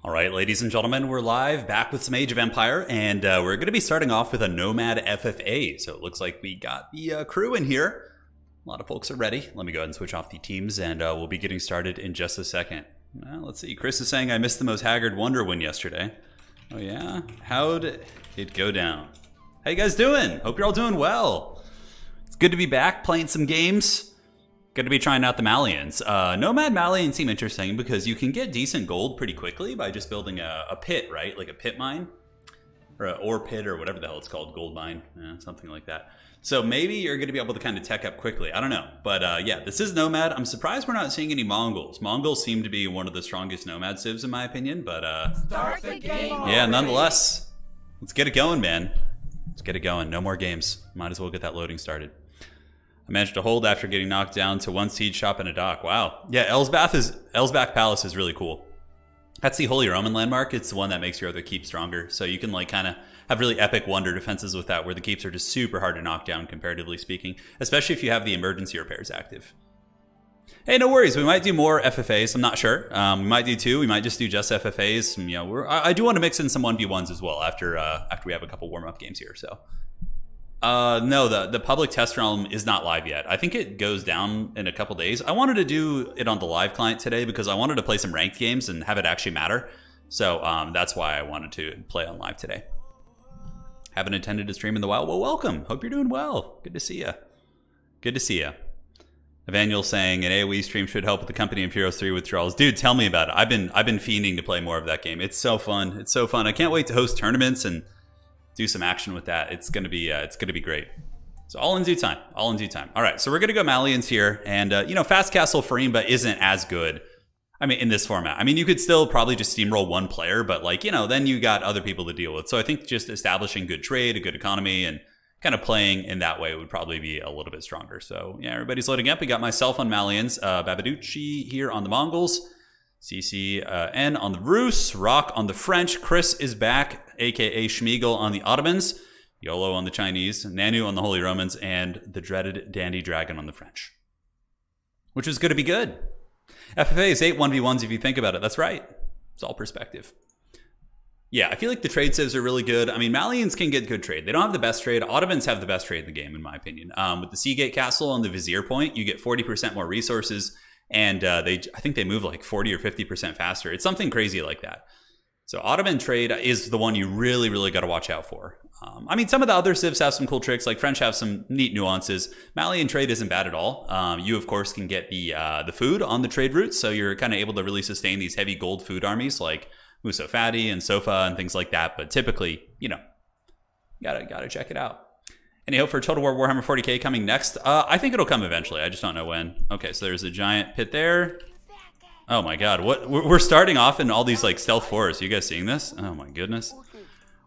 All right, ladies and gentlemen, we're live, back with some Age of Empire, and we're going to be starting off with a Nomad FFA. So it looks like we got the crew in here. A lot of folks are ready. Let me go ahead and switch off the teams, and we'll be getting started in just a second. Well, let's see. Chris is saying I missed the most haggard Wonder win yesterday. Oh yeah? How'd it go down? How you guys doing? Hope you're all doing well. It's good to be back playing some games. Going to be trying out the Malians. Nomad Malians seem interesting because you can get decent gold pretty quickly by just building a pit, right? Like a pit mine or an ore pit or whatever the hell it's called, gold mine, something like that. So maybe you're going to be able to kind of tech up quickly. I don't know. But yeah, this is Nomad. I'm surprised we're not seeing any Mongols. Mongols seem to be one of the strongest Nomad civs in my opinion, but Start the game yeah, nonetheless, let's get it going, man. Let's get it going. No more games. Might as well get that loading started. I managed to hold after getting knocked down to one siege shop and a dock. Wow. Yeah, Elsbach Palace is really cool. That's the Holy Roman landmark. It's the one that makes your other keep stronger. So you can like kind of have really epic wonder defenses with that, where the keeps are just super hard to knock down, comparatively speaking, especially if you have the emergency repairs active. Hey, no worries. We might do more FFAs. I'm not sure. We might do two. We might just do just FFAs. And, you know, I do want to mix in some 1v1s as well after we have a couple warm-up games here. So. No, the public test realm is not live yet. I think it goes down in a couple days. I wanted to do it on the live client today because I wanted to play some ranked games and have it actually matter. So that's why I wanted to play on live today. Haven't attended a stream in the while. Well, welcome. Hope you're doing well. Good to see you. Good to see you. Evanuel saying an AoE stream should help with the Company of Heroes 3 withdrawals. Dude, tell me about it. I've been fiending to play more of that game. It's so fun. It's so fun. I can't wait to host tournaments and do some action with that. It's gonna be great. So all in due time. All in due time. All right, so we're gonna go Malians here, and you know, Fast Castle Farimba isn't as good. I mean, in this format. I mean, you could still probably just steamroll one player, but like, you know, then you got other people to deal with. So I think just establishing good trade, a good economy, and kind of playing in that way would probably be a little bit stronger. So yeah, everybody's loading up. We got myself on Malians, Babaducci here on the Mongols, CCN on the Rus, Rock on the French, Chris is back, aka Schmiegel on the Ottomans, YOLO on the Chinese, Nanu on the Holy Romans, and the dreaded Dandy Dragon on the French. Which is going to be good. FFA is 8 1v1s if you think about it. That's right. It's all perspective. Yeah, I feel like the trade civs are really good. I mean, Malians can get good trade. They don't have the best trade. Ottomans have the best trade in the game, in my opinion. With the Seagate Castle and the Vizier Point, you get 40% more resources, and I think they move like 40 or 50% faster. It's something crazy like that. So Ottoman trade is the one you really, really got to watch out for. I mean, some of the other civs have some cool tricks, like French have some neat nuances. Malian trade isn't bad at all. You, of course, can get the food on the trade routes, so you're kind of able to really sustain these heavy gold food armies like Musofati and Sofa and things like that. But typically, you know, gotta check it out. Any hope for Total War Warhammer 40k coming next? I think it'll come eventually. I just don't know when. Okay, so there's a giant pit there. Oh my god, what? We're starting off in all these like stealth forests. You guys seeing this? Oh my goodness.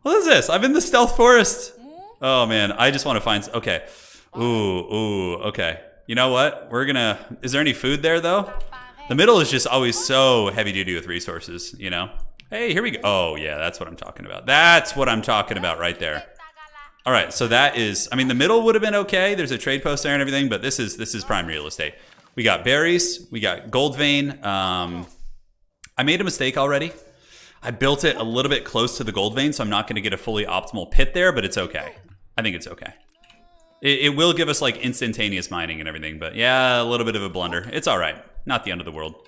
What is this? I'm in the stealth forest. Oh man, I just want to find... Okay. Ooh, okay. You know what? We're gonna... Is there any food there though? The middle is just always so heavy duty with resources, you know? Hey, here we go. Oh yeah, that's what I'm talking about. That's what I'm talking about right there. All right, so that is... I mean, the middle would have been okay. There's a trade post there and everything, but this is prime real estate. We got berries. We got gold vein. I made a mistake already. I built it a little bit close to the gold vein, so I'm not going to get a fully optimal pit there, but it's okay. I think it's okay. It will give us like instantaneous mining and everything, but yeah, a little bit of a blunder. It's all right. Not the end of the world.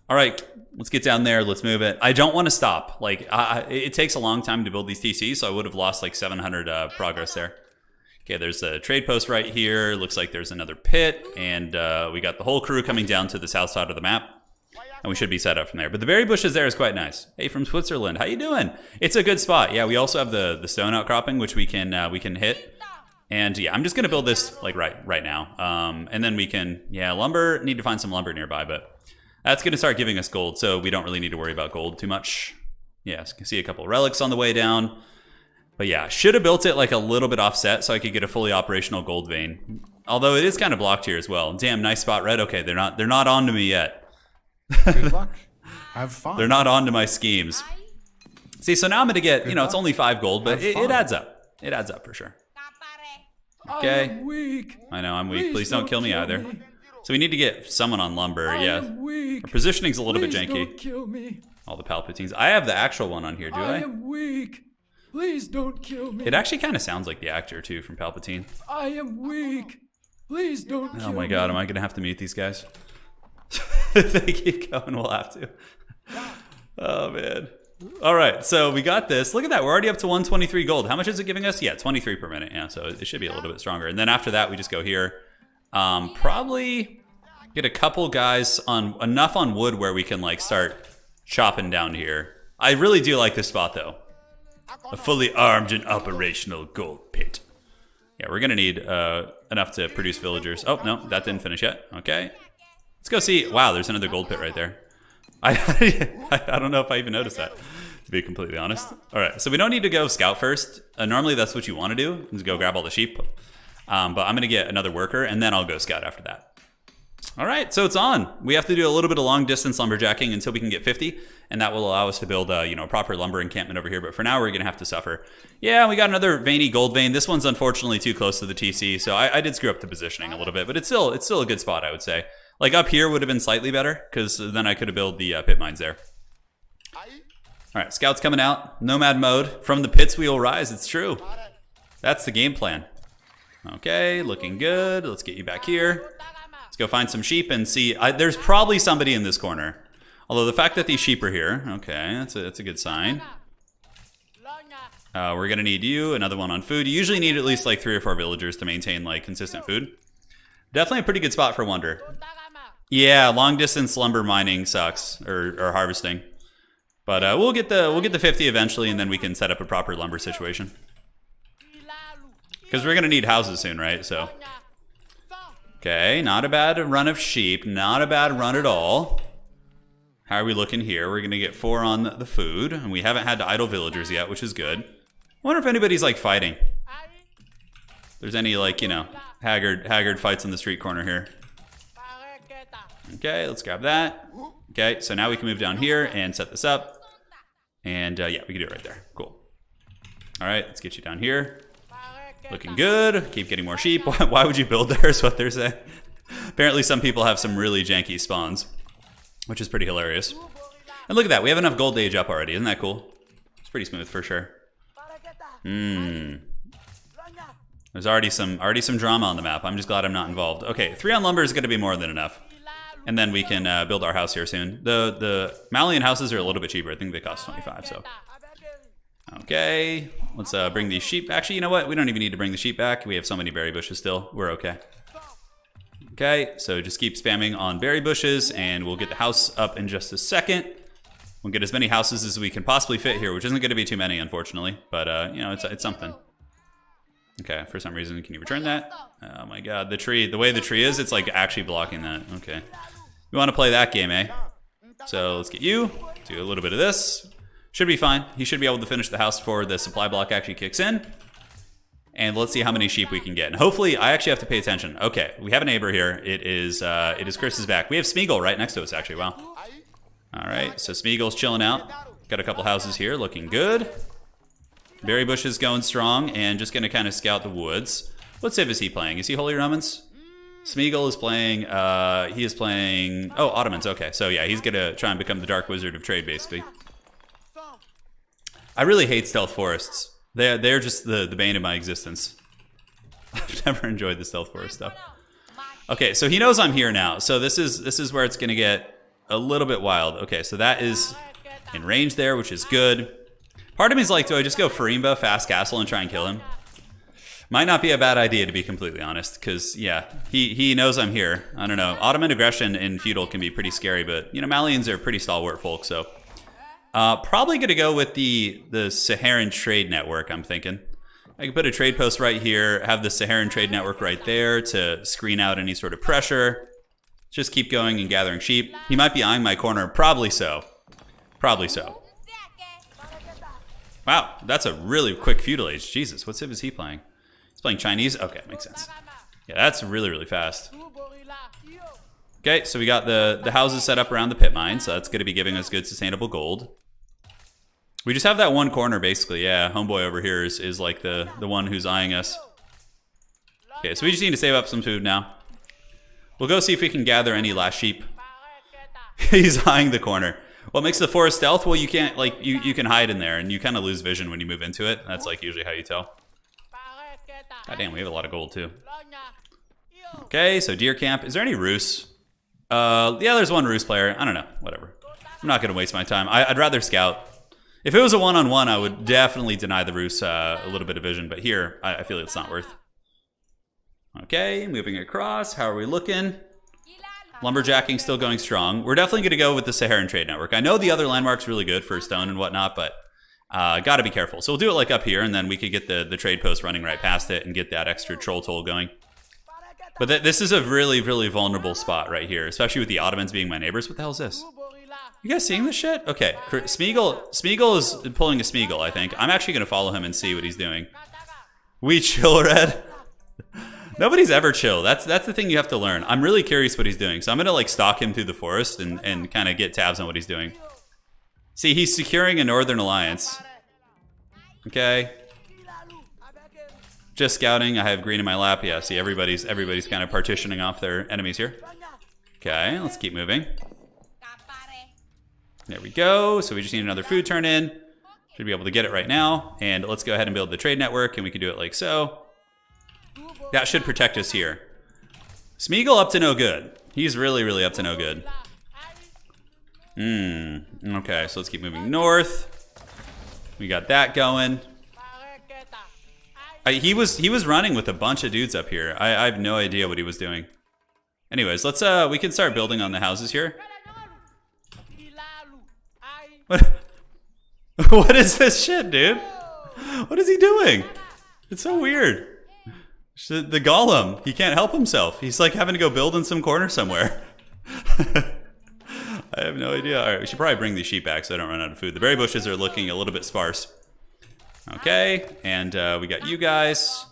All right, let's get down there. Let's move it. I don't want to stop. Like, it takes a long time to build these TCs, so I would have lost like 700 progress there. Okay, there's a trade post right here. Looks like there's another pit, and we got the whole crew coming down to the south side of the map. And we should be set up from there. But the berry bushes there is quite nice. Hey, from Switzerland, how you doing? It's a good spot. Yeah, we also have the stone outcropping, which we can hit. And yeah, I'm just gonna build this like right now. And then we can, yeah, lumber. Need to find some lumber nearby, but that's gonna start giving us gold, so we don't really need to worry about gold too much. Yeah, so you can see a couple of relics on the way down. But yeah, should have built it like a little bit offset so I could get a fully operational gold vein. Although it is kind of blocked here as well. Damn, nice spot, Red. Okay, they're not on to me yet. Good luck. Have fun. They're not on to my schemes. See, so now I'm gonna get, you know, it's only 5 gold, but it adds up. It adds up for sure. Okay. I'm weak. I know, I'm weak. Please don't kill me either. So we need to get someone on lumber. I Yeah. am weak. Our positioning's a little Please bit janky. don't kill me. All the Palpatines. I have the actual one on here, do I I? am weak. Please don't kill me. It actually kind of sounds like the actor, too, from Palpatine. I am weak. Please don't kill me. Oh my god, am I going to have to mute these guys? If they keep going, we'll have to. Oh, man. All right, so we got this. Look at that. We're already up to 123 gold. How much is it giving us? Yeah, 23 per minute. Yeah, so it should be a little bit stronger. And then after that, we just go here. Probably get a couple guys on enough on wood where we can like start chopping down here. I really do like this spot though. A fully armed and operational gold pit. Yeah, we're gonna need enough to produce villagers. Oh no, that didn't finish yet. Okay, let's go see. Wow, there's another gold pit right there. I don't know if I even noticed that, to be completely honest. All right, so we don't need to go scout first. Normally that's what you want to do, is go grab all the sheep. But I'm going to get another worker, and then I'll go scout after that. All right, so it's on. We have to do a little bit of long-distance lumberjacking until we can get 50, and that will allow us to build a proper lumber encampment over here. But for now, we're going to have to suffer. Yeah, we got another veiny gold vein. This one's unfortunately too close to the TC, so I did screw up the positioning a little bit. But it's still a good spot, I would say. Like up here would have been slightly better, because then I could have built the pit mines there. All right, scouts coming out. Nomad mode. From the pits we will rise. It's true. That's the game plan. Okay, looking good. Let's get you back here. Let's go find some sheep and see. There's probably somebody in this corner. Although the fact that these sheep are here, okay, that's a good sign. We're going to need you. Another one on food. You usually need at least like 3 or 4 villagers to maintain like consistent food. Definitely a pretty good spot for Wonder. Yeah, long distance lumber mining sucks, or harvesting. But we'll get the 50 eventually, and then we can set up a proper lumber situation. Because we're gonna need houses soon, right? So, okay, not a bad run of sheep, not a bad run at all. How are we looking here? We're gonna get 4 on the food, and we haven't had to idle villagers yet, which is good. I wonder if anybody's like fighting. There's any like haggard fights in the street corner here. Okay, let's grab that. Okay, so now we can move down here and set this up. And yeah, we can do it right there. Cool. All right, let's get you down here. Looking good. Keep getting more sheep. Why would you build there is what they're saying. Apparently some people have some really janky spawns, which is pretty hilarious. And look at that. We have enough gold age up already. Isn't that cool? It's pretty smooth for sure. There's already some drama on the map. I'm just glad I'm not involved. Okay, 3 on lumber is going to be more than enough. And then we can build our house here soon. The Malian houses are a little bit cheaper. I think they cost 25, so. Okay, let's bring these sheep. Actually, you know what? We don't even need to bring the sheep back. We have so many berry bushes still. We're okay. Okay, so just keep spamming on berry bushes, and we'll get the house up in just a second. We'll get as many houses as we can possibly fit here, which isn't going to be too many, unfortunately. But, it's something. Okay, for some reason, can you return that? Oh my god, the way the tree is, it's like actually blocking that. Okay. We want to play that game, eh? So let's get you. Do a little bit of this. Should be fine. He should be able to finish the house before the supply block actually kicks in. And let's see how many sheep we can get. And hopefully, I actually have to pay attention. Okay, we have a neighbor here. It is Chris's back. We have Smeagol right next to us, actually. Wow. All right, so Smeagol's chilling out. Got a couple houses here, looking good. Berry bush is going strong, and just going to kind of scout the woods. What civ is he playing? Is he Holy Romans? Smeagol is playing, oh, Ottomans, okay. So yeah, he's going to try and become the Dark Wizard of Trade, basically. I really hate stealth forests. They're just the bane of my existence. I've never enjoyed the stealth forest stuff. Okay, so he knows I'm here now. So this is where it's going to get a little bit wild. Okay, so that is in range there, which is good. Part of me is like, do I just go Farimba, fast castle, and try and kill him? Might not be a bad idea, to be completely honest, because, yeah, he knows I'm here. I don't know. Ottoman aggression in feudal can be pretty scary, but, Malians are pretty stalwart folk, so. Probably going to go with the Saharan Trade Network, I'm thinking. I can put a trade post right here, have the Saharan Trade Network right there to screen out any sort of pressure. Just keep going and gathering sheep. He might be eyeing my corner. Probably so. Probably so. Wow, that's a really quick feudal age. Jesus, what civ is he playing? He's playing Chinese? Okay, makes sense. Yeah, that's really, really fast. Okay, so we got the houses set up around the pit mine, so that's going to be giving us good sustainable gold. We just have that one corner, basically. Yeah, homeboy over here is like the one who's eyeing us. Okay, so we just need to save up some food now. We'll go see if we can gather any last sheep. He's eyeing the corner. What makes the forest stealth? Well, you can't, like, you can hide in there, and you kind of lose vision when you move into it. That's, like, usually how you tell. God damn, we have a lot of gold, too. Okay, so deer camp. Is there any roost? Yeah, there's one roost player. I don't know. Whatever. I'm not going to waste my time. I'd rather scout. If it was a one-on-one, I would definitely deny the roost a little bit of vision. But here, I feel like it's not worth. Okay, moving across. How are we looking? Lumberjacking still going strong. We're definitely going to go with the Saharan Trade Network. I know the other landmark's really good for stone and whatnot, but got to be careful. So we'll do it like up here, and then we could get the trade post running right past it and get that extra troll toll going. But this is a really, really vulnerable spot right here, especially with the Ottomans being my neighbors. What the hell is this? You guys seeing this shit? Okay, Smeagol is pulling a Smeagol, I think. I'm actually going to follow him and see what he's doing. We chill, Red. Nobody's ever chill. That's the thing you have to learn. I'm really curious what he's doing. So I'm going to like stalk him through the forest and kind of get tabs on what he's doing. See, he's securing a Northern Alliance. Okay. Just scouting. I have green in my lap. Yeah, see, everybody's kind of partitioning off their enemies here. Okay, let's keep moving. There we go. So we just need another food turn in. Should be able to get it right now. And let's go ahead and build the trade network, and we can do it like so. That should protect us here. Smeagol up to no good. He's really, really up to no good. Okay, so let's keep moving north. We got that going. He was running with a bunch of dudes up here. I have no idea what he was doing. Anyways, let's we can start building on the houses here. What is this shit, dude? What is he doing? It's so weird. The golem, he can't help himself. He's like having to go build in some corner somewhere. I have no idea. All right, we should probably bring these sheep back so I don't run out of food. The berry bushes are looking a little bit sparse. Okay, and we got you guys.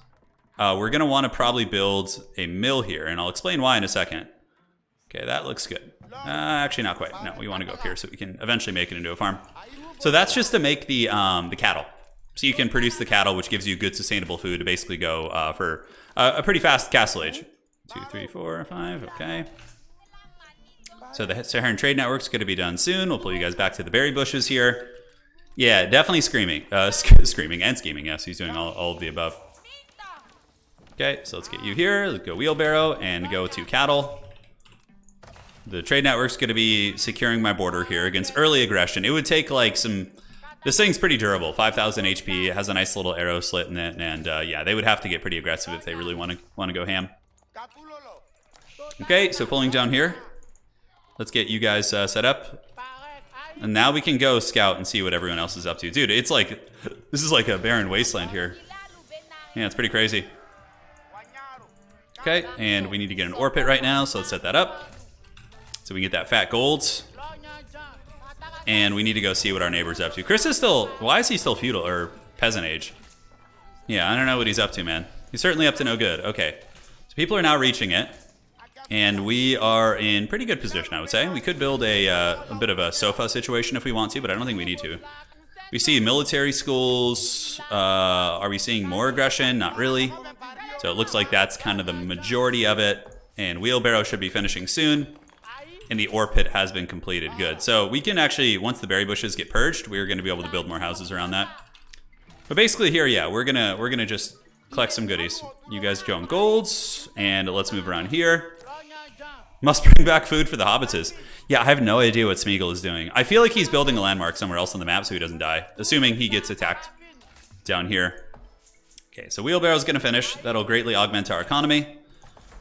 We're going to want to probably build a mill here, and I'll explain why in a second. Okay, that looks good. Actually, not quite. No, we want to go up here so we can eventually make it into a farm. So that's just to make the cattle. So you can produce the cattle, which gives you good sustainable food to basically go for a pretty fast castle age. 2, 3, 4, 5, okay. So the Saharan Trade Network's going to be done soon. We'll pull you guys back to the berry bushes here. Yeah, definitely screaming. Screaming and scheming, yes. He's doing all of the above. Okay, so let's get you here. Let's go wheelbarrow and go to cattle. The trade network's going to be securing my border here against early aggression. It would take like some... This thing's pretty durable. 5,000 HP. It has a nice little arrow slit in it. And yeah, they would have to get pretty aggressive if they really want to go ham. Okay, so pulling down here. Let's get you guys set up. And now we can go scout and see what everyone else is up to. Dude, it's like... This is like a barren wasteland here. Yeah, it's pretty crazy. Okay, and we need to get an ore pit right now, so let's set that up. So we can get that fat gold. And we need to go see what our neighbor's up to. Chris is still... Why is he still feudal or peasant age? Yeah, I don't know what he's up to, man. He's certainly up to no good. Okay, so people are now reaching it. And we are in pretty good position, I would say. We could build a bit of a sofa situation if we want to, but I don't think we need to. We see military schools. Are we seeing more aggression? Not really. So it looks like that's kind of the majority of it. And wheelbarrow should be finishing soon. And the ore pit has been completed. Good. So we can actually, once the berry bushes get purged, we're going to be able to build more houses around that. But basically here, yeah, we're gonna just collect some goodies. You guys go on golds, and let's move around here. Must bring back food for the hobbitses. Yeah, I have no idea what Smeagol is doing. I feel like he's building a landmark somewhere else on the map so he doesn't die. Assuming he gets attacked down here. Okay, so wheelbarrow's gonna finish. That'll greatly augment our economy.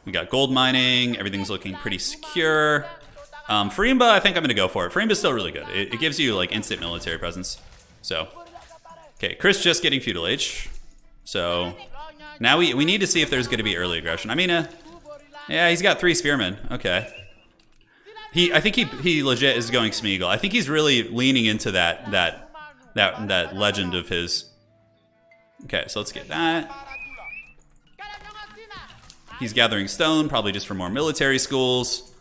We got gold mining. Everything's looking pretty secure. Farimba, I think I'm gonna go for it. Farimba's still really good. It gives you like instant military presence. So, okay, Chris just getting feudal age. So now we need to see if there's gonna be early aggression. I mean, yeah, he's got 3 spearmen. Okay. I think he legit is going Smeagol. I think he's really leaning into that legend of his. Okay, so let's get that. He's gathering stone, probably just for more military schools.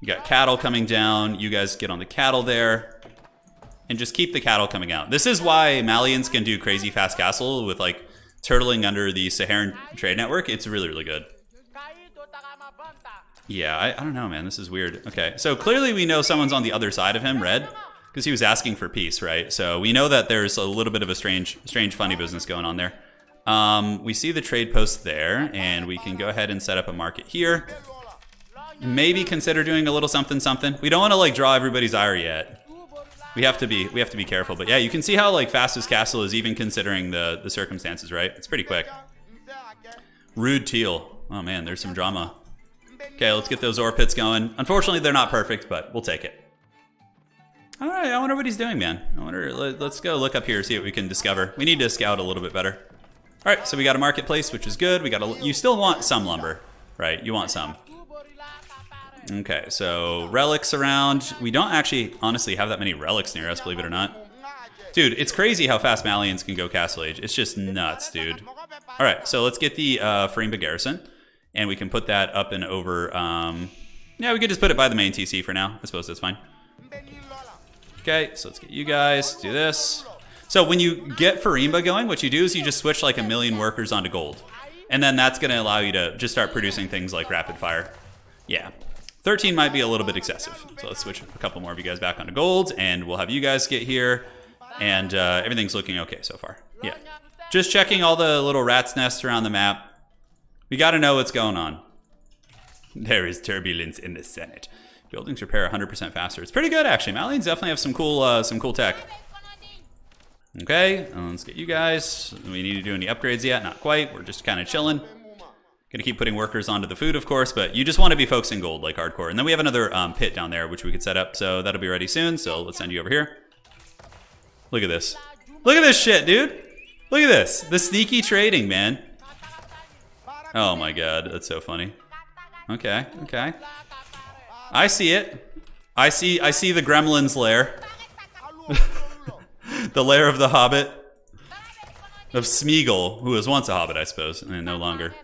We got cattle coming down. You guys get on the cattle there. And just keep the cattle coming out. This is why Malians can do crazy fast castle with like turtling under the Saharan trade network. It's really, really good. Yeah, I don't know, man. This is weird. Okay, so clearly we know someone's on the other side of him, red, because he was asking for peace, right? So we know that there's a little bit of a strange funny business going on there. We see the trade post there, and we can go ahead and set up a market here. Maybe consider doing a little something. We don't want to like draw everybody's ire yet. We have to be careful. But yeah, you can see how like fast this castle is, even considering the circumstances, right? It's pretty quick. Rude teal. Oh man, there's some drama. Okay, let's get those ore pits going. Unfortunately, they're not perfect, but we'll take it. All right, I wonder what he's doing, man. Let's go look up here, see what we can discover. We need to scout a little bit better. All right, so we got a marketplace, which is good. You still want some lumber, right? You want some. Okay, so relics around. We don't actually, honestly, have that many relics near us, believe it or not. Dude, it's crazy how fast Malians can go Castle Age. It's just nuts, dude. All right, so let's get the Farimba Garrison, and we can put that up and over. Yeah, we could just put it by the main TC for now. I suppose that's fine. Okay, so let's get you guys, do this. So when you get Farimba going, what you do is you just switch like 1 million workers onto gold. And then that's going to allow you to just start producing things like rapid fire. Yeah. 13 might be a little bit excessive. So let's switch a couple more of you guys back onto gold, and we'll have you guys get here. And everything's looking okay so far. Yeah. Just checking all the little rat's nests around the map. We got to know what's going on. There is turbulence in the Senate. Buildings repair 100% faster. It's pretty good, actually. Malians definitely have some cool tech. Okay, let's get you guys. Do we need to do any upgrades yet? Not quite. We're just kind of chilling. Gonna keep putting workers onto the food, of course, but you just want to be focusing gold like hardcore. And then we have another pit down there, which we could set up, so that'll be ready soon. So let's send you over here. Look at this. Look at this shit, dude. Look at this. The sneaky trading, man. Oh my god, that's so funny. Okay, okay. I see it. I see the gremlin's lair. The lair of the hobbit. Of Smeagol, who was once a hobbit, I suppose, and no longer.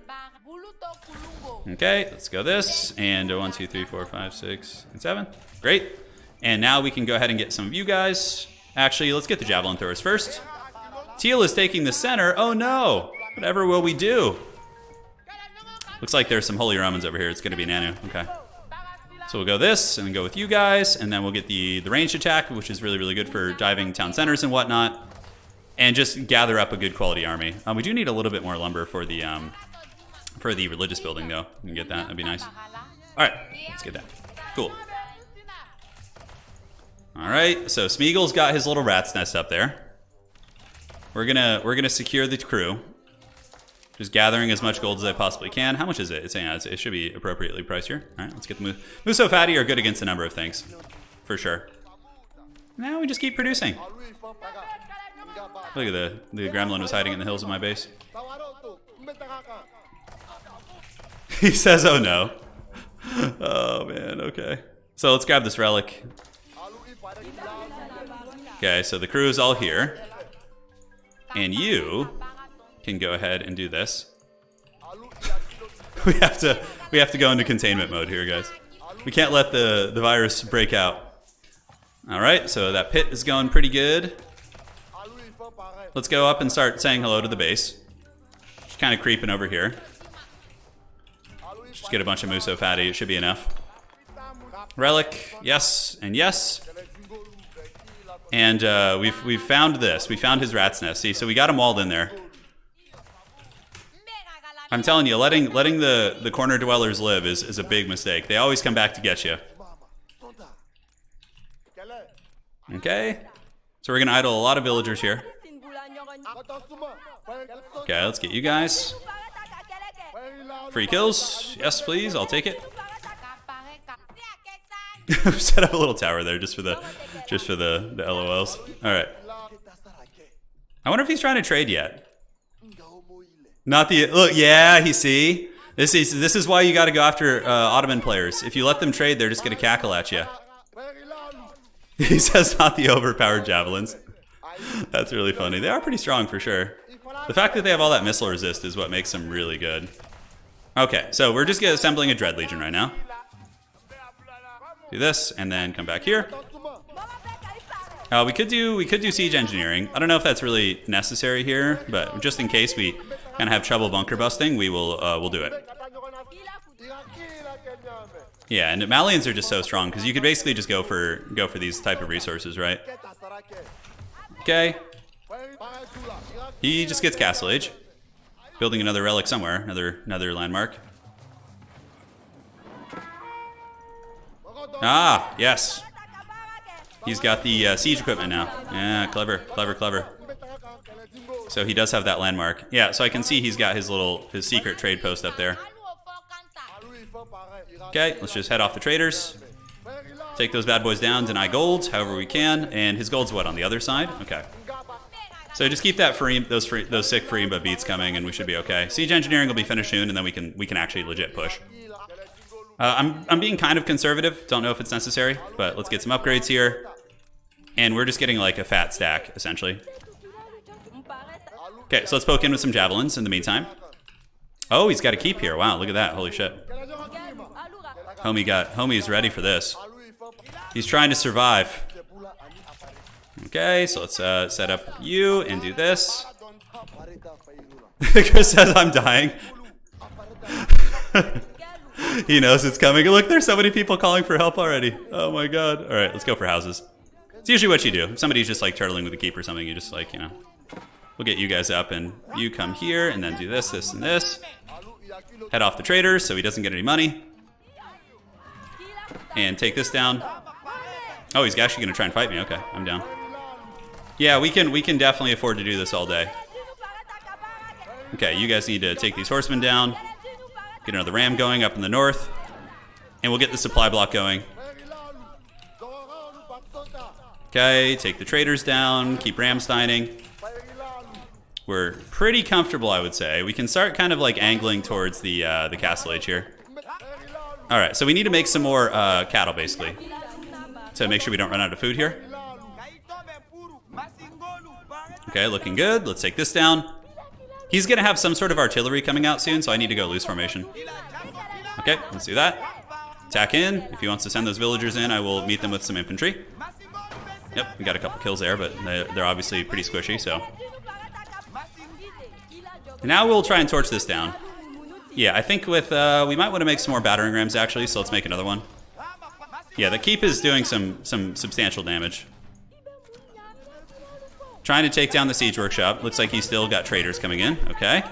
Okay, let's go this. And 1, 2, 3, 4, 5, 6, and 7. Great. And now we can go ahead and get some of you guys. Actually, let's get the javelin throwers first. Teal is taking the center. Oh no! Whatever will we do? Looks like there's some holy Romans over here. It's going to be Nanu. Okay. So we'll go this, and then go with you guys, and then we'll get the ranged attack, which is really, really good for diving town centers and whatnot, and just gather up a good quality army. We do need a little bit more lumber for the religious building, though. We can get that. That'd be nice. All right, let's get that. Cool. All right, so Smeagol's got his little rat's nest up there. We're gonna secure the crew. Just gathering as much gold as I possibly can. How much is it? It should be appropriately priced here. All right, let's get the Muso Fatty are good against a number of things, for sure. Now we just keep producing. Look at the gremlin was hiding in the hills of my base. He says, "Oh no." Oh man. Okay. So let's grab this relic. Okay, so the crew is all here, and you can go ahead and do this. we have to go into containment mode here, guys. We can't let the virus break out. All right, so that pit is going pretty good. Let's go up and start saying hello to the base. Just kind of creeping over here. Just get a bunch of Muso Fatty. It should be enough. Relic, yes, and yes. And we've found this. We found his rat's nest. See, so we got him walled in there. I'm telling you, letting the corner dwellers live is a big mistake. They always come back to get you. Okay. So we're going to idle a lot of villagers here. Okay, let's get you guys. Free kills. Yes, please. I'll take it. Set up a little tower there just for the LOLs. All right. I wonder if he's trying to trade yet. Not the look. Yeah, he see. This is why you got to go after Ottoman players. If you let them trade, they're just gonna cackle at you. He says not the overpowered javelins. That's really funny. They are pretty strong for sure. The fact that they have all that missile resist is what makes them really good. Okay, so we're just assembling a Dread Legion right now. Do this and then come back here. We could do siege engineering. I don't know if that's really necessary here, but just in case we kind of have trouble bunker busting, we'll do it. Yeah, and Malians are just so strong because you could basically just go for these type of resources, right? Okay. He just gets Castle Age. Building another relic somewhere, another landmark. Ah, yes. He's got the siege equipment now. Yeah, clever, clever, clever. So he does have that landmark. Yeah, so I can see he's got his secret trade post up there. Okay, let's just head off the traders. Take those bad boys down, deny gold, however we can. And his gold's what, on the other side? Okay. So just keep that those sick Freemba beats coming, and we should be okay. Siege engineering will be finished soon, and then we can actually legit push. I'm being kind of conservative. Don't know if it's necessary, but let's get some upgrades here. And we're just getting like a fat stack, essentially. Okay, so let's poke in with some javelins in the meantime. Oh, he's got a keep here. Wow, look at that. Holy shit. Homie's ready for this. He's trying to survive. Okay, so let's set up you and do this. Chris says I'm dying. He knows it's coming. Look, there's so many people calling for help already. Oh my god. All right, let's go for houses. It's usually what you do. If somebody's just like turtling with a keep or something, you just like, we'll get you guys up and you come here and then do this, this, and this. Head off the traders so he doesn't get any money. And take this down. Oh, he's actually going to try and fight me. Okay, I'm down. Yeah, we can definitely afford to do this all day. Okay, you guys need to take these horsemen down. Get another ram going up in the north. And we'll get the supply block going. Okay, take the traders down. Keep Ramsteining. We're pretty comfortable, I would say. We can start kind of like angling towards the Castle Age here. All right, so we need to make some more cattle, basically, to make sure we don't run out of food here. Okay, looking good. Let's take this down. He's going to have some sort of artillery coming out soon, so I need to go loose formation. Okay, let's do that. Attack in. If he wants to send those villagers in, I will meet them with some infantry. Yep, we got a couple kills there, but they're obviously pretty squishy, so. And now we'll try and torch this down. Yeah, I think with, we might want to make some more battering rams, actually, so let's make another one. Yeah, the keep is doing some substantial damage. Trying to take down the siege workshop. Looks like he's still got traders coming in. Okay.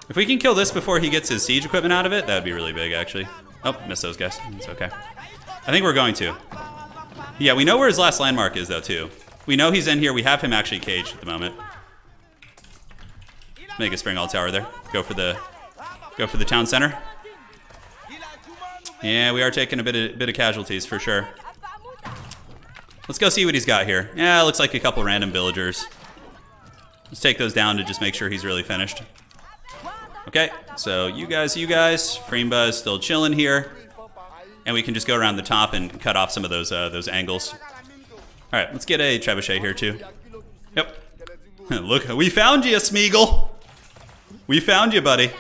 If we can kill this before he gets his siege equipment out of it, that would be really big, actually. Oh, missed those guys. It's okay. I think we're going to. Yeah, we know where his last landmark is, though, too. We know he's in here. We have him actually caged at the moment. Make a spring all tower there. Go for the town center. Yeah, we are taking a bit of casualties for sure. Let's go see what he's got here. Yeah, looks like a couple random villagers. Let's take those down to just make sure he's really finished. Okay, so you guys, Freemba is still chilling here. And we can just go around the top and cut off some of those angles. All right, let's get a trebuchet here too. Yep. Look, we found you, Smeagol. We found you, buddy.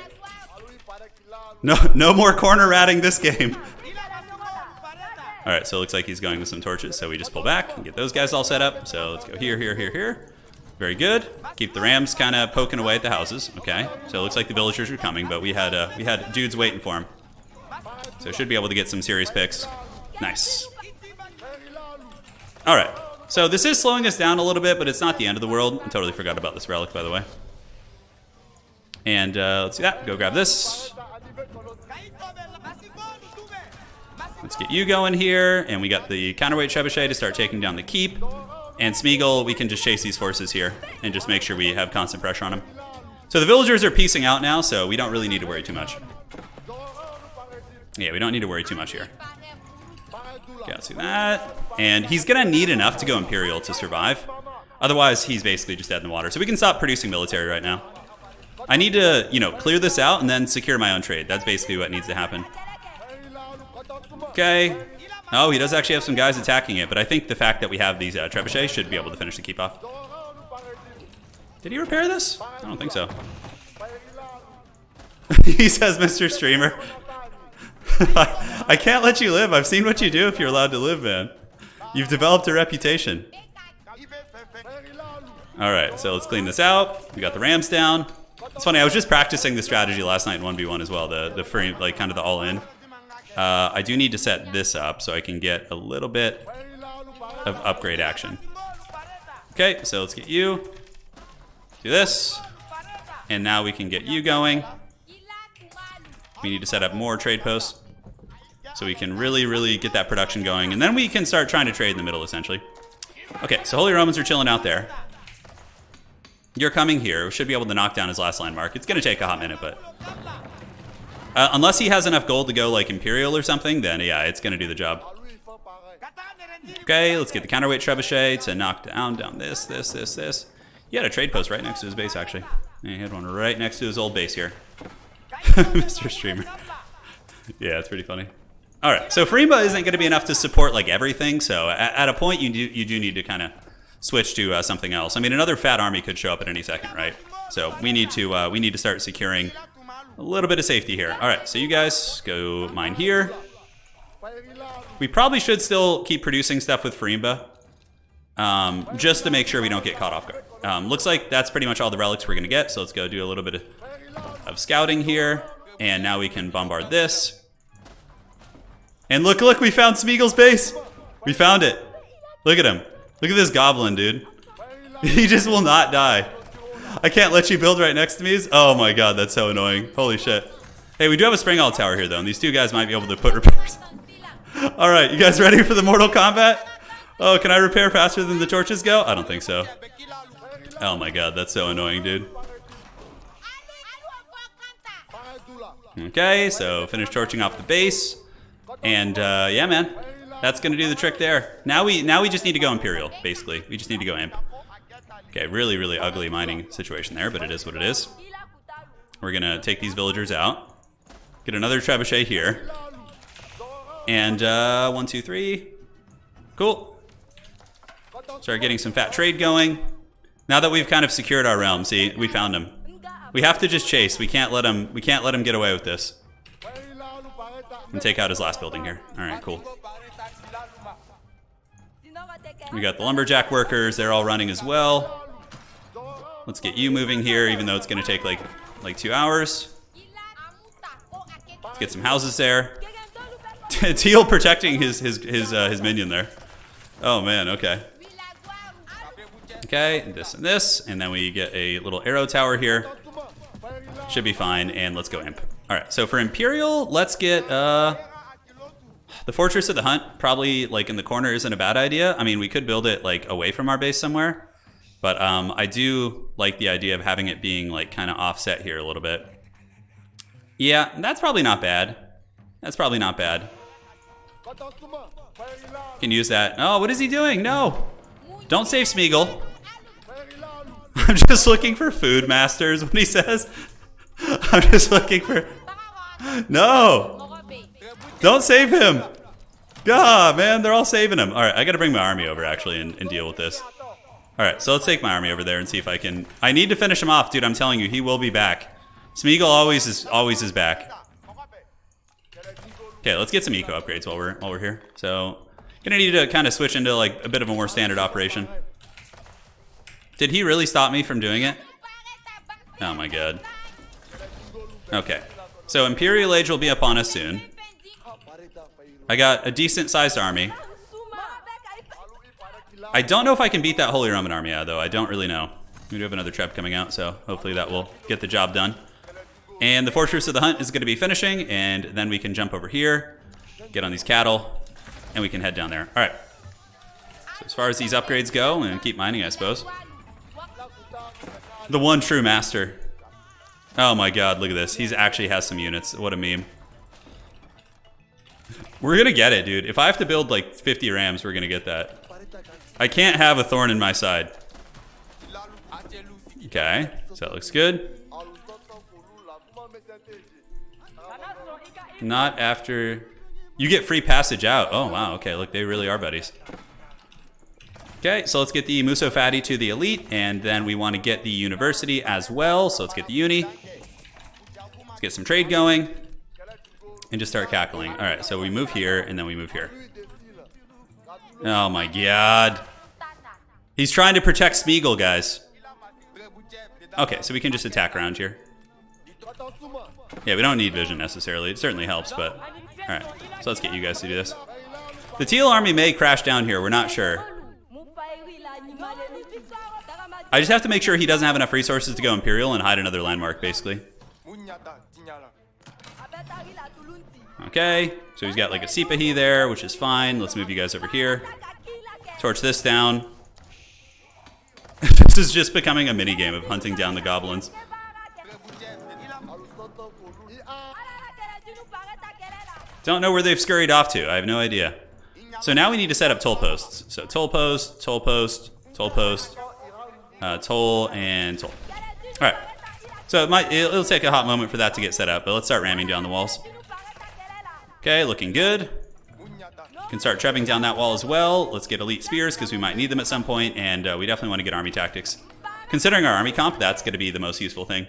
No more corner ratting this game. All right, so it looks like he's going with some torches, so we just pull back and get those guys all set up. So let's go here, here, here, here. Very good. Keep the rams kind of poking away at the houses. Okay, so it looks like the villagers are coming, but we had dudes waiting for him. So should be able to get some serious picks. Nice. All right, so this is slowing us down a little bit, but it's not the end of the world. I totally forgot about this relic, by the way. And let's do that. Go grab this. Let's get you going here, and we got the counterweight trebuchet to start taking down the keep. And Smeagol, we can just chase these forces here and just make sure we have constant pressure on them. So the villagers are piecing out now, so we don't really need to worry too much. Yeah, we don't need to worry too much here. Okay, let's do that. And he's gonna need enough to go Imperial to survive. Otherwise, he's basically just dead in the water. So we can stop producing military right now. I need to, clear this out and then secure my own trade. That's basically what needs to happen. Okay. Oh, he does actually have some guys attacking it, but I think the fact that we have these trebuchets should be able to finish the keep off. Did he repair this? I don't think so. He says, Mr. Streamer. I can't let you live. I've seen what you do if you're allowed to live, man. You've developed a reputation. All right, so let's clean this out. We got the rams down. It's funny, I was just practicing the strategy last night in 1v1 as well, the free, like kind of the all-in. I do need to set this up so I can get a little bit of upgrade action. Okay, so let's get you. Do this. And now we can get you going. We need to set up more trade posts so we can really get that production going. And then we can start trying to trade in the middle, essentially. Okay, so Holy Romans are chilling out there. You're coming here. We should be able to knock down his last landmark. It's going to take a hot minute, but... unless he has enough gold to go, like, Imperial or something, then, yeah, it's going to do the job. Okay, let's get the counterweight trebuchet to knock down this. He had a trade post right next to his base, actually. Yeah, he had one right next to his old base here. Mr. Streamer. Yeah, it's pretty funny. All right, so Farimba isn't going to be enough to support, like, everything, so at a point, you do need to kind of switch to something else. I mean, another fat army could show up at any second, right? So we need to start securing a little bit of safety here. All right, so you guys go mine here. We probably should still keep producing stuff with Farimba, just to make sure we don't get caught off guard. Looks like that's pretty much all the relics we're going to get, so let's go do a little bit of scouting here. And now we can bombard this. And look, we found Smeagol's base. We found it. Look at him. Look at this goblin, dude. He just will not die. I can't let you build right next to me. Oh my god, that's so annoying. Holy shit. Hey, we do have a Spring Alt Tower here, though, and these two guys might be able to put repairs. Alright, you guys ready for the Mortal Kombat? Oh, can I repair faster than the torches go? I don't think so. Oh my god, that's so annoying, dude. Okay, so finish torching off the base. And, yeah, man. That's going to do the trick there. Now we just need to go Imperial, basically. We just need to go Imp. Okay, really ugly mining situation there, but it is what it is. We're going to take these villagers out. Get another trebuchet here. And, 1, 2, 3. Cool. Start getting some fat trade going. Now that we've kind of secured our realm, see, we found him. We have to just chase. We can't let him get away with this. And take out his last building here. All right, cool. We got the lumberjack workers. They're all running as well. Let's get you moving here, even though it's going to take like 2 hours. Let's get some houses there. Teal protecting his minion there. Oh man, okay. Okay, this and this, and then we get a little arrow tower here. Should be fine, and let's go Imp. All right, so for Imperial, let's get the Fortress of the Hunt. Probably like in the corner isn't a bad idea. I mean, we could build it like away from our base somewhere, but I do like the idea of having it being like kind of offset here a little bit. Yeah, that's probably not bad. That's probably not bad. Can use that. Oh, what is he doing? No, don't save Smeagol. I'm just looking for food, masters. When he says, I'm just looking for. No, don't save him. God, man, they're all saving him. All right, I got to bring my army over actually and deal with this. All right, so let's take my army over there and see if I can. I need to finish him off, dude. I'm telling you, he will be back. Smeagol always is back. Okay, let's get some eco upgrades while we're here. So, gonna need to kind of switch into like a bit of a more standard operation. Did he really stop me from doing it? Oh my god. Okay, so Imperial Age will be upon us soon. I got a decent sized army. I don't know if I can beat that Holy Roman army out, though. I don't really know. We do have another trap coming out, so hopefully that will get the job done. And the Fortress of the Hunt is going to be finishing, and then we can jump over here, get on these cattle, and we can head down there. All right. So as far as these upgrades go, I'm going to keep mining, I suppose. The one true master. Oh my god, look at this. He actually has some units. What a meme. We're going to get it, dude. If I have to build like 50 rams, we're going to get that. I can't have a thorn in my side. Okay, so that looks good. Not after... You get free passage out. Oh, wow. Okay, look, they really are buddies. Okay, so let's get the Muso Fatty to the elite, and then we want to get the university as well. So let's get the uni. Let's get some trade going, and just start cackling. All right, so we move here, and then we move here. Oh my god. He's trying to protect Smeagol, guys. Okay, so we can just attack around here. Yeah, we don't need vision necessarily. It certainly helps, but Alright, so let's get you guys to do this. The teal army may crash down here, we're not sure. I just have to make sure he doesn't have enough resources to go Imperial and hide another landmark, basically. Okay, so he's got like a Sipahi there, which is fine. Let's move you guys over here. Torch this down. This is just becoming a mini game of hunting down the goblins. Don't know where they've scurried off to. I have no idea. So now we need to set up toll posts. So toll post, toll post, toll post, toll, and toll. All right. So it'll take a hot moment for that to get set up, but let's start ramming down the walls. Okay, looking good. Can start trebbing down that wall as well. Let's get elite spears because we might need them at some point, and we definitely want to get army tactics. Considering our army comp, that's going to be the most useful thing.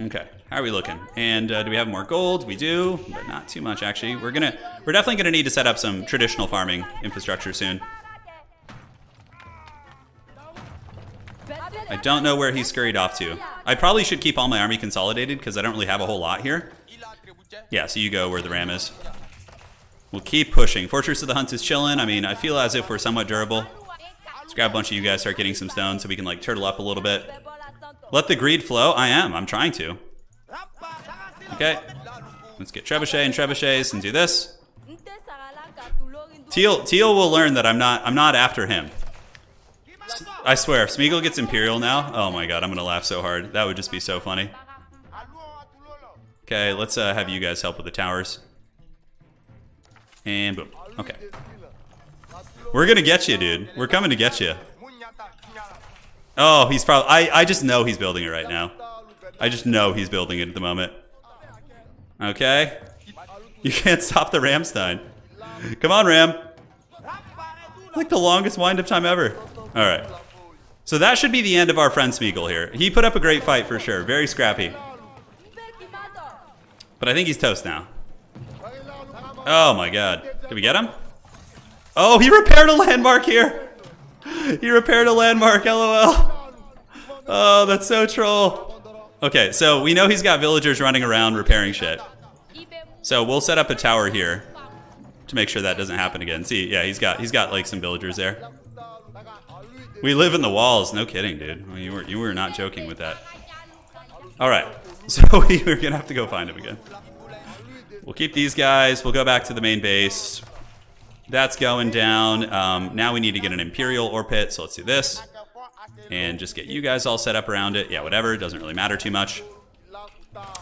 Okay, how are we looking? And do we have more gold? We do, but not too much actually. We're definitely gonna need to set up some traditional farming infrastructure soon. I don't know where he scurried off to. I probably should keep all my army consolidated because I don't really have a whole lot here. Yeah, so you go where the ram is. We'll keep pushing. Fortress of the Hunt is chilling. I mean, I feel as if we're somewhat durable. Let's grab a bunch of you guys, start getting some stone so we can like turtle up a little bit. Let the greed flow. I'm trying to. Okay. Let's get trebuchet and trebuchets and do this. Teal will learn that I'm not after him. I swear, if Smeagol gets Imperial now, oh my god, I'm gonna laugh so hard. That would just be so funny. Okay, let's have you guys help with the towers. And boom. Okay. We're gonna get you, dude. We're coming to get you. Oh, he's probably... I just know he's building it right now. I just know he's building it at the moment. Okay. You can't stop the Ramstein. Come on, Ram. Like the longest wind-up time ever. Alright. So that should be the end of our friend Smeagol here. He put up a great fight for sure. Very scrappy. But I think he's toast now. Oh my god. Did we get him? Oh, he repaired a landmark here. He repaired a landmark, lol. Oh, that's so troll. Okay, so we know he's got villagers running around repairing shit. So we'll set up a tower here to make sure that doesn't happen again. See, yeah, he's got like some villagers there. We live in the walls. No kidding, dude. You were not joking with that. All right, so we're gonna have to go find him again. We'll keep these guys. We'll go back to the main base. That's going down. Now we need to get an Imperial ore pit, so let's do this. And just get you guys all set up around it. Yeah, whatever. It doesn't really matter too much.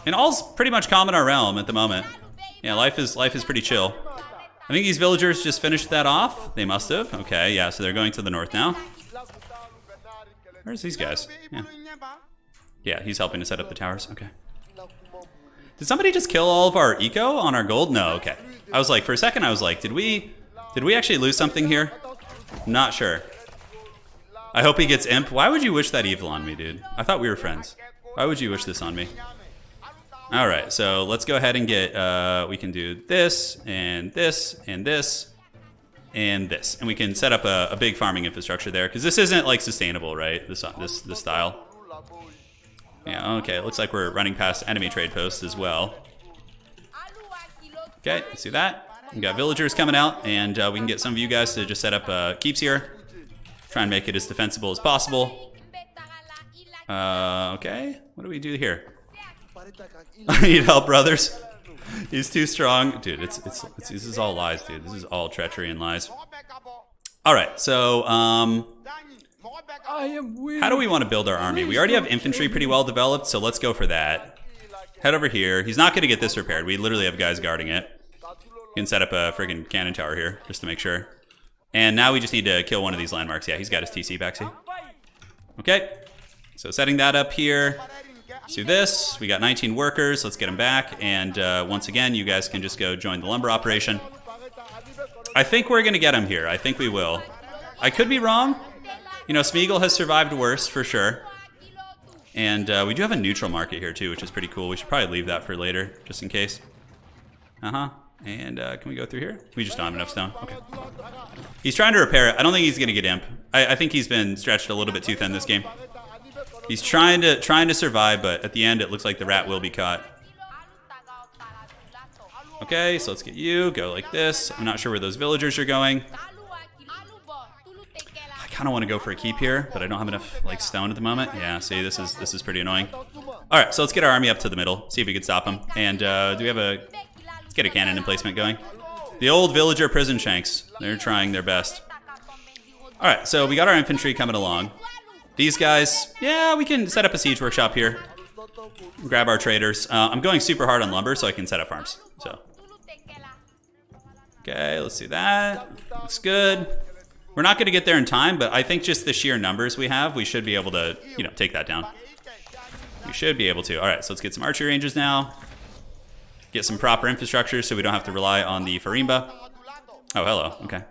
And all's pretty much calm in our realm at the moment. Yeah, life is pretty chill. I think these villagers just finished that off. They must have. Okay, yeah, so they're going to the north now. Where's these guys? Yeah, he's helping to set up the towers. Okay. Did somebody just kill all of our eco on our gold? No, okay. I was like, for a second, I was like, did we actually lose something here? Not sure. I hope he gets imp. Why would you wish that evil on me, dude? I thought we were friends. Why would you wish this on me? All right, so let's go ahead and get, we can do this, and this, and this, and this. And we can set up a big farming infrastructure there, because this isn't, like, sustainable, right? This style. Yeah, okay, it looks like we're running past enemy trade posts as well. Okay, let's do that. We got villagers coming out, and we can get some of you guys to just set up keeps here. Try and make it as defensible as possible. Okay, what do we do here? I need help, brothers. He's too strong. Dude, this is all lies, dude. This is all treachery and lies. All right, so, how do we want to build our army? We already have infantry pretty well developed, so let's go for that. Head over here. He's not going to get this repaired. We literally have guys guarding it. You can set up a friggin' cannon tower here, just to make sure. And now we just need to kill one of these landmarks. Yeah, he's got his TC back, see? Okay, so setting that up here. Let's do this. We got 19 workers. Let's get them back. And once again, you guys can just go join the lumber operation. I think we're going to get him here. I think we will. I could be wrong. You know, Smeagol has survived worse, for sure. And we do have a neutral market here, too, which is pretty cool. We should probably leave that for later, just in case. Uh-huh. And can we go through here? We just don't have enough stone. Okay. He's trying to repair it. I don't think he's going to get imp. I think he's been stretched a little bit too thin this game. He's trying to survive, but at the end, it looks like the rat will be caught. Okay, so let's get you. Go like this. I'm not sure where those villagers are going. I kind of want to go for a keep here, but I don't have enough like stone at the moment. Yeah, see, this is pretty annoying. All right, so let's get our army up to the middle. See if we can stop them. And do we have a... Let's get a cannon emplacement going. The old villager prison shanks. They're trying their best. All right, so we got our infantry coming along. These guys, yeah, we can set up a siege workshop here. Grab our traders. I'm going super hard on lumber so I can set up farms. So, okay, let's do that. Looks good. We're not going to get there in time, but I think just the sheer numbers we have, we should be able to, you know, take that down. We should be able to. All right, so let's get some archery ranges now. Get some proper infrastructure so we don't have to rely on the Farimba. Oh, hello. Okay.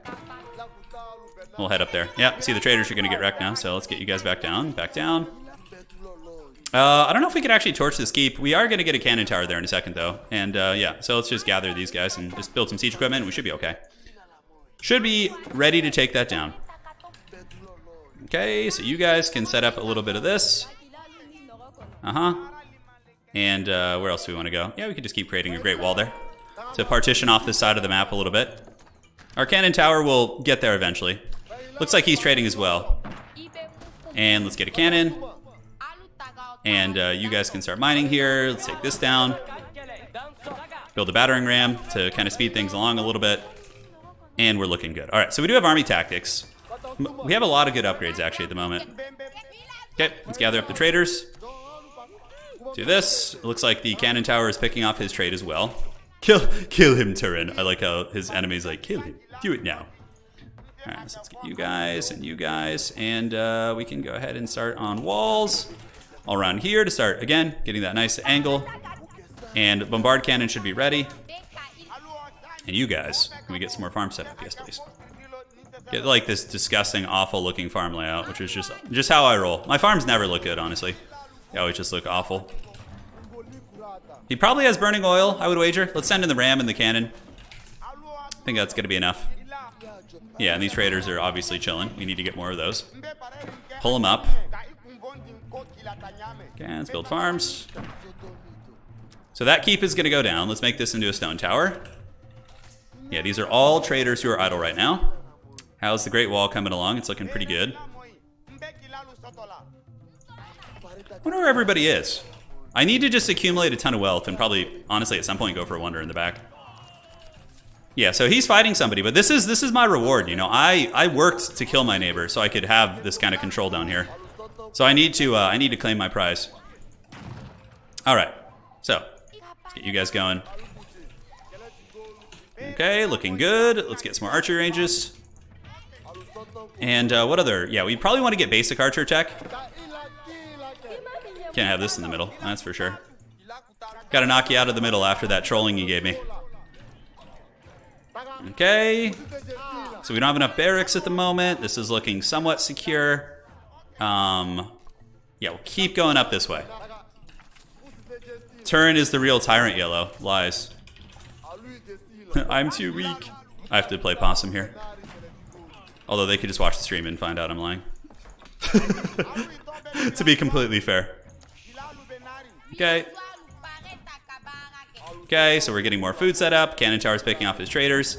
We'll head up there. Yeah, see, the traders are going to get wrecked now, so let's get you guys back down. Back down. I don't know if we could actually torch this keep. We are going to get a cannon tower there in a second, though. And, yeah, so let's just gather these guys and just build some siege equipment, and we should be okay. Should be ready to take that down. Okay, so you guys can set up a little bit of this. Uh-huh. And where else do we want to go? Yeah, we could just keep creating a great wall there to partition off this side of the map a little bit. Our cannon tower will get there eventually. Looks like he's trading as well. And let's get a cannon. And you guys can start mining here. Let's take this down. Build a battering ram to kind of speed things along a little bit. And we're looking good. All right, so we do have army tactics. We have a lot of good upgrades, actually, at the moment. Okay, let's gather up the traders. Do this. It looks like the cannon tower is picking off his trade as well. Kill him, Turin. I like how his enemy's like, kill him. Do it now. All right, so let's get you guys and you guys. And we can go ahead and start on walls. All around here to start, again, getting that nice angle. And bombard cannon should be ready. And you guys, can we get some more farm set up? Yes, please. Get like this disgusting, awful looking farm layout, which is just how I roll. My farms never look good, honestly. They always just look awful. He probably has burning oil, I would wager. Let's send in the ram and the cannon. I think that's going to be enough. Yeah, and these traders are obviously chilling. We need to get more of those. Pull them up. Okay, let's build farms. So that keep is going to go down. Let's make this into a stone tower. Yeah, these are all traders who are idle right now. How's the Great Wall coming along? It's looking pretty good. I wonder where everybody is. I need to just accumulate a ton of wealth and probably, honestly, at some point go for a wonder in the back. Yeah, so he's fighting somebody, but this is my reward, you know. I worked to kill my neighbor so I could have this kind of control down here. So I need to claim my prize. All right, so let's get you guys going. Okay, looking good. Let's get some more archery ranges. And what other? Yeah, we probably want to get basic archer tech. Can't have this in the middle, that's for sure. Gotta knock you out of the middle after that trolling you gave me. Okay. So we don't have enough barracks at the moment. This is looking somewhat secure. Yeah, we'll keep going up this way. Turin is the real tyrant, Yellow. Lies. I'm too weak. I have to play possum here. Although they could just watch the stream and find out I'm lying. To be completely fair. Okay. Okay, so we're getting more food set up. Cannon tower's picking off his traders.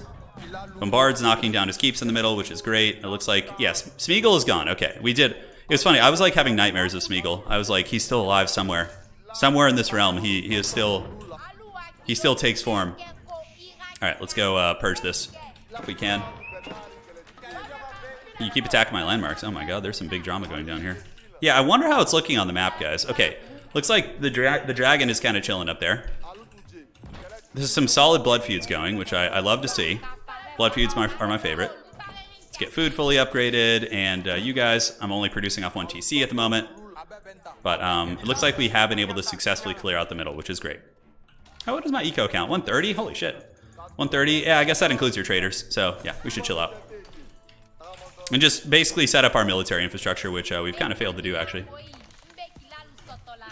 Bombard's knocking down his keeps in the middle, which is great. It looks like, yes, Smeagol is gone. Okay, we did. It was funny. I was like having nightmares of Smeagol. I was like, he's still alive somewhere. Somewhere in this realm, he still takes form. All right, let's go purge this if we can. You keep attacking my landmarks. Oh my god, there's some big drama going down here. Yeah, I wonder how it's looking on the map, guys. Okay, looks like the dragon is kind of chilling up there. There's some solid blood feuds going, which I love to see. Blood feuds are my favorite. Let's get food fully upgraded, and you guys, I'm only producing off 1 TC at the moment. But it looks like we have been able to successfully clear out the middle, which is great. Oh, what is my eco count? 130? Holy shit. 130? Yeah, I guess that includes your traders. So, yeah, we should chill out. And just basically set up our military infrastructure, which we've kind of failed to do, actually.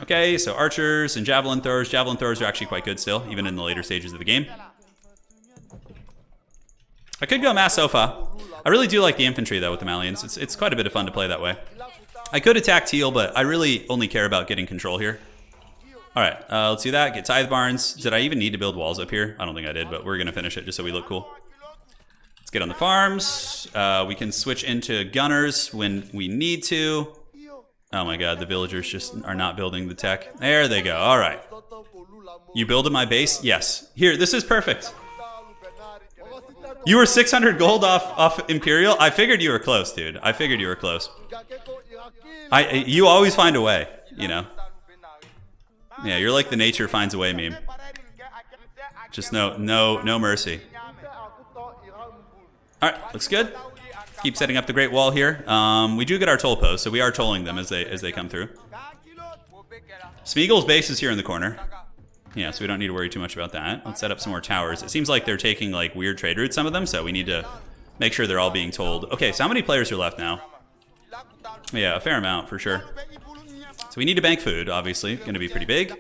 Okay, so archers and javelin throwers. Javelin throwers are actually quite good still, even in the later stages of the game. I could go mass sofa. I really do like the infantry, though, with the Malians. It's quite a bit of fun to play that way. I could attack Teal, but I really only care about getting control here. All right, let's do that. Get tithe barns. Did I even need to build walls up here? I don't think I did, but we're going to finish it just so we look cool. Let's get on the farms. We can switch into gunners when we need to. Oh my god, the villagers just are not building the tech. There they go. All right. You building my base? Yes. Here, this is perfect. You were 600 gold off Imperial? I figured you were close, dude. I figured you were close. You always find a way, you know. Yeah, you're like the nature finds a way meme. Just no mercy. All right, looks good. Keep setting up the Great Wall here. We do get our toll posts, so we are tolling them as they come through. Smeagol's base is here in the corner. Yeah, so we don't need to worry too much about that. Let's set up some more towers. It seems like they're taking like weird trade routes, some of them, so we need to make sure they're all being tolled. Okay, so how many players are left now? Yeah, a fair amount for sure. So we need to bank food, obviously. Going to be pretty big.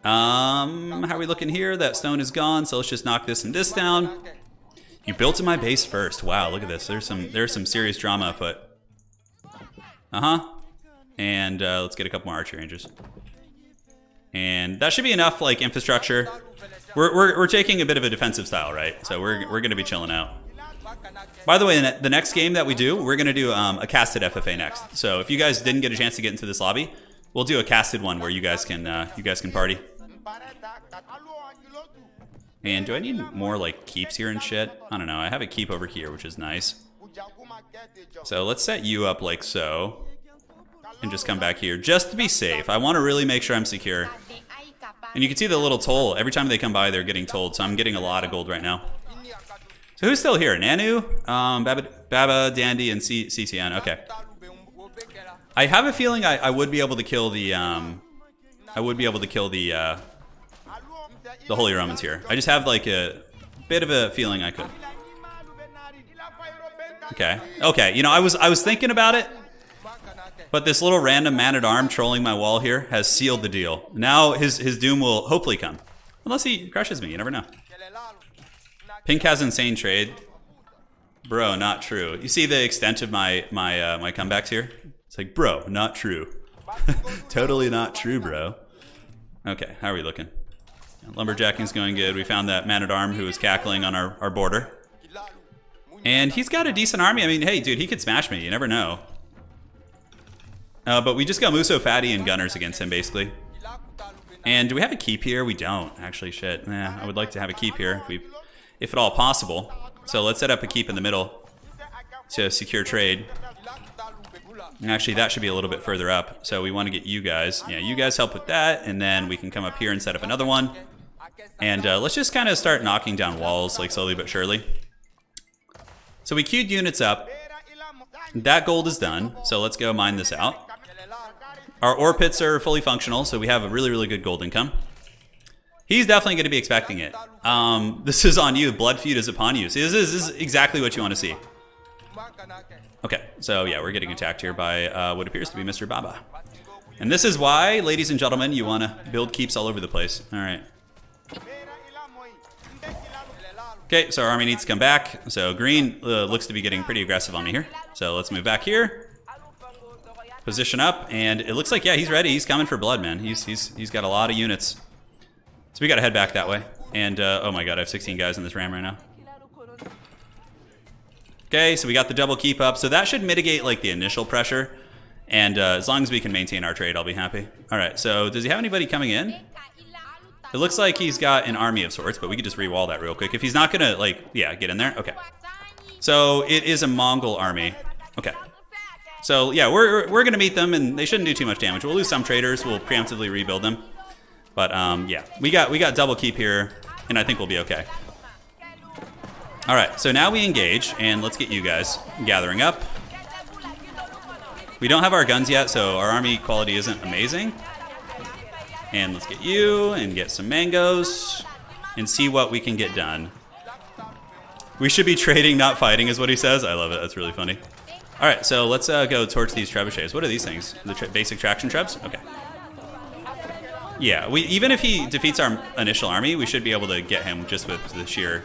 How are we looking here? That stone is gone, so let's just knock this and this down. You built in my base first. Wow, look at this. There's some serious drama afoot. And let's get a couple more archer ranges. And that should be enough, like, infrastructure. We're taking a bit of a defensive style, right? So we're going to be chilling out. By the way, in the next game that we do, we're going to do a casted FFA next. So if you guys didn't get a chance to get into this lobby, we'll do a casted one where you guys can party. And do I need more, like, keeps here and shit? I don't know. I have a keep over here, which is nice. So let's set you up like so. And just come back here, just to be safe. I want to really make sure I'm secure. And you can see the little toll. Every time they come by, they're getting tolled. So I'm getting a lot of gold right now. So who's still here? Nanu, Baba, Dandy, and CCN. Okay. I have a feeling I would be able to kill the the Holy Romans here. I just have like a bit of a feeling I could. Okay. Okay. You know, I was thinking about it. But this little random man-at-arm trolling my wall here has sealed the deal. Now his doom will hopefully come. Unless he crushes me, you never know. Pink has insane trade. Bro, not true. You see the extent of my comebacks here? It's like, bro, not true. Totally not true, bro. Okay, how are we looking? Lumberjacking's going good. We found that man-at-arm who was cackling on our border. And he's got a decent army. I mean, hey, dude, he could smash me. You never know. But we just got Muso, Fatty, and Gunners against him, basically. And do we have a keep here? We don't, actually. Shit. I would like to have a keep here, if at all possible. So let's set up a keep in the middle to secure trade. And actually, that should be a little bit further up. So we want to get you guys. Yeah, you guys help with that, and then we can come up here and set up another one. And let's just kind of start knocking down walls, like slowly but surely. So we queued units up. That gold is done, so let's go mine this out. Our ore pits are fully functional, so we have a really, really good gold income. He's definitely going to be expecting it. This is on you. Blood feud is upon you. See, this is exactly what you want to see. Okay, so yeah, we're getting attacked here by what appears to be Mr. Baba. And this is why, ladies and gentlemen, you want to build keeps all over the place. All right. Okay, so our army needs to come back. So green looks to be getting pretty aggressive on me here. So let's move back here. Position up, and it looks like, yeah, he's ready. He's coming for blood, man. He's got a lot of units. So we got to head back that way. And, oh my god, I have 16 guys in this ram right now. Okay, so we got the double keep up. So that should mitigate, like, the initial pressure. And as long as we can maintain our trade, I'll be happy. All right, so does he have anybody coming in? It looks like he's got an army of sorts, but we could just re-wall that real quick. If he's not going to, like, yeah, get in there. Okay. So it is a Mongol army. Okay. So, yeah, we're going to meet them, and they shouldn't do too much damage. We'll lose some traders. We'll preemptively rebuild them. But, yeah, we got double keep here, and I think we'll be okay. All right, so now we engage, and let's get you guys gathering up. We don't have our guns yet, so our army quality isn't amazing. And let's get you, and get some mangoes, and see what we can get done. We should be trading, not fighting, is what he says. I love it. That's really funny. All right, so let's go towards these trebuchets. What are these things? The basic traction trebs? Okay. Yeah, even if he defeats our initial army, we should be able to get him just with the sheer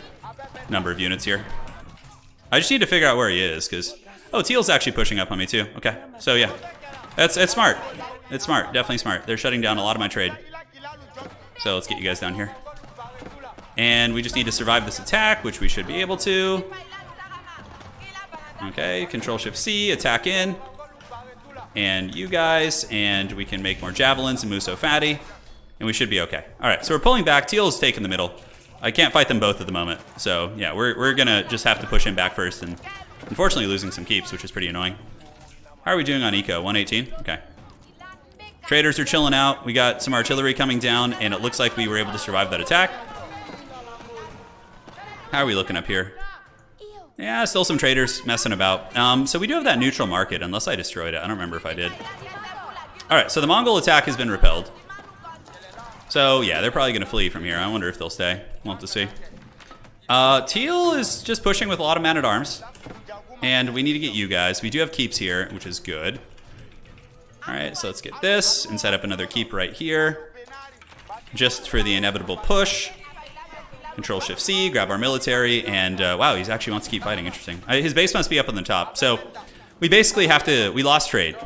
number of units here. I just need to figure out where he is, because... Oh, Teal's actually pushing up on me, too. Okay, so yeah. It's smart. It's smart. Definitely smart. They're shutting down a lot of my trade. So let's get you guys down here. And we just need to survive this attack, which we should be able to. Okay, Control-Shift-C, attack in. And you guys, and we can make more javelins and Muso Fatty. And we should be okay. All right, so we're pulling back. Teal is taking the middle. I can't fight them both at the moment. So yeah, we're gonna just have to push him back first, and unfortunately losing some keeps, which is pretty annoying. How are we doing on eco? 118? Okay. Traders are chilling out. We got some artillery coming down, and it looks like we were able to survive that attack. How are we looking up here? Yeah, still some traders messing about. So we do have that neutral market, unless I destroyed it. I don't remember if I did. All right, so the Mongol attack has been repelled. So yeah, they're probably gonna flee from here. I wonder if they'll stay. We'll have to see. Teal is just pushing with a lot of man-at-arms. And we need to get you guys. We do have keeps here, which is good. All right, so let's get this and set up another keep right here. Just for the inevitable push. Control-Shift-C, grab our military, and wow, he actually wants to keep fighting. Interesting. His base must be up on the top. So we basically have to, we lost trade.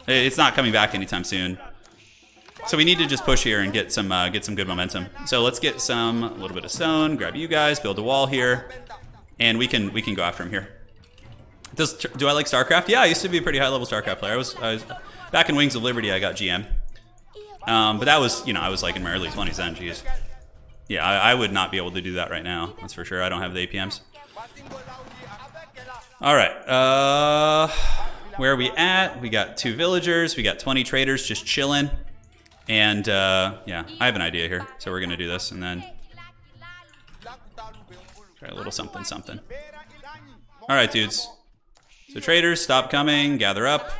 It's not coming back anytime soon. So we need to just push here and get some good momentum. So let's get a little bit of stone, grab you guys, build a wall here, and we can go after him here. Do I like StarCraft? Yeah, I used to be a pretty high level StarCraft player. I was back in Wings of Liberty. I got GM, but that was, I was like in my early 20s then. Jeez. Yeah, I would not be able to do that right now. That's for sure. I don't have the APMs. All right. Where are we at? We got 2 villagers. We got 20 traders just chilling. And yeah, I have an idea here. So we're going to do this and then try a little something, something. All right, dudes. So traders, stop coming. Gather up.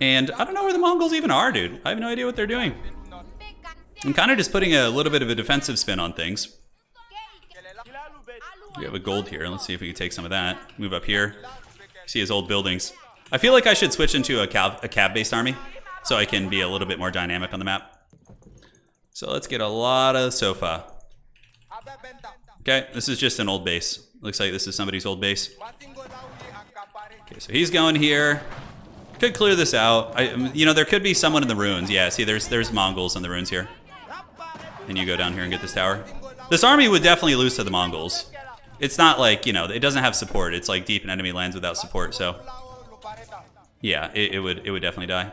And I don't know where the Mongols even are, dude. I have no idea what they're doing. I'm kind of just putting a little bit of a defensive spin on things. We have a gold here. Let's see if we can take some of that. Move up here. See his old buildings. I feel like I should switch into a cab-based army so I can be a little bit more dynamic on the map. So let's get a lot of sofa. Okay, this is just an old base. Looks like this is somebody's old base. Okay, so he's going here. Could clear this out. There could be someone in the ruins. Yeah, see, there's Mongols in the ruins here. And you go down here and get this tower. This army would definitely lose to the Mongols. It's not like, it doesn't have support. It's like deep in enemy lands without support, so. Yeah, it would definitely die.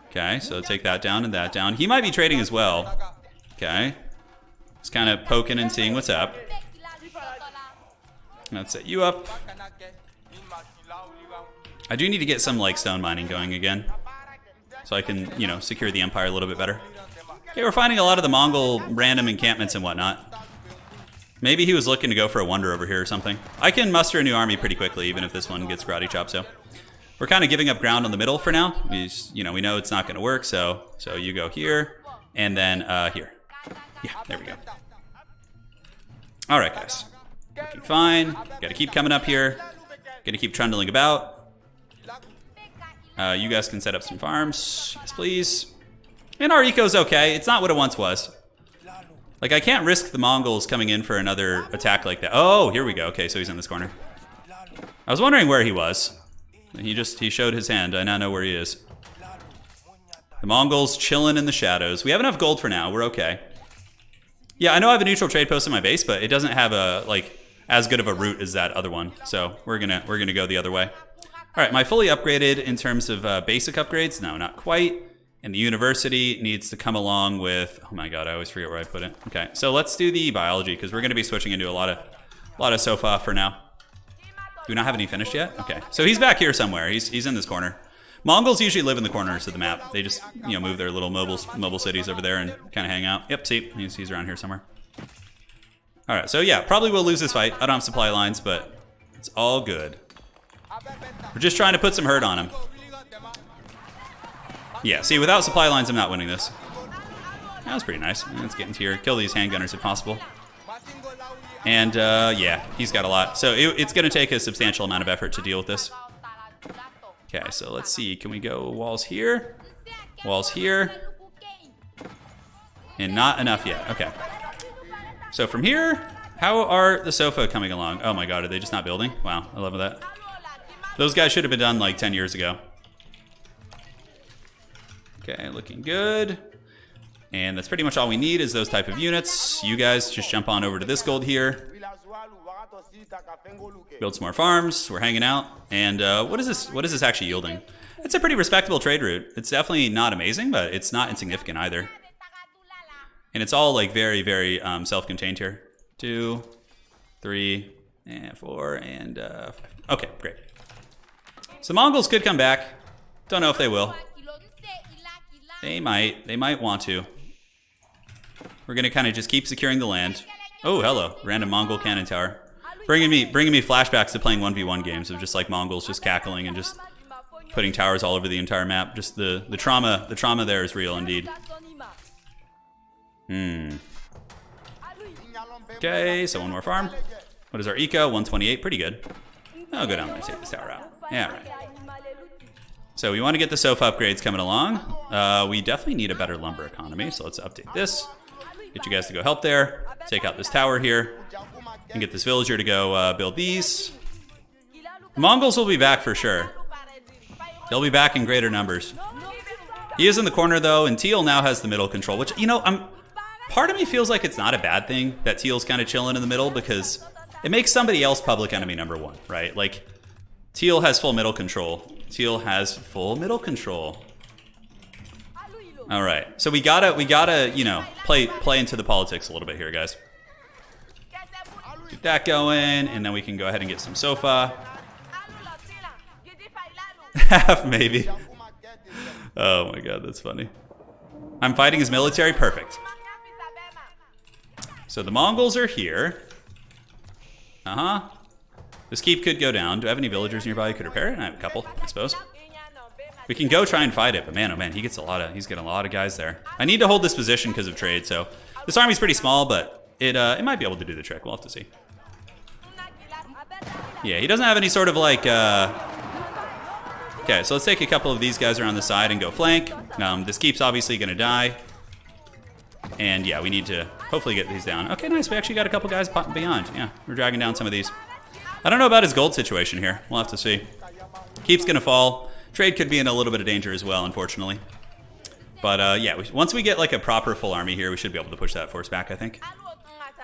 Okay, so take that down and that down. He might be trading as well. Okay. Just kind of poking and seeing what's up. Let's set you up. I do need to get some like stone mining going again. So I can, secure the empire a little bit better. Okay, we're finding a lot of the Mongol random encampments and whatnot. Maybe he was looking to go for a wonder over here or something. I can muster a new army pretty quickly, even if this one gets karate chopped, so. We're kind of giving up ground on the middle for now. We know it's not going to work, so you go here, and then here. Yeah, there we go. All right, guys. Looking fine. Got to keep coming up here. Got to keep trundling about. You guys can set up some farms, yes, please. And our eco's okay. It's not what it once was. Like, I can't risk the Mongols coming in for another attack like that. Oh, here we go. Okay, so he's in this corner. I was wondering where he was. He showed his hand. I now know where he is. The Mongols chilling in the shadows. We have enough gold for now. We're okay. Yeah, I know I have a neutral trade post in my base, but it doesn't have as good of a route as that other one. So we're gonna go the other way. All right, my fully upgraded in terms of basic upgrades. No, not quite. And the university needs to come along with. Oh my god, I always forget where I put it. Okay, so let's do the biology because we're gonna be switching into a lot of sofa for now. Do we not have any finished yet? Okay, so he's back here somewhere. He's in this corner. Mongols usually live in the corners of the map. They just move their little mobile cities over there and kind of hang out. Yep, see, he's around here somewhere. All right, so yeah, probably will lose this fight. I don't have supply lines, but it's all good. We're just trying to put some hurt on him. Yeah, see, without supply lines, I'm not winning this. That was pretty nice. Let's get into here. Kill these handgunners if possible. And yeah, he's got a lot. So it's going to take a substantial amount of effort to deal with this. Okay, so let's see. Can we go walls here? Walls here. And not enough yet. Okay. So from here, how are the sofa coming along? Oh my god, are they just not building? Wow, I love that. Those guys should have been done like 10 years ago. Okay, looking good. And that's pretty much all we need is those type of units. You guys just jump on over to this gold here. Build some more farms. We're hanging out. And what is this? What is this actually yielding? It's a pretty respectable trade route. It's definitely not amazing, but it's not insignificant either. And it's all like very, very self-contained here. 2, 3, and 4, and 5. Okay, great. So Mongols could come back. Don't know if they will. They might. They might want to. We're gonna kind of just keep securing the land. Oh, hello, random Mongol cannon tower, bringing me flashbacks to playing 1v1 games of just like Mongols just cackling and just putting towers all over the entire map. Just the trauma there is real indeed. Okay, so one more farm. What is our eco? 128, pretty good. I'll go down there and take this tower out. Yeah, right. So we want to get the sofa upgrades coming along. We definitely need a better lumber economy, so let's update this. Get you guys to go help there. Take out this tower here. And get this villager to go build these. Mongols will be back for sure. They'll be back in greater numbers. He is in the corner though, and Teal now has the middle control, which, you know, part of me feels like it's not a bad thing that Teal's kind of chilling in the middle, because it makes somebody else public enemy #1, right? Like, Teal has full middle control. Teal has full middle control. All right, so we gotta, you know, play into the politics a little bit here, guys. Get that going, and then we can go ahead and get some sofa. Half maybe. Oh my god, that's funny. I'm fighting his military, perfect. So the Mongols are here. This keep could go down. Do I have any villagers nearby who could repair it? I have a couple, I suppose. We can go try and fight it, but man, oh man, he's getting a lot of guys there. I need to hold this position because of trade, so this army's pretty small, but it might be able to do the trick. We'll have to see. Yeah, he doesn't have any sort of like. Okay, so let's take a couple of these guys around the side and go flank. This keep's obviously going to die, and yeah, we need to hopefully get these down. Okay, nice. We actually got a couple guys beyond. Yeah, we're dragging down some of these. I don't know about his gold situation here. We'll have to see. Keep's going to fall. Trade could be in a little bit of danger as well, unfortunately. But yeah, once we get like a proper full army here, we should be able to push that force back, I think.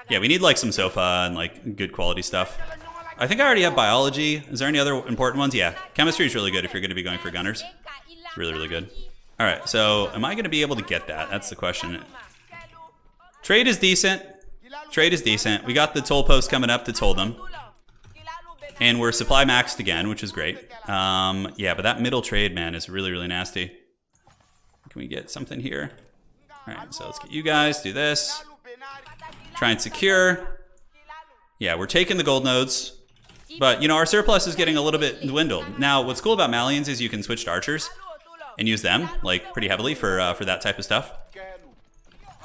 Yeah, we need like some sofa and like good quality stuff. I think I already have biology. Is there any other important ones? Yeah, chemistry is really good if you're going to be going for gunners. It's really, really good. All right, so am I going to be able to get that? That's the question. Trade is decent. Trade is decent. We got the toll post coming up to toll them. And we're supply maxed again, which is great. Yeah, but that middle trade, man, is really, really nasty. Can we get something here? All right, so let's get you guys, do this. Try and secure. Yeah, we're taking the gold nodes. But, you know, our surplus is getting a little bit dwindled. Now, what's cool about Malians is you can switch to archers and use them, like, pretty heavily for that type of stuff.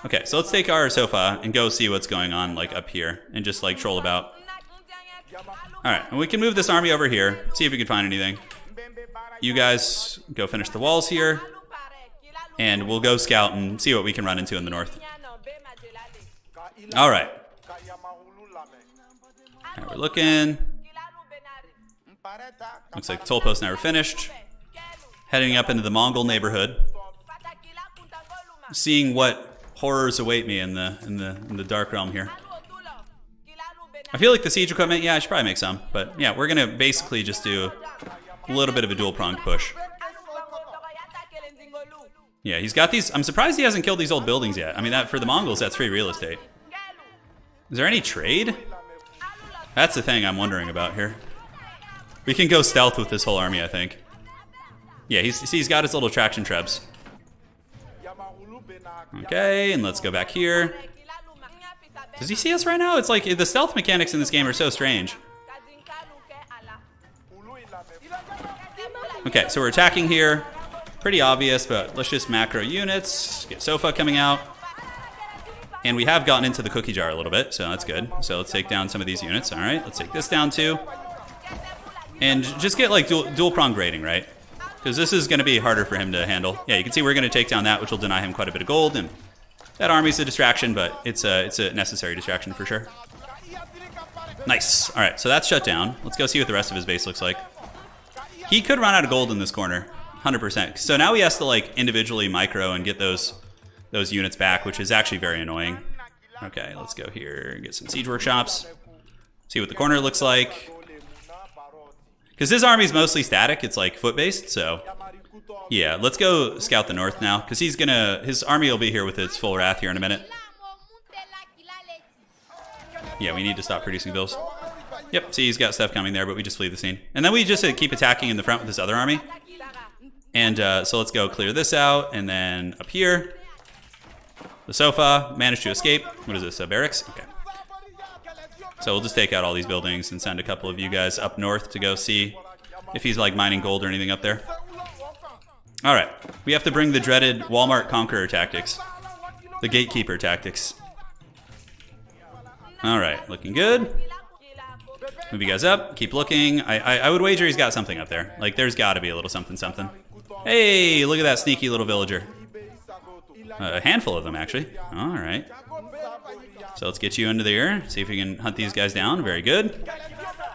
Okay, so let's take our sofa and go see what's going on, like, up here and just, like, troll about. All right, and we can move this army over here, see if we can find anything. You guys go finish the walls here, and we'll go scout and see what we can run into in the north. All right. All right, we're looking. Looks like the toll post never finished. Heading up into the Mongol neighborhood, seeing what horrors await me in the dark realm here. I feel like the siege equipment, yeah, I should probably make some. But yeah, we're going to basically just do a little bit of a dual-pronged push. Yeah, he's got these. I'm surprised he hasn't killed these old buildings yet. I mean, that for the Mongols, that's free real estate. Is there any trade? That's the thing I'm wondering about here. We can go stealth with this whole army, I think. Yeah, he's got his little traction trebs. Okay, and let's go back here. Does he see us right now? It's like the stealth mechanics in this game are so strange. Okay, so we're attacking here. Pretty obvious, but let's just macro units. Get Sofa coming out. And we have gotten into the cookie jar a little bit, so that's good. So let's take down some of these units. All right, let's take this down too. And just get like dual prong grading, right? Because this is going to be harder for him to handle. Yeah, you can see we're going to take down that, which will deny him quite a bit of gold. And that army's a distraction, but it's a necessary distraction for sure. Nice. All right, so that's shut down. Let's go see what the rest of his base looks like. He could run out of gold in this corner. 100%. So now he has to like individually micro and get those units back, which is actually very annoying. Okay, let's go here, get some siege workshops. See what the corner looks like. Because his army's mostly static, it's like foot-based, so... Yeah, let's go scout the north now, because his army will be here with its full wrath here in a minute. Yeah, we need to stop producing bills. Yep, see, he's got stuff coming there, but we just flee the scene. And then we just keep attacking in the front with this other army. And so let's go clear this out, and then up here. The sofa managed to escape. What is this, barracks? Okay. So we'll just take out all these buildings and send a couple of you guys up north to go see if he's like mining gold or anything up there. All right, we have to bring the dreaded Walmart conqueror tactics, the gatekeeper tactics. All right, looking good. Move you guys up, keep looking. I would wager he's got something up there. Like there's gotta be a little something something. Hey, look at that sneaky little villager. A handful of them actually. All right. So let's get you into there, see if we can hunt these guys down. Very good.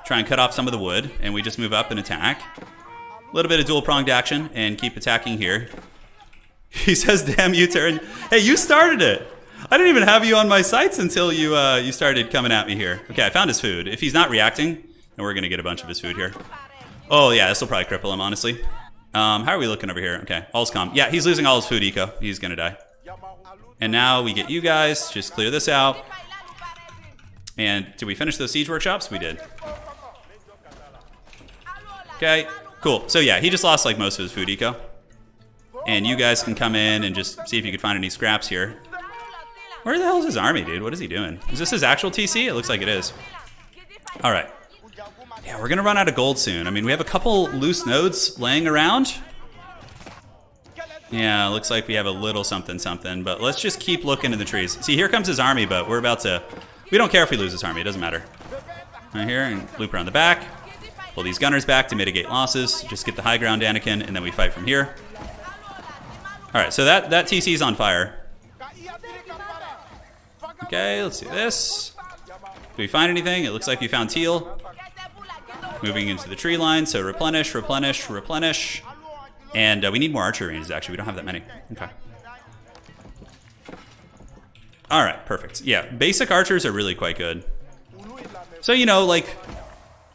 Try and cut off some of the wood, and we just move up and attack. A little bit of dual-pronged action, and keep attacking here. He says, damn you, turn. Hey, you started it. I didn't even have you on my sights until you started coming at me here. Okay, I found his food. If he's not reacting, then we're going to get a bunch of his food here. Oh, yeah, this will probably cripple him, honestly. How are we looking over here? Okay, all's calm. Yeah, he's losing all his food eco. He's going to die. And now we get you guys. Just clear this out. And did we finish those siege workshops? We did. Okay, cool. So yeah, he just lost like most of his food eco. And you guys can come in and just see if you can find any scraps here. Where the hell is his army, dude? What is he doing? Is this his actual TC? It looks like it is. All right. Yeah, we're going to run out of gold soon. I mean, we have a couple loose nodes laying around. Yeah, looks like we have a little something something, but let's just keep looking in the trees. See, here comes his army, but we're about to... We don't care if we lose his army, it doesn't matter. Right here, and loop around the back. Pull these gunners back to mitigate losses. Just get the high ground, Anakin, and then we fight from here. Alright, so that TC's on fire. Okay, let's do this. Do we find anything? It looks like we found teal. Moving into the tree line, so replenish, replenish, replenish. And we need more archery ranges, actually. We don't have that many. Okay. All right, perfect. Yeah, basic archers are really quite good. So, you know, like,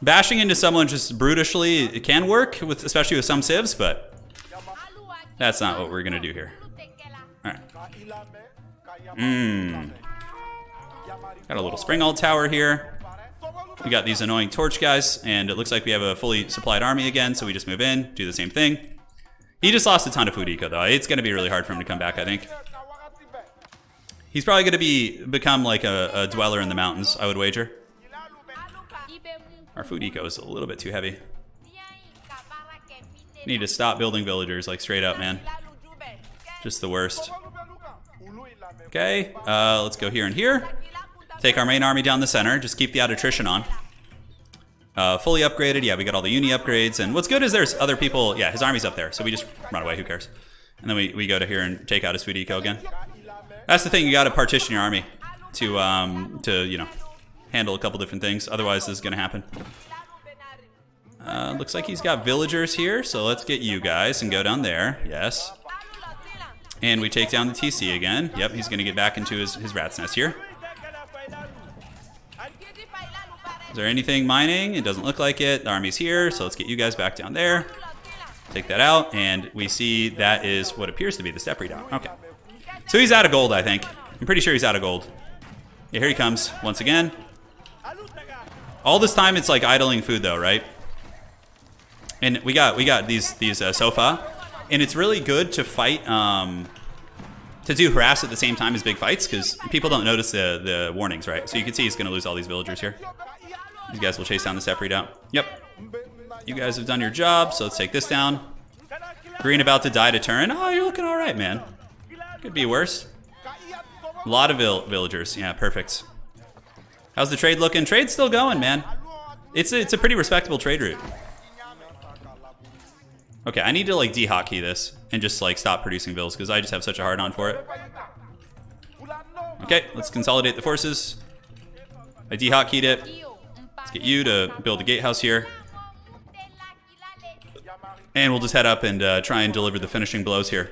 bashing into someone just brutishly, it can work, especially with some civs, but that's not what we're going to do here. All right. Got a little spring-ald tower here. We got these annoying torch guys, and it looks like we have a fully supplied army again, so we just move in, do the same thing. He just lost a ton of food eco, though. It's going to be really hard for him to come back, I think. He's probably going to become like a dweller in the mountains, I would wager. Our food eco is a little bit too heavy. Need to stop building villagers, like straight up, man. Just the worst. Okay, let's go here and here. Take our main army down the center. Just keep the out attrition on. Fully upgraded. Yeah, we got all the uni upgrades. And what's good is there's other people. Yeah, his army's up there. So we just run away. Who cares? And then we go to here and take out his food eco again. That's the thing. You got to partition your army to you know, handle a couple different things. Otherwise, this is going to happen. Looks like he's got villagers here. So let's get you guys and go down there. Yes. And we take down the TC again. Yep, he's going to get back into his rat's nest here. Is there anything mining? It doesn't look like it. The army's here, so let's get you guys back down there. Take that out, and we see that is what appears to be the step redoubt. Okay. So he's out of gold, I think. I'm pretty sure he's out of gold. Yeah, here he comes once again. All this time it's like idling food though, right? And we got these sofa, and it's really good to fight to do harass at the same time as big fights, because people don't notice the warnings, right? So you can see he's going to lose all these villagers here. These guys will chase down the step redoubt. Yep. You guys have done your job, so let's take this down. Green about to die to turn. Oh, you're looking all right, man. Could be worse. A lot of villagers. Yeah, perfect. How's the trade looking? Trade's still going, man. It's a pretty respectable trade route. Okay, I need to like de-hotkey this and just like stop producing bills because I just have such a hard on for it. Okay, let's consolidate the forces. I de-hotkeyed it. Let's get you to build a gatehouse here. And we'll just head up and try and deliver the finishing blows here.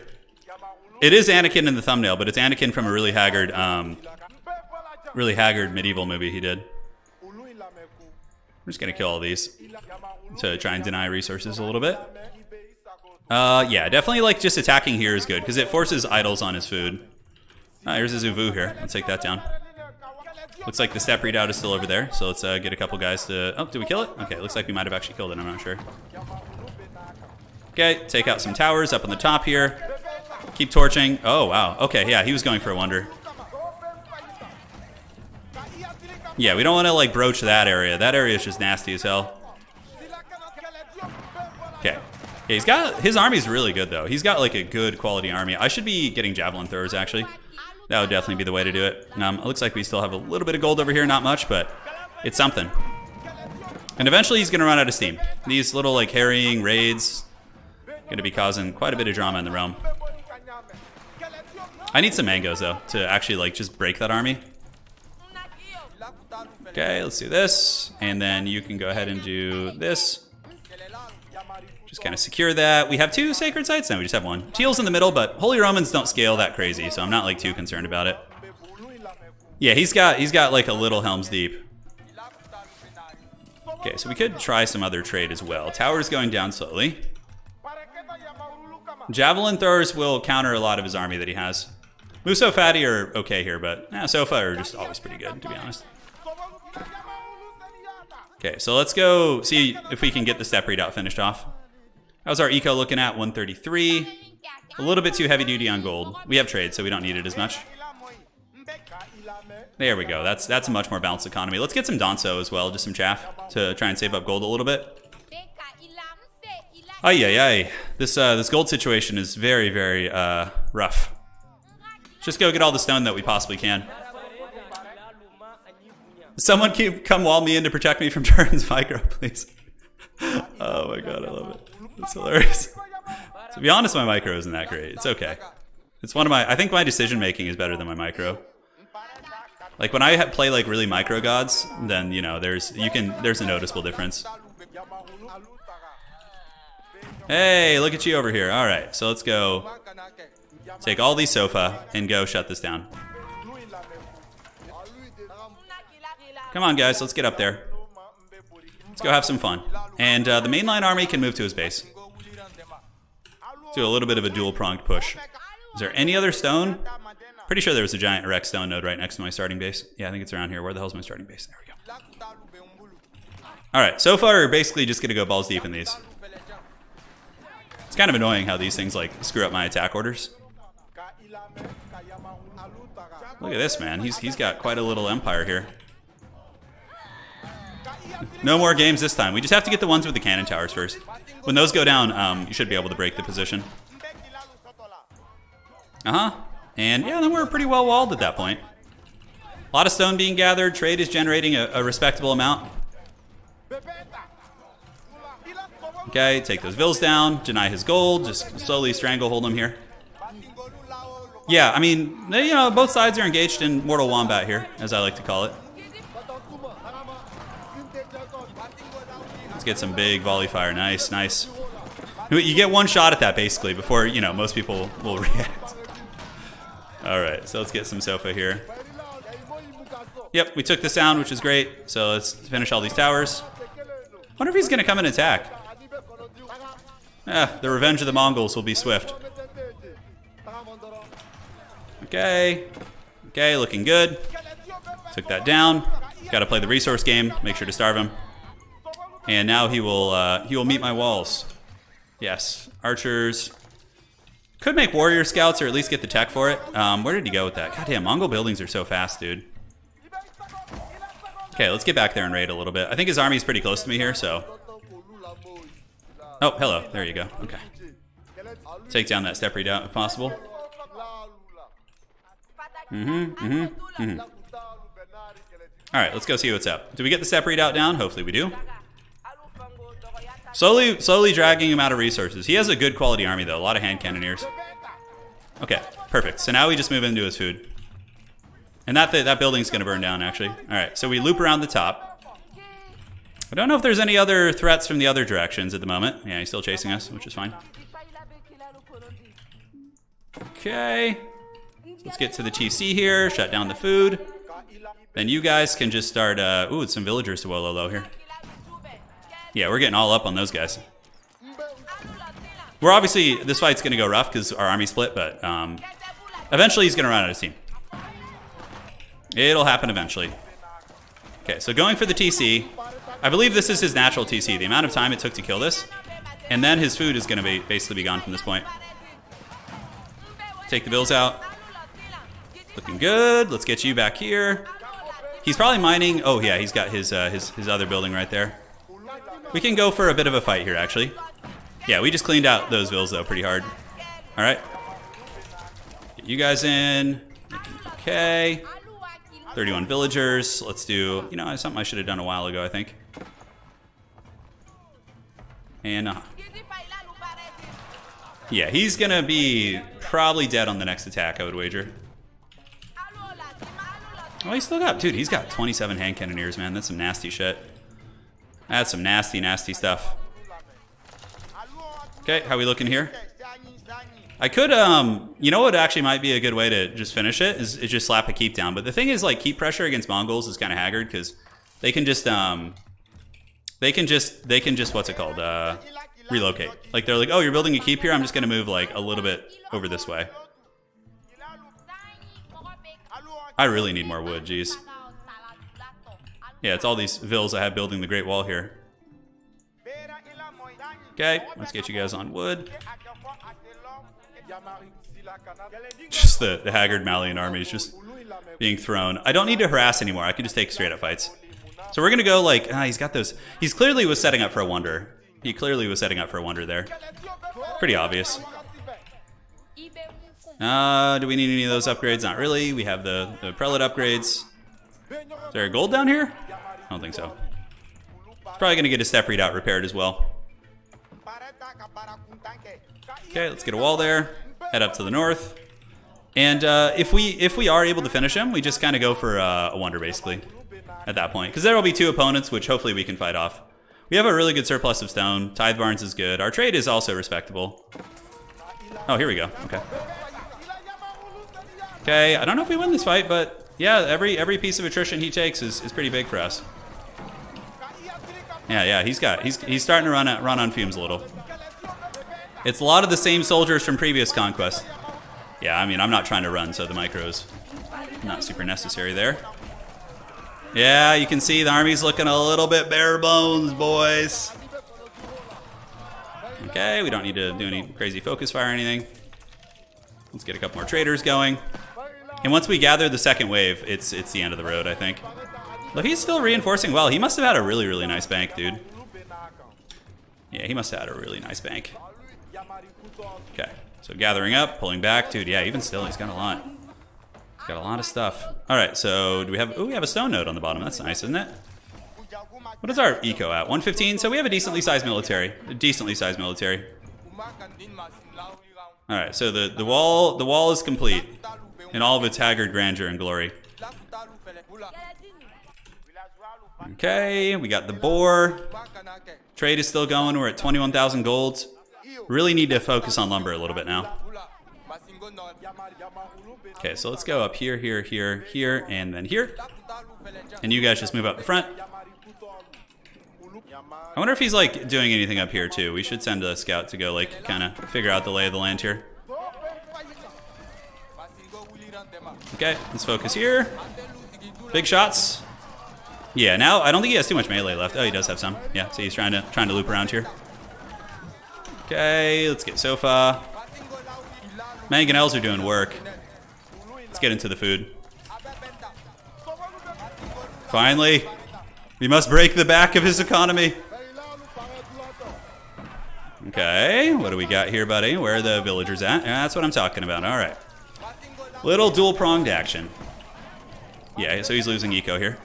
It is Anakin in the thumbnail, but it's Anakin from a really haggard medieval movie he did. We're just gonna kill all these to try and deny resources a little bit. Yeah, definitely like just attacking here is good because it forces idols on his food. Here's a Zuvu here. Let's take that down. Looks like the step redoubt is still over there, so let's get a couple guys to... Oh, did we kill it? Okay, looks like we might have actually killed it. I'm not sure. Okay, take out some towers up on the top here. Keep torching. Oh, wow. Okay, yeah, he was going for a wonder. Yeah, we don't want to, like, broach that area. That area is just nasty as hell. Okay. Yeah, he's got... His army's really good, though. He's got, like, a good quality army. I should be getting javelin throwers, actually. That would definitely be the way to do it. It looks like we still have a little bit of gold over here. Not much, but it's something. And eventually he's going to run out of steam. These little, like, harrying raids going to be causing quite a bit of drama in the realm. I need some mangoes, though, to actually, like, just break that army. Okay, let's do this. And then you can go ahead and do this. Just kind of secure that. We have 2 sacred sites now. We just have 1. Teal's in the middle, but Holy Romans don't scale that crazy, so I'm not like too concerned about it. Yeah, he's got like a little Helm's Deep. Okay, so we could try some other trade as well. Tower's going down slowly. Javelin throwers will counter a lot of his army that he has. Muso Fatty are okay here, but Sofa are just always pretty good, to be honest. Okay, so let's go see if we can get the step redoubt finished off. How's our eco looking at? 133. A little bit too heavy duty on gold. We have trade, so we don't need it as much. There we go. That's a much more balanced economy. Let's get some Danso as well, just some chaff to try and save up gold a little bit. Ay, ay, ay. This gold situation is very, very rough. Just go get all the stone that we possibly can. Someone come wall me in to protect me from Turin's micro, please. Oh my god, I love it. It's hilarious. To be honest, my micro isn't that great. It's okay. It's one of my... I think my decision making is better than my micro. Like when I play like really micro gods, then you know there's a noticeable difference. Hey, look at you over here. All right, so let's go take all these sofa and go shut this down. Come on, guys, let's get up there. Let's go have some fun. And the mainline army can move to his base. Do a little bit of a dual-pronged push. Is there any other stone? Pretty sure there was a giant erect stone node right next to my starting base. Yeah, I think it's around here. Where the hell's my starting base? There we go. All right, so far we're basically just going to go balls deep in these. It's kind of annoying how these things like screw up my attack orders. Look at this, man. He's got quite a little empire here. No more games this time. We just have to get the ones with the cannon towers first. When those go down, you should be able to break the position. And yeah, then we're pretty well walled at that point. A lot of stone being gathered. Trade is generating a respectable amount. Okay, take those vills down. Deny his gold. Just slowly stranglehold him here. Yeah, I mean, you know, both sides are engaged in Mortal Wombat here, as I like to call it. Let's get some big volley fire. Nice, nice. You get one shot at that, basically, before, you know, most people will react. All right, so let's get some sofa here. Yep, we took this down, which is great. So let's finish all these towers. Wonder if he's going to come and attack. The revenge of the Mongols will be swift. Okay. Okay, looking good. Took that down. Got to play the resource game. Make sure to starve him. And now he will meet my walls. Yes, archers. Could make warrior scouts or at least get the tech for it. Where did he go with that? Goddamn, Mongol buildings are so fast, dude. Okay, let's get back there and raid a little bit. I think his army's pretty close to me here, so. Oh, hello. There you go. Okay. Take down that step redoubt if possible. All right, let's go see what's up. Do we get the step redoubt down? Hopefully we do. Slowly dragging him out of resources. He has a good quality army, though. A lot of hand cannoneers. Okay, perfect. So now we just move into his food. And that building's going to burn down, actually. All right, so we loop around the top. I don't know if there's any other threats from the other directions at the moment. Yeah, he's still chasing us, which is fine. Okay. Let's get to the TC here. Shut down the food. Then you guys can just start... ooh, some villagers to Wololo here. Yeah, we're getting all up on those guys. We're obviously... This fight's going to go rough because our army split, but eventually he's going to run out of steam. It'll happen eventually. Okay, so going for the TC. I believe this is his natural TC. The amount of time it took to kill this. And then his food is going to basically be gone from this point. Take the bills out. Looking good. Let's get you back here. He's probably mining. Oh, yeah, he's got his other building right there. We can go for a bit of a fight here, actually. Yeah, we just cleaned out those vills, though, pretty hard. All right. Get you guys in. Okay. 31 villagers. Let's do, you know, something I should have done a while ago, I think. And, yeah, he's going to be probably dead on the next attack, I would wager. Oh, he's still got, dude, he's got 27 hand cannoneers, man. That's some nasty shit. That's some nasty, nasty stuff. Okay, how we looking here? I could, you know what actually might be a good way to just finish it is just slap a keep down. But the thing is, like, keep pressure against Mongols is kind of haggard because they can just, what's it called? Relocate. Like, they're like, oh, you're building a keep here? I'm just going to move, like, a little bit over this way. I really need more wood, jeez. Yeah, it's all these vills I have building the Great Wall here. Okay, let's get you guys on wood. Just the haggard Malian army is just being thrown. I don't need to harass anymore. I can just take straight up fights. So we're going to go like, he's got those. He's clearly was setting up for a wonder. He clearly was setting up for a wonder there. Pretty obvious. Do we need any of those upgrades? Not really. We have the prelate upgrades. Is there a gold down here? I don't think so. It's probably going to get a step redoubt repaired as well. Okay, let's get a wall there. Head up to the north. And if we are able to finish him, we just kind of go for a wonder, basically, at that point. Because there will be two opponents, which hopefully we can fight off. We have a really good surplus of stone. Tithe Barns is good. Our trade is also respectable. Oh, here we go. Okay. Okay, I don't know if we win this fight, but yeah, every piece of attrition he takes is pretty big for us. Yeah, he's starting to run on fumes a little. It's a lot of the same soldiers from previous conquests. Yeah, I mean, I'm not trying to run, so the micro's not super necessary there. Yeah, you can see the army's looking a little bit bare bones, boys. Okay, we don't need to do any crazy focus fire or anything. Let's get a couple more traders going. And once we gather the second wave, it's the end of the road, I think. Look, he's still reinforcing well. He must have had a really, really nice bank, dude. Yeah, he must have had a really nice bank. Okay, so gathering up, pulling back. Dude, yeah, even still, he's got a lot. He's got a lot of stuff. All right, so do we have... Oh, we have a stone node on the bottom. That's nice, isn't it? What is our eco at? 115? So we have a decently sized military. All right, so the wall is complete in all of its haggard grandeur and glory. Okay, we got the boar. Trade is still going. We're at 21,000 golds. Really need to focus on lumber a little bit now. Okay, so let's go up here, here, here, here, and then here. And you guys just move up the front. I wonder if he's like doing anything up here too. We should send a scout to go like kind of figure out the lay of the land here. Okay, let's focus here. Big shots. Yeah, now I don't think he has too much melee left. Oh, he does have some. Yeah, so he's trying to loop around here. Okay, let's get Sofa. Mangonels are doing work. Let's get into the food. Finally, we must break the back of his economy. Okay, what do we got here, buddy? Where are the villagers at? Yeah, that's what I'm talking about. All right. Little dual-pronged action. Yeah, so he's losing eco here.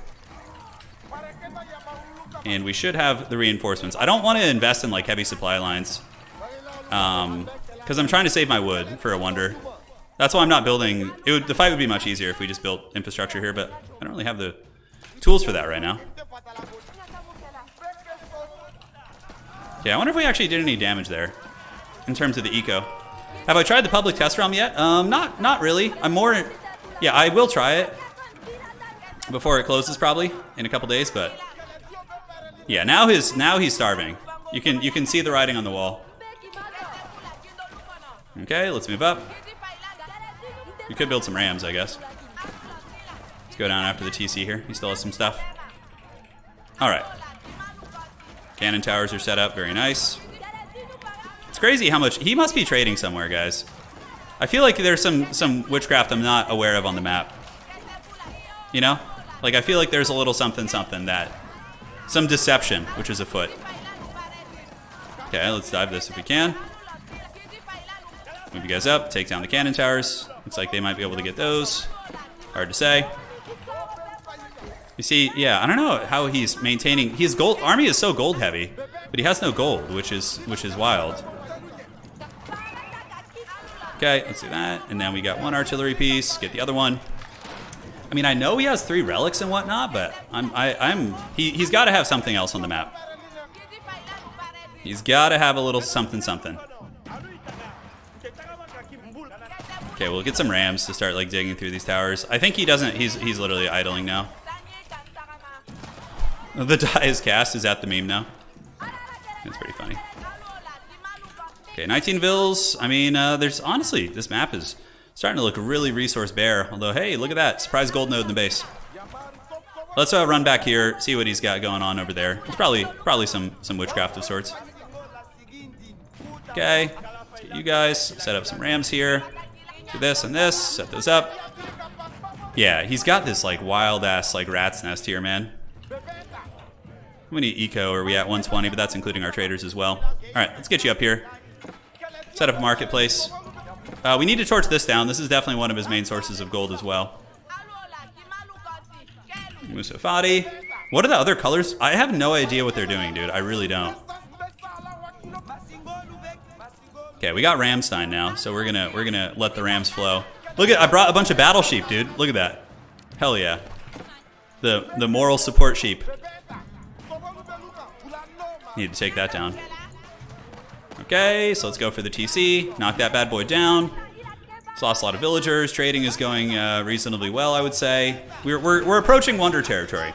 And we should have the reinforcements. I don't want to invest in like heavy supply lines. Because I'm trying to save my wood for a wonder. That's why I'm not building... The fight would be much easier if we just built infrastructure here, but I don't really have the tools for that right now. Okay, I wonder if we actually did any damage there in terms of the eco. Have I tried the public test realm yet? Not really. I'm more... Yeah, I will try it before it closes probably in a couple days, but... Yeah, now he's starving. You can see the writing on the wall. Okay, let's move up. We could build some rams, I guess. Let's go down after the TC here. He still has some stuff. Alright. Cannon towers are set up. Very nice. It's crazy how much... He must be trading somewhere, guys. I feel like there's some witchcraft I'm not aware of on the map. You know? Like, I feel like there's a little something that... Some deception, which is afoot. Okay, let's dive this if we can. Move you guys up. Take down the cannon towers. Looks like they might be able to get those. Hard to say. You see, yeah, I don't know how he's maintaining... His gold army is so gold heavy, but he has no gold, which is wild. Okay, let's do that. And then we got one artillery piece. Get the other one. I mean, I know he has 3 relics and whatnot, but he's got to have something else on the map. He's got to have a little something. Okay, we'll get some rams to start like digging through these towers. I think he doesn't. He's literally idling now. The die is cast. Is that the meme now? That's pretty funny. Okay, 19 vills. I mean, there's honestly, this map is starting to look really resource bare. Although, hey, look at that. Surprise gold node in the base. Let's run back here, see what he's got going on over there. There's probably some witchcraft of sorts. Okay, let's get you guys. Set up some rams here. Do this and this. Set those up. Yeah, he's got this like wild ass like rat's nest here, man. How many eco are we at? 120, but that's including our traders as well. All right, let's get you up here. Set up a marketplace. We need to torch this down. This is definitely one of his main sources of gold as well. Musafati. What are the other colors? I have no idea what they're doing, dude. I really don't. Okay, we got Ramstein now, so we're gonna let the rams flow. Look at, I brought a bunch of battle sheep, dude. Look at that. Hell yeah. The moral support sheep. Need to take that down. Okay, so let's go for the TC. Knock that bad boy down. It's lost a lot of villagers. Trading is going reasonably well, I would say. We're approaching wonder territory.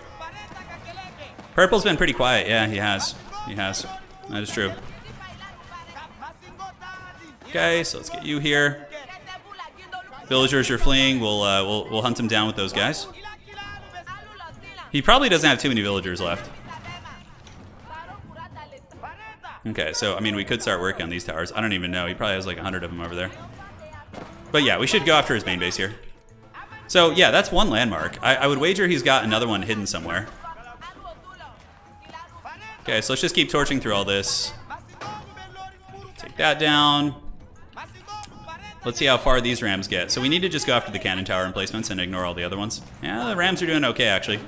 Purple's been pretty quiet. Yeah, he has. He has. That is true. Okay, so let's get you here. Villagers are fleeing. We'll hunt them down with those guys. He probably doesn't have too many villagers left. Okay, so, I mean, we could start working on these towers. I don't even know. He probably has like 100 of them over there. But yeah, we should go after his main base here. So, yeah, that's one landmark. I would wager he's got another one hidden somewhere. Okay, so let's just keep torching through all this. Take that down. Let's see how far these rams get. So we need to just go after the cannon tower emplacements and ignore all the other ones. Yeah, the rams are doing okay, actually.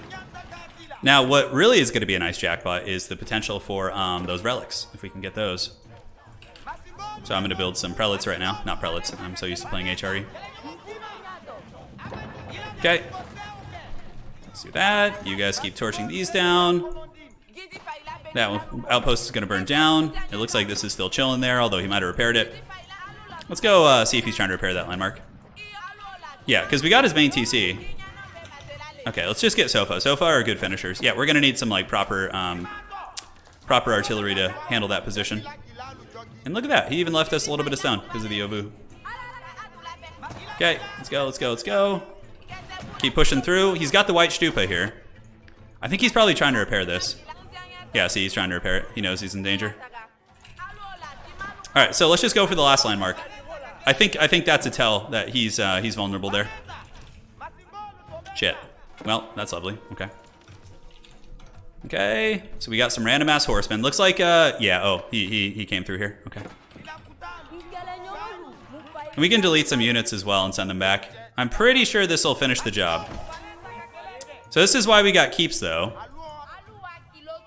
Now, what really is going to be a nice jackpot is the potential for those relics, if we can get those. So I'm going to build some prelates right now. Not prelates. I'm so used to playing HRE. Okay. Let's do that. You guys keep torching these down. That outpost is going to burn down. It looks like this is still chilling there, although he might have repaired it. Let's go see if he's trying to repair that landmark. Yeah, because we got his main TC. Okay, let's just get Sofa. Sofa are good finishers. Yeah, we're going to need some like proper artillery to handle that position. And look at that. He even left us a little bit of stone because of the Ovu. Okay, let's go, let's go, let's go. Keep pushing through. He's got the white stupa here. I think he's probably trying to repair this. Yeah, see, he's trying to repair it. He knows he's in danger. All right, so let's just go for the last landmark. I think that's a tell that he's vulnerable there. Shit. Well, that's lovely. Okay. Okay. So we got some random ass horsemen. Looks like yeah. Oh, he came through here. Okay. And we can delete some units as well and send them back. I'm pretty sure this will finish the job. So this is why we got keeps though,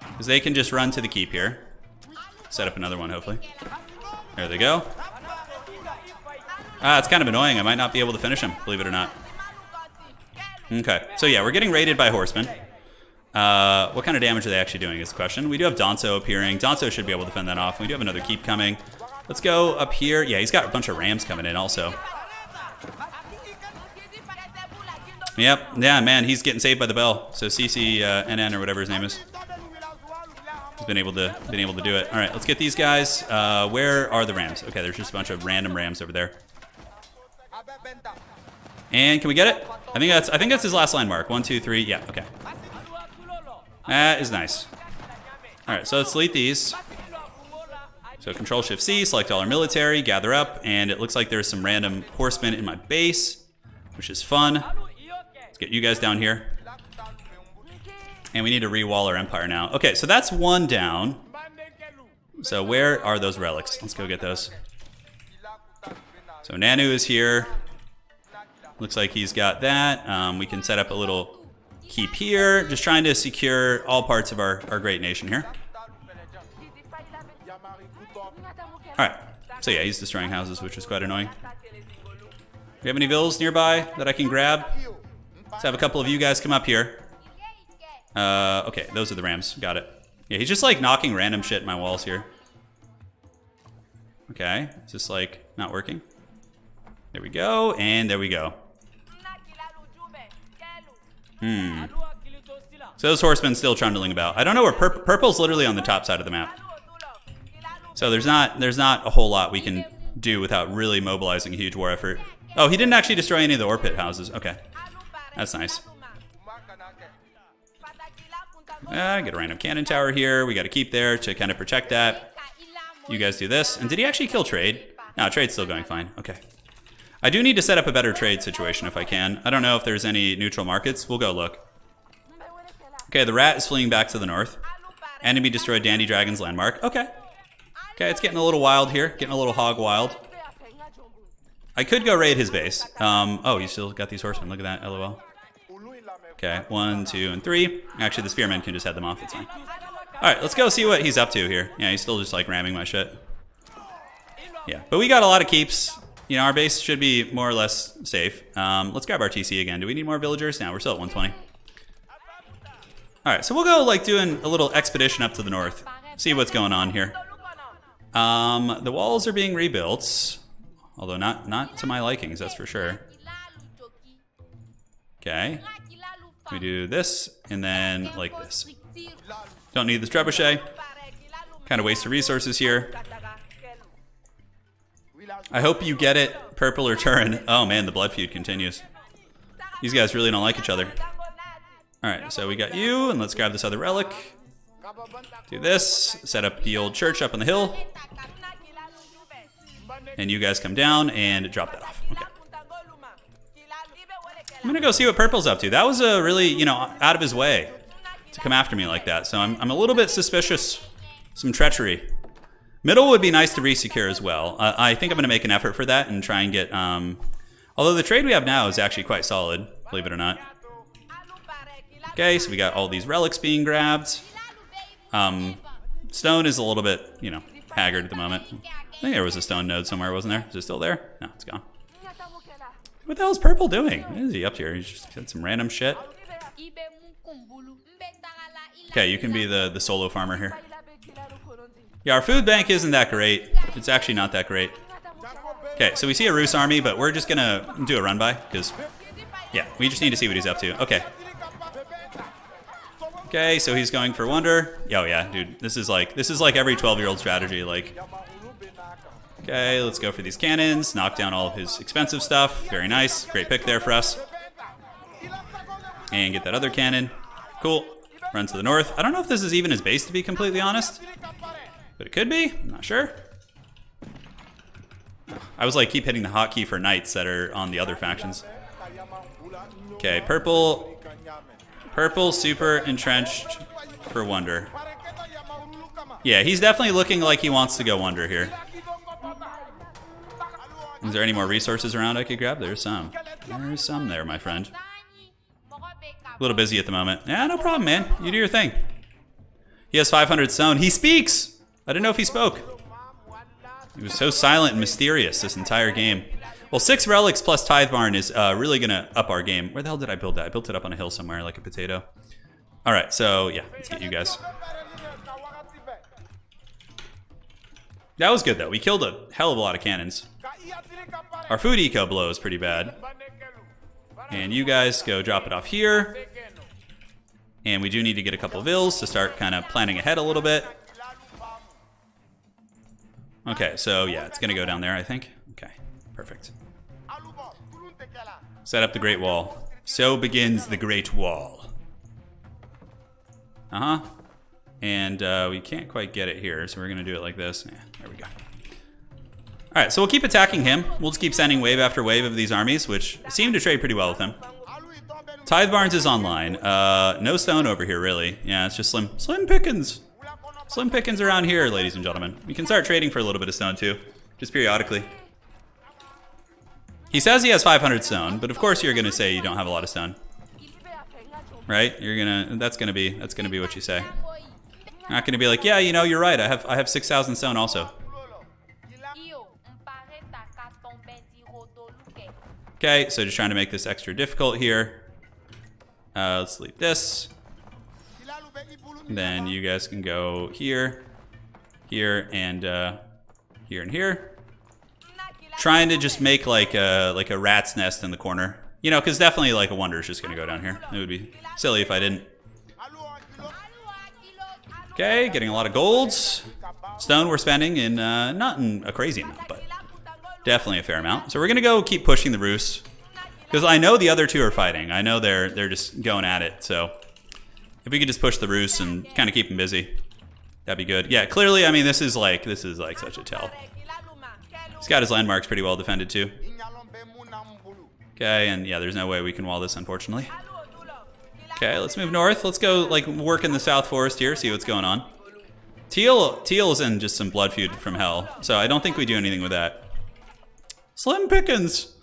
because they can just run to the keep here. Set up another one hopefully. There they go. It's kind of annoying. I might not be able to finish him, believe it or not. Okay, so yeah, we're getting raided by horsemen. What kind of damage are they actually doing is the question. We do have Danzo appearing. Danzo should be able to fend that off. We do have another keep coming. Let's go up here. Yeah, he's got a bunch of rams coming in also. Yep. Yeah, man, he's getting saved by the bell. So CCNN or whatever his name is. He's been able to do it. All right, let's get these guys. Where are the rams? Okay, there's just a bunch of random rams over there. And can we get it? I think that's his last line mark. 1, 2, 3. Yeah. Okay. That is nice. All right, so let's delete these. So Control-Shift-C, select all our military, gather up, and it looks like there's some random horsemen in my base, which is fun. Let's get you guys down here. And we need to re-wall our empire now. Okay, so that's one down. So where are those relics? Let's go get those. So Nanu is here. Looks like he's got that. We can set up a little keep here. Just trying to secure all parts of our great nation here. Alright, so yeah, he's destroying houses, which is quite annoying. Do we have any villas nearby that I can grab? Let's have a couple of you guys come up here. Okay, those are the rams. Got it. Yeah, he's just like knocking random shit in my walls here. Okay, is this like not working? There we go, and there we go. So those horsemen still trundling about. I don't know where purple's literally on the top side of the map. So there's not a whole lot we can do without really mobilizing a huge war effort. Oh, he didn't actually destroy any of the ore pit houses. Okay, that's nice. Get a random cannon tower here. We got to keep there to kind of protect that. You guys do this. And did he actually kill trade? No, trade's still going fine. Okay. I do need to set up a better trade situation if I can. I don't know if there's any neutral markets. We'll go look. Okay, the rat is fleeing back to the north. Enemy destroyed Dandy Dragon's landmark. Okay. Okay, it's getting a little wild here. Getting a little hog wild. I could go raid his base. Oh, you still got these horsemen. Look at that. LOL. Okay, 1, 2, and 3. Actually, the spearmen can just head them off. It's fine. All right, let's go see what he's up to here. Yeah, he's still just like ramming my shit. Yeah, but we got a lot of keeps. You know, our base should be more or less safe. Let's grab our TC again. Do we need more villagers? Now we're still at 120. All right, so we'll go like doing a little expedition up to the north. See what's going on here. The walls are being rebuilt, although not to my likings, that's for sure. Okay. We do this, and then like this. Don't need this trebuchet. Kind of waste of resources here. I hope you get it, Purple or Turin. Oh man, the blood feud continues. These guys really don't like each other. Alright, so we got you, and let's grab this other relic. Do this, set up the old church up on the hill. And you guys come down and drop that off. Okay. I'm gonna go see what Purple's up to. That was a really, you know, out of his way to come after me like that. So I'm a little bit suspicious. Some treachery. Middle would be nice to re-secure as well. I think I'm gonna make an effort for that and try and get, although the trade we have now is actually quite solid, believe it or not. Okay, so we got all these relics being grabbed. Stone is a little bit, you know, haggard at the moment. I think there was a stone node somewhere, wasn't there? Is it still there? No, it's gone. What the hell is Purple doing? What is he up here? He's just got some random shit. Okay, you can be the solo farmer here. Yeah, our food bank isn't that great. It's actually not that great. Okay, so we see a Rus army, but we're just gonna do a run by, because, yeah, we just need to see what he's up to. Okay. Okay, so he's going for wonder. Oh yeah, dude, this is like every 12-year-old strategy. Like, okay, let's go for these cannons. Knock down all of his expensive stuff. Very nice, great pick there for us. And get that other cannon. Cool. Run to the north. I don't know if this is even his base, to be completely honest, but it could be. I'm not sure. I was like keep hitting the hotkey for knights that are on the other factions. Okay, purple. Purple, super entrenched for wonder. Yeah, he's definitely looking like he wants to go wonder here. Is there any more resources around I could grab? There's some. There's some there, my friend. A little busy at the moment. Yeah, no problem, man. You do your thing. He has 500 stone. He speaks! I didn't know if he spoke. He was so silent and mysterious this entire game. Well, 6 relics plus Tithe Barn is really going to up our game. Where the hell did I build that? I built it up on a hill somewhere like a potato. All right, so yeah, let's get you guys. That was good though. We killed a hell of a lot of cannons. Our food eco blow is pretty bad. And you guys go drop it off here. And we do need to get a couple of ills to start kind of planning ahead a little bit. Okay, so yeah, it's gonna go down there, I think. Okay, perfect. Set up the Great Wall. So begins the Great Wall. Uh-huh. And we can't quite get it here, so we're gonna do it like this. Yeah, there we go. All right, so we'll keep attacking him. We'll just keep sending wave after wave of these armies, which seem to trade pretty well with him. Tithe Barns is online. No stone over here, really. Yeah, it's just slim pickings. Slim pickings around here, ladies and gentlemen. We can start trading for a little bit of stone, too. Just periodically. He says he has 500 stone, but of course you're gonna say you don't have a lot of stone. Right? That's gonna be what you say. You're not gonna be like, yeah, you know, you're right, I have 6,000 stone also. Okay, so just trying to make this extra difficult here. Let's delete this. Then you guys can go here, here, and here and here. Trying to just make like a rat's nest in the corner. You know, because definitely like a wonder is just gonna go down here. It would be silly if I didn't. Okay, getting a lot of golds. Stone we're spending in, not in a crazy amount, but definitely a fair amount. So we're gonna go keep pushing the Rus. Because I know the other two are fighting. I know they're just going at it, so if we could just push the Rus and kind of keep them busy, that'd be good. Yeah, clearly, I mean, this is like such a tell. He's got his landmarks pretty well defended too. Okay, and yeah, there's no way we can wall this, unfortunately. Okay, let's move north. Let's go like work in the South Forest here, see what's going on. Teal's in just some blood feud from hell, so I don't think we do anything with that. Slim pickings.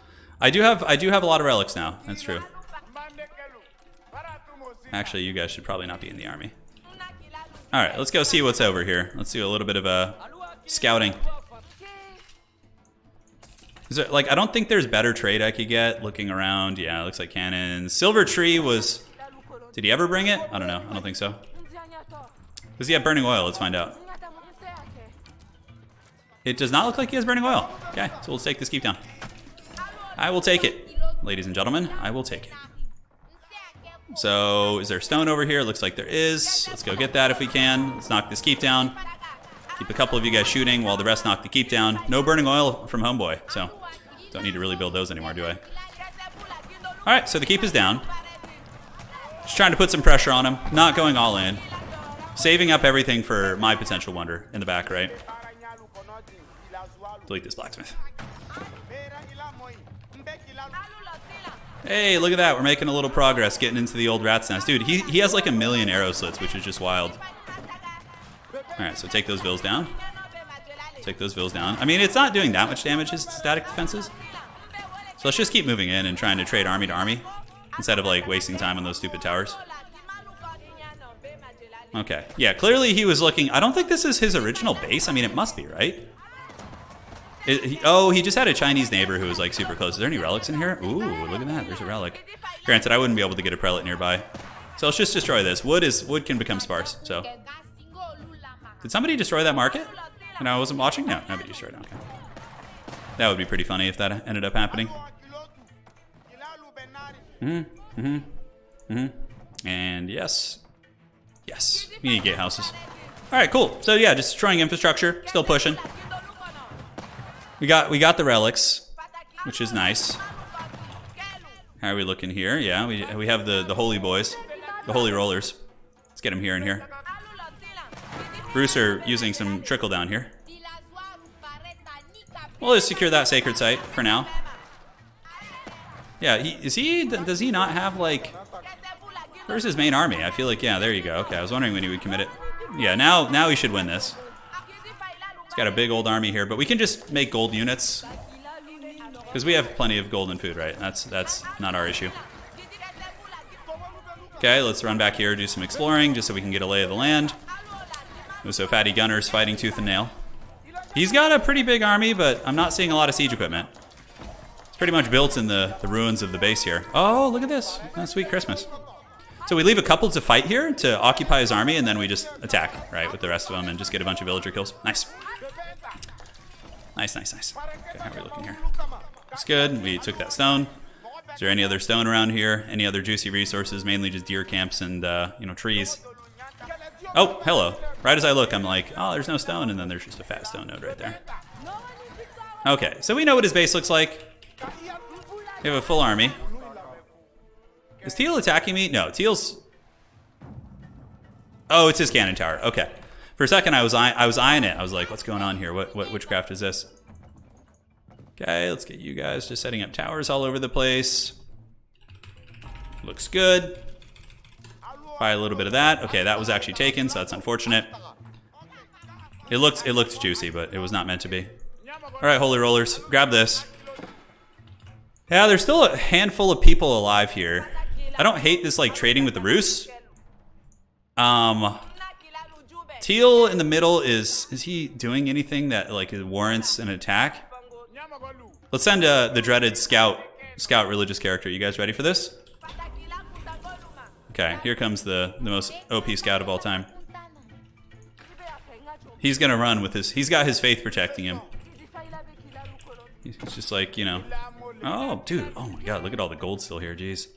I do have a lot of relics now. That's true. Actually, you guys should probably not be in the army. All right, let's go see what's over here. Let's do a little bit of scouting. Is there, like, I don't think there's better trade I could get looking around. Yeah, it looks like cannons. Silver Tree was... Did he ever bring it? I don't know. I don't think so. Does he have burning oil? Let's find out. It does not look like he has burning oil. Okay, so we'll take this keep down. I will take it, ladies and gentlemen. I will take it. So, is there stone over here? Looks like there is. Let's go get that if we can. Let's knock this keep down. Keep a couple of you guys shooting while the rest knock the keep down. No burning oil from Homeboy, so don't need to really build those anymore, do I? Alright, so the keep is down. Just trying to put some pressure on him. Not going all in. Saving up everything for my potential wonder in the back, right? Delete this blacksmith. Hey, look at that. We're making a little progress getting into the old rat's nest. Dude, he has like 1,000,000 arrow slits, which is just wild. Alright, so take those vills down. Take those vills down. I mean, it's not doing that much damage, his static defenses. So let's just keep moving in and trying to trade army to army instead of like wasting time on those stupid towers. Okay, yeah, clearly he was looking... I don't think this is his original base. I mean, it must be, right? He just had a Chinese neighbor who was like super close. Is there any relics in here? Ooh, look at that. There's a relic. Granted, I wouldn't be able to get a prelate nearby. So let's just destroy this. Wood can become sparse, so... Did somebody destroy that market? And I wasn't watching? No, nobody destroyed it. Okay. That would be pretty funny if that ended up happening. And yes. Yes. We need gatehouses. Alright, cool. So yeah, just destroying infrastructure. Still pushing. We got the relics, which is nice. How are we looking here? Yeah, we have the holy boys. The holy rollers. Let's get them here and here. Bruce are using some trickle down here. We'll just secure that sacred site for now. Yeah, does he not have like... Where's his main army? I feel like, yeah, there you go. Okay, I was wondering when he would commit it. Yeah, now he should win this. He's got a big old army here, but we can just make gold units. Because we have plenty of gold and food, right? That's not our issue. Okay, let's run back here, do some exploring, just so we can get a lay of the land. So Fatty Gunner's fighting tooth and nail. He's got a pretty big army, but I'm not seeing a lot of siege equipment. It's pretty much built in the ruins of the base here. Oh, look at this. Oh, sweet Christmas. So we leave a couple to fight here to occupy his army, and then we just attack, right, with the rest of them and just get a bunch of villager kills. Nice. Nice, nice, nice. Okay, how are we looking here? Looks good. We took that stone. Is there any other stone around here? Any other juicy resources? Mainly just deer camps and, you know, trees. Oh, hello. Right as I look, I'm like, oh, there's no stone, and then there's just a fat stone node right there. Okay, so we know what his base looks like. We have a full army. Is Teal attacking me? No, Teal's... Oh, it's his cannon tower. Okay. For a second, I was eyeing it. I was like, what's going on here? What witchcraft is this? Okay, let's get you guys just setting up towers all over the place. Looks good. Buy a little bit of that. Okay, that was actually taken, so that's unfortunate. It looked juicy, but it was not meant to be. All right, holy rollers, grab this. Yeah, there's still a handful of people alive here. I don't hate this like trading with the Rus. Teal in the middle is he doing anything that like warrants an attack? Let's send the dreaded scout religious character. You guys ready for this? Okay, here comes the most OP scout of all time. He's gonna run with his. He's got his faith protecting him. He's just like, you know. Oh, dude. Oh my God. Look at all the gold still here. Jeez.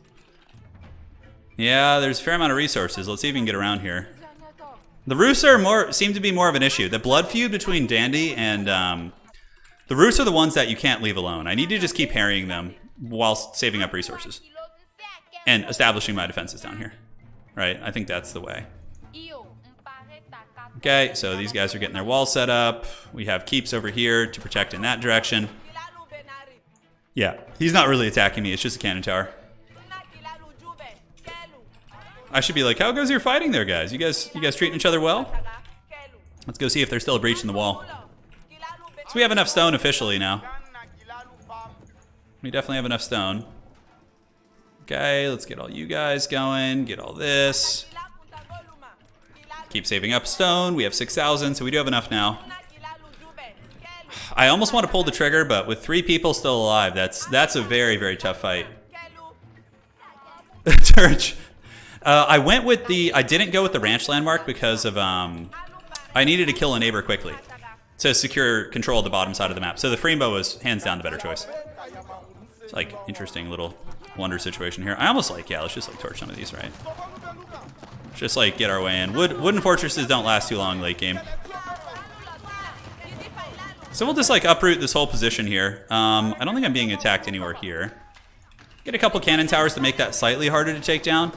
Yeah, there's a fair amount of resources. Let's see if we can get around here. The Rus seem to be more of an issue. The blood feud between Dandy and the Rus are the ones that you can't leave alone. I need to just keep harrying them while saving up resources and establishing my defenses down here. Right? I think that's the way. Okay, so these guys are getting their wall set up. We have keeps over here to protect in that direction. Yeah, he's not really attacking me. It's just a cannon tower. I should be like, how goes your fighting there, guys? You guys treating each other well? Let's go see if there's still a breach in the wall. So we have enough stone officially now. We definitely have enough stone. Okay, let's get all you guys going. Get all this. Keep saving up stone. We have 6,000, so we do have enough now. I almost want to pull the trigger, but with 3 people still alive, that's a very, very tough fight. Church. I went with I didn't go with the ranch landmark because of, I needed to kill a neighbor quickly to secure control of the bottom side of the map. So the Freembo was hands down the better choice. It's like interesting little wonder situation here. I almost like, yeah, let's just like torch some of these, right? Just like get our way in. Wooden fortresses don't last too long late game. So we'll just like uproot this whole position here. I don't think I'm being attacked anywhere here. Get a couple cannon towers to make that slightly harder to take down.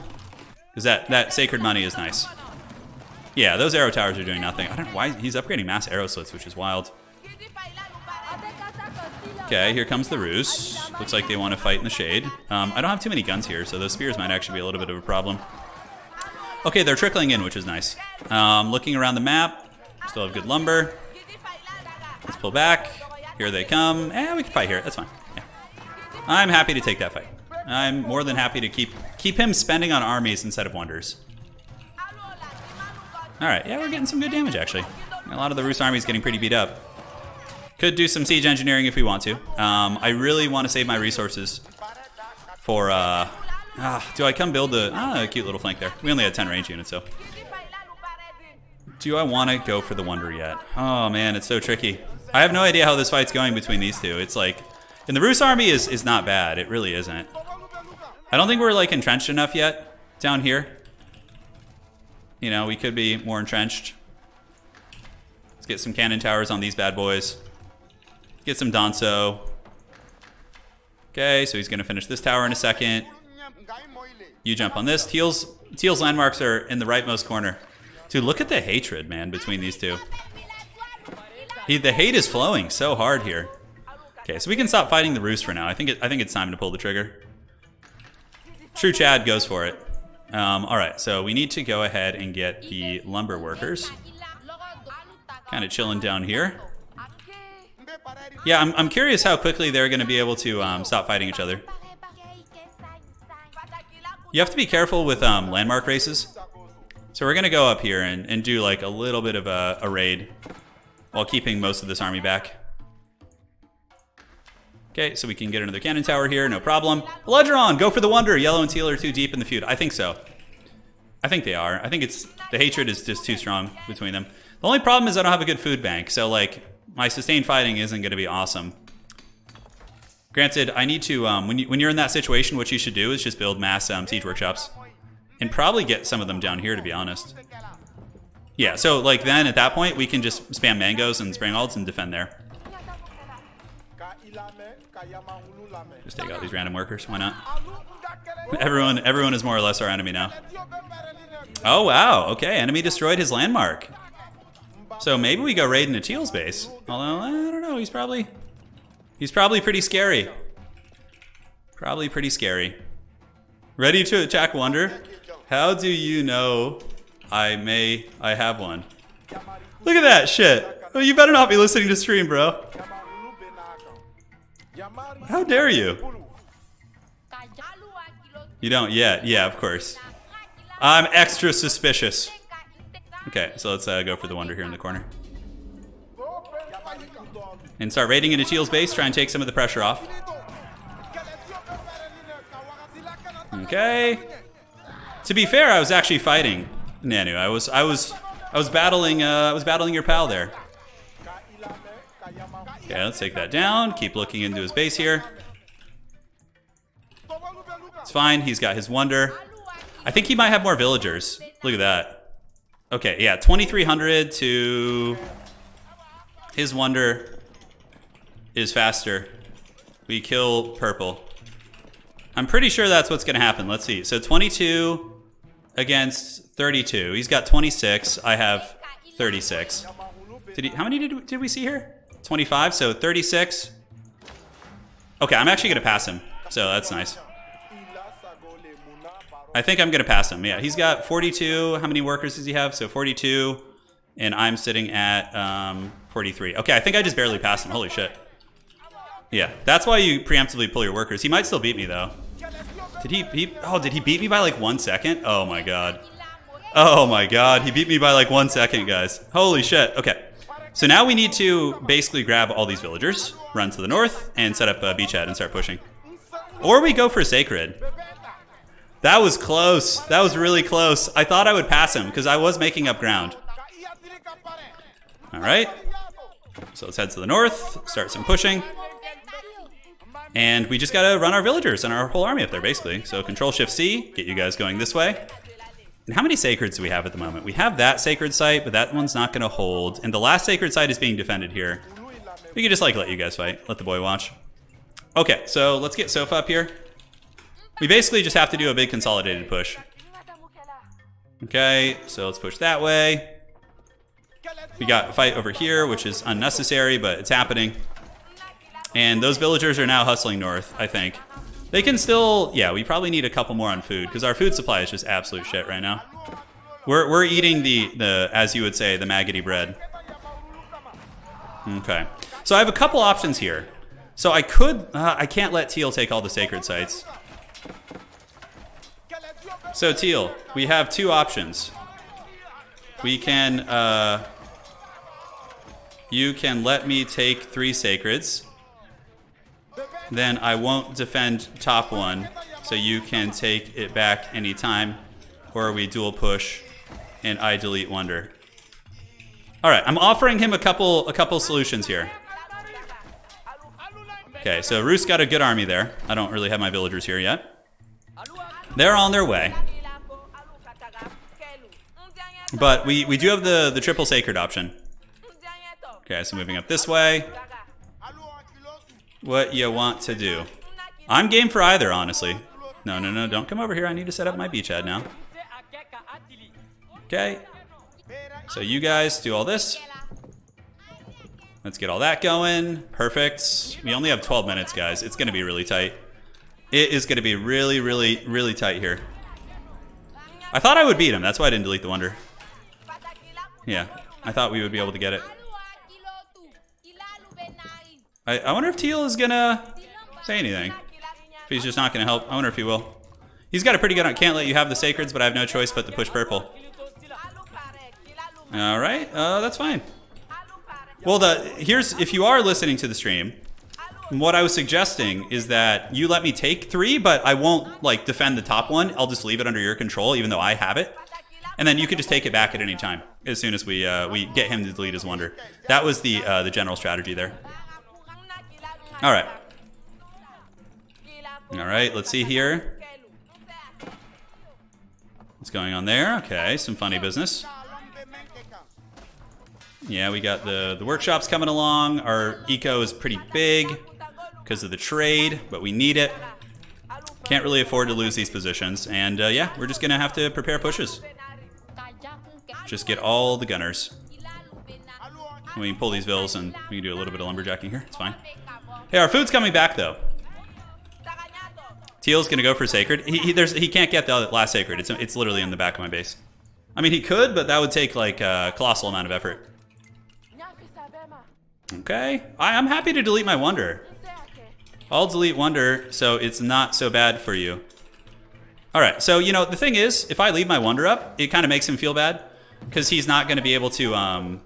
Because that sacred money is nice. Yeah, those arrow towers are doing nothing. I don't know why he's upgrading mass arrow slits, which is wild. Okay, here comes the Rus. Looks like they want to fight in the shade. I don't have too many guns here, so those spears might actually be a little bit of a problem. Okay, they're trickling in, which is nice. Looking around the map, still have good lumber. Let's pull back. Here they come. We can fight here. That's fine. Yeah. I'm happy to take that fight. I'm more than happy to keep him spending on armies instead of wonders. All right, yeah, we're getting some good damage actually. A lot of the Rus army is getting pretty beat up. Could do some siege engineering if we want to. I really want to save my resources for. Do I come build a cute little flank there? We only had 10 range units, so. Do I want to go for the wonder yet? Oh man, it's so tricky. I have no idea how this fight's going between these two. It's like, and the Rus army is not bad. It really isn't. I don't think we're like entrenched enough yet down here. You know, we could be more entrenched. Let's get some cannon towers on these bad boys. Get some Danso. Okay, so he's gonna finish this tower in a second. You jump on this. Teal's landmarks are in the rightmost corner. Dude, look at the hatred, man, between these two. The hate is flowing so hard here. Okay, so we can stop fighting the Rus for now. I think it's time to pull the trigger. True Chad goes for it. All right, so we need to go ahead and get the lumber workers. Kind of chilling down here. Yeah, I'm curious how quickly they're going to be able to stop fighting each other. You have to be careful with landmark races. So we're going to go up here and do like a little bit of a raid while keeping most of this army back. Okay, so we can get another cannon tower here, no problem. Belligerent, go for the wonder. Yellow and teal are too deep in the feud. I think so. I think they are. I think it's the hatred is just too strong between them. The only problem is I don't have a good food bank, so like my sustained fighting isn't going to be awesome. Granted, I need to when you're in that situation, what you should do is just build mass siege workshops, and probably get some of them down here, to be honest. Yeah, so like then at that point we can just spam mangoes and spring alds and defend there. Just take out these random workers. Why not? Everyone is more or less our enemy now. Oh wow, okay, enemy destroyed his landmark. So maybe we go raid into Teal's base. Although I don't know, he's probably pretty scary. Probably pretty scary. Ready to attack Wonder? How do you know I have one? Look at that shit. Oh, you better not be listening to stream, bro. How dare you? You don't yet? Yeah, of course. I'm extra suspicious. Okay, so let's go for the Wonder here in the corner. And start raiding into Teal's base, try and take some of the pressure off. Okay. To be fair, I was actually fighting Nanu. I was battling your pal there. Okay, let's take that down. Keep looking into his base here. It's fine. He's got his Wonder. I think he might have more villagers. Look at that. Okay, yeah, 2,300 to his Wonder is faster. We kill purple. I'm pretty sure that's what's going to happen. Let's see. So 22 against 32. He's got 26. I have 36. How many did we see here? 25. So 36. Okay, I'm actually going to pass him. So that's nice. I think I'm going to pass him. Yeah, he's got 42. How many workers does he have? So 42. And I'm sitting at 43. Okay, I think I just barely passed him. Holy shit. Yeah, that's why you preemptively pull your workers. He might still beat me, though. Did he beat me by like 1 second? Oh my god. Oh my god, he beat me by like 1 second, guys. Holy shit. Okay, so now we need to basically grab all these villagers, run to the north, and set up a beachhead and start pushing. Or we go for Sacred. That was close. That was really close. I thought I would pass him because I was making up ground. All right. So let's head to the north, start some pushing. And we just gotta run our villagers and our whole army up there, basically. So Control-Shift-C, get you guys going this way. And how many Sacreds do we have at the moment? We have that Sacred Site, but that one's not gonna hold. And the last Sacred Site is being defended here. We can just like let you guys fight, let the boy watch. Okay, so let's get Sofa up here. We basically just have to do a big consolidated push. Okay, so let's push that way. We got a fight over here, which is unnecessary, but it's happening. And those villagers are now hustling north, I think. They can still, yeah, we probably need a couple more on food, because our food supply is just absolute shit right now. We're eating the, as you would say, the maggoty bread. Okay. So I have a couple options here. So I could, I can't let Teal take all the sacred sites. So Teal, we have two options. We can, you can let me take 3 sacreds. Then I won't defend top one, so you can take it back anytime, or we dual push, and I delete Wonder. All right, I'm offering him a couple solutions here. Okay, so Roos got a good army there. I don't really have my villagers here yet. They're on their way. But we do have the triple sacred option. Okay, so moving up this way. What you want to do? I'm game for either, honestly. No, don't come over here. I need to set up my beachhead now. Okay. So you guys do all this. Let's get all that going. Perfect. We only have 12 minutes, guys. It's going to be really tight. It is going to be really, really, really tight here. I thought I would beat him. That's why I didn't delete the Wonder. Yeah, I thought we would be able to get it. I wonder if Teal is gonna say anything. If he's just not gonna help, I wonder if he will. He's got a pretty good on, can't let you have the sacreds, but I have no choice but to push purple. All right, that's fine. Well, here's, if you are listening to the stream, what I was suggesting is that you let me take 3, but I won't like defend the top one. I'll just leave it under your control, even though I have it. And then you could just take it back at any time as soon as we get him to delete his wonder. That was the general strategy there. All right. All right, let's see here. What's going on there? Okay, some funny business. Yeah, we got the workshops coming along. Our eco is pretty big because of the trade, but we need it. Can't really afford to lose these positions. And yeah, we're just going to have to prepare pushes. Just get all the gunners. We can pull these vills and we can do a little bit of lumberjacking here. It's fine. Hey, our food's coming back, though. Teal's going to go for Sacred. He can't get the last Sacred. It's literally in the back of my base. I mean, he could, but that would take like a colossal amount of effort. Okay. I'm happy to delete my Wonder. I'll delete Wonder so it's not so bad for you. All right. So, you know, the thing is, if I leave my Wonder up, it kind of makes him feel bad because he's not going to be able to,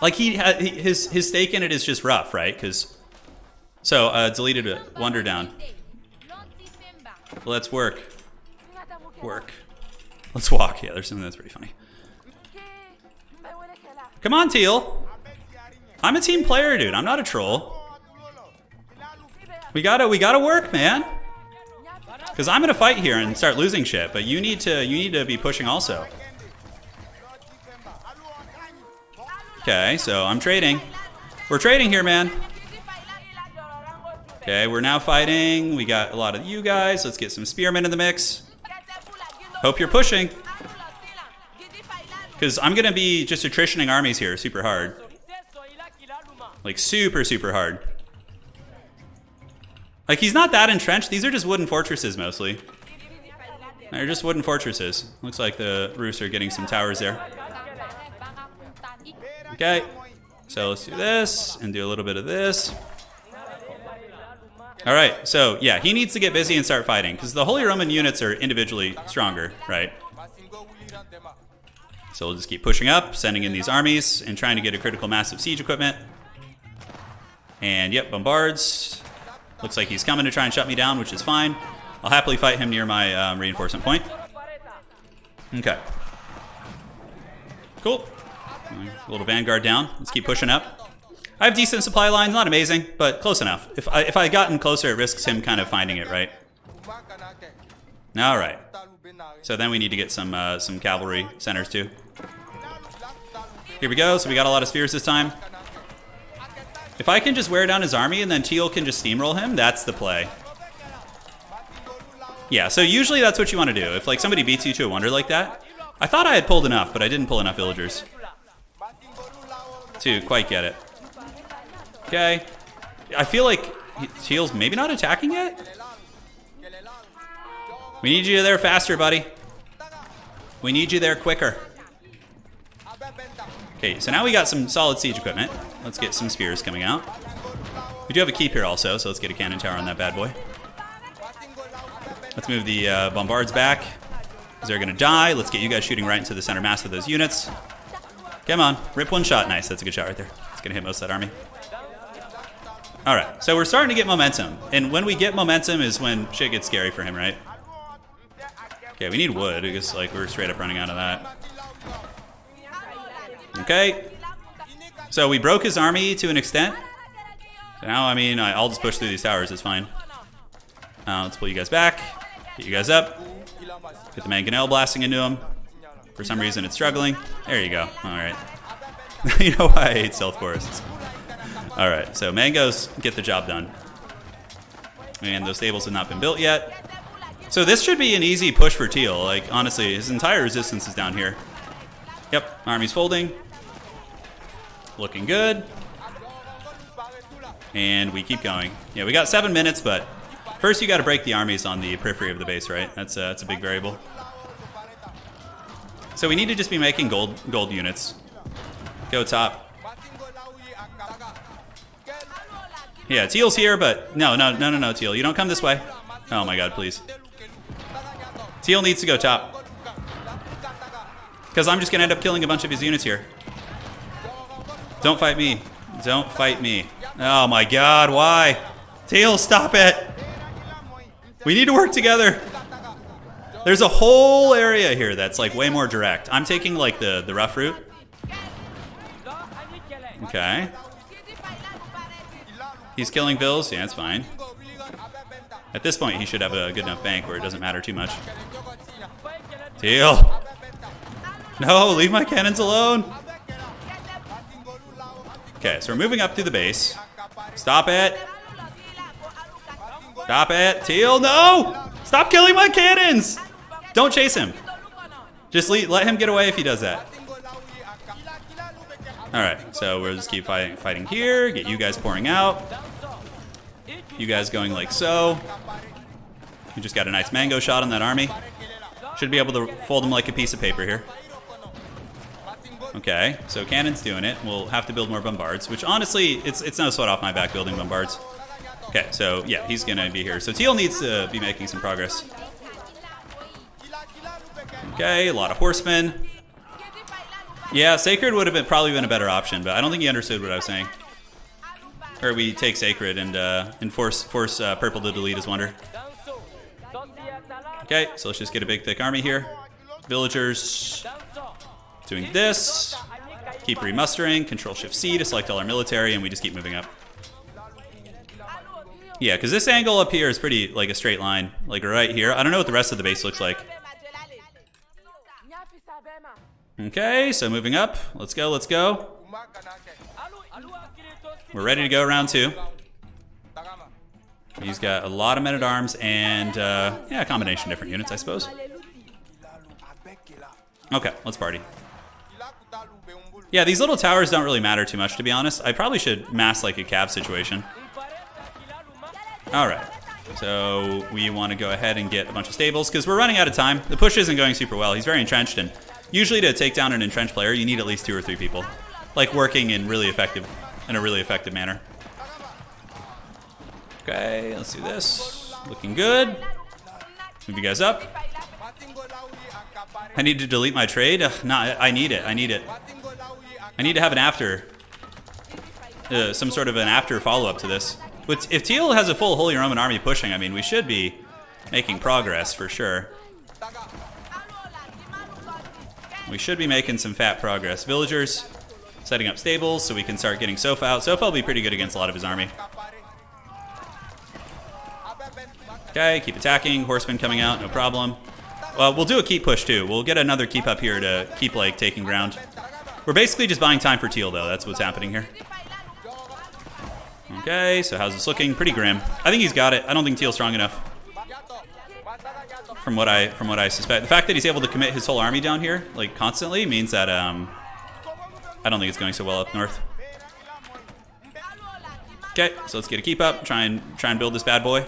like his stake in it is just rough, right? Deleted a Wonder down. Let's work. Let's walk. Yeah, there's something that's pretty funny. Come on, Teal. I'm a team player, dude. I'm not a troll. We gotta work, man. Because I'm gonna fight here and start losing shit, but you need to be pushing also. Okay, so I'm trading. We're trading here, man. Okay, we're now fighting. We got a lot of you guys. Let's get some spearmen in the mix. Hope you're pushing. Because I'm going to be just attritioning armies here super hard. Like super, super hard. Like he's not that entrenched. These are just wooden fortresses mostly. They're just wooden fortresses. Looks like the roofs are getting some towers there. Okay, so let's do this and do a little bit of this. All right, so yeah, he needs to get busy and start fighting because the Holy Roman units are individually stronger, right? So we'll just keep pushing up, sending in these armies, and trying to get a critical mass of siege equipment. And yep, bombards. Looks like he's coming to try and shut me down, which is fine. I'll happily fight him near my reinforcement point. Okay. Cool. A little vanguard down. Let's keep pushing up. I have decent supply lines, not amazing, but close enough. If I had gotten closer, it risks him kind of finding it, right? All right. So then we need to get some cavalry centers too. Here we go. So we got a lot of spears this time. If I can just wear down his army and then Teal can just steamroll him, that's the play. Yeah, so usually that's what you want to do. If like somebody beats you to a wonder like that. I thought I had pulled enough, but I didn't pull enough villagers to quite get it. Okay. I feel like Teal's maybe not attacking yet. We need you there faster, buddy. We need you there quicker. Okay, so now we got some solid siege equipment. Let's get some spears coming out. We do have a keep here also, so let's get a cannon tower on that bad boy. Let's move the bombards back, because they're going to die. Let's get you guys shooting right into the center mass of those units. Come on, rip one shot. Nice, that's a good shot right there. It's going to hit most of that army. All right, so we're starting to get momentum. And when we get momentum is when shit gets scary for him, right? Okay, we need wood because like we're straight up running out of that. Okay. So we broke his army to an extent. So now, I mean, I'll just push through these towers. It's fine. Let's pull you guys back. Get you guys up. Get the mangonel blasting into him. For some reason, it's struggling. There you go. All right. You know why I hate stealth forests. All right, so mangoes get the job done. And those stables have not been built yet. So this should be an easy push for Teal. Like, honestly, his entire resistance is down here. Yep, army's folding. Looking good. And we keep going. Yeah, we got 7 minutes, but first you got to break the armies on the periphery of the base, right? That's a big variable. So we need to just be making gold units. Go top. Yeah, Teal's here, but no, Teal. You don't come this way. Oh my god, please. Teal needs to go top. Because I'm just going to end up killing a bunch of his units here. Don't fight me. Don't fight me. Oh my god, why? Teal, stop it. We need to work together. There's a whole area here that's like way more direct. I'm taking like the rough route. Okay. He's killing Vills. Yeah, it's fine. At this point, he should have a good enough bank where it doesn't matter too much. Teal. No, leave my cannons alone. Okay, so we're moving up through the base. Stop it. Stop it. Teal, no! Stop killing my cannons! Don't chase him. Just let him get away if he does that. Alright, so we'll just keep fighting here. Get you guys pouring out. You guys going like so. You just got a nice mango shot on that army. Should be able to fold him like a piece of paper here. Okay, so cannon's doing it. We'll have to build more bombards, which honestly, it's no sweat off my back building bombards. Okay, so yeah, he's gonna be here. So Teal needs to be making some progress. Okay, a lot of horsemen. Yeah, Sacred would have probably been a better option, but I don't think he understood what I was saying. Or we take Sacred and force Purple to delete his wonder. Okay, so let's just get a big thick army here. Villagers doing this. Keep remustering. Control-Shift-C to select all our military, and we just keep moving up. Yeah, because this angle up here is pretty like a straight line, like right here. I don't know what the rest of the base looks like. Okay, so moving up. Let's go, let's go. We're ready to go round 2. He's got a lot of men-at-arms and, yeah, a combination of different units, I suppose. Okay, let's party. Yeah, these little towers don't really matter too much, to be honest. I probably should mass, like, a cav situation. Alright, so we want to go ahead and get a bunch of stables, because we're running out of time. The push isn't going super well. He's very entrenched, and usually to take down an entrenched player, you need at least 2 or 3 people. Like, working in a really effective manner. Okay, let's do this. Looking good. Move you guys up. I need to delete my trade? No, I need it. I need it. I need to have an after. Some sort of an after follow-up to this. But if Teal has a full Holy Roman army pushing, I mean, we should be making progress for sure. We should be making some fat progress. Villagers setting up stables so we can start getting Sofa out. Sofa will be pretty good against a lot of his army. Okay, keep attacking. Horsemen coming out, no problem. Well, we'll do a keep push too. We'll get another keep up here to keep like taking ground. We're basically just buying time for Teal though. That's what's happening here. Okay, so how's this looking? Pretty grim. I think he's got it. I don't think Teal's strong enough. From what I suspect. The fact that he's able to commit his whole army down here, like constantly, means that I don't think it's going so well up north. Okay, so let's get a keep up. Try and build this bad boy.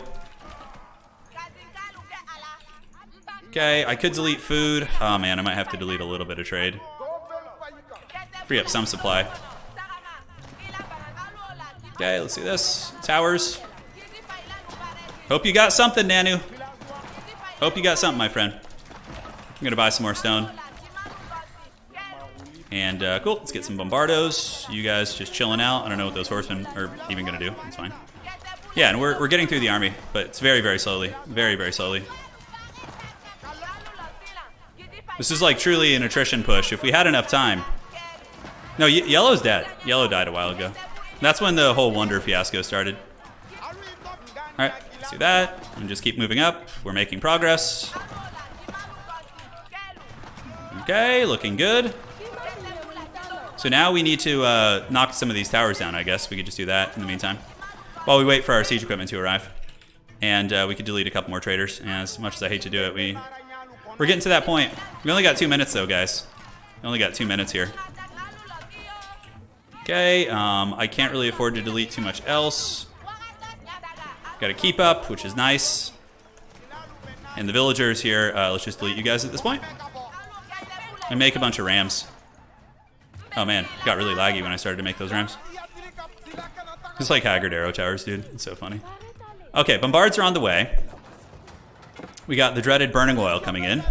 Okay, I could delete food. Oh man, I might have to delete a little bit of trade. Free up some supply. Okay, let's do this. Towers. Hope you got something, Nanu. Hope you got something, my friend. I'm gonna buy some more stone. And cool, let's get some bombardos. You guys just chilling out. I don't know what those horsemen are even gonna do. It's fine. Yeah, and we're getting through the army, but it's very, very slowly. Very, very slowly. This is like truly an attrition push. If we had enough time. No, Yellow's dead. Yellow died a while ago. That's when the whole Wonder fiasco started. Alright, let's do that. And just keep moving up. We're making progress. Okay, looking good. So now we need to knock some of these towers down, I guess. We could just do that in the meantime. While we wait for our siege equipment to arrive. And we could delete a couple more traders. And as much as I hate to do it, we're getting to that point. We only got 2 minutes though, guys. We only got 2 minutes here. Okay, I can't really afford to delete too much else. Got to keep up, which is nice. And the villagers here, let's just delete you guys at this point. And make a bunch of rams. Oh man, it got really laggy when I started to make those rams. It's like Haggard arrow towers, dude. It's so funny. Okay, bombards are on the way. We got the dreaded burning oil coming in.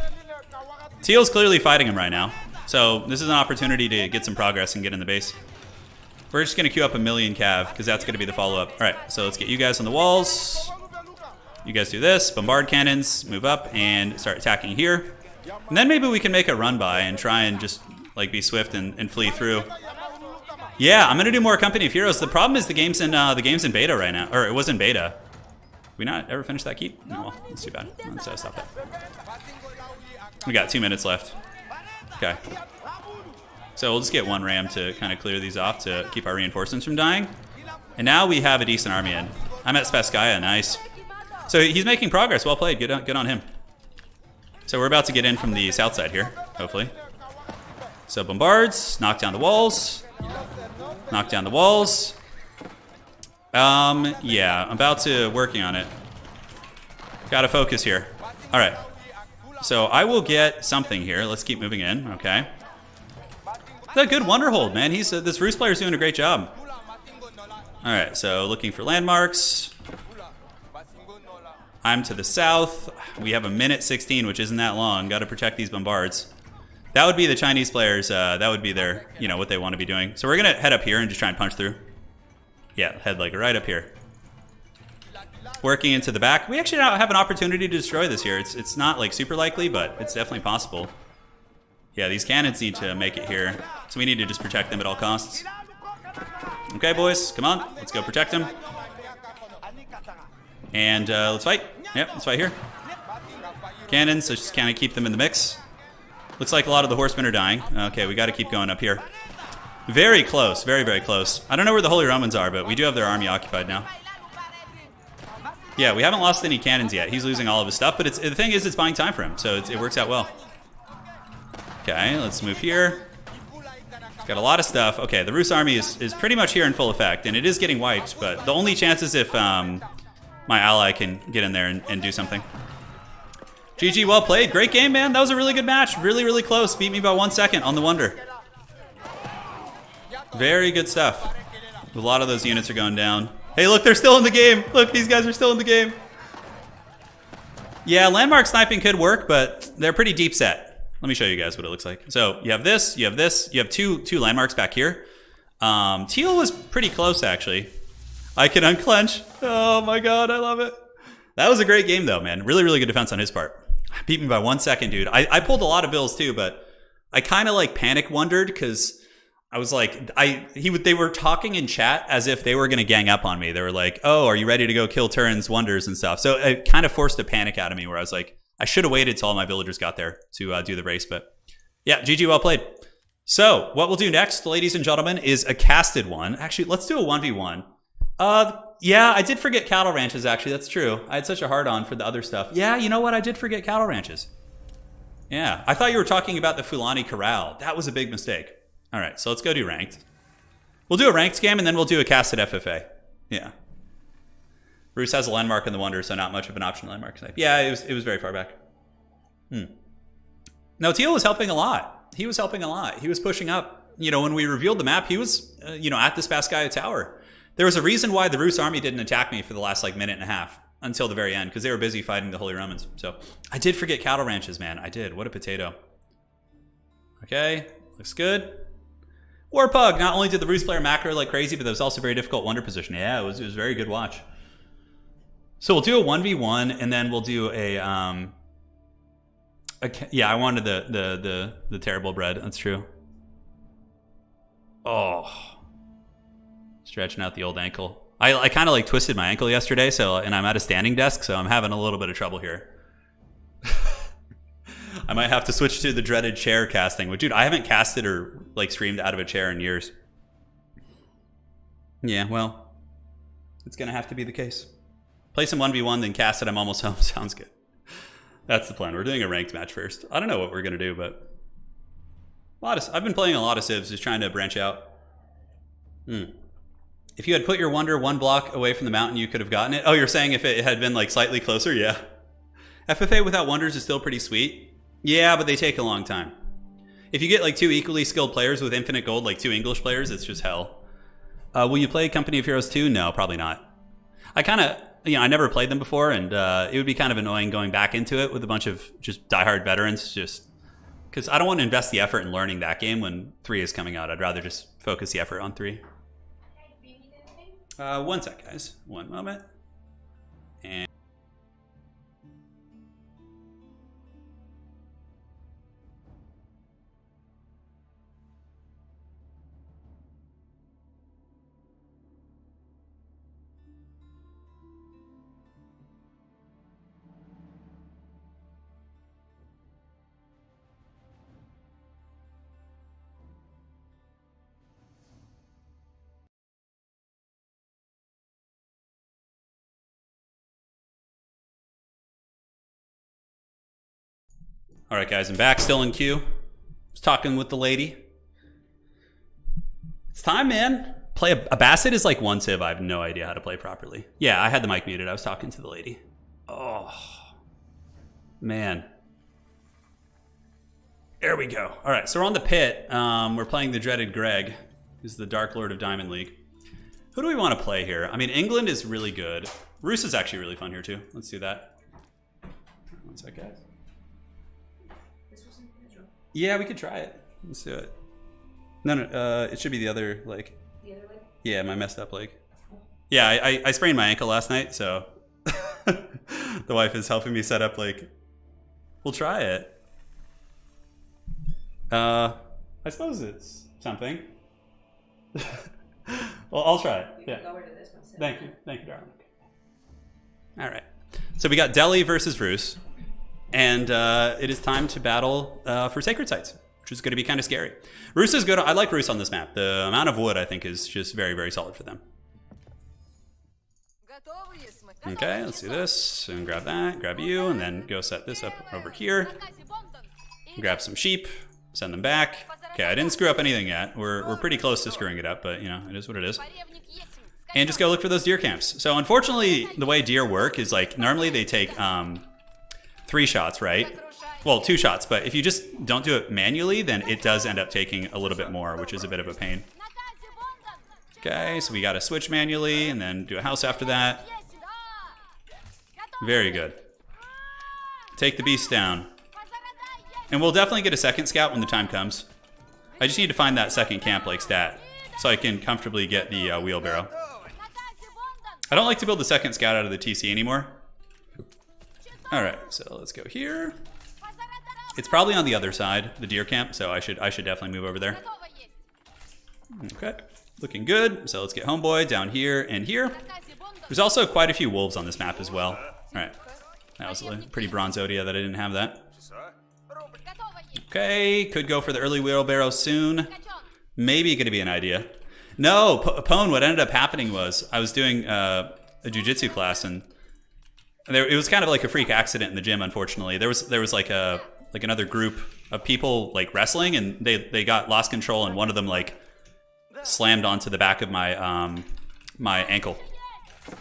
Teal's clearly fighting him right now. So this is an opportunity to get some progress and get in the base. We're just going to queue up 1,000,000 cav, because that's going to be the follow-up. All right, so let's get you guys on the walls. You guys do this. Bombard cannons, move up and start attacking here. And then maybe we can make a run by and try and just like be swift and flee through. Yeah, I'm gonna do more Company of Heroes. The problem is the game's in beta right now, or it was in beta. Did we not ever finish that keep? No, well, that's too bad. Let's stop that. We got 2 minutes left. Okay. So we'll just get one ram to kind of clear these off to keep our reinforcements from dying. And now we have a decent army in. I'm at Spasskaya, nice. So he's making progress. Well played. Good on him. So we're about to get in from the south side here, hopefully. So bombards, knock down the walls. Knock down the walls. Yeah, I'm about to working on it. Gotta focus here. All right. So I will get something here. Let's keep moving in. Okay. That's a good Wonderhold, man. This Rus player's doing a great job. All right. So looking for landmarks. I'm to the south. We have a minute 16, which isn't that long. Got to protect these bombards. That would be the Chinese players. That would be their, what they want to be doing. So we're gonna head up here and just try and punch through. Yeah, head like right up here. Working into the back. We actually have an opportunity to destroy this here. It's not like super likely, but it's definitely possible. Yeah, these cannons need to make it here. So we need to just protect them at all costs. Okay, boys, come on. Let's go protect them. And let's fight. Yep, let's fight here. Cannons, so just kind of keep them in the mix. Looks like a lot of the horsemen are dying. Okay, we got to keep going up here. Very close, very, very close. I don't know where the Holy Romans are, but we do have their army occupied now. Yeah, we haven't lost any cannons yet. He's losing all of his stuff, but the thing is, it's buying time for him, so it works out well. Okay, let's move here. Got a lot of stuff. Okay, the Rus army is pretty much here in full effect, and it is getting wiped, but the only chance is if my ally can get in there and do something. GG, well played. Great game, man. That was a really good match. Really, really close. Beat me by 1 second on the Wonder. Very good stuff. A lot of those units are going down. Hey, look, they're still in the game. Look, these guys are still in the game. Yeah, landmark sniping could work, but they're pretty deep set. Let me show you guys what it looks like. So you have this, you have this, you have two landmarks back here. Teal was pretty close, actually. I can unclench. Oh my god, I love it. That was a great game, though, man. Really, really good defense on his part. Beat me by 1 second, dude. I pulled a lot of bills, too, but I kind of, like, panic wondered because I was like, they were talking in chat as if they were going to gang up on me. They were like, oh, are you ready to go kill Turin's Wonders and stuff? So it kind of forced a panic out of me where I was like, I should have waited till all my villagers got there to do the race. But yeah, GG, well played. So what we'll do next, ladies and gentlemen, is a casted one. Actually, let's do a 1v1. Yeah, I did forget cattle ranches, actually. That's true. I had such a hard-on for the other stuff. Yeah, you know what? I did forget cattle ranches. Yeah, I thought you were talking about the Fulani Corral. That was a big mistake. All right, so let's go do ranked. We'll do a ranked game, and then we'll do a casted FFA. Yeah. Bruce has a landmark in the Wonder, so not much of an option landmark type. Yeah, it was very far back. No, Teal was helping a lot. He was helping a lot. He was pushing up. When we revealed the map, he was, at the Spasskaya Tower. There was a reason why the Rus army didn't attack me for the last, minute and a half until the very end, because they were busy fighting the Holy Romans. So I did forget cattle ranches, man. I did. What a potato. Okay, looks good. Warpug, not only did the Rus player macro like crazy, but that was also very difficult Wonder position. Yeah, it was very good watch. So we'll do a 1v1, and then we'll do yeah, I wanted the terrible bread. That's true. Oh, stretching out the old ankle. I kind of twisted my ankle yesterday, and I'm at a standing desk, so I'm having a little bit of trouble here. I might have to switch to the dreaded chair casting. But dude, I haven't casted or streamed out of a chair in years. Yeah, well, it's gonna have to be the case. Play some 1v1, then cast it. I'm almost home. Sounds good. That's the plan. We're doing a ranked match first. I don't know what we're gonna do, but I've been playing a lot of civs, just trying to branch out. If you had put your Wonder 1 block away from the mountain, you could have gotten it. Oh, you're saying if it had been slightly closer? Yeah. FFA without Wonders is still pretty sweet. Yeah, but they take a long time. If you get 2 equally skilled players with infinite gold, 2 English players, it's just hell. Will you play Company of Heroes 2? No, probably not. I kind of, I never played them before, and it would be kind of annoying going back into it with a bunch of just diehard veterans, just because I don't want to invest the effort in learning that game when 3 is coming out. I'd rather just focus the effort on 3. 1 sec, guys. One moment. And All right, guys, I'm back, still in queue. Was talking with the lady. It's time, man. Play a Basset is like one civ I have no idea how to play properly. Yeah, I had the mic muted. I was talking to the lady. Oh, man. There we go. All right, so we're on the pit. We're playing the dreaded Greg, who's the Dark Lord of Diamond League. Who do we want to play here? I mean, England is really good. Roos is actually really fun here, too. Let's do that. One sec, guys. Yeah, we could try it. Let's do it. No, it should be the other leg. The other leg? Yeah, my messed up leg. Yeah, I sprained my ankle last night, so the wife is helping me set up, like, we'll try it. I suppose it's something. Well, I'll try it. Yeah. Thank you, darling. All right. So we got Delhi versus Roos, and it is time to battle for sacred sites, which is going to be kind of scary. Roos is good. I like Roos on this map. The amount of wood I think is just very, very solid for them. Okay, let's do this and grab that, grab you, and then go set this up over here. Grab some sheep. Send them back. Okay, I didn't screw up anything yet. We're pretty close to screwing it up, but you know, it is what it is. And just go look for those deer camps. So unfortunately, the way deer work is like, normally they take 3 shots, right? Well, 2 shots, but if you just don't do it manually, then it does end up taking a little bit more, which is a bit of a pain. Okay, so we gotta switch manually and then do a house after that. Very good. Take the beast down. And we'll definitely get a second scout when the time comes. I just need to find that second camp like stat so I can comfortably get the wheelbarrow. I don't like to build the second scout out of the TC anymore. All right, so let's go here. It's probably on the other side, the deer camp, so I should definitely move over there. Okay, looking good. So let's get homeboy down here and here. There's also quite a few wolves on this map as well. All right, that was a pretty bronze Odia that I didn't have that. Okay, could go for the early wheelbarrow soon. Maybe going to be an idea. No, Pone, what ended up happening was I was doing a jiu-jitsu class, and it was kind of like a freak accident in the gym, unfortunately. There was like another group of people like wrestling, and they got lost control, and one of them like slammed onto the back of my my ankle.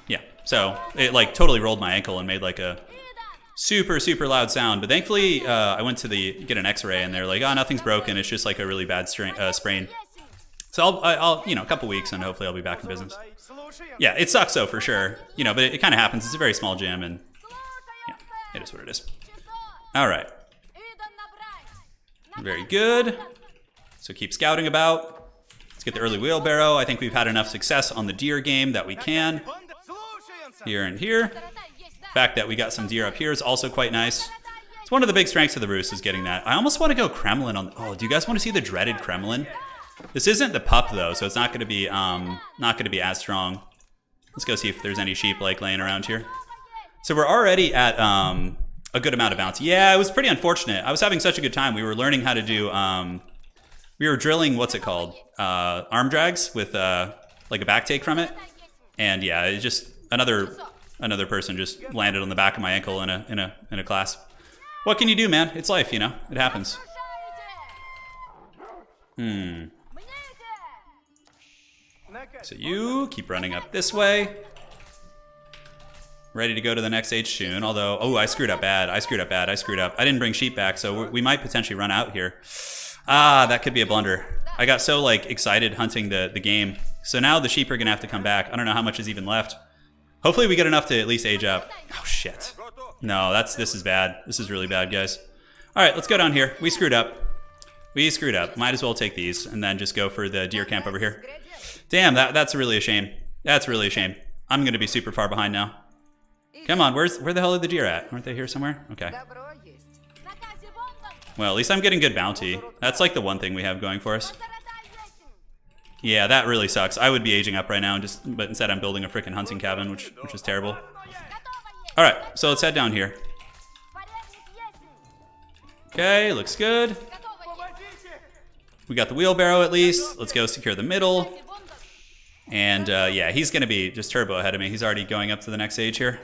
Yeah, so it like totally rolled my ankle and made like a super, super loud sound. But thankfully, I went to get an x-ray, and they're like, oh, nothing's broken. It's just like a really bad sprain. So I'll you know, a couple weeks, and hopefully I'll be back in business. Yeah, it sucks though, for sure. You know, but it kind of happens. It's a very small gym, and yeah, it is what it is. All right. Very good. So keep scouting about. Let's get the early wheelbarrow. I think we've had enough success on the deer game that we can. Here and here. The fact that we got some deer up here is also quite nice. It's one of the big strengths of the Roos is getting that. I almost want to go Kremlin on. Oh, do you guys want to see the dreaded Kremlin? This isn't the pup though, so it's not going to be as strong. Let's go see if there's any sheep like laying around here. So we're already at a good amount of bounty. Yeah, it was pretty unfortunate. I was having such a good time. We were learning how to do. We were drilling. What's it called? Arm drags with like a back take from it. And yeah, it just another person just landed on the back of my ankle in a class. What can you do, man? It's life, you know. It happens. So you keep running up this way. Ready to go to the next age soon. Although, oh, I screwed up bad. I screwed up. I didn't bring sheep back, so we might potentially run out here. Ah, that could be a blunder. I got so like excited hunting the game. So now the sheep are gonna have to come back. I don't know how much is even left. Hopefully we get enough to at least age up. Oh shit. No, this is bad. This is really bad, guys. All right, let's go down here. We screwed up. Might as well take these and then just go for the deer camp over here. Damn, that's really a shame. That's really a shame. I'm gonna be super far behind now. Come on, where the hell are the deer at? Aren't they here somewhere? Okay. Well, at least I'm getting good bounty. That's like the one thing we have going for us. Yeah, that really sucks. I would be aging up right now, but instead I'm building a freaking hunting cabin, which is terrible. All right, so let's head down here. Okay, looks good. We got the wheelbarrow at least. Let's go secure the middle. And yeah, he's gonna be just turbo ahead of me. He's already going up to the next stage here.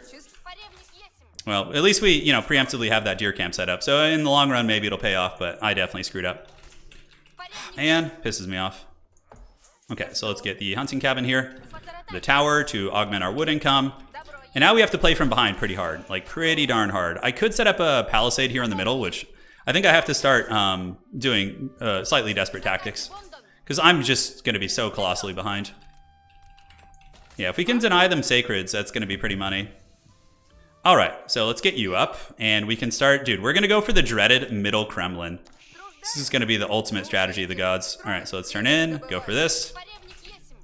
Well, at least we, you know, preemptively have that deer camp set up. So in the long run, maybe it'll pay off, but I definitely screwed up. And pisses me off. Okay, so let's get the hunting cabin here. The tower to augment our wood income. And now we have to play from behind pretty hard, like pretty darn hard. I could set up a palisade here in the middle, which I think I have to start doing slightly desperate tactics. Because I'm just going to be so colossally behind. Yeah, if we can deny them sacreds, that's going to be pretty money. All right, so let's get you up, and we can start... Dude, we're going to go for the dreaded middle Kremlin. This is going to be the ultimate strategy of the gods. All right, so let's turn in, go for this,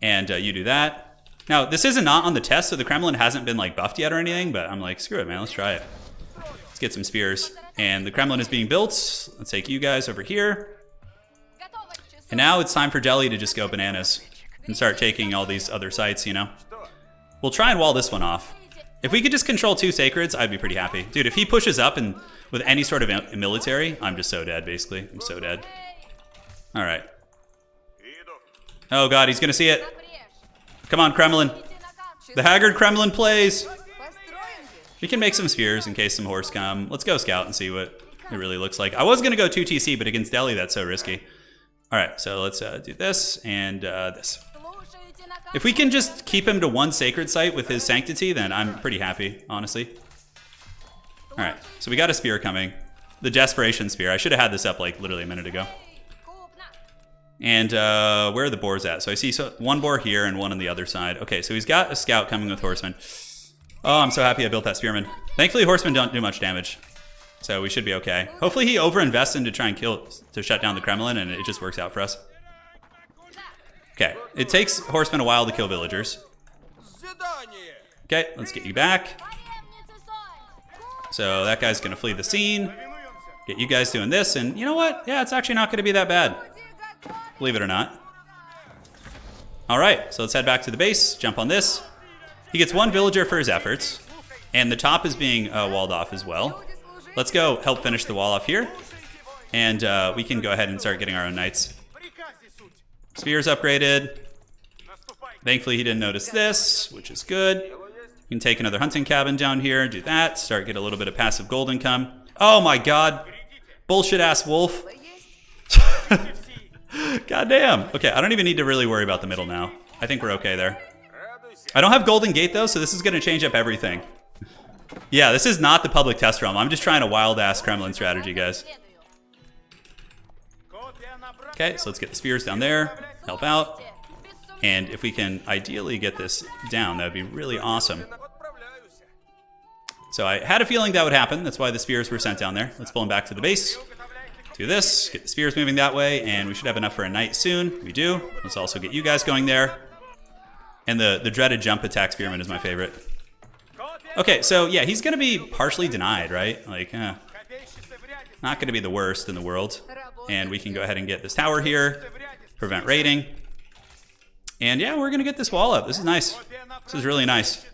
and you do that. Now, this isn't not on the test, so the Kremlin hasn't been, like, buffed yet or anything, but I'm like, screw it, man, let's try it. Let's get some spears. And the Kremlin is being built. Let's take you guys over here. And now it's time for Jelly to just go bananas and start taking all these other sites, you know? We'll try and wall this one off. If we could just control 2 sacreds, I'd be pretty happy. Dude, if he pushes up and with any sort of military, I'm just so dead, basically. I'm so dead. All right. Oh, God, he's going to see it. Come on, Kremlin. The Haggard Kremlin plays. We can make some spears in case some horse come. Let's go scout and see what it really looks like. I was going to go 2 TC, but against Delhi, that's so risky. All right, so let's do this and this. If we can just keep him to 1 sacred site with his sanctity, then I'm pretty happy, honestly. All right, so we got a spear coming. The Desperation Spear. I should have had this up like literally a minute ago. And where are the boars at? So I see 1 boar here and 1 on the other side. Okay, so he's got a scout coming with horsemen. Oh, I'm so happy I built that spearman. Thankfully, horsemen don't do much damage. So we should be okay. Hopefully he overinvests in to try and to shut down the Kremlin, and it just works out for us. Okay, it takes horsemen a while to kill villagers. Okay, let's get you back. So that guy's gonna flee the scene. Get you guys doing this, and you know what? Yeah, it's actually not gonna be that bad. Believe it or not. All right, so let's head back to the base, jump on this. He gets 1 villager for his efforts, and the top is being walled off as well. Let's go help finish the wall off here, and we can go ahead and start getting our own knights. Spears upgraded. Thankfully, he didn't notice this, which is good. We can take another hunting cabin down here, do that, start get a little bit of passive gold income. Oh my God, bullshit-ass wolf. God damn. Okay, I don't even need to really worry about the middle now. I think we're okay there. I don't have Golden Gate though, so this is going to change up everything. Yeah, this is not the public test realm. I'm just trying a wild-ass Kremlin strategy, guys. Okay, so let's get the spears down there, help out. And if we can ideally get this down, that would be really awesome. So I had a feeling that would happen. That's why the spears were sent down there. Let's pull them back to the base. Do this, get the spears moving that way, and we should have enough for a knight soon. We do. Let's also get you guys going there. And the dreaded jump attack spearman is my favorite. Okay, so yeah, he's going to be partially denied, right? Like, not going to be the worst in the world. And we can go ahead and get this tower here, prevent raiding. And yeah, we're going to get this wall up. This is nice. This is really nice.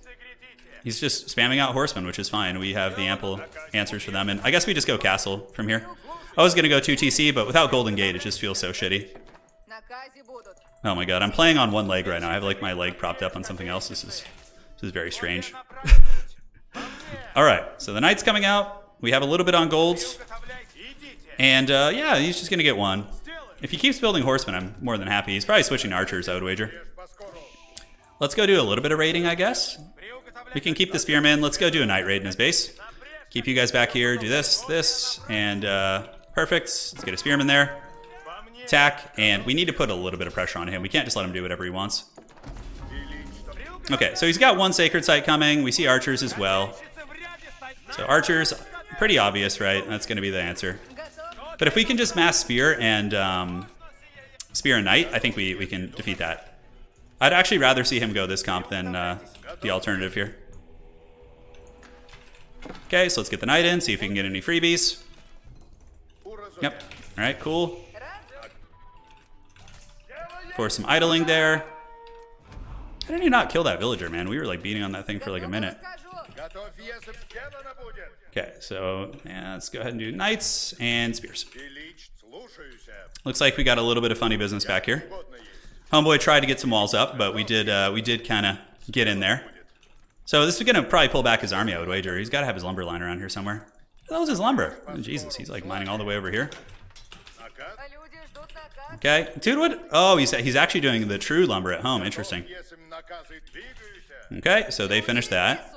He's just spamming out horsemen, which is fine. We have the ample answers for them. And I guess we just go castle from here. I was going to go 2 TC, but without Golden Gate, it just feels so shitty. Oh my God, I'm playing on 1 leg right now. I have like my leg propped up on something else. This is very strange. All right, so the knight's coming out. We have a little bit on golds. And yeah, he's just going to get 1. If he keeps building horsemen, I'm more than happy. He's probably switching to archers, I would wager. Let's go do a little bit of raiding, I guess. We can keep the spearman. Let's go do a knight raid in his base. Keep you guys back here. Do this, and perfect. Let's get a spearman there. Attack, and we need to put a little bit of pressure on him. We can't just let him do whatever he wants. Okay, so he's got 1 sacred site coming. We see archers as well. So archers, pretty obvious, right? That's going to be the answer. But if we can just mass spear and knight, I think we can defeat that. I'd actually rather see him go this comp than the alternative here. Okay, so let's get the knight in, see if we can get any freebies. Yep. All right, cool. For some idling there. How did he not kill that villager, man? We were like beating on that thing for like a minute. Okay, so yeah, let's go ahead and do knights and spears. Looks like we got a little bit of funny business back here. Homeboy tried to get some walls up, but we did kind of get in there. So this is going to probably pull back his army, I would wager. He's got to have his lumber line around here somewhere. That was his lumber. Oh, Jesus, he's like mining all the way over here. Okay, dude, what? Oh, he's actually doing the true lumber at home. Interesting. Okay, so they finished that.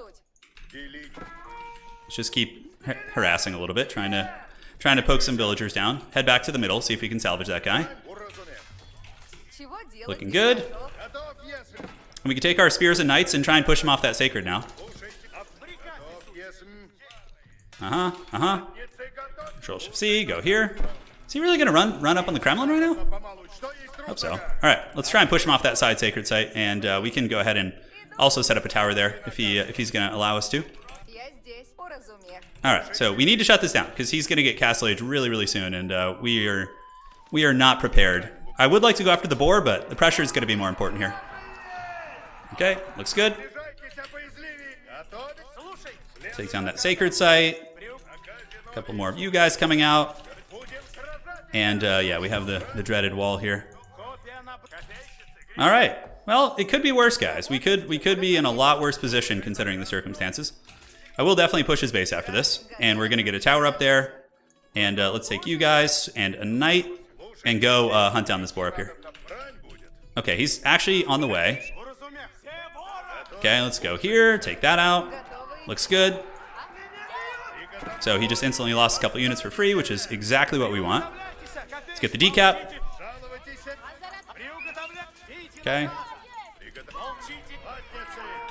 Let's just keep harassing a little bit, trying to poke some villagers down. Head back to the middle, see if we can salvage that guy. Looking good. And we can take our spears and knights and try and push him off that sacred now. Control Shift C, go here. Is he really gonna run up on the Kremlin right now? Hope so. All right, let's try and push him off that side sacred site, and we can go ahead and also set up a tower there if he's gonna allow us to. All right, so we need to shut this down because he's gonna get Castle Age really soon, and we are not prepared. I would like to go after the boar, but the pressure is gonna be more important here. Okay, looks good. Take down that sacred site. A couple more of you guys coming out. And yeah, we have the dreaded wall here. All right. Well, it could be worse, guys. We could be in a lot worse position considering the circumstances. I will definitely push his base after this, and we're gonna get a tower up there. And let's take you guys and a knight and go hunt down this boar up here. Okay, he's actually on the way. Okay, let's go here. Take that out. Looks good. So he just instantly lost a couple units for free, which is exactly what we want. Let's get the decap. Okay.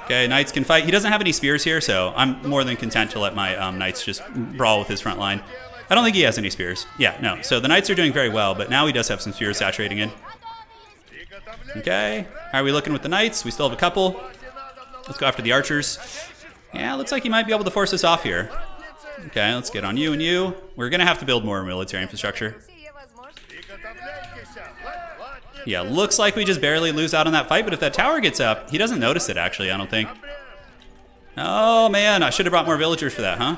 Okay, knights can fight. He doesn't have any spears here, so I'm more than content to let my knights just brawl with his front line. I don't think he has any spears. Yeah, no. So the knights are doing very well, but now he does have some spears saturating in. Okay. How are we looking with the knights? We still have a couple. Let's go after the archers. Yeah, looks like he might be able to force us off here. Okay, let's get on you and you. We're going to have to build more military infrastructure. Yeah, looks like we just barely lose out on that fight, but if that tower gets up, he doesn't notice it, actually, I don't think. Oh, man, I should have brought more villagers for that, huh?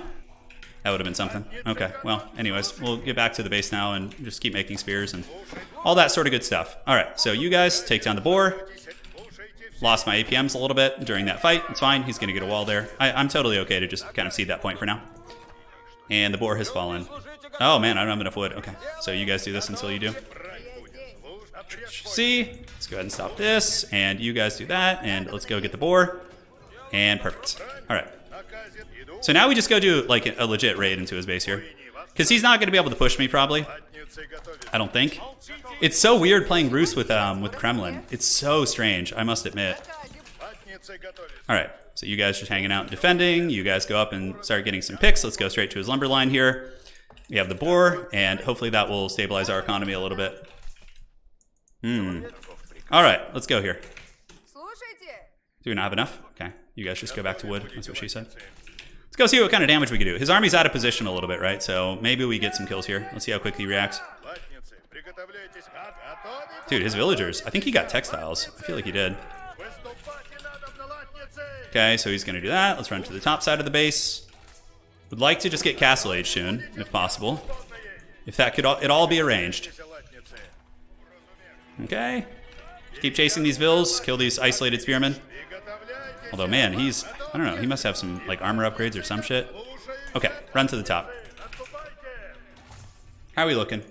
That would have been something. Okay, well, anyways, we'll get back to the base now and just keep making spears and all that sort of good stuff. All right, so you guys take down the boar. Lost my APMs a little bit during that fight. It's fine. He's going to get a wall there. I'm totally okay to just kind of cede that point for now. And the boar has fallen. Oh, man, I don't have enough wood. Okay, so you guys do this until you do. See? Let's go ahead and stop this. And you guys do that. And let's go get the boar. And perfect. All right. So now we just go do like a legit raid into his base here. Because he's not going to be able to push me, probably. I don't think. It's so weird playing Rus with Kremlin. It's so strange, I must admit. All right, so you guys just hanging out and defending. You guys go up and start getting some picks. Let's go straight to his lumber line here. We have the boar, and hopefully that will stabilize our economy a little bit. All right, let's go here. Do we not have enough? Okay, you guys just go back to wood. That's what she said. Let's go see what kind of damage we can do. His army's out of position a little bit, right? So maybe we get some kills here. Let's see how quickly he reacts. Dude, his villagers. I think he got textiles. I feel like he did. Okay, so he's going to do that. Let's run to the top side of the base. Would like to just get Castle Age soon, if possible. If that could it all be arranged. Okay. Keep chasing these vills. Kill these isolated spearmen. Although, man, he's... I don't know. He must have some like armor upgrades or some shit. Okay, run to the top. How are we looking?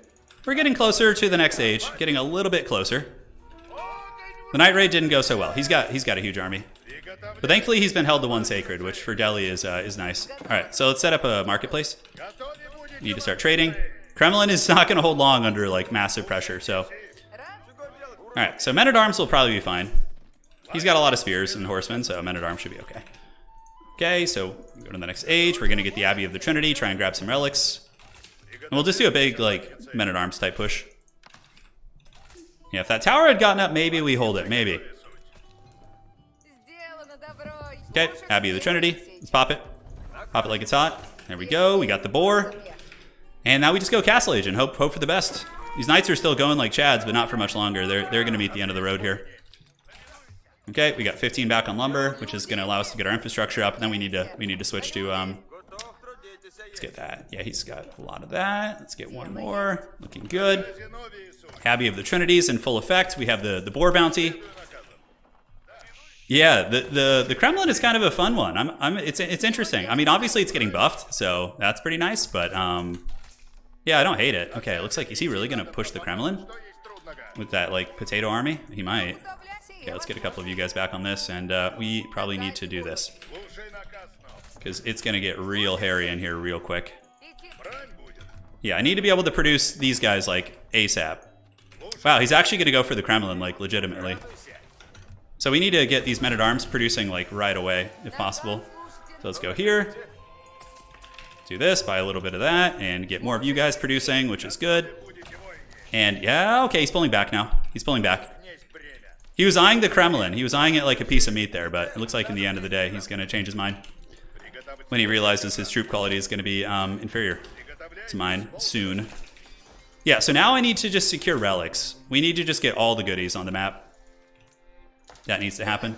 We're getting closer to the next age. Getting a little bit closer. The night raid didn't go so well. He's got a huge army. But thankfully he's been held to one sacred, which for Delhi is nice. All right, so let's set up a marketplace. Need to start trading. Kremlin is not going to hold long under like massive pressure. So, all right. So men-at-arms will probably be fine. He's got a lot of spears and horsemen, so men-at-arms should be okay. Okay, so go to the next age. We're going to get the Abbey of the Trinity, try and grab some relics. And we'll just do a big, like, men-at-arms type push. Yeah, if that tower had gotten up, maybe we hold it. Maybe. Okay, Abbey of the Trinity. Let's pop it. Pop it like it's hot. There we go. We got the boar. And now we just go Castle Age and hope for the best. These knights are still going like chads, but not for much longer. They're going to meet the end of the road here. Okay, we got 15 back on lumber, which is going to allow us to get our infrastructure up. And then we need to switch to let's get that. Yeah, he's got a lot of that. Let's get one more. Looking good. Abbey of the Trinities in full effect. We have the boar bounty. Yeah, the Kremlin is kind of a fun one. It's interesting. I mean, obviously it's getting buffed, so that's pretty nice. But yeah, I don't hate it. Okay, it looks like, is he really gonna push the Kremlin with that like potato army? He might. Okay, let's get a couple of you guys back on this, and we probably need to do this because it's gonna get real hairy in here real quick. Yeah, I need to be able to produce these guys like ASAP. Wow, he's actually gonna go for the Kremlin like legitimately. So we need to get these men-at-arms producing like right away, if possible. So let's go here, do this, buy a little bit of that, and get more of you guys producing, which is good. And yeah, okay, he's pulling back now. He's pulling back. He was eyeing the Kremlin. He was eyeing it like a piece of meat there, but it looks like in the end of the day, he's gonna change his mind when he realizes his troop quality is gonna be inferior to mine soon. Yeah, so now I need to just secure relics. We need to just get all the goodies on the map. That needs to happen.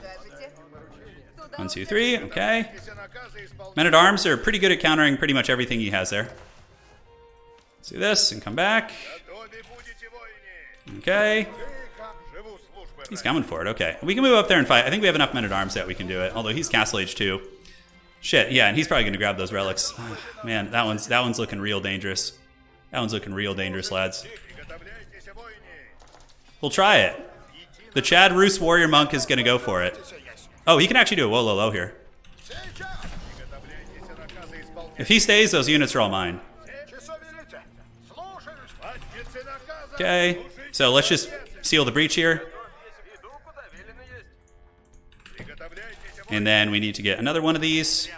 1, 2, 3, okay. Men-at-arms are pretty good at countering pretty much everything he has there. Let's do this and come back. Okay. He's coming for it, okay. We can move up there and fight. I think we have enough men-at-arms that we can do it, although he's Castle Age 2. Shit, yeah, and he's probably gonna grab those relics. Oh, man, that one's looking real dangerous. That one's looking real dangerous, lads. We'll try it. The Chad Roos Warrior Monk is going to go for it. Oh, he can actually do a Wololo here. If he stays, those units are all mine. Okay, so let's just seal the breach here. And then we need to get another one of these.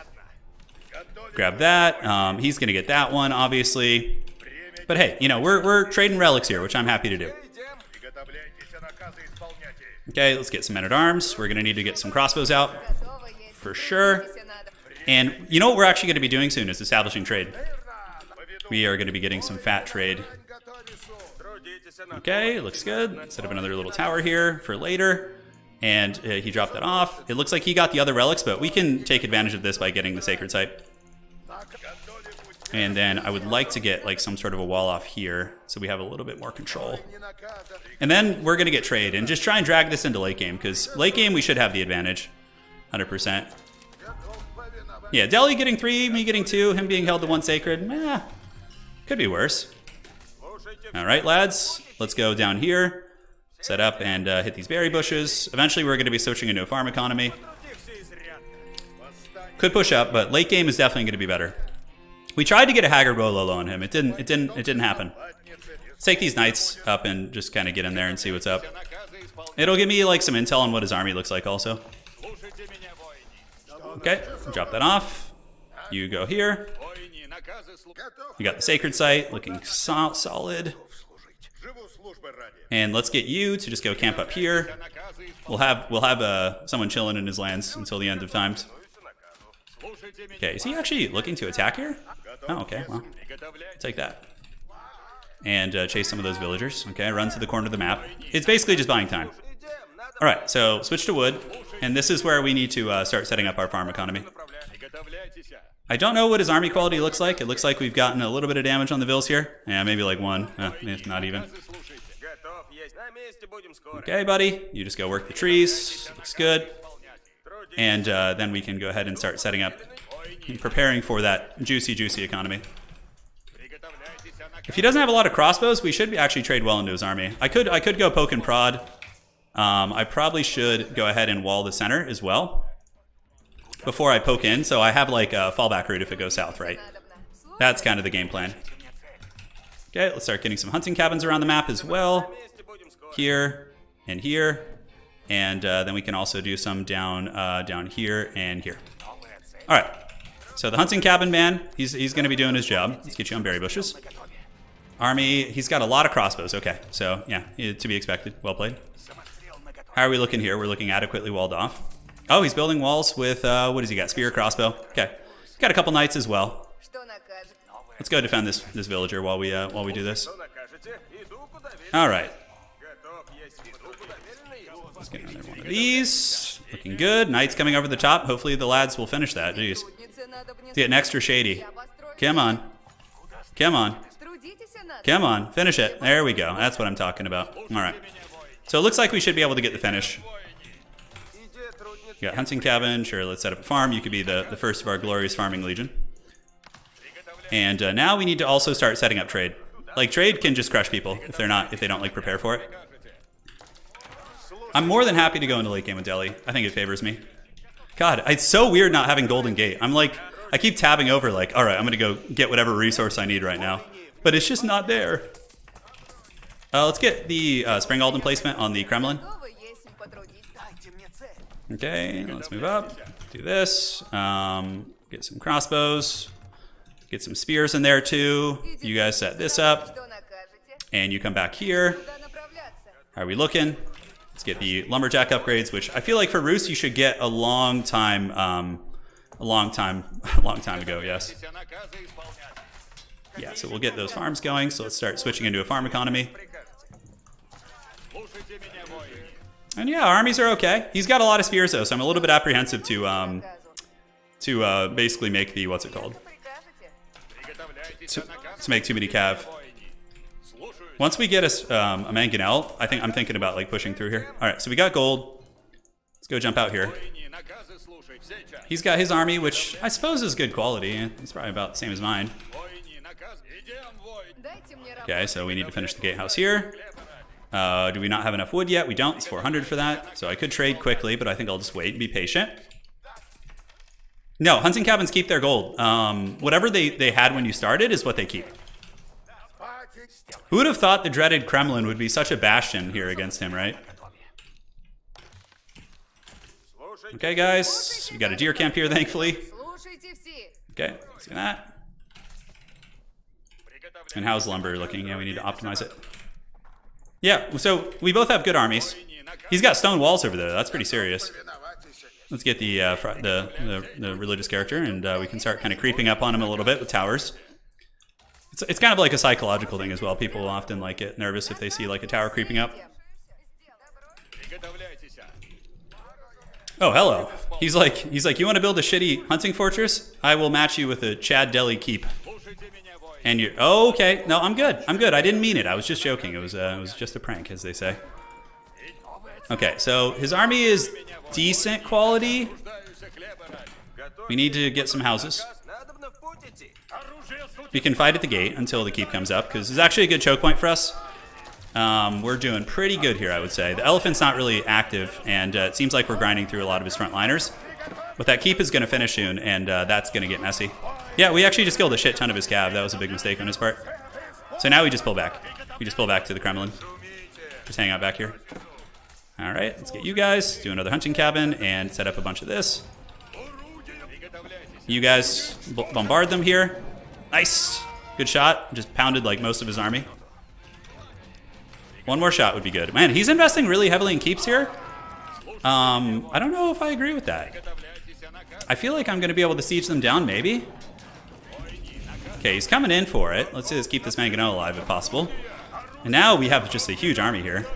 Grab that. He's going to get that one, obviously. But hey, you know, we're trading relics here, which I'm happy to do. Okay, let's get some men-at-arms. We're going to need to get some crossbows out, for sure. And you know what we're actually going to be doing soon is establishing trade. We are going to be getting some fat trade. Okay, looks good. Set up another little tower here for later. And he dropped that off. It looks like he got the other relics, but we can take advantage of this by getting the sacred site. And then I would like to get like some sort of a wall off here so we have a little bit more control. And then we're going to get trade and just try and drag this into late game because late game we should have the advantage. 100%. Yeah, Delhi getting 3, me getting 2, him being held to 1 sacred. Could be worse. All right, lads, let's go down here, set up and hit these berry bushes. Eventually we're going to be switching into a farm economy. Could push up, but late game is definitely going to be better. We tried to get a Haggard Wololo on him. It didn't happen. Let's take these knights up and just kind of get in there and see what's up. It'll give me like some intel on what his army looks like also. Okay, drop that off. You go here. You got the sacred site looking solid. And let's get you to just go camp up here. We'll have someone chilling in his lands until the end of times. Okay, is he actually looking to attack here? Oh, okay, well, take that. And chase some of those villagers. Okay, run to the corner of the map. It's basically just buying time. All right, so switch to wood. And this is where we need to start setting up our farm economy. I don't know what his army quality looks like. It looks like we've gotten a little bit of damage on the vills here. Yeah, maybe like 1. Not even. Okay, buddy. You just go work the trees. Looks good. And then we can go ahead and start setting up and preparing for that juicy economy. If he doesn't have a lot of crossbows, we should actually trade well into his army. I could go poke and prod. I probably should go ahead and wall the center as well before I poke in, so I have like a fallback route if it goes south, right? That's kind of the game plan. Okay, let's start getting some hunting cabins around the map as well. Here and here. And then we can also do some down here and here. All right. So the hunting cabin man, he's going to be doing his job. Let's get you on berry bushes. Army, he's got a lot of crossbows. Okay, so yeah, to be expected. Well played. How are we looking here? We're looking adequately walled off. Oh, he's building walls with, what does he got? Spear, crossbow. Okay, got a couple knights as well. Let's go defend this villager while we do this. All right. Let's get another one of these. Looking good. Knights coming over the top. Hopefully the lads will finish that. Jeez. It's getting extra shady. Come on. Come on. Come on. Finish it. There we go. That's what I'm talking about. All right. So it looks like we should be able to get the finish. You got hunting cabin. Sure, let's set up a farm. You could be the first of our glorious farming legion. And now we need to also start setting up trade. Like, trade can just crush people if they don't like prepare for it. I'm more than happy to go into late game with Delhi. I think it favors me. God, it's so weird not having Golden Gate. I keep tabbing over like, all right, I'm gonna go get whatever resource I need right now, but it's just not there. Let's get the Spring Alden placement on the Kremlin. Okay, let's move up. Do this. Get some crossbows. Get some spears in there too. You guys set this up. And you come back here. How are we looking? Let's get the lumberjack upgrades, which I feel like for Roos you should get a long time ago, yes. Yeah, so we'll get those farms going. So let's start switching into a farm economy. And yeah, armies are okay. He's got a lot of spears though, so I'm a little bit apprehensive to basically make the, what's it called? To make too many cav. Once we get a mangonel, I'm thinking about like pushing through here. All right, so we got gold. Let's go jump out here. He's got his army, which I suppose is good quality. It's probably about the same as mine. Okay, so we need to finish the gatehouse here. Do we not have enough wood yet? We don't. It's 400 for that. So I could trade quickly, but I think I'll just wait and be patient. No, hunting cabins keep their gold. Whatever they had when you started is what they keep. Who would have thought the dreaded Kremlin would be such a bastion here against him, right? Okay, guys. We got a deer camp here, thankfully. Okay, let's do that. And how's lumber looking? Yeah, we need to optimize it. Yeah, so we both have good armies. He's got stone walls over there. That's pretty serious. Let's get the religious character, and we can start kind of creeping up on him a little bit with towers. It's kind of like a psychological thing as well. People often like get nervous if they see like a tower creeping up. Oh, hello. He's like, you want to build a shitty hunting fortress? I will match you with a Chad Delhi keep. And you're, oh, okay. No, I'm good. I didn't mean it. I was just joking. It was just a prank, as they say. Okay, so his army is decent quality. We need to get some houses. We can fight at the gate until the keep comes up, because it's actually a good choke point for us. We're doing pretty good here, I would say. The elephant's not really active, and it seems like we're grinding through a lot of his frontliners. But that keep is going to finish soon, and that's going to get messy. Yeah, we actually just killed a shit ton of his cav. That was a big mistake on his part. So now we just pull back. We just pull back to the Kremlin. Just hang out back here. All right, let's get you guys, do another hunting cabin, and set up a bunch of this. You guys bombard them here. Nice. Good shot. Just pounded like most of his army. One more shot would be good. Man, he's investing really heavily in keeps here. I don't know if I agree with that. I feel like I'm going to be able to siege them down, maybe. Okay, he's coming in for it. Let's just keep this mangonel alive if possible. And now we have just a huge army here.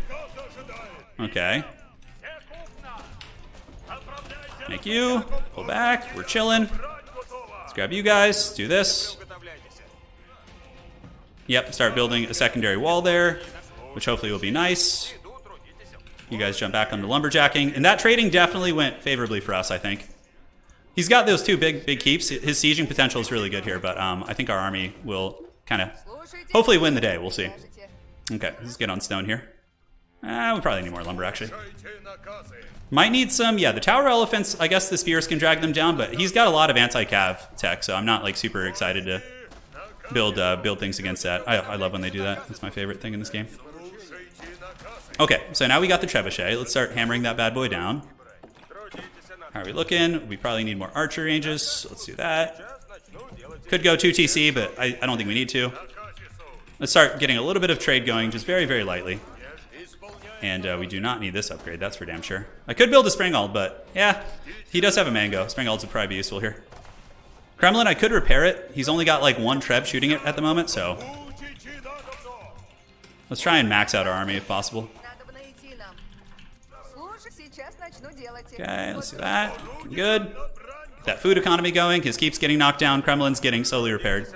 Okay. Make you. Pull back. We're chilling. Let's grab you guys. Do this. Yep, start building a secondary wall there, which hopefully will be nice. You guys jump back onto lumberjacking. And that trading definitely went favorably for us, I think. He's got those two big keeps. His sieging potential is really good here, but I think our army will kind of hopefully win the day. We'll see. Okay, let's get on stone here. We probably need more lumber, actually. Might need some, yeah, the tower elephants, I guess the spears can drag them down, but he's got a lot of anti-cav tech, so I'm not like super excited to build things against that. I love when they do that. That's my favorite thing in this game. Okay, so now we got the trebuchet. Let's start hammering that bad boy down. How are we looking? We probably need more archer ranges. Let's do that. Could go 2 TC, but I don't think we need to. Let's start getting a little bit of trade going, just very, very lightly. And we do not need this upgrade, that's for damn sure. I could build a Springald, but yeah, he does have a mango. Springalds would probably be useful here. Kremlin, I could repair it. He's only got like 1 treb shooting it at the moment, so let's try and max out our army if possible. Okay, let's do that. Good. Get that food economy going. His keeps getting knocked down. Kremlin's getting slowly repaired.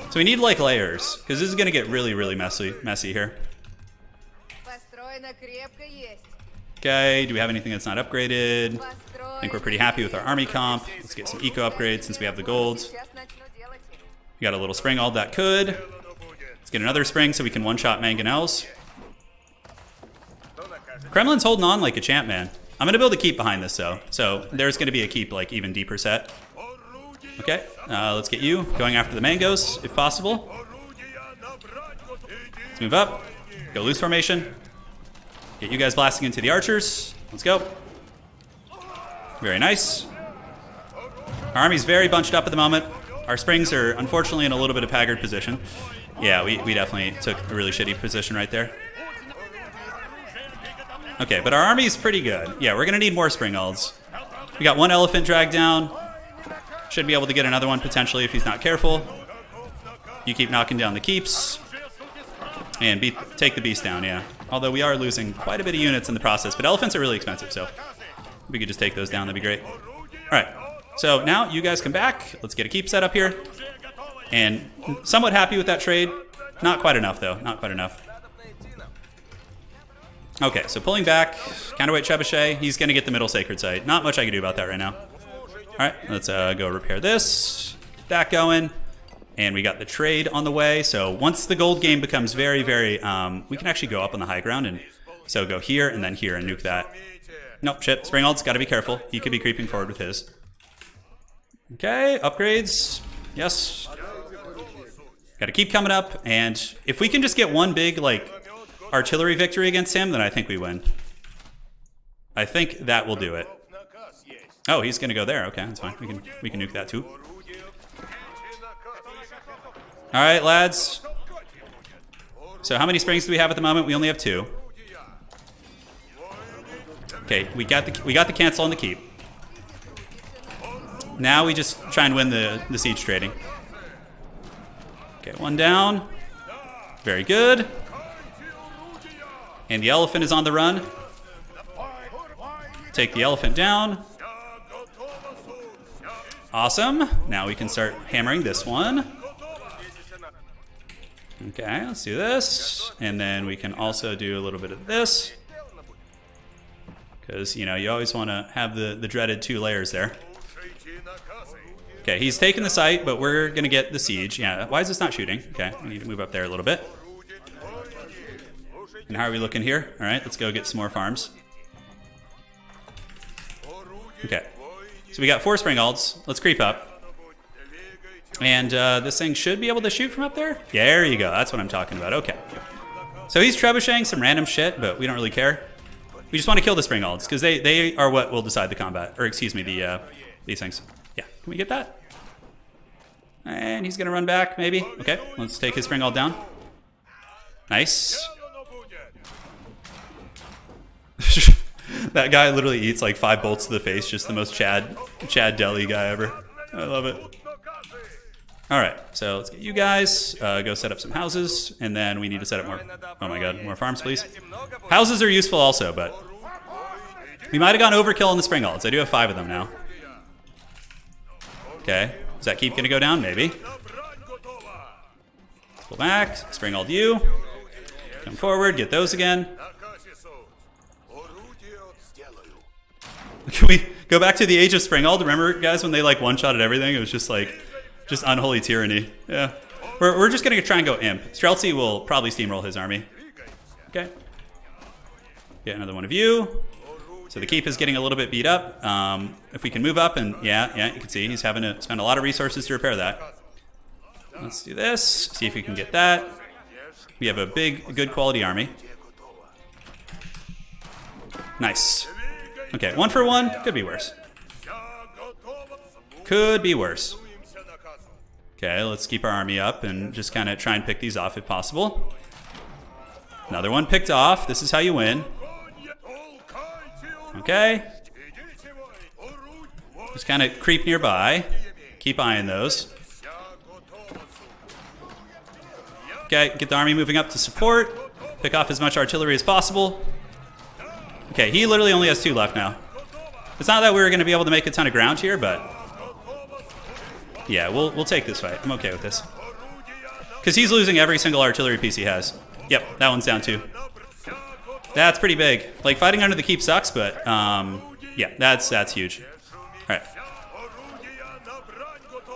So we need like layers, because this is going to get really, really messy here. Okay, do we have anything that's not upgraded? I think we're pretty happy with our army comp. Let's get some eco upgrades since we have the gold. We got a little spring all that could. Let's get another spring so we can one-shot mangonels. Kremlin's holding on like a champ, man. I'm gonna build a keep behind this though. So there's gonna be a keep like even deeper set. Okay, let's get you going after the mangoes if possible. Let's move up, go loose formation. Get you guys blasting into the archers. Let's go. Very nice. Our army's very bunched up at the moment. Our springs are unfortunately in a little bit of haggard position. Yeah, we definitely took a really shitty position right there. Okay, but our army's pretty good. Yeah, we're gonna need more spring alds. We got one elephant dragged down. Should be able to get another one potentially if he's not careful. You keep knocking down the keeps. And take the beast down, yeah. Although we are losing quite a bit of units in the process, but elephants are really expensive, so if we could just take those down, that'd be great. All right, so now you guys come back. Let's get a keep set up here. And somewhat happy with that trade. Not quite enough, though. Not quite enough. Okay, so pulling back. Counterweight Trebuchet. He's going to get the middle sacred site. Not much I can do about that right now. All right, let's go repair this. Get that going. And we got the trade on the way. So once the gold game becomes very, very... we can actually go up on the high ground. And so go here and then here and nuke that. Nope, shit. Springald's got to be careful. He could be creeping forward with his. Okay, upgrades. Yes. Got to keep coming up. And if we can just get one big, like, artillery victory against him, then I think we win. I think that will do it. Oh, he's going to go there. Okay, that's fine. We can nuke that too. All right, lads. So how many springs do we have at the moment? We only have 2. Okay, we got the cancel on the keep. Now we just try and win the siege trading. Okay, one down. Very good. And the elephant is on the run. Take the elephant down. Awesome. Now we can start hammering this one. Okay, let's do this. And then we can also do a little bit of this. Because, you know, you always want to have the dreaded 2 layers there. Okay, he's taken the site, but we're going to get the siege. Yeah, why is this not shooting? Okay, we need to move up there a little bit. And how are we looking here? All right, let's go get some more farms. Okay, so we got 4 spring alds. Let's creep up. And this thing should be able to shoot from up there? Yeah, there you go. That's what I'm talking about. Okay. So he's trebucheting some random shit, but we don't really care. We just want to kill the spring alds because they are what will decide the combat. Or excuse me, these things. Yeah, can we get that? And he's going to run back, maybe. Okay, let's take his spring ald down. Nice. That guy literally eats like 5 bolts to the face. Just the most Chad Deli guy ever. I love it. All right, so let's get you guys, go set up some houses, and then we need to set up more, oh my god, more farms, please. Houses are useful also, but we might have gone overkill on the spring alds. I do have 5 of them now. Okay, does that keep going to go down? Maybe. Let's pull back, spring ald you. Come forward, get those again. Can we go back to the age of spring ald? Remember, guys, when they like one-shotted everything? It was just like... just unholy tyranny. Yeah. We're just going to try and go imp. Streltsy will probably steamroll his army. Okay. Get another one of you. So the keep is getting a little bit beat up. If we can move up and... yeah, you can see he's having to spend a lot of resources to repair that. Let's do this. See if we can get that. We have a big, good quality army. Nice. Okay, 1 for 1. Could be worse. Could be worse. Okay, let's keep our army up and just kind of try and pick these off if possible. Another one picked off. This is how you win. Okay. Just kind of creep nearby. Keep eyeing those. Okay, get the army moving up to support. Pick off as much artillery as possible. Okay, he literally only has 2 left now. It's not that we were going to be able to make a ton of ground here, but... yeah, we'll take this fight. I'm okay with this. Because he's losing every single artillery piece he has. Yep, that one's down too. That's pretty big. Like, fighting under the keep sucks, but yeah, that's huge. All right.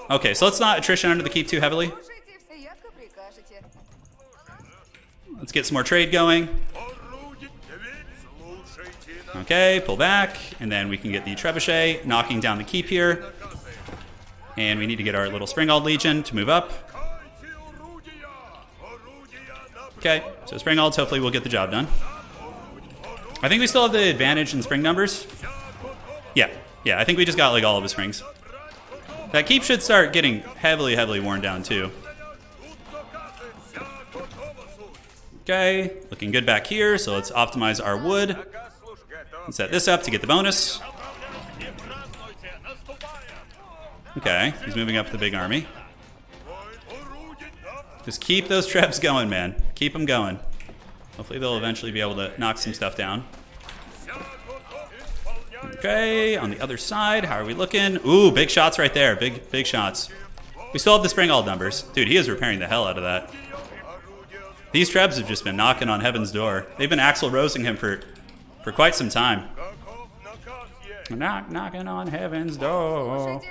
Okay, so let's not attrition under the keep too heavily. Let's get some more trade going. Okay, pull back, and then we can get the trebuchet knocking down the keep here. And we need to get our little Springald Legion to move up. Okay, so Springalds, hopefully we'll get the job done. I think we still have the advantage in spring numbers. Yeah, I think we just got like all of his springs. That keep should start getting heavily worn down too. Okay, looking good back here, so let's optimize our wood. And set this up to get the bonus. Okay, he's moving up the big army. Just keep those trebs going, man. Keep them going. Hopefully they'll eventually be able to knock some stuff down. Okay, on the other side, how are we looking? Ooh, big shots right there. Big shots. We still have the Springald numbers. Dude, he is repairing the hell out of that. These trebs have just been knocking on heaven's door. They've been Axl Rosing him for quite some time. Knocking on heaven's door.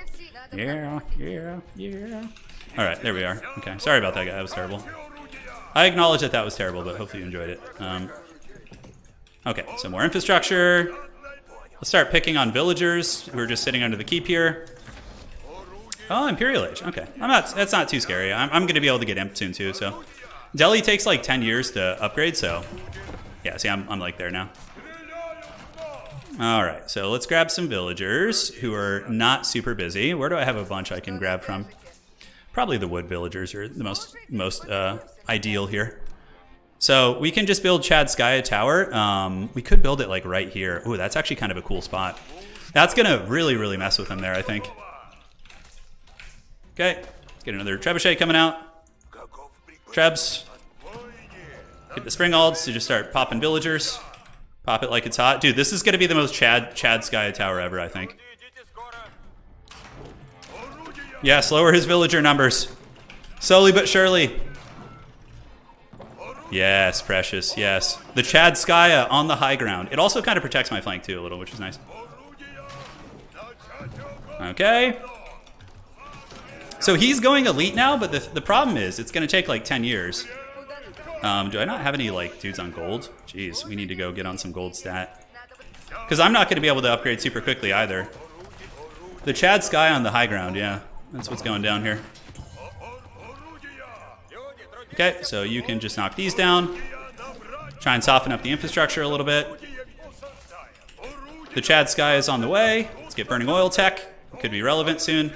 Yeah. All right, there we are. Okay, sorry about that guy. That was terrible. I acknowledge that was terrible, but hopefully you enjoyed it. Okay, so more infrastructure. Let's start picking on villagers who are just sitting under the keep here. Oh, Imperial Age. Okay, that's not too scary. I'm going to be able to get imp soon too. So Delhi takes like 10 years to upgrade. So yeah, see, I'm like there now. All right, so let's grab some villagers who are not super busy. Where do I have a bunch I can grab from? Probably the wood villagers are the most ideal here. So we can just build Chad Skya Tower. We could build it like right here. Ooh, that's actually kind of a cool spot. That's gonna really mess with him there, I think. Okay, let's get another trebuchet coming out. Trebs. Get the Springalds to just start popping villagers. Pop it like it's hot. Dude, this is gonna be the most Chad Skya Tower ever, I think. Yes, lower his villager numbers. Slowly but surely. Yes, precious, yes. The Chad Skya on the high ground. It also kind of protects my flank too a little, which is nice. Okay. So he's going elite now, but the problem is it's gonna take like 10 years. Do I not have any like dudes on gold? Jeez, we need to go get on some gold stat. Because I'm not gonna be able to upgrade super quickly either. The Chad Skya on the high ground, yeah. That's what's going down here. Okay, so you can just knock these down. Try and soften up the infrastructure a little bit. The Chad Skya is on the way. Let's get burning oil tech. It could be relevant soon.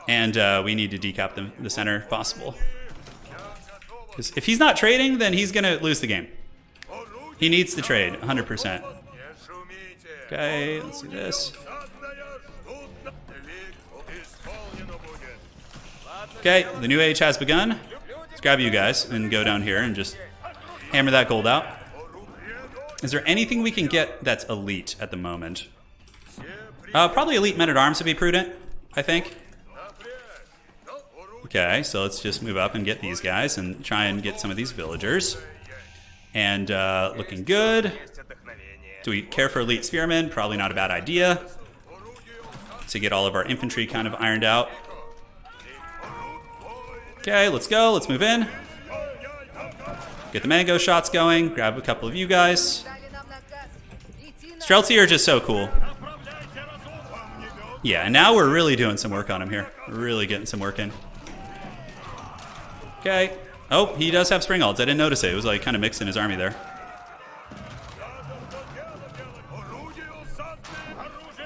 And we need to decap the center if possible. Because if he's not trading, then he's going to lose the game. He needs to trade, 100%. Okay, let's do this. Okay, the new age has begun. Let's grab you guys and go down here and just hammer that gold out. Is there anything we can get that's elite at the moment? Probably elite men-at-arms would be prudent, I think. Okay, so let's just move up and get these guys and try and get some of these villagers. And looking good. Do we care for elite spearmen? Probably not a bad idea. To get all of our infantry kind of ironed out. Okay, let's go. Let's move in. Get the mango shots going. Grab a couple of you guys. Streltsy are just so cool. Yeah, and now we're really doing some work on him here. We're really getting some work in. Okay. Oh, he does have Springalds. I didn't notice it. It was like kind of mixed in his army there.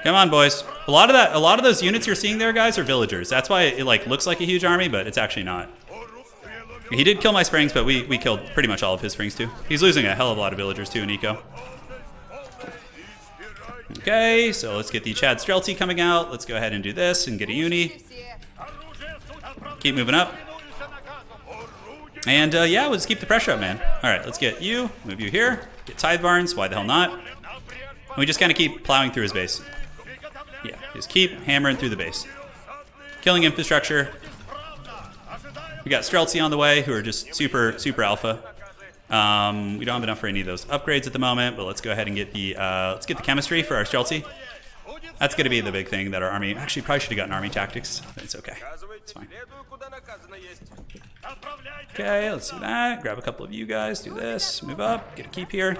Come on, boys. A lot of those units you're seeing there, guys, are villagers. That's why it like looks like a huge army, but it's actually not. He did kill my springs, but we killed pretty much all of his springs too. He's losing a hell of a lot of villagers too in eco. Okay, so let's get the Chad Streltsy coming out. Let's go ahead and do this and get a uni. Keep moving up. And yeah, we'll just keep the pressure up, man. All right, let's get you. Move you here. Get Tithe Barns. Why the hell not? And we just kind of keep plowing through his base. Yeah, just keep hammering through the base. Killing infrastructure. We got Streltsy on the way, who are just super alpha. We don't have enough for any of those upgrades at the moment, but let's go ahead and get the chemistry for our Streltsy. That's going to be the big thing that our army... Actually, probably should have gotten army tactics, but it's okay. It's fine. Okay, let's do that. Grab a couple of you guys. Do this. Move up. Get a keep here.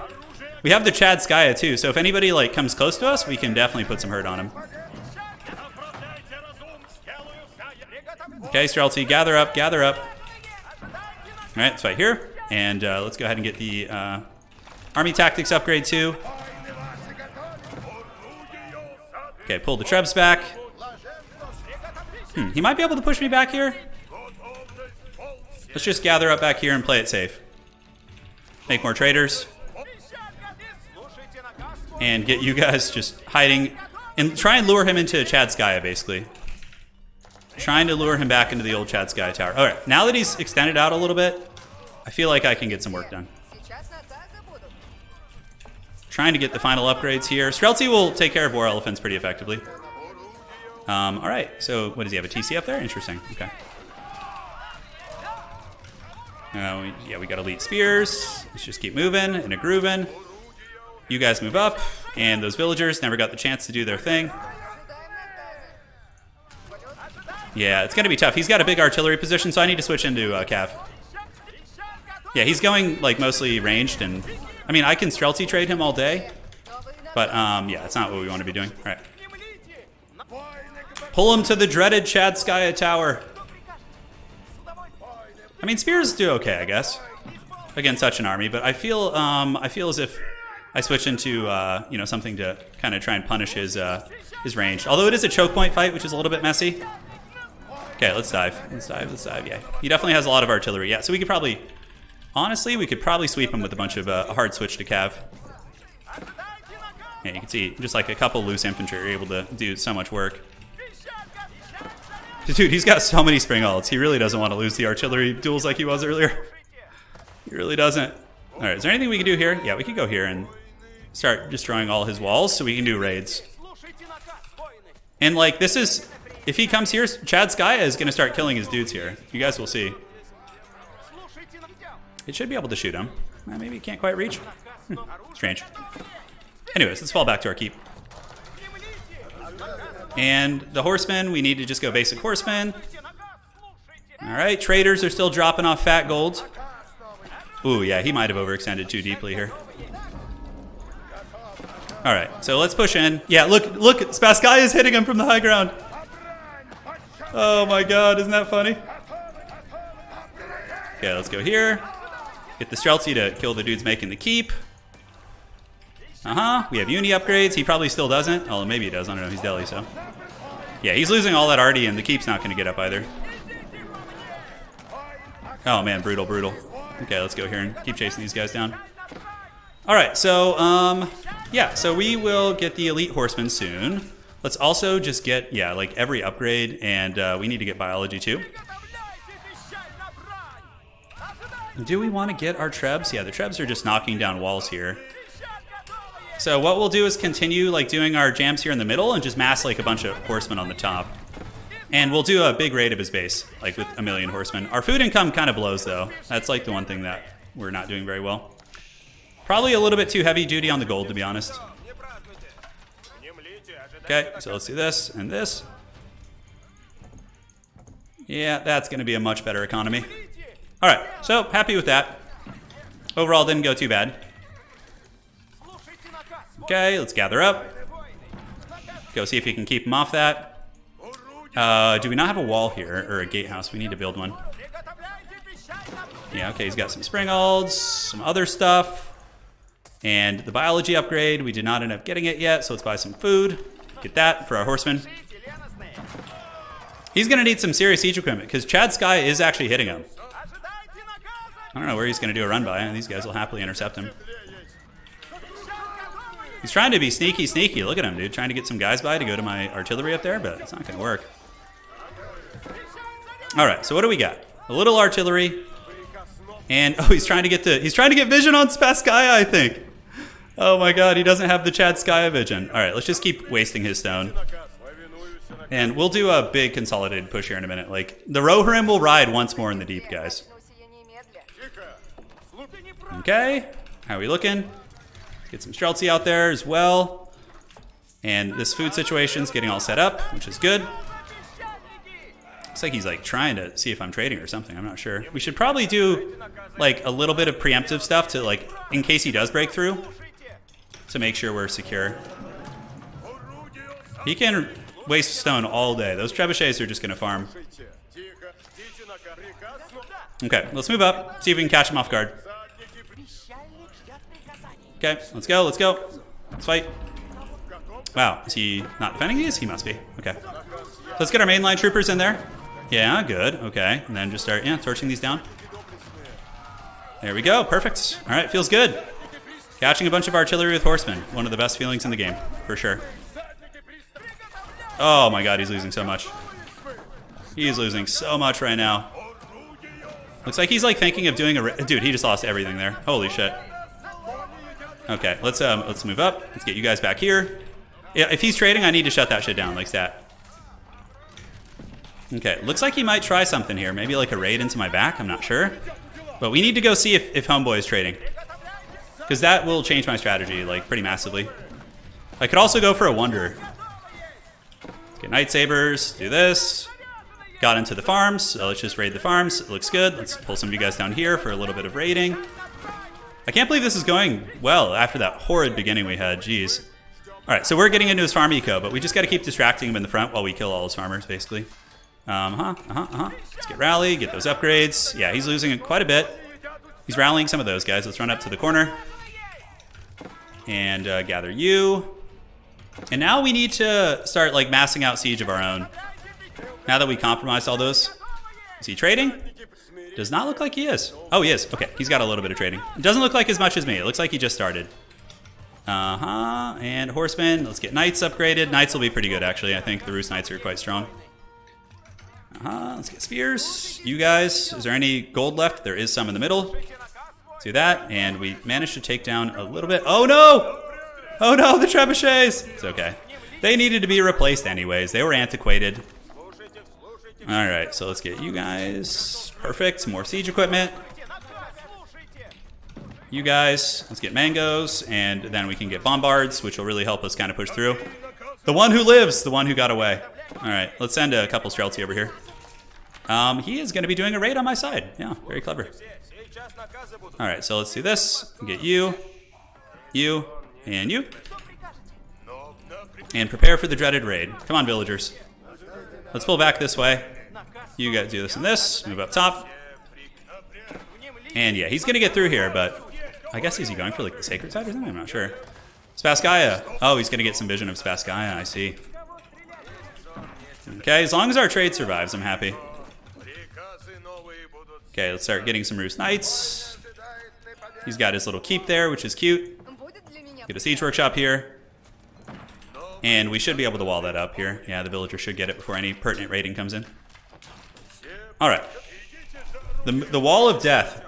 We have the Chad Skya too, so if anybody like comes close to us, we can definitely put some hurt on him. Okay, Streltsy, gather up, gather up. All right, let's fight here. And let's go ahead and get the army tactics upgrade too. Okay, pull the Trebs back. He might be able to push me back here. Let's just gather up back here and play it safe. Make more traders. And get you guys just hiding. And try and lure him into Chad Skya, basically. Trying to lure him back into the old Chad Skya tower. Alright, now that he's extended out a little bit, I feel like I can get some work done. Trying to get the final upgrades here. Streltsy will take care of war elephants pretty effectively. Alright, so what does he have, a TC up there? Interesting, okay. Yeah, we got elite spears. Let's just keep moving and a grooving. You guys move up, and those villagers never got the chance to do their thing. Yeah, it's going to be tough. He's got a big artillery position, so I need to switch into Cav. Yeah, he's going like mostly ranged, and I mean, I can Streltsy trade him all day, but yeah, it's not what we want to be doing. All right. Pull him to the dreaded Chad Skya tower. I mean, spears do okay, I guess, against such an army, but I feel as if I switch into you know, something to kind of try and punish his range. Although it is a choke point fight, which is a little bit messy. Okay, let's dive. Let's dive. Let's dive. Yeah, he definitely has a lot of artillery. Yeah, so we could probably, honestly, we could probably sweep him with a bunch of hard switch to Cav. Yeah, you can see just like a couple loose infantry are able to do so much work. Dude, he's got so many spring ults. He really doesn't want to lose the artillery duels like he was earlier. He really doesn't. All right, is there anything we can do here? Yeah, we could go here and start destroying all his walls so we can do raids. And like, this is, if he comes here, Chad Skya is going to start killing his dudes here. You guys will see. It should be able to shoot him. Maybe he can't quite reach. Strange. Anyways, let's fall back to our keep. And the horsemen, we need to just go basic horsemen. All right, traders are still dropping off fat gold. Ooh, yeah, he might have overextended too deeply here. All right, so let's push in. Yeah, look, Spasskaya is hitting him from the high ground. Oh my god, isn't that funny? Okay, let's go here. Get the Streltsy to kill the dudes making the keep. We have uni upgrades. He probably still doesn't. Oh, maybe he does. I don't know. He's Delhi, so. Yeah, he's losing all that arty, and the keep's not going to get up either. Oh, man. Brutal, brutal. Okay, let's go here and keep chasing these guys down. All right, so, yeah. So we will get the elite horsemen soon. Let's also just get, yeah, like every upgrade, and we need to get biology, too. Do we want to get our Trebs? Yeah, the Trebs are just knocking down walls here. So what we'll do is continue like doing our jams here in the middle and just mass like a bunch of horsemen on the top. And we'll do a big raid of his base, like with 1 million horsemen. Our food income kind of blows though. That's like the one thing that we're not doing very well. Probably a little bit too heavy duty on the gold, to be honest. Okay, so let's do this and this. Yeah, that's going to be a much better economy. All right, so happy with that. Overall, didn't go too bad. Okay, let's gather up. Go see if we can keep him off that. Do we not have a wall here, or a gatehouse? We need to build one. Yeah, okay, he's got some spring ulds, some other stuff. And the biology upgrade, we did not end up getting it yet, so let's buy some food. Get that for our horsemen. He's going to need some serious siege equipment, because Chad Skya is actually hitting him. I don't know where he's going to do a run by, and these guys will happily intercept him. He's trying to be sneaky, sneaky. Look at him, dude. Trying to get some guys by to go to my artillery up there, but it's not going to work. All right, so what do we got? A little artillery. And, oh, he's trying to get vision on Spasskaya, I think. Oh my god, he doesn't have the Chad Skya vision. All right, let's just keep wasting his stone. And we'll do a big consolidated push here in a minute. Like, the Rohirrim will ride once more in the deep, guys. Okay, how are we looking? Get some Streltsy out there as well. And this food situation's getting all set up, which is good. Looks like he's like trying to see if I'm trading or something. I'm not sure. We should probably do like a little bit of preemptive stuff to like, in case he does break through, to make sure we're secure. He can waste stone all day. Those trebuchets are just gonna farm. Okay, let's move up. See if we can catch him off guard. Okay, let's go, let's go. Let's fight. Wow, is he not defending these? He must be. Okay. Let's get our mainline troopers in there. Yeah, good. Okay, and then just start, torching these down. There we go, perfect. All right, feels good. Catching a bunch of artillery with horsemen. One of the best feelings in the game, for sure. Oh my god, he's losing so much. He's losing so much right now. Looks like he's like thinking of doing a... Dude, he just lost everything there. Holy shit. Okay, let's move up. Let's get you guys back here. Yeah, if he's trading, I need to shut that shit down, like stat. Okay, looks like he might try something here. Maybe like a raid into my back, I'm not sure. But we need to go see if Homeboy is trading. Because that will change my strategy, like, pretty massively. I could also go for a Wonder. Get Night Sabers, do this. Got into the farms, so let's just raid the farms. It looks good. Let's pull some of you guys down here for a little bit of raiding. I can't believe this is going well after that horrid beginning we had, jeez. Alright, so we're getting into his farm eco, but we just gotta keep distracting him in the front while we kill all his farmers, basically. Let's get rally, get those upgrades. Yeah, he's losing quite a bit. He's rallying some of those guys. Let's run up to the corner. And gather you. And now we need to start like massing out siege of our own. Now that we compromised all those. Is he trading? Does not look like he is. Oh, he is. Okay, he's got a little bit of trading. It doesn't look like as much as me. It looks like he just started. And horsemen. Let's get knights upgraded. Knights will be pretty good, actually. I think the Roost Knights are quite strong. Let's get spears. You guys, is there any gold left? There is some in the middle. Let's do that. And we managed to take down a little bit. Oh, no! Oh, no, the trebuchets! It's okay. They needed to be replaced anyways. They were antiquated. All right, so let's get you guys. Perfect. More siege equipment. You guys, let's get mangoes, and then we can get bombards, which will really help us kind of push through. The one who lives, the one who got away. All right, let's send a couple Streltsy over here. He is going to be doing a raid on my side. Yeah, very clever. All right, so let's do this. Get you, and you. And prepare for the dreaded raid. Come on, villagers. Let's pull back this way. You guys do this and this. Move up top. And yeah, he's going to get through here, but I guess is he going for like the sacred side or something? I'm not sure. Spaskaya. Oh, he's going to get some vision of Spaskaya. I see. Okay, as long as our trade survives, I'm happy. Okay, let's start getting some Roost Knights. He's got his little keep there, which is cute. Get a siege workshop here. And we should be able to wall that up here. Yeah, the villager should get it before any pertinent raiding comes in. Alright. The wall of death.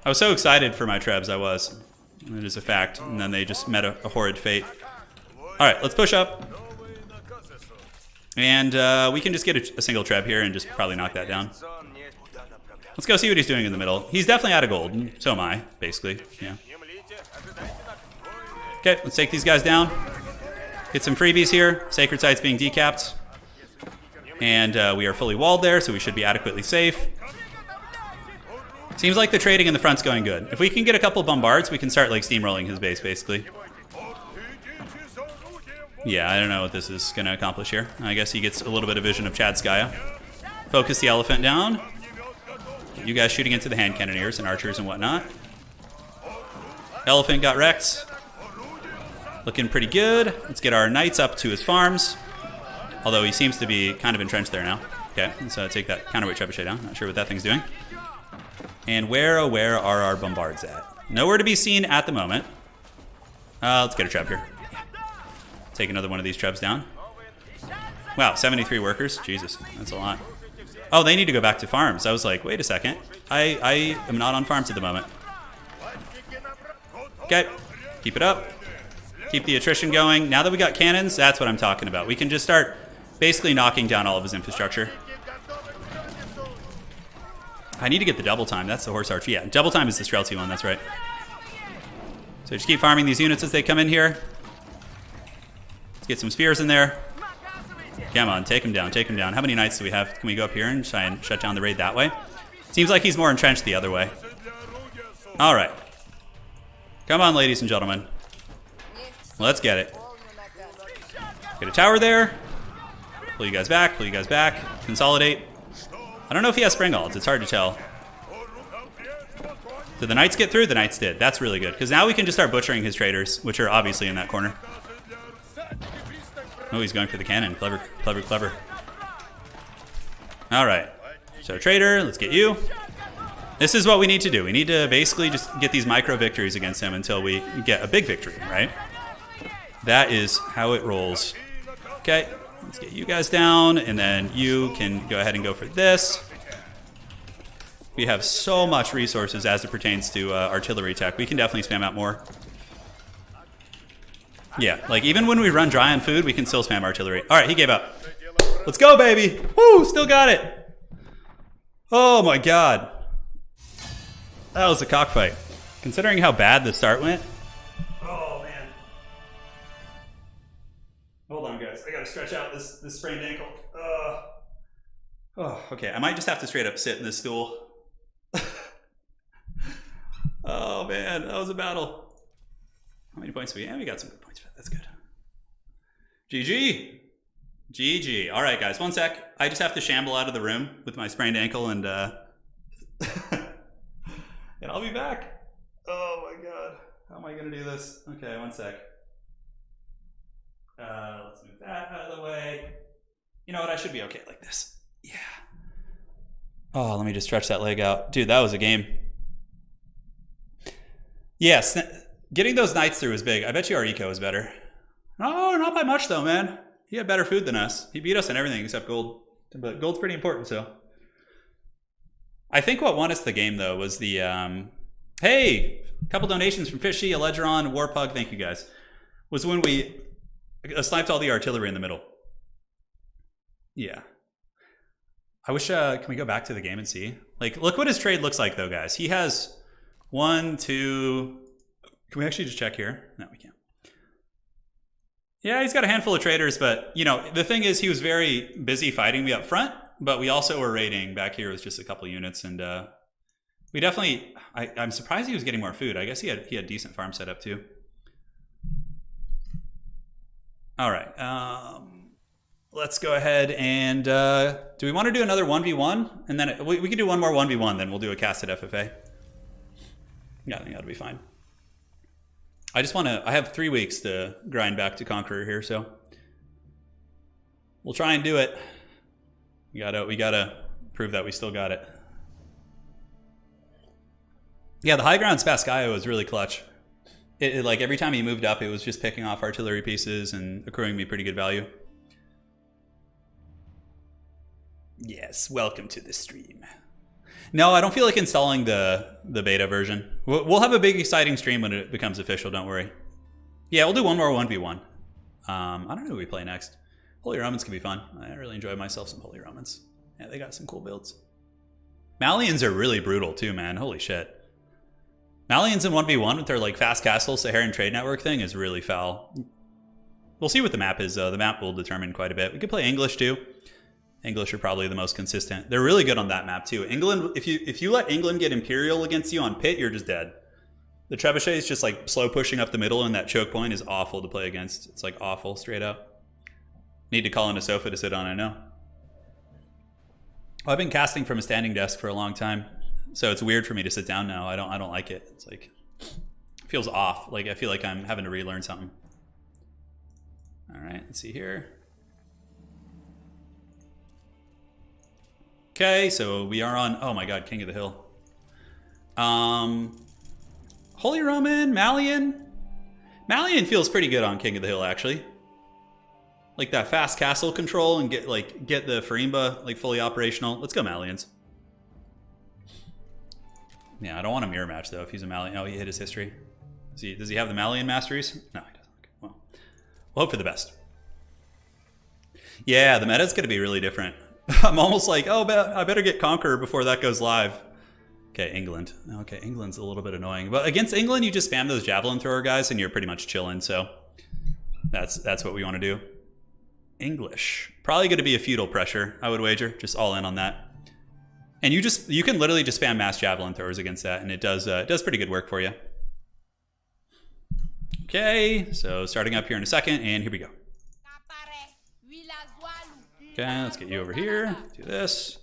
I was so excited for my trebs, I was. It is a fact. And then they just met a horrid fate. Alright, let's push up. And we can just get a single treb here and just probably knock that down. Let's go see what he's doing in the middle. He's definitely out of gold. So am I, basically. Yeah. Okay, let's take these guys down. Get some freebies here. Sacred Site's being decapped. And we are fully walled there, so we should be adequately safe. Seems like the trading in the front's going good. If we can get a couple bombards, we can start like steamrolling his base, basically. Yeah, I don't know what this is going to accomplish here. I guess he gets a little bit of vision of Chadskaya. Focus the elephant down. You guys shooting into the hand cannoneers and archers and whatnot. Elephant got wrecked. Looking pretty good. Let's get our knights up to his farms. Although he seems to be kind of entrenched there now. Okay, let's take that counterweight trebuchet down. Not sure what that thing's doing. And where are our bombards at? Nowhere to be seen at the moment. Let's get a treb here. Take another one of these trebs down. Wow, 73 workers. Jesus, that's a lot. Oh, they need to go back to farms. I was like, wait a second. I am not on farms at the moment. Okay, keep it up. Keep the attrition going. Now that we got cannons, that's what I'm talking about. We can just start basically knocking down all of his infrastructure. I need to get the double time. That's the horse archer. Yeah, double time is the Streltsy one. That's right. So just keep farming these units as they come in here. Let's get some spears in there. Come on, take him down, take him down. How many knights do we have? Can we go up here and try and shut down the raid that way? Seems like he's more entrenched the other way. All right. Come on, ladies and gentlemen. Let's get it. Get a tower there. Pull you guys back, pull you guys back. Consolidate. I don't know if he has spring alds. It's hard to tell. Did the knights get through? The knights did. That's really good, because now we can just start butchering his traders, which are obviously in that corner. Oh, he's going for the cannon. Clever, clever, clever. All right. So, trader, let's get you. This is what we need to do. We need to basically just get these micro victories against him until we get a big victory, right? That is how it rolls. Okay, let's get you guys down, and then you can go ahead and go for this. We have so much resources as it pertains to artillery tech. We can definitely spam out more. Yeah, like even when we run dry on food, we can still spam artillery. All right, he gave up. Let's go, baby. Woo, still got it. Oh my God. That was a cockfight. Considering how bad the start went. Oh man. Hold on, guys. I gotta stretch out this sprained ankle. Oh, okay. I might just have to straight up sit in this stool. Oh man, that was a battle. How many points do we have? We got some good points for that. That's good. GG. GG. All right, guys. 1 sec. I just have to shamble out of the room with my sprained ankle and and I'll be back. Oh my God. How am I going to do this? Okay, 1 sec. Let's move that out of the way. You know what? I should be okay like this. Yeah. Oh, let me just stretch that leg out. Dude, that was a game. Yes. Getting those knights through was big. I bet you our eco is better. No, not by much though, man. He had better food than us. He beat us in everything except gold. But gold's pretty important, so. I think what won us the game though was the, hey, a couple donations from Fishy, Allegron, Warpug, thank you guys. Was when we sniped all the artillery in the middle. Yeah. I wish, can we go back to the game and see? Like, look what his trade looks like though, guys. He has 1, 2... Can we actually just check here? No, we can't. Yeah, he's got a handful of traders, but, you know, the thing is he was very busy fighting me up front, but we also were raiding back here with just a couple units, and we definitely... I'm surprised he was getting more food. I guess he had decent farm setup too. All right. Let's go ahead and... do we want to do another 1v1? And then we can do one more 1v1, then we'll do a casted FFA. Yeah, I think that'll be fine. I just want to... I have 3 weeks to grind back to Conqueror here, so... We'll try and do it. We gotta prove that we still got it. Yeah, the high ground Spaskaya was really clutch. It like every time he moved up, it was just picking off artillery pieces and accruing me pretty good value. Yes, welcome to the stream. No, I don't feel like installing the beta version. We'll have a big exciting stream when it becomes official, don't worry. Yeah, we'll do one more 1v1. I don't know who we play next. Holy Romans can be fun. I really enjoy myself some Holy Romans. Yeah, they got some cool builds. Malians are really brutal too, man. Holy shit. Malians in 1v1 with their like fast castle Saharan trade network thing is really foul. We'll see what the map is though. The map will determine quite a bit. We could play English too. English are probably the most consistent. They're really good on that map too. England, if you let England get Imperial against you on pit, you're just dead. The trebuchet is just like slow pushing up the middle, and that choke point is awful to play against. It's like awful straight up. Need to call in a sofa to sit on, I know. Oh, I've been casting from a standing desk for a long time, so it's weird for me to sit down now. I don't like it. It's like, it feels off. Like I feel like I'm having to relearn something. All right, let's see here. Okay, so we are on, oh my god, King of the Hill. Holy Roman, Malian. Malian feels pretty good on King of the Hill, actually. Like that fast castle control and get the Farimba like fully operational. Let's go Malians. Yeah, I don't want a mirror match though if he's a Malian. Oh, he hit his history. Does he have the Malian masteries? No, he doesn't. Okay, well, we'll hope for the best. Yeah, the meta's gonna be really different. I'm almost like, oh, I better get Conqueror before that goes live. Okay, England. Okay, England's a little bit annoying. But against England, you just spam those javelin thrower guys and you're pretty much chilling. So that's what we want to do. English. Probably going to be a feudal pressure, I would wager. Just all in on that. And you can literally just spam mass javelin throwers against that, and it does pretty good work for you. Okay, so starting up here in a second, and here we go. Okay, let's get you over here. Do this.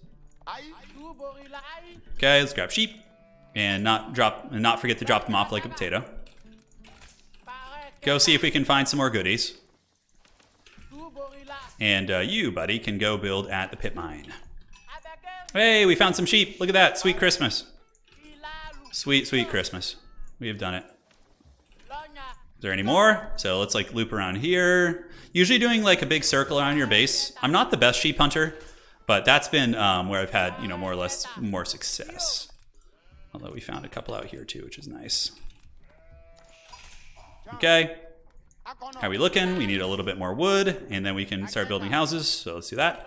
Okay, let's grab sheep, and not forget to drop them off like a potato. Go see if we can find some more goodies. And you, buddy, can go build at the pit mine. Hey, we found some sheep. Look at that. Sweet Christmas. Sweet, sweet Christmas. We have done it. Is there any more? So let's like loop around here. Usually doing like a big circle around your base. I'm not the best sheep hunter, but that's been where I've had, more or less more success. Although we found a couple out here too, which is nice. Okay. How are we looking? We need a little bit more wood, and then we can start building houses. So let's do that.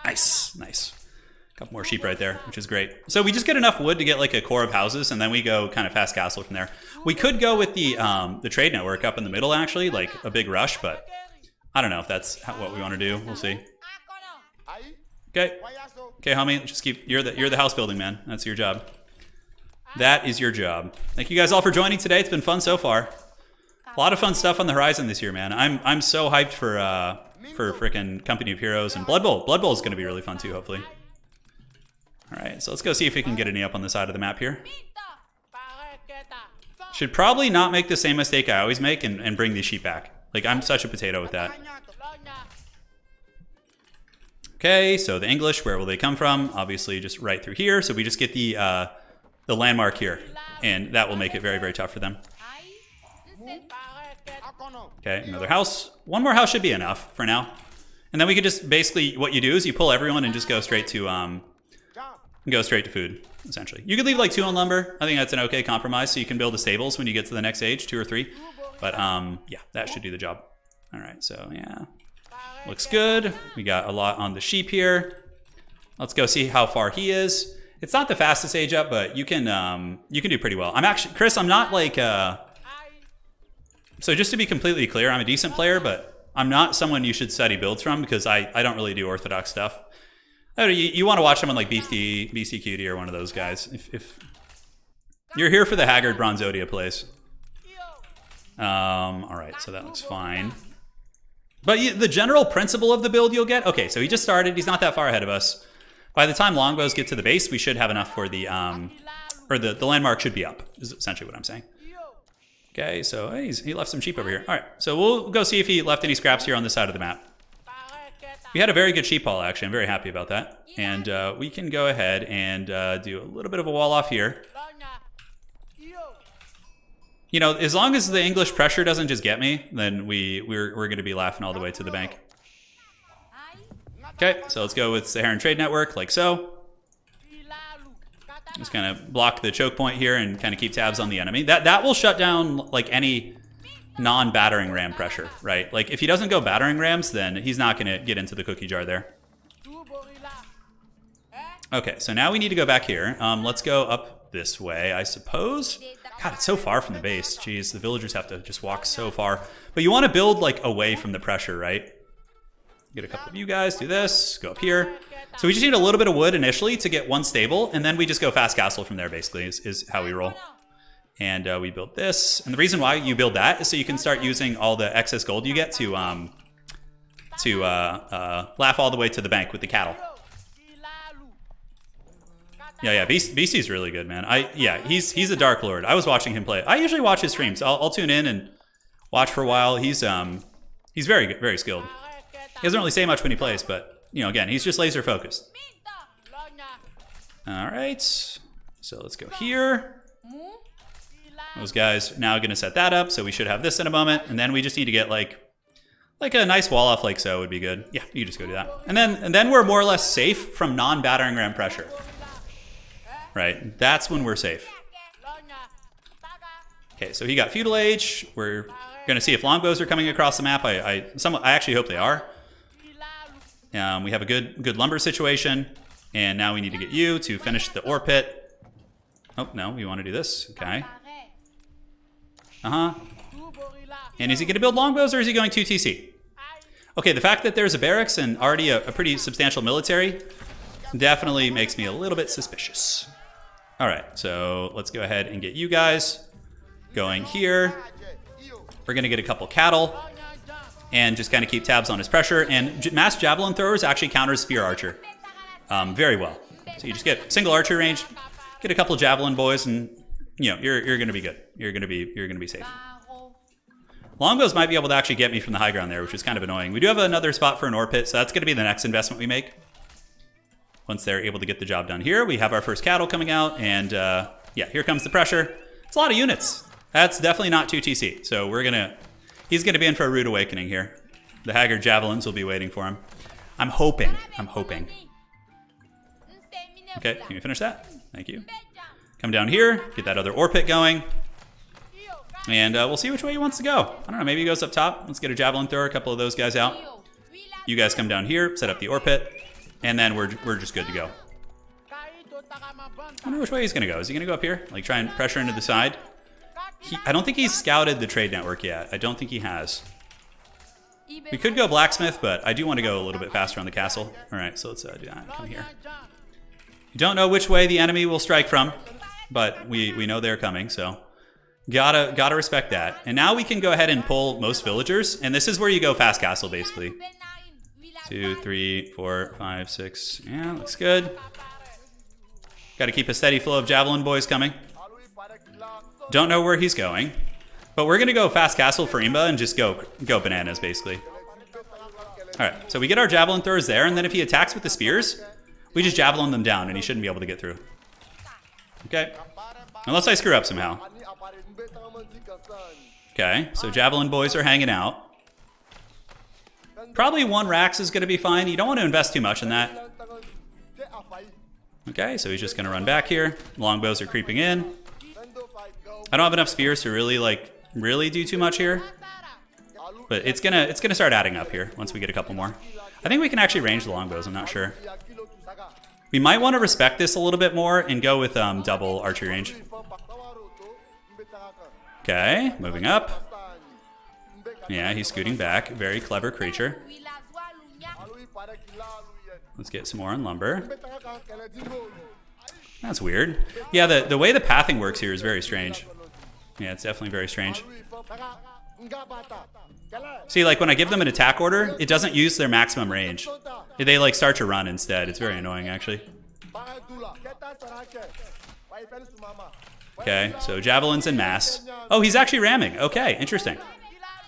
Nice, nice. A couple more sheep right there, which is great. So we just get enough wood to get like a core of houses, and then we go kind of fast castle from there. We could go with the trade network up in the middle, actually, like a big rush, but I don't know if that's what we want to do. We'll see. Okay, homie, just keep. You're the house building man. That's your job. That is your job. Thank you guys all for joining today. It's been fun so far. A lot of fun stuff on the horizon this year, man. I'm so hyped for frickin' Company of Heroes and Blood Bowl. Blood Bowl is going to be really fun too, hopefully. All right, so let's go see if we can get any up on the side of the map here. Should probably not make the same mistake I always make and bring these sheep back. Like, I'm such a potato with that. Okay, so the English, where will they come from? Obviously, just right through here. So we just get the landmark here, and that will make it very, very tough for them. Okay, another house. One more house should be enough for now. And then we could just basically, what you do is you pull everyone and just go straight to food, essentially. You could leave like 2 on lumber. I think that's an okay compromise, so you can build the stables when you get to the next age, 2 or 3. But yeah, that should do the job. All right, so yeah, looks good. We got a lot on the sheep here. Let's go see how far he is. It's not the fastest age up, but you can do pretty well. Chris, I'm not like so just to be completely clear, I'm a decent player, but I'm not someone you should study builds from because I don't really do orthodox stuff. You want to watch someone like BC Cutie or one of those guys. If you're here for the Haggard Bronzodia plays. All right, so that looks fine. But the general principle of the build you'll get. Okay, so he just started. He's not that far ahead of us. By the time longbows get to the base, we should have enough for the the landmark should be up. Is essentially what I'm saying. Okay, so hey, he left some sheep over here. All right, so we'll go see if he left any scraps here on this side of the map. We had a very good sheep haul, actually. I'm very happy about that. And we can go ahead and do a little bit of a wall off here. As long as the English pressure doesn't just get me, then we're going to be laughing all the way to the bank. Okay, so let's go with Saharan Trade Network, like so. Just kind of block the choke point here and kind of keep tabs on the enemy. That will shut down like any non-battering ram pressure, right? Like if he doesn't go battering rams, then he's not going to get into the cookie jar there. Okay, so now we need to go back here. Let's go up this way, I suppose. God, it's so far from the base. Jeez, the villagers have to just walk so far. But you want to build like away from the pressure, right? Get a couple of you guys, do this, go up here. So we just need a little bit of wood initially to get one stable, and then we just go fast castle from there, basically, is how we roll. And we build this. And the reason why you build that is so you can start using all the excess gold you get to laugh all the way to the bank with the cattle. Yeah, BC's really good, man. He's a Dark Lord. I was watching him play. I usually watch his streams. I'll tune in and watch for a while. He's very good, very skilled. He doesn't really say much when he plays, but again, he's just laser focused. All right, so let's go here. Those guys now going to set that up, so we should have this in a moment, and then we just need to get like a nice wall off like so would be good. Yeah, you just go do that, and then we're more or less safe from non-battering ram pressure. Right, that's when we're safe. Okay, so he got feudal age. We're gonna see if longbows are coming across the map. I actually hope they are. We have a good lumber situation, and now we need to get you to finish the ore pit. Oh, no, we want to do this. Okay. Uh-huh. And is he going to build longbows or is he going 2TC? Okay, the fact that there's a barracks and already a pretty substantial military definitely makes me a little bit suspicious. All right, so let's go ahead and get you guys going here. We're going to get a couple cattle and just kind of keep tabs on his pressure. And mass javelin throwers actually counters spear archer very well. So you just get single archer range, get a couple of javelin boys, and you're going to be good. You're going to be safe. Longbows might be able to actually get me from the high ground there, which is kind of annoying. We do have another spot for an ore pit, so that's going to be the next investment we make. Once they're able to get the job done here, we have our first cattle coming out, and yeah, here comes the pressure. It's a lot of units. That's definitely not 2TC, so he's gonna be in for a rude awakening here. The Haggard Javelins will be waiting for him. I'm hoping. Okay, can you finish that? Thank you. Come down here, get that other ore pit going. And we'll see which way he wants to go. I don't know, maybe he goes up top. Let's get a javelin thrower, a couple of those guys out. You guys come down here, set up the ore pit, and then we're just good to go. I wonder which way he's gonna go. Is he gonna go up here? Like try and pressure into the side? I don't think he's scouted the trade network yet. I don't think he has. We could go blacksmith, but I do want to go a little bit faster on the castle. All right, so let's do that. Come here. You don't know which way the enemy will strike from, but we know they're coming, so gotta respect that. And now we can go ahead and pull most villagers, and this is where you go fast castle, basically. 2, 3, 4, 5, 6. Yeah, looks good. Got to keep a steady flow of javelin boys coming. Don't know where he's going, but we're gonna go fast castle for Imba and just go bananas, basically. All right, so we get our javelin throwers there, and then if he attacks with the spears, we just javelin them down, and he shouldn't be able to get through. Okay, unless I screw up somehow. Okay, so javelin boys are hanging out. Probably one Rax is gonna be fine. You don't want to invest too much in that. Okay, so he's just gonna run back here. Longbows are creeping in. I don't have enough spears to really do too much here. But it's gonna start adding up here once we get a couple more. I think we can actually range the longbows, I'm not sure. We might want to respect this a little bit more and go with double archery range. Okay, moving up. Yeah, he's scooting back. Very clever creature. Let's get some more on lumber. That's weird. Yeah, the way the pathing works here is very strange. Yeah, it's definitely very strange. See, like when I give them an attack order, it doesn't use their maximum range. They like start to run instead. It's very annoying, actually. Okay, so javelins and mass. Oh, he's actually ramming. Okay, interesting.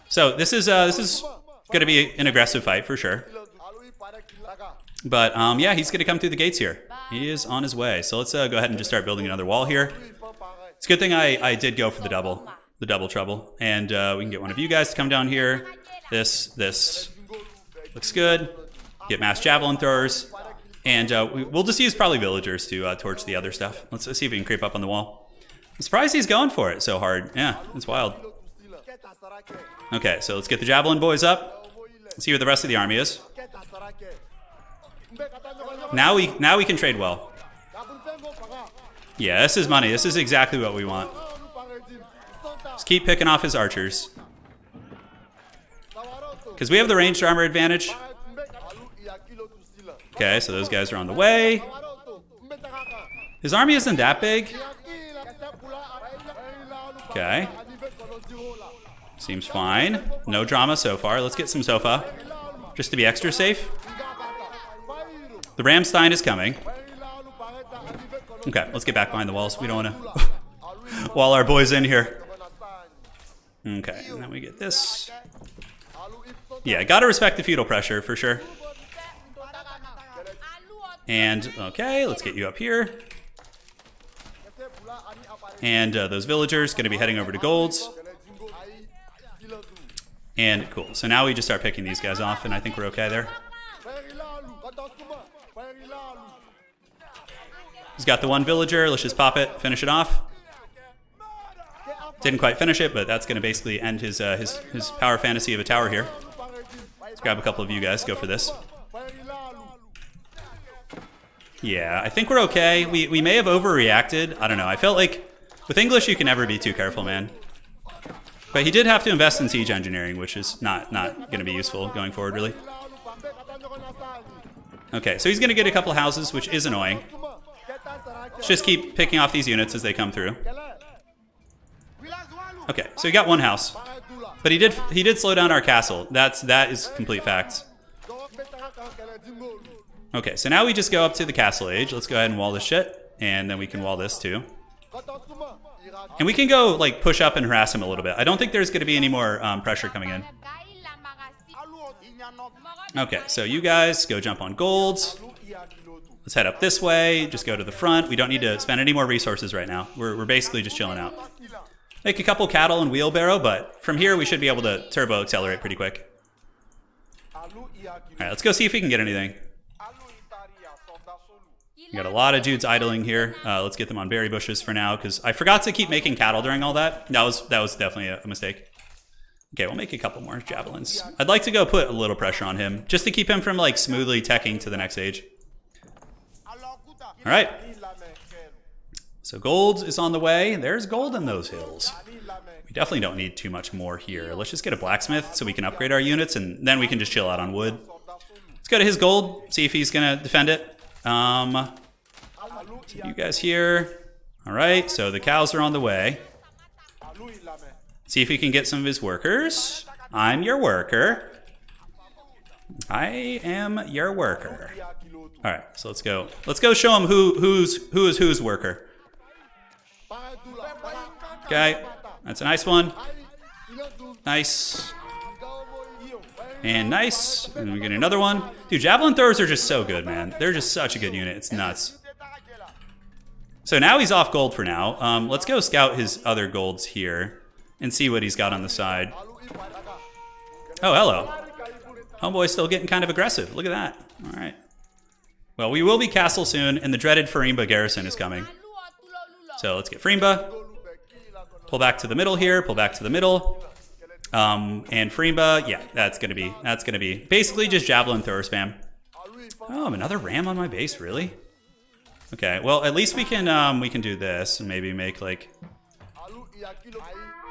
So this is going to be an aggressive fight for sure. But yeah, he's going to come through the gates here. He is on his way. So let's go ahead and just start building another wall here. It's a good thing I did go for the double trouble. And we can get one of you guys to come down here. This looks good. Get mass javelin throwers. And we'll just use probably villagers to torch the other stuff. Let's see if we can creep up on the wall. I'm surprised he's going for it so hard. Yeah, it's wild. Okay, so let's get the javelin boys up. Let's see where the rest of the army is. Now we can trade well. Yeah, this is money. This is exactly what we want. Just keep picking off his archers. Because we have the ranged armor advantage. Okay, so those guys are on the way. His army isn't that big. Okay. Seems fine. No drama so far. Let's get some Sofa. Just to be extra safe. The Ramstein is coming. Okay, let's get back behind the walls. We don't want to wall our boys in here. Okay, and then we get this. Yeah, gotta respect the feudal pressure for sure. And, okay, let's get you up here. And those villagers gonna be heading over to golds. And cool, so now we just start picking these guys off, and I think we're okay there. He's got the one villager. Let's just pop it, finish it off. Didn't quite finish it, but that's going to basically end his power fantasy of a tower here. Let's grab a couple of you guys. Go for this. Yeah, I think we're okay. We may have overreacted. I don't know. I felt like with English you can never be too careful, man. But he did have to invest in siege engineering, which is not going to be useful going forward, really. Okay, so he's going to get a couple houses, which is annoying. Let's just keep picking off these units as they come through. Okay, so he got one house. But he did slow down our castle. That is complete fact. Okay, so now we just go up to the castle age. Let's go ahead and wall this shit. And then we can wall this too. And we can go like push up and harass him a little bit. I don't think there's going to be any more pressure coming in. Okay, so you guys go jump on golds. Let's head up this way. Just go to the front. We don't need to spend any more resources right now. We're basically just chilling out. Make a couple cattle and wheelbarrow, but from here we should be able to turbo accelerate pretty quick. Alright, let's go see if we can get anything. We got a lot of dudes idling here. Let's get them on berry bushes for now, because I forgot to keep making cattle during all that. That was definitely a mistake. Okay, we'll make a couple more javelins. I'd like to go put a little pressure on him, just to keep him from like smoothly teching to the next age. Alright. So gold is on the way. There's gold in those hills. We definitely don't need too much more here. Let's just get a blacksmith so we can upgrade our units, and then we can just chill out on wood. Let's go to his gold, see if he's going to defend it. So you guys here. Alright, so the cows are on the way. See if we can get some of his workers. I'm your worker. I am your worker. Alright, so let's go. Let's go show him who is whose worker. Okay, that's a nice one. Nice. And nice. And we get another one. Dude, javelin throwers are just so good, man. They're just such a good unit. It's nuts. So now he's off gold for now. Let's go scout his other golds here and see what he's got on the side. Oh, hello. Homeboy's still getting kind of aggressive. Look at that. All right. Well, we will be castle soon, and the dreaded Farimba garrison is coming. So let's get Farimba. Pull back to the middle here. Pull back to the middle. And Farimba, yeah, that's gonna be basically just javelin thrower spam. Oh, another ram on my base, really? Okay, well at least we can do this and maybe make like.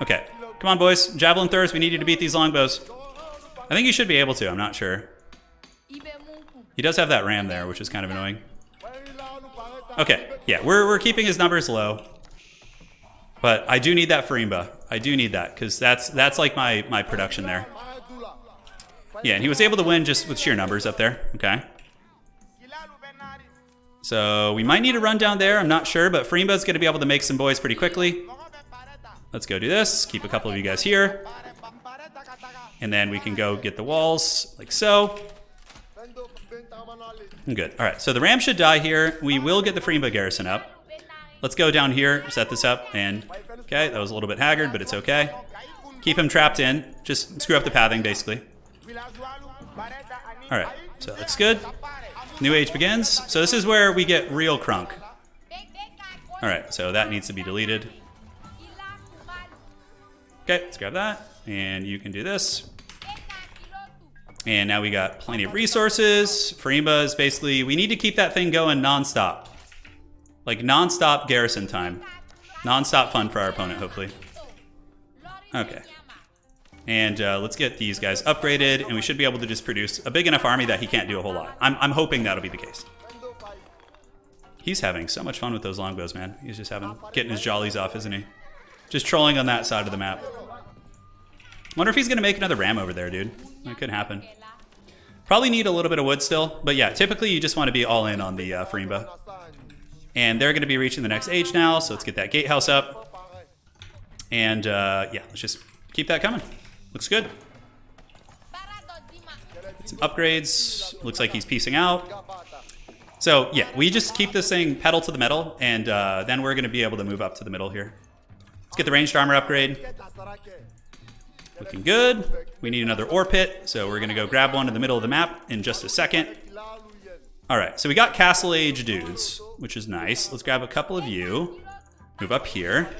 Okay, come on, boys, javelin throwers. We need you to beat these longbows. I think you should be able to. I'm not sure. He does have that ram there, which is kind of annoying. Okay, yeah, we're keeping his numbers low. But I do need that Farimba. I do need that, because that's like my production there. Yeah, and he was able to win just with sheer numbers up there. Okay. So we might need to run down there. I'm not sure, but Farimba's going to be able to make some boys pretty quickly. Let's go do this. Keep a couple of you guys here. And then we can go get the walls, like so. Good. All right, so the ram should die here. We will get the Farimba garrison up. Let's go down here, set this up, and okay, that was a little bit haggard, but it's okay. Keep him trapped in. Just screw up the pathing, basically. All right, so that looks good. New age begins. So this is where we get real crunk. All right, so that needs to be deleted. Okay, let's grab that, and you can do this. And now we got plenty of resources. Farimba is basically, we need to keep that thing going nonstop. Like non-stop garrison time. Non-stop fun for our opponent, hopefully. Okay. And let's get these guys upgraded, and we should be able to just produce a big enough army that he can't do a whole lot. I'm hoping that'll be the case. He's having so much fun with those longbows, man. He's just getting his jollies off, isn't he? Just trolling on that side of the map. Wonder if he's going to make another ram over there, dude. That could happen. Probably need a little bit of wood still, but yeah, typically you just want to be all in on the Farimba. And they're going to be reaching the next age now, so let's get that gatehouse up. And yeah, let's just keep that coming. Looks good. Some upgrades. Looks like he's piecing out. So yeah, we just keep this thing pedal to the metal, and then we're going to be able to move up to the middle here. Let's get the ranged armor upgrade. Looking good. We need another ore pit, so we're going to go grab one in the middle of the map in just a second. All right, so we got castle age dudes, which is nice. Let's grab a couple of you. Move up here.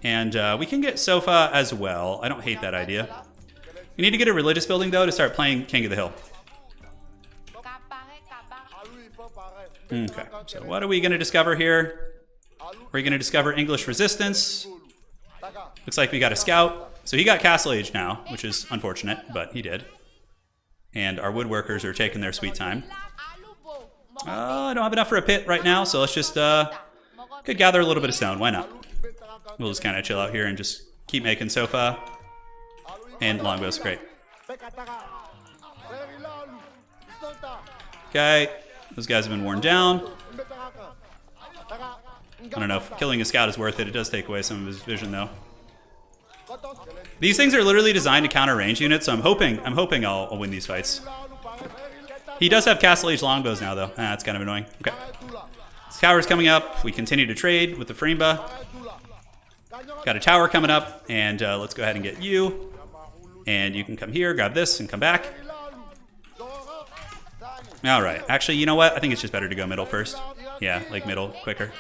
And we can get Sofa as well. I don't hate that idea. We need to get a religious building, though, to start playing King of the Hill. Okay, so what are we going to discover here? We're going to discover English resistance. Looks like we got a scout. So he got castle age now, which is unfortunate, but he did. And our woodworkers are taking their sweet time. I don't have enough for a pit right now, so let's just could gather a little bit of stone. Why not? We'll just kind of chill out here and just keep making sofa. And longbows, great. Okay, those guys have been worn down. I don't know if killing a scout is worth it. It does take away some of his vision, though. These things are literally designed to counter range units, so I'm hoping I'll win these fights. He does have castle age longbows now, though. That's kind of annoying. Okay. This tower's coming up. We continue to trade with the Frimba. Got a tower coming up, and let's go ahead and get you. And you can come here, grab this, and come back. All right. Actually, you know what? I think it's just better to go middle first. Yeah, like middle, quicker.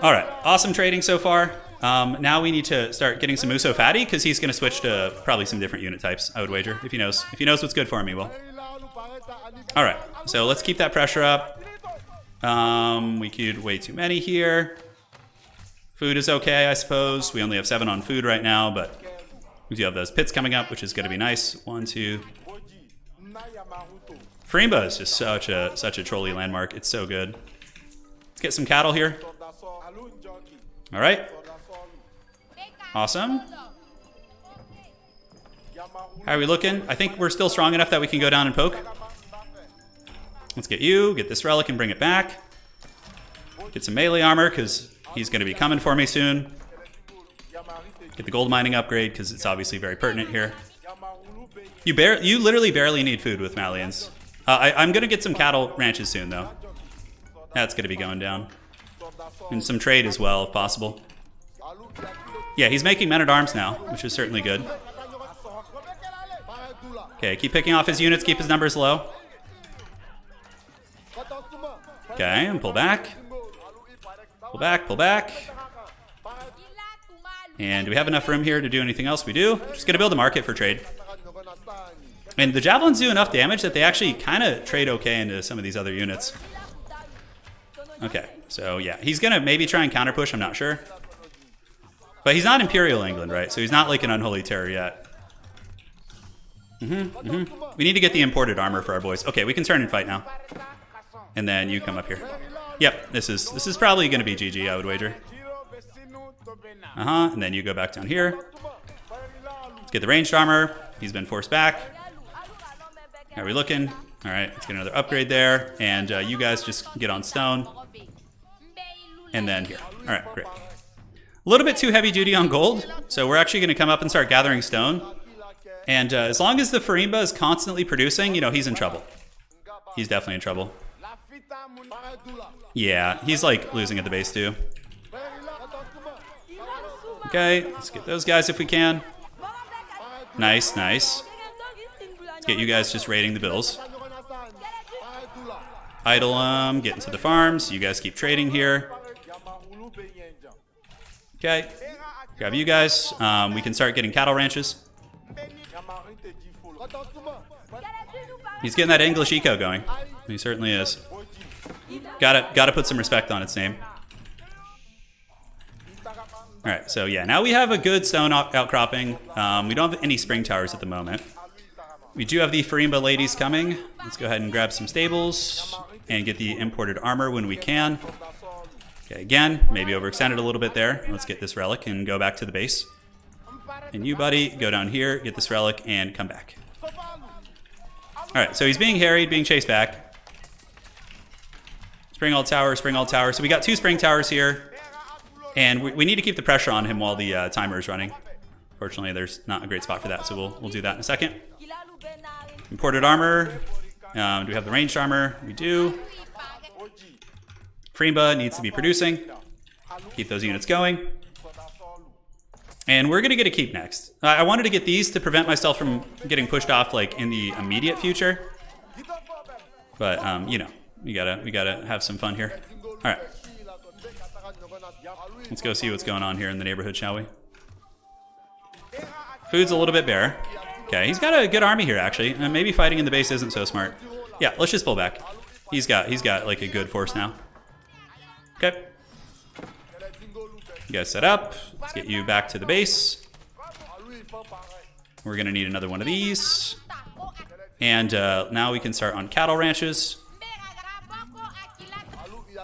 All right. Awesome trading so far. Now we need to start getting some Muso Fatty, because he's going to switch to probably some different unit types, I would wager, if he knows. If he knows what's good for him, he will. All right. So let's keep that pressure up. We queued way too many here. Food is okay, I suppose. We only have 7 on food right now, but we do have those pits coming up, which is going to be nice. 1, 2. Frimba is just such a trolley landmark. It's so good. Let's get some cattle here. All right. Awesome. How are we looking? I think we're still strong enough that we can go down and poke. Let's get you, get this relic and bring it back. Get some melee armor, because he's going to be coming for me soon. Get the gold mining upgrade, because it's obviously very pertinent here. You literally barely need food with Malians. I'm going to get some cattle ranches soon, though. That's going to be going down. And some trade as well, if possible. Yeah, he's making men-at-arms now, which is certainly good. Okay, keep picking off his units, keep his numbers low. Okay, and pull back. Pull back, pull back. And do we have enough room here to do anything else? We do. Just going to build a market for trade. And the javelins do enough damage that they actually kind of trade okay into some of these other units. Okay, so yeah, he's going to maybe try and counter push, I'm not sure. But he's not Imperial England, right? So he's not like an unholy terror yet. We need to get the imported armor for our boys. Okay, we can turn and fight now. And then you come up here. Yep, this is probably going to be GG, I would wager. And then you go back down here. Let's get the ranged armor. He's been forced back. How are we looking? All right, let's get another upgrade there. And you guys just get on stone. And then here. All right, great. A little bit too heavy duty on gold. So we're actually going to come up and start gathering stone. And as long as the Farimba is constantly producing, you know, he's in trouble. He's definitely in trouble. Yeah, he's like losing at the base too. Okay, let's get those guys if we can. Nice, nice. Let's get you guys just raiding the bills. Idle them, get into the farms. You guys keep trading here. Okay, grab you guys. We can start getting cattle ranches. He's getting that English eco going. He certainly is. Gotta put some respect on its name. All right, so yeah, now we have a good stone outcropping. We don't have any spring towers at the moment. We do have the Farimba ladies coming. Let's go ahead and grab some stables and get the imported armor when we can. Okay, again, maybe overextended a little bit there. Let's get this relic and go back to the base. And you, buddy, go down here, get this relic, and come back. All right, so he's being harried, being chased back. Spring all tower, spring all tower. So we got 2 spring towers here. And we need to keep the pressure on him while the timer is running. Fortunately, there's not a great spot for that, so we'll do that in a second. Imported armor. Do we have the ranged armor? We do. Frimba needs to be producing. Keep those units going. And we're going to get a keep next. I wanted to get these to prevent myself from getting pushed off like in the immediate future. But, you know, we gotta have some fun here. All right. Let's go see what's going on here in the neighborhood, shall we? Food's a little bit bare. Okay, he's got a good army here, actually. Maybe fighting in the base isn't so smart. Yeah, let's just pull back. He's got like a good force now. Okay. You guys set up. Let's get you back to the base. We're gonna need another one of these. And now we can start on cattle ranches.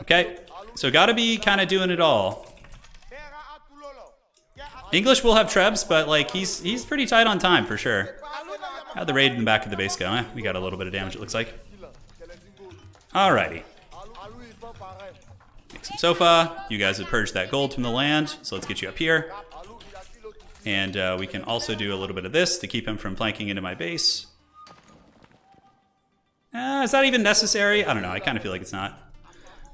Okay, so gotta be kind of doing it all. English will have trebs, but like he's pretty tight on time for sure. How'd the raid in the back of the base go? We got a little bit of damage, it looks like. Alrighty. Make some sofa. You guys have purged that gold from the land, so let's get you up here. And we can also do a little bit of this to keep him from flanking into my base. Is that even necessary? I don't know. I kind of feel like it's not.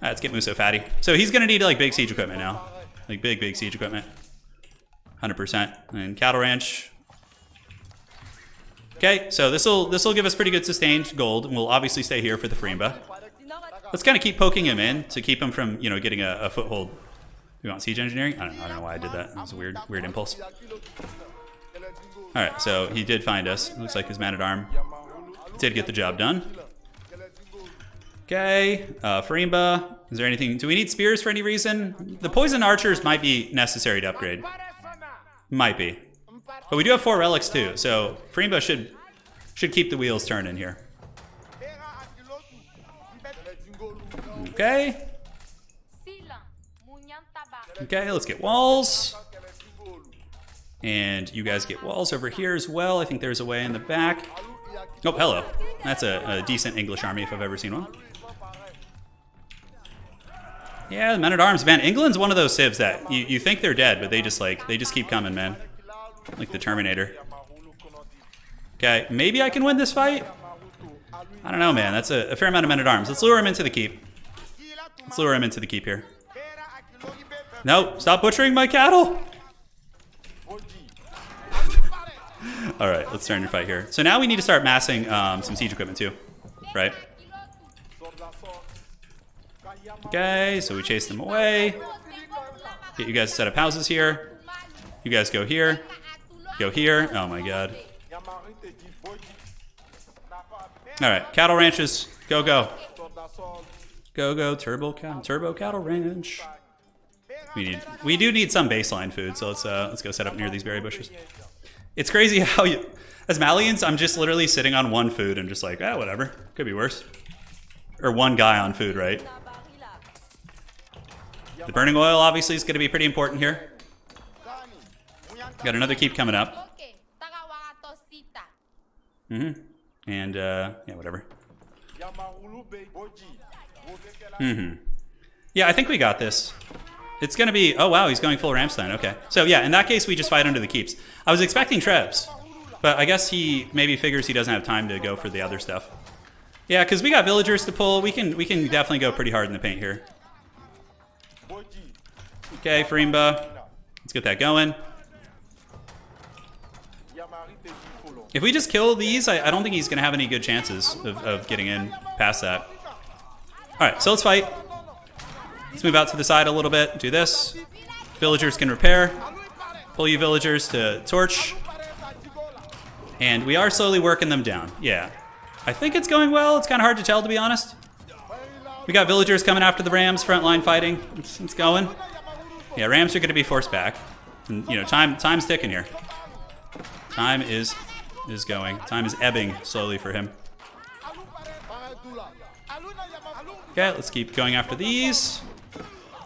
Let's get Muso fatty. So he's going to need like big siege equipment now. Like big siege equipment. 100%. And cattle ranch. Okay, so this will give us pretty good sustained gold. And we'll obviously stay here for the Frimba. Let's kind of keep poking him in to keep him from, you know, getting a foothold. We want siege engineering? I don't know why I did that. That was a weird impulse. All right, so he did find us. Looks like his man-at-arm did get the job done. Okay, Frimba. Is there anything? Do we need spears for any reason? The poison archers might be necessary to upgrade. Might be. But we do have 4 relics too, so Frimba should keep the wheels turning here. Okay. Okay, let's get walls. And you guys get walls over here as well. I think there's a way in the back. Oh, hello. That's a decent English army if I've ever seen one. Yeah, men-at-arms, man. England's one of those civs that you think they're dead, but they just keep coming, man. Like the Terminator. Okay, maybe I can win this fight? I don't know, man. That's a fair amount of men-at-arms. Let's lure him into the keep. Let's lure him into the keep here. No, stop butchering my cattle! Alright, let's start your fight here. So now we need to start massing some siege equipment too, right? Okay, so we chase them away. Get you guys to set up houses here. You guys go here. Go here. Oh my god. Alright, cattle ranches. Go, go. Go, go, turbo cattle ranch. We do need some baseline food, so let's go set up near these berry bushes. It's crazy how you, as Malians, I'm just literally sitting on 1 food and just like, whatever, could be worse. Or 1 guy on food, right? The burning oil obviously is going to be pretty important here. Got another keep coming up. And yeah, whatever. Yeah, I think we got this. It's going to be... Oh, wow, he's going full Ramstein. Okay. So, yeah, in that case, we just fight under the keeps. I was expecting Trebs, but I guess he maybe figures he doesn't have time to go for the other stuff. Yeah, because we got villagers to pull. We can definitely go pretty hard in the paint here. Okay, Frimba. Let's get that going. If we just kill these, I don't think he's going to have any good chances of getting in past that. All right, so let's fight. Let's move out to the side a little bit. Do this. Villagers can repair. Pull you villagers to torch. And we are slowly working them down. Yeah. I think it's going well. It's kind of hard to tell, to be honest. We got villagers coming after the Rams, frontline fighting. It's going. Yeah, Rams are going to be forced back. And, you know, time's ticking here. Time is going. Time is ebbing slowly for him. Okay, let's keep going after these.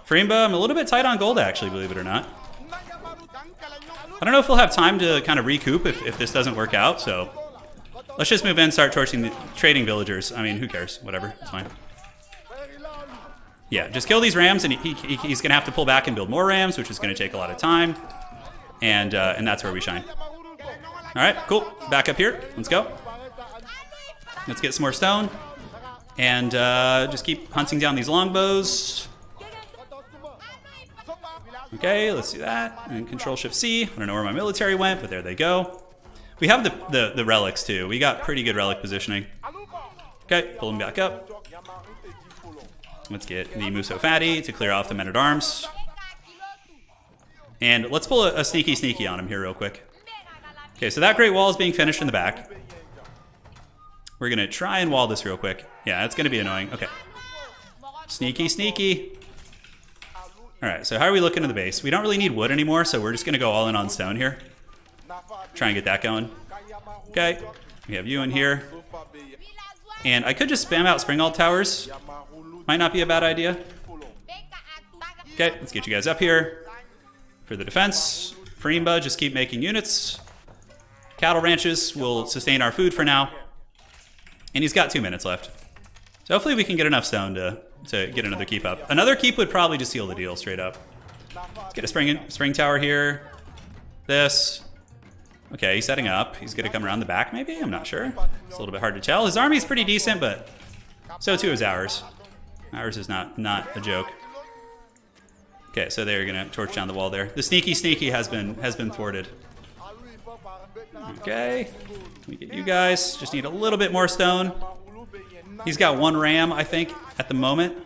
Frimba, I'm a little bit tight on gold, actually, believe it or not. I don't know if we'll have time to kind of recoup if this doesn't work out, so let's just move in, start trading villagers. I mean, who cares? Whatever, it's fine. Yeah, just kill these Rams, and he's going to have to pull back and build more Rams, which is going to take a lot of time, and that's where we shine. All right, cool. Back up here. Let's go. Let's get some more stone, and just keep hunting down these longbows. Okay, let's do that. And Control-Shift-C. I don't know where my military went, but there they go. We have the relics, too. We got pretty good relic positioning. Okay, pull them back up. Let's get the Muso Fatty to clear off the men-at-arms. And let's pull a sneaky on him here real quick. Okay, so that great wall is being finished in the back. We're going to try and wall this real quick. Yeah, it's going to be annoying. Okay. Sneaky, sneaky. All right, so how are we looking in the base? We don't really need wood anymore, so we're just going to go all in on stone here. Try and get that going. Okay, we have you in here. And I could just spam out Springald towers. Might not be a bad idea. Okay, let's get you guys up here. For the defense, Farimba, just keep making units. Cattle ranches will sustain our food for now. And he's got 2 minutes left. So hopefully we can get enough stone to get another keep up. Another keep would probably just seal the deal straight up. Let's get a spring tower here. This. Okay, he's setting up. He's going to come around the back maybe? I'm not sure. It's a little bit hard to tell. His army's pretty decent, but so too is ours. Ours is not a joke. Okay, so they're going to torch down the wall there. The sneaky has been thwarted. Okay, we get you guys. Just need a little bit more stone. He's got 1 ram, I think, at the moment.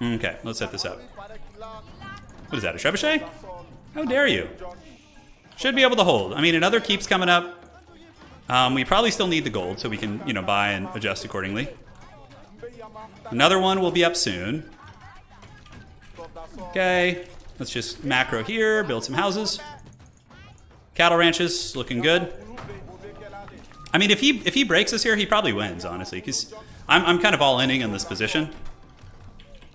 Okay, let's set this up. What is that, a trebuchet? How dare you? Should be able to hold. I mean, another keep's coming up. We probably still need the gold, so we can, buy and adjust accordingly. Another one will be up soon. Okay, let's just macro here, build some houses. Cattle ranches, looking good. I mean, if he breaks us here, he probably wins, honestly, because I'm kind of all-inning in this position.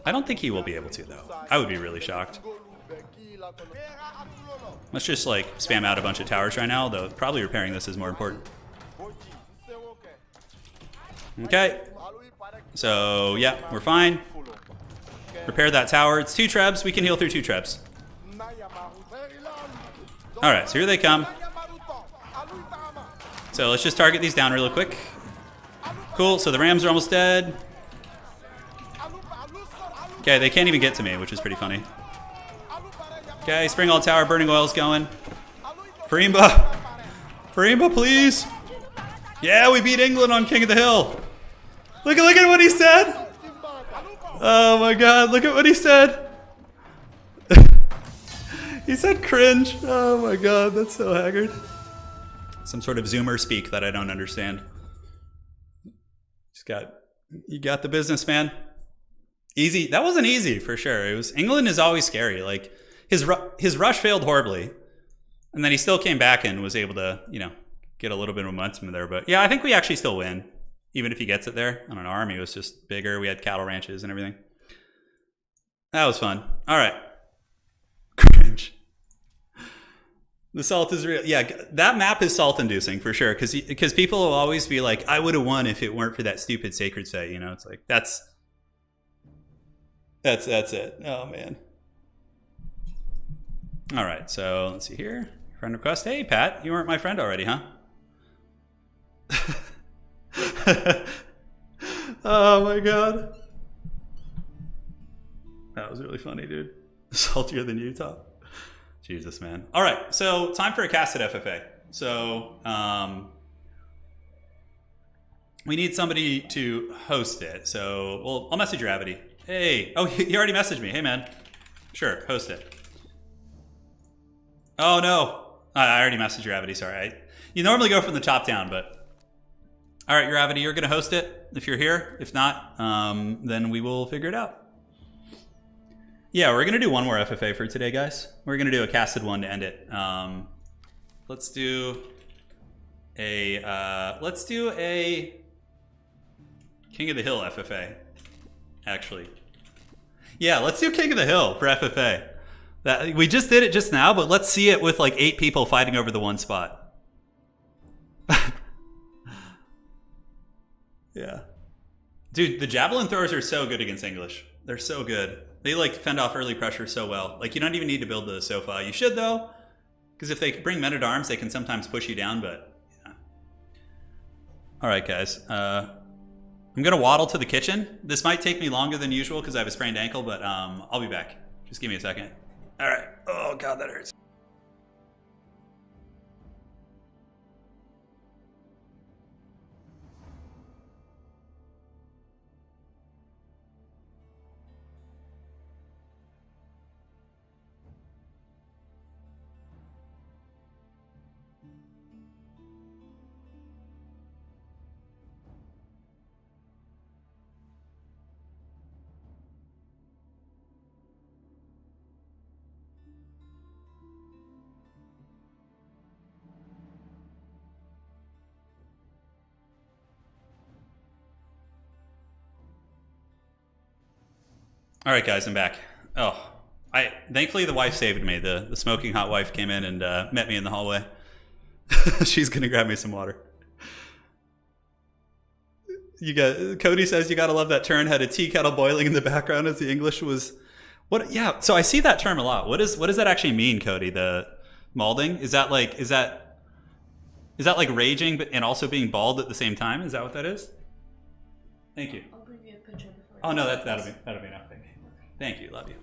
I don't think he will be able to, though. I would be really shocked. Let's just, spam out a bunch of towers right now, though probably repairing this is more important. Okay. So, yeah, we're fine. Repair that tower. It's 2 trebs. We can heal through 2 trebs. Alright, so here they come. So let's just target these down really quick. Cool, so the rams are almost dead. Okay, they can't even get to me, which is pretty funny. Okay, Springald Tower, burning oil's going. Farimba! Farimba, please! Yeah, we beat England on King of the Hill! Look at what he said! Oh my god, look at what he said! He said cringe. Oh my god, that's so haggard. Some sort of Zoomer speak that I don't understand. You got the business, man. Easy. That wasn't easy for sure. England is always scary. His rush failed horribly, and then he still came back and was able to, get a little bit of momentum there. But yeah, I think we actually still win, even if he gets it there. I don't know. Our army was just bigger. We had cattle ranches and everything. That was fun. All right. Cringe. The salt is real. Yeah, that map is salt-inducing for sure, because people will always be like, I would have won if it weren't for that stupid sacred site. It's like that's it. Oh man. All right, so let's see here. Friend request. Hey Pat, you weren't my friend already, huh? Oh my god. That was really funny, dude. Saltier than Utah. Jesus, man. All right, so time for a cast at FFA. So we need somebody to host it. So I'll message Gravity. Hey, oh, he already messaged me. Hey, man. Sure, host it. Oh no, I already messaged Gravity. Sorry, you normally go from the top down, but all right, Gravity, you're gonna host it if you're here. If not, then we will figure it out. Yeah, we're gonna do one more FFA for today, guys. We're gonna do a casted one to end it. Let's do a King of the Hill FFA. Actually, yeah, let's do King of the Hill for FFA. We just did it just now, but let's see it with 8 people fighting over the one spot. Yeah, dude, the javelin throwers are so good against English. They're so good. They fend off early pressure so well. You don't even need to build the Sofa. You should though, because if they bring men at arms, they can sometimes push you down. But yeah. All right, guys. I'm gonna waddle to the kitchen. This might take me longer than usual because I have a sprained ankle, but I'll be back. Just give me a second. All right. Oh god, that hurts. All right, guys, I'm back. Oh, thankfully the wife saved me. The smoking hot wife came in and met me in the hallway. She's gonna grab me some water. Cody says you gotta love that turn. Had a tea kettle boiling in the background as the English was. What? Yeah. So I see that term a lot. What does that actually mean, Cody? The malding? Is that like raging and also being bald at the same time? Is that what that is? Thank you. I'll bring you a picture before. Oh no, that'll be enough. Thank you. Love you.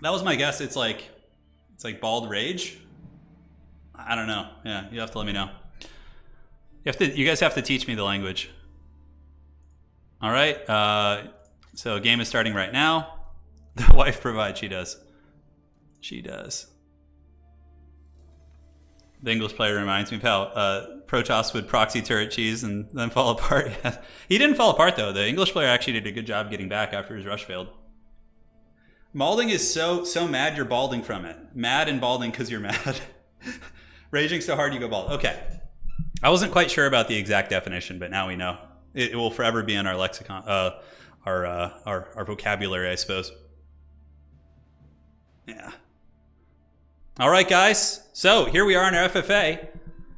That was my guess. It's like bald rage. I don't know. Yeah, you have to let me know. You guys have to teach me the language. All right. So game is starting right now. The wife provides. She does. She does. The English player reminds me, pal. Protoss would proxy turret cheese and then fall apart. He didn't fall apart though. The English player actually did a good job getting back after his rush failed. Malding is so mad you're balding from it. Mad and balding because you're mad. Raging so hard you go bald. Okay. I wasn't quite sure about the exact definition, but now we know. It will forever be in our lexicon, our vocabulary, I suppose. Yeah. All right, guys. So here we are in our FFA.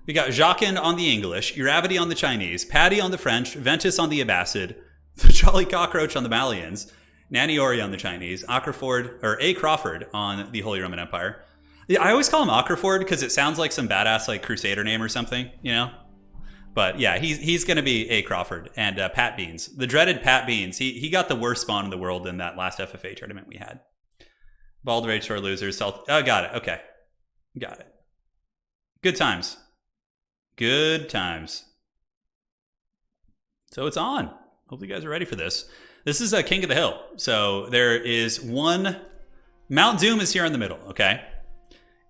We got Jacquin on the English, Uravity on the Chinese, Paddy on the French, Ventus on the Abbasid, the Jolly Cockroach on the Malians, Naniori on the Chinese, A. Crawford on the Holy Roman Empire. Yeah, I always call him Acraford because it sounds like some badass like Crusader name or something, you know? But yeah, he's going to be A. Crawford and Pat Beans. The dreaded Pat Beans. He got the worst spawn in the world in that last FFA tournament we had. Bald Rage Tour losers. Oh, got it. Okay. Got it. Good times. Good times. So it's on. Hopefully you guys are ready for this. This is a King of the Hill. So there is one. Mount Doom is here in the middle, okay?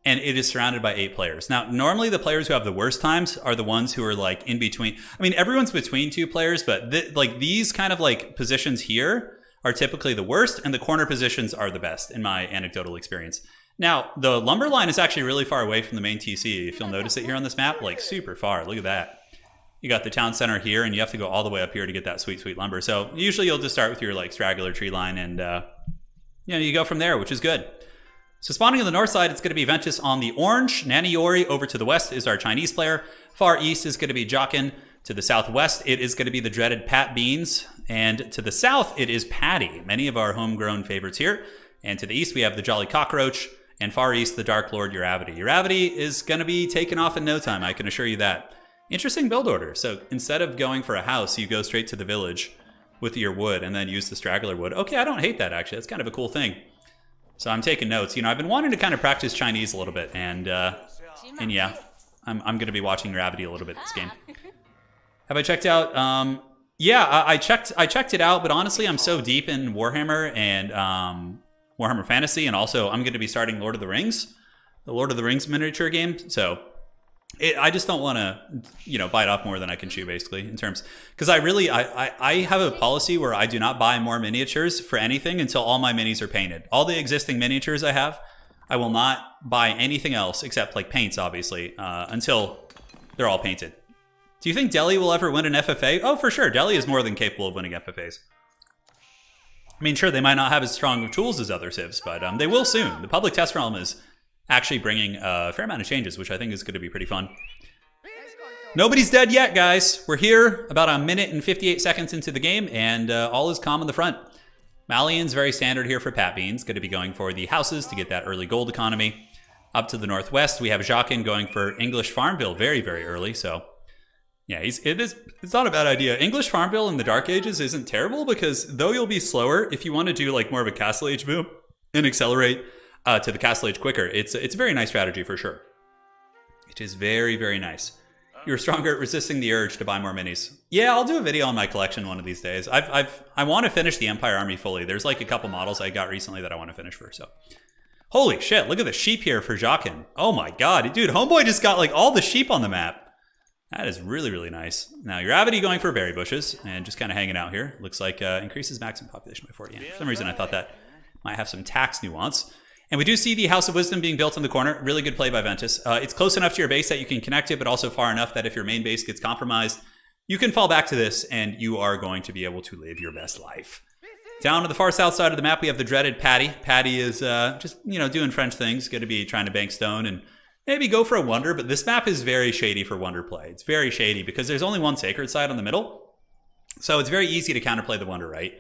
And it is surrounded by 8 players. Now, normally the players who have the worst times are the ones who are like in between. I mean, everyone's between 2 players, but like these kind of like positions here are typically the worst, and the corner positions are the best in my anecdotal experience. Now, the lumber line is actually really far away from the main TC. If you'll notice it here on this map, like super far. Look at that. You got the town center here, and you have to go all the way up here to get that sweet, sweet lumber. So usually you'll just start with your like straggler tree line, and you go from there, which is good. So spawning on the north side, it's going to be Ventus on the orange. Naniori over to the west is our Chinese player. Far east is going to be Jacquin. To the southwest, it is going to be the dreaded Pat Beans. And to the south, it is Paddy. Many of our homegrown favorites here. And to the east, we have the Jolly Cockroach. And far east, the Dark Lord Uravity. Uravity is going to be taken off in no time, I can assure you that. Interesting build order. So instead of going for a house, you go straight to the village with your wood and then use the straggler wood. Okay, I don't hate that, actually. That's kind of a cool thing. So I'm taking notes. You know, I've been wanting to kind of practice Chinese a little bit, and yeah, I'm going to be watching Gravity a little bit this game. Have I checked out? Yeah, I checked it out, but honestly, I'm so deep in Warhammer and Warhammer Fantasy, and also I'm going to be starting Lord of the Rings miniature game. So I just don't want to, bite off more than I can chew, basically, in terms, because I have a policy where I do not buy more miniatures for anything until all my minis are painted. All the existing miniatures I have, I will not buy anything else except like paints, obviously, until they're all painted. Do you think Delhi will ever win an FFA? Oh, for sure. Delhi is more than capable of winning FFAs. I mean, sure, they might not have as strong of tools as other civs, but they will soon. The public test realm is actually bringing a fair amount of changes, which I think is going to be pretty fun. Nobody's dead yet, guys. We're here about a minute and 58 seconds into the game, and all is calm on the front. Malian's very standard here for Pat Beans. Going to be going for the houses to get that early gold economy. Up to the northwest, we have Jacquin going for English Farmville very, very early, so... yeah, it's not a bad idea. English Farmville in the Dark Ages isn't terrible because though you'll be slower, if you want to do like more of a Castle Age boom and accelerate to the Castle Age quicker, it's a very nice strategy for sure. It is very, very nice. You're stronger at resisting the urge to buy more minis. Yeah, I'll do a video on my collection one of these days. I want to finish the Empire Army fully. There's like a couple models I got recently that I want to finish first. So, holy shit! Look at the sheep here for Jacquin. Oh my god, dude, Homeboy just got like all the sheep on the map. That is really, really nice. Now, Gravity going for berry bushes and just kind of hanging out here. Looks like increases maximum population by 40. For some reason, I thought that might have some tax nuance. And we do see the House of Wisdom being built in the corner. Really good play by Ventus. It's close enough to your base that you can connect it, but also far enough that if your main base gets compromised, you can fall back to this and you are going to be able to live your best life. Down to the far south side of the map, we have the dreaded Patty. Patty is just, doing French things, going to be trying to bank stone and maybe go for a wonder, but this map is very shady for wonder play. It's very shady because there's only one sacred site on the middle. So it's very easy to counterplay the wonder, right?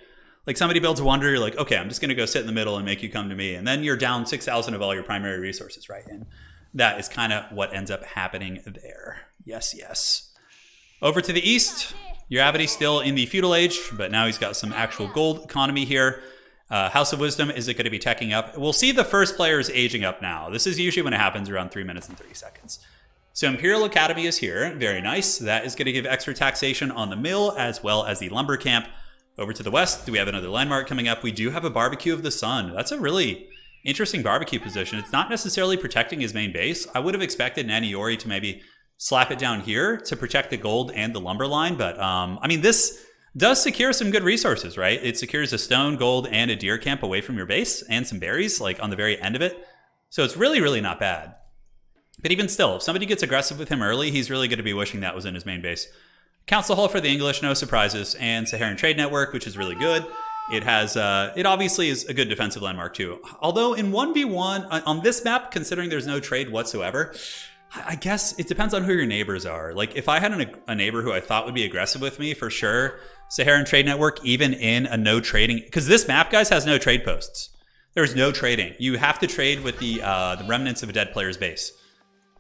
Like somebody builds a wonder, you're like, okay, I'm just going to go sit in the middle and make you come to me. And then you're down 6,000 of all your primary resources, right? And that is kind of what ends up happening there. Yes, yes. Over to the east, Uravity still in the feudal age, but now he's got some actual gold economy here. House of Wisdom is it going to be teching up? We'll see the first players aging up now. This is usually when it happens around 3 minutes and 30 seconds. So Imperial Academy is here. Very nice. That is going to give extra taxation on the mill as well as the lumber camp. Over to the west, do we have another landmark coming up? We do have a Barbecue of the Sun. That's a really interesting barbecue position. It's not necessarily protecting his main base. I would have expected Naniori to maybe slap it down here to protect the gold and the lumber line. But, this does secure some good resources, right? It secures a stone, gold, and a deer camp away from your base and some berries, like on the very end of it. So it's really, really not bad. But even still, if somebody gets aggressive with him early, he's really going to be wishing that was in his main base. Council Hall for the English, no surprises, and Saharan Trade Network, which is really good. It has, it obviously is a good defensive landmark too. Although in 1v1, on this map, considering there's no trade whatsoever, I guess it depends on who your neighbors are. Like if I had a neighbor who I thought would be aggressive with me, for sure, Saharan Trade Network, even in a no trading, because this map, guys, has no trade posts. There's no trading. You have to trade with the remnants of a dead player's base.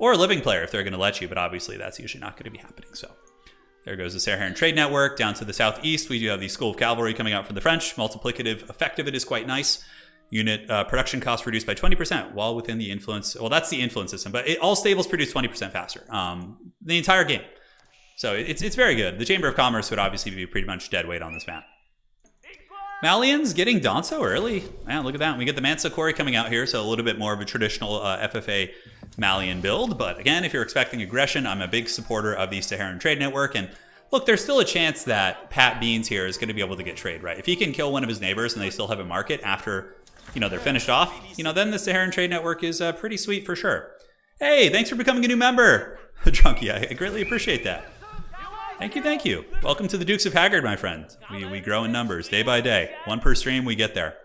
Or a living player if they're going to let you, but obviously that's usually not going to be happening. So there goes the Saharan Trade Network. Down to the southeast, we do have the School of Cavalry coming out from the French. Multiplicative effect of it is quite nice. Unit production cost reduced by 20% while within the influence. Well, that's the influence system, but all stables produce 20% faster the entire game. So it's very good. The Chamber of Commerce would obviously be pretty much dead weight on this map. Malians getting Danso early. Man, look at that. We get the Mansa-Kori coming out here, so a little bit more of a traditional FFA Malian build. But again, if you're expecting aggression, I'm a big supporter of the Saharan Trade Network. And look, there's still a chance that Pat Beans here is going to be able to get trade, right? If he can kill one of his neighbors and they still have a market after, they're finished off, then the Saharan Trade Network is pretty sweet for sure. Hey, thanks for becoming a new member. Drunky, I greatly appreciate that. Thank you. Welcome to the Dukes of Haggard, my friend. We grow in numbers day by day. One per stream, we get there.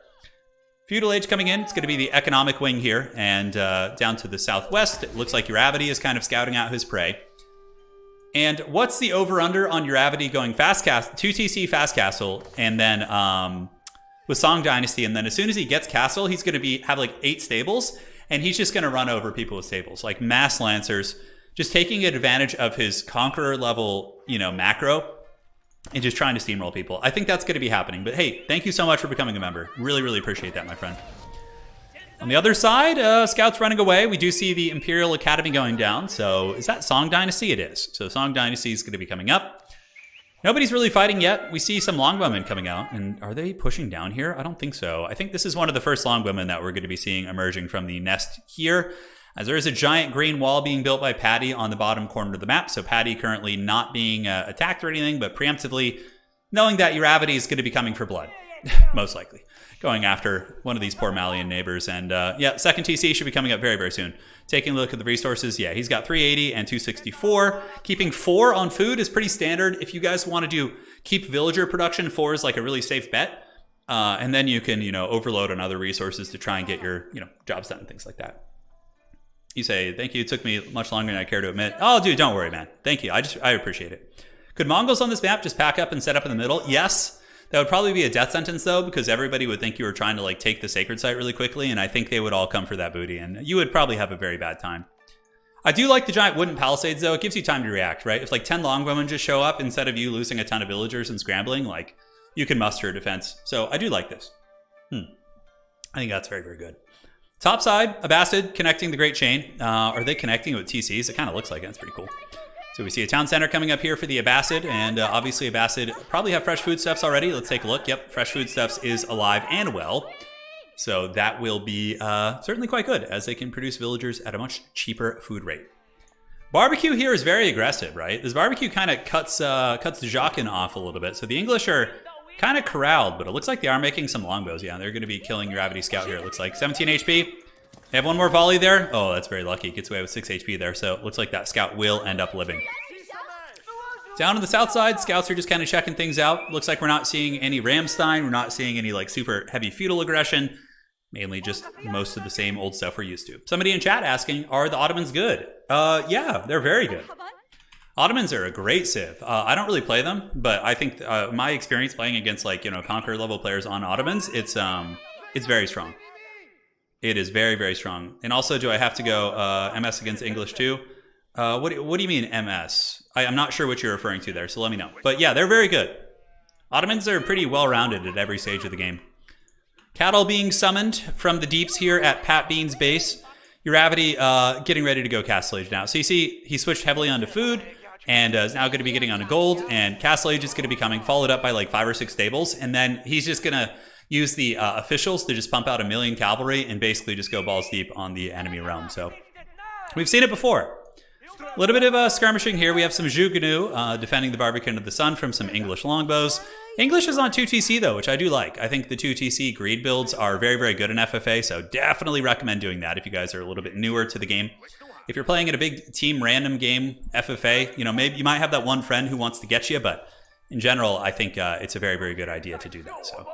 Feudal Age coming in. It's going to be the economic wing here. And down to the southwest, it looks like Uravity is kind of scouting out his prey. And what's the over-under on Uravity going fast castle, 2TC fast castle, and then with Song Dynasty, and then as soon as he gets castle, he's going to have like 8 stables, and he's just going to run over people with stables, like mass lancers, just taking advantage of his conqueror level, macro and just trying to steamroll people. I think that's going to be happening. But hey, thank you so much for becoming a member. Really, really appreciate that, my friend. On the other side, scouts running away. We do see the Imperial Academy going down. So is that Song Dynasty? It is. So Song Dynasty is going to be coming up. Nobody's really fighting yet. We see some longbowmen coming out. And are they pushing down here? I don't think so. I think this is one of the first longbowmen that we're going to be seeing emerging from the nest here, as there is a giant green wall being built by Patty on the bottom corner of the map. So Patty currently not being attacked or anything, but preemptively knowing that Uravity is going to be coming for blood, most likely. Going after one of these poor Malian neighbors. And second TC should be coming up very, very soon. Taking a look at the resources, he's got 380 and 264. Keeping 4 on food is pretty standard. If you guys want to keep villager production, 4 is like a really safe bet. And then you can, overload on other resources to try and get your, jobs done and things like that. You say, thank you. It took me much longer than I care to admit. Oh, dude, don't worry, man. Thank you. I appreciate it. Could Mongols on this map just pack up and set up in the middle? Yes. That would probably be a death sentence, though, because everybody would think you were trying to take the sacred site really quickly, and I think they would all come for that booty, and you would probably have a very bad time. I do like the giant wooden palisades, though. It gives you time to react, right? If 10 longbowmen just show up, instead of you losing a ton of villagers and scrambling, you can muster a defense. So I do like this. I think that's very, very good. Top side, Abbasid connecting the Great Chain. Are they connecting with TCs? It kind of looks like it. It's pretty cool. So we see a town center coming up here for the Abbasid, and obviously Abbasid probably have fresh foodstuffs already. Let's take a look. Yep, fresh foodstuffs is alive and well. So that will be certainly quite good, as they can produce villagers at a much cheaper food rate. Barbecue here is very aggressive, right? This barbecue kind of cuts Jacquin off a little bit. So the English are kind of corralled, but it looks like they are making some longbows. Yeah, they're going to be killing Gravity Scout here, it looks like. 17 HP. They have one more volley there. Oh, that's very lucky. Gets away with 6 HP there, so it looks like that Scout will end up living. Down on the south side, scouts are just kind of checking things out. Looks like we're not seeing any Ramstein. We're not seeing any like super heavy feudal aggression. Mainly just most of the same old stuff we're used to. Somebody in chat asking, are the Ottomans good? Yeah, they're very good. Ottomans are a great civ. I don't really play them, but I think my experience playing against like, Conqueror level players on Ottomans, it's very strong. It is very, very strong. And also, do I have to go MS against English too? What do you mean MS? I'm not sure what you're referring to there, so let me know. But yeah, they're very good. Ottomans are pretty well-rounded at every stage of the game. Cattle being summoned from the deeps here at Pat Bean's base. Uravity getting ready to go Castle Age now. So you see, he switched heavily onto food and is now going to be getting onto gold. And Castle Age is going to be coming, followed up by like 5 or 6 stables. And then he's just going to use the officials to just pump out 1 million cavalry and basically just go balls deep on the enemy realm. So we've seen it before. A little bit of skirmishing here. We have some Zhu Gnu defending the Barbican of the Sun from some English longbows. English is on 2TC though, which I do like. I think the 2TC greed builds are very, very good in FFA, so definitely recommend doing that if you guys are a little bit newer to the game. If you're playing in a big team random game, FFA, maybe you might have that one friend who wants to get you, but in general, I think it's a very, very good idea to do that. So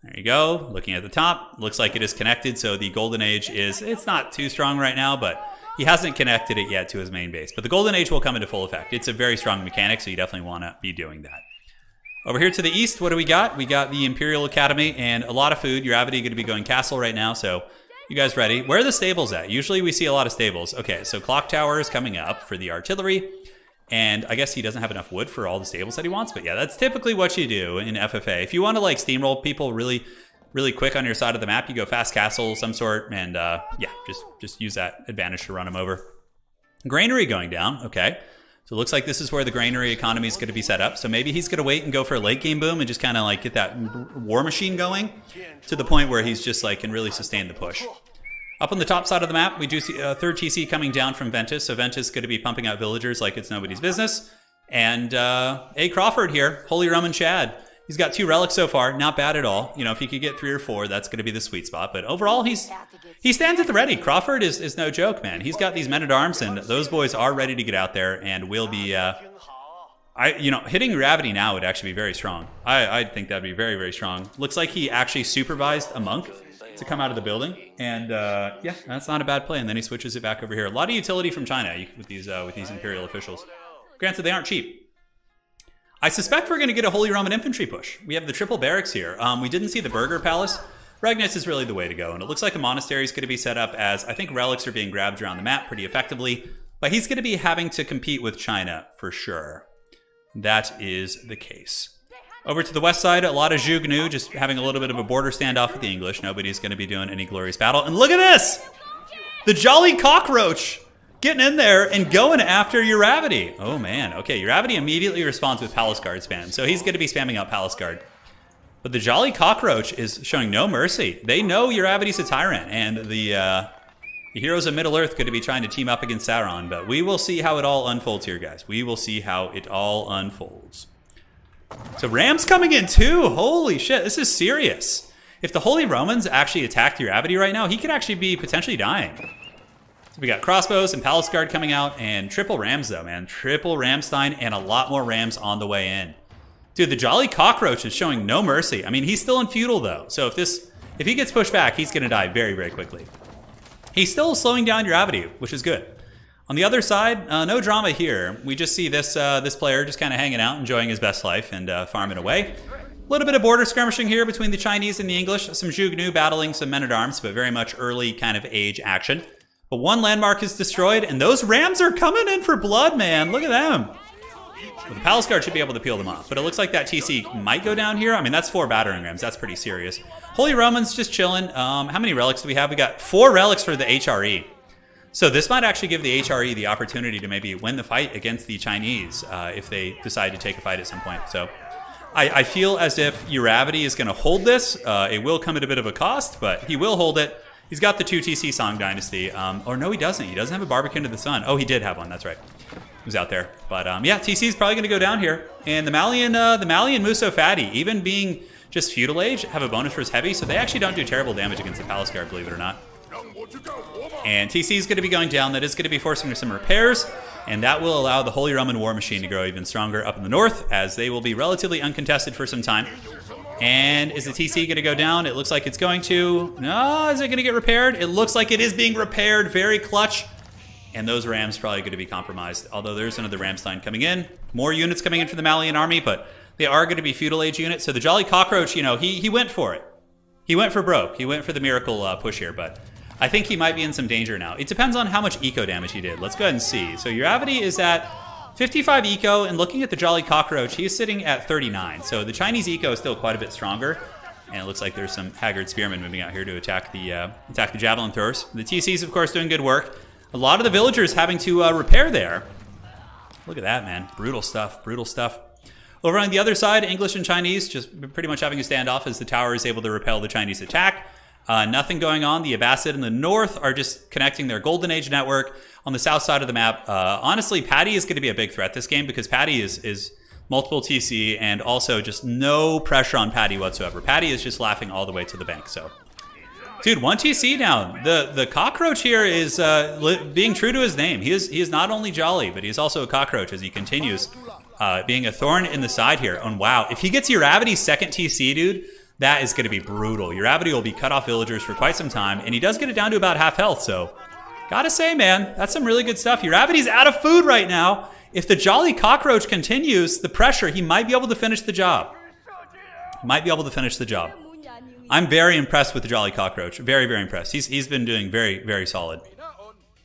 there you go. Looking at the top, looks like it is connected, so the Golden Age it's not too strong right now, but he hasn't connected it yet to his main base. But the Golden Age will come into full effect. It's a very strong mechanic, so you definitely want to be doing that. Over here to the east, what do we got? We got the Imperial Academy and a lot of food. Uravity going to be going castle right now, so you guys ready? Where are the stables at? Usually we see a lot of stables. Okay, so Clock Tower is coming up for the artillery, and I guess he doesn't have enough wood for all the stables that he wants, but yeah, that's typically what you do in FFA. If you want to like steamroll people really, really quick on your side of the map, you go fast castle of some sort, and yeah, just use that advantage to run them over. Granary going down, okay. So it looks like this is where the granary economy is going to be set up. So maybe he's going to wait and go for a late game boom and just kind of like get that war machine going to the point where he's just like can really sustain the push. Up on the top side of the map, we do see a third TC coming down from Ventus. So Ventus is going to be pumping out villagers like it's nobody's business. And A. Crawford here, Holy Roman Chad. He's got 2 relics so far, not bad at all. If he could get 3 or 4, that's going to be the sweet spot. But overall, he stands at the ready. Crawford is no joke, man. He's got these men-at-arms, and those boys are ready to get out there and will be... hitting Gravity now would actually be very strong. I think that'd be very, very strong. Looks like he actually supervised a monk to come out of the building. And yeah, that's not a bad play. And then he switches it back over here. A lot of utility from China with these Imperial officials. Granted, they aren't cheap. I suspect we're going to get a Holy Roman Infantry push. We have the triple barracks here. We didn't see the Burger Palace. Regnitz is really the way to go, and it looks like a monastery is going to be set up as I think relics are being grabbed around the map pretty effectively, but he's going to be having to compete with China for sure. That is the case. Over to the west side, a lot of Zhu Gnu just having a little bit of a border standoff with the English. Nobody's going to be doing any glorious battle. And look at this! The Jolly Cockroach! Getting in there and going after Uravity. Oh man, okay, Uravity immediately responds with Palace Guard spam, so he's going to be spamming out Palace Guard. But the Jolly Cockroach is showing no mercy. They know Uravity's a tyrant, and the heroes of Middle-earth going to be trying to team up against Sauron, but we will see how it all unfolds here, guys. We will see how it all unfolds. So Ram's coming in too. Holy shit, this is serious. If the Holy Romans actually attacked Uravity right now, he could actually be potentially dying. So we got crossbows and Palace Guard coming out, and triple Rams though, man. Triple Ramstein and a lot more Rams on the way in. Dude, the Jolly Cockroach is showing no mercy. I mean, he's still in feudal though, so if he gets pushed back, he's gonna die very, very quickly. He's still slowing down Uravity, which is good. On the other side, no drama here. We just see this player just kind of hanging out, enjoying his best life and farming away. A little bit of border skirmishing here between the Chinese and the English. Some Zhu Gnu battling some men-at-arms, but very much early kind of age action. But one landmark is destroyed, and those Rams are coming in for blood, man. Look at them. Well, the Palace Guard should be able to peel them off, but it looks like that TC might go down here. I mean, that's 4 battering rams. That's pretty serious. Holy Romans just chilling. How many relics do we have? We got 4 relics for the HRE. So this might actually give the HRE the opportunity to maybe win the fight against the Chinese if they decide to take a fight at some point. So I feel as if Uravity is going to hold this. It will come at a bit of a cost, but he will hold it. He's got the 2 TC Song Dynasty. Or no, he doesn't. He doesn't have a Barbican of the Sun. Oh, he did have one. That's right. He was out there. But yeah, TC is probably going to go down here. And the Malian Muso Fatty, even being just feudal age, have a bonus for his heavy, so they actually don't do terrible damage against the Palace Guard, believe it or not. And TC is going to be going down. That is going to be forcing some repairs. And that will allow the Holy Roman War Machine to grow even stronger up in the north, as they will be relatively uncontested for some time. And is the TC going to go down? It looks like it's going to. No, is it going to get repaired? It looks like it is being repaired. Very clutch. And those Rams probably going to be compromised. Although there's another Ramstein coming in. More units coming in for the Malian army, but they are going to be feudal age units. So the Jolly Cockroach, you know, he went for it. He went for broke. He went for the miracle push here, but I think he might be in some danger now. It depends on how much eco damage he did. Let's go ahead and see. So Uravity is at 55 eco, and looking at the Jolly Cockroach, he's sitting at 39. So the Chinese eco is still quite a bit stronger. And it looks like there's some Haggard Spearmen moving out here to attack the Javelin Throwers. The TC's, of course, doing good work. A lot of the villagers having to repair there. Look at that, man. Brutal stuff, brutal stuff. Over on the other side, English and Chinese just pretty much having a standoff as the tower is able to repel the Chinese attack. Nothing going on. The Abbasid in the north are just connecting their Golden Age network. On the south side of the map, honestly, Paddy is going to be a big threat this game because Paddy is multiple TC and also just no pressure on Paddy whatsoever. Paddy is just laughing all the way to the bank. So, dude, 1 TC down. The cockroach here is being true to his name. He is not only jolly, but he's also a cockroach as he continues being a thorn in the side here. And wow, if he gets Uravity's second TC, dude, that is going to be brutal. Uravity will be cut off villagers for quite some time, and he does get it down to about half health, so gotta say, man, that's some really good stuff. Uravity's out of food right now. If the Jolly Cockroach continues the pressure, he might be able to finish the job. Might be able to finish the job. I'm very impressed with the Jolly Cockroach. Very, very impressed. He's been doing very, very solid.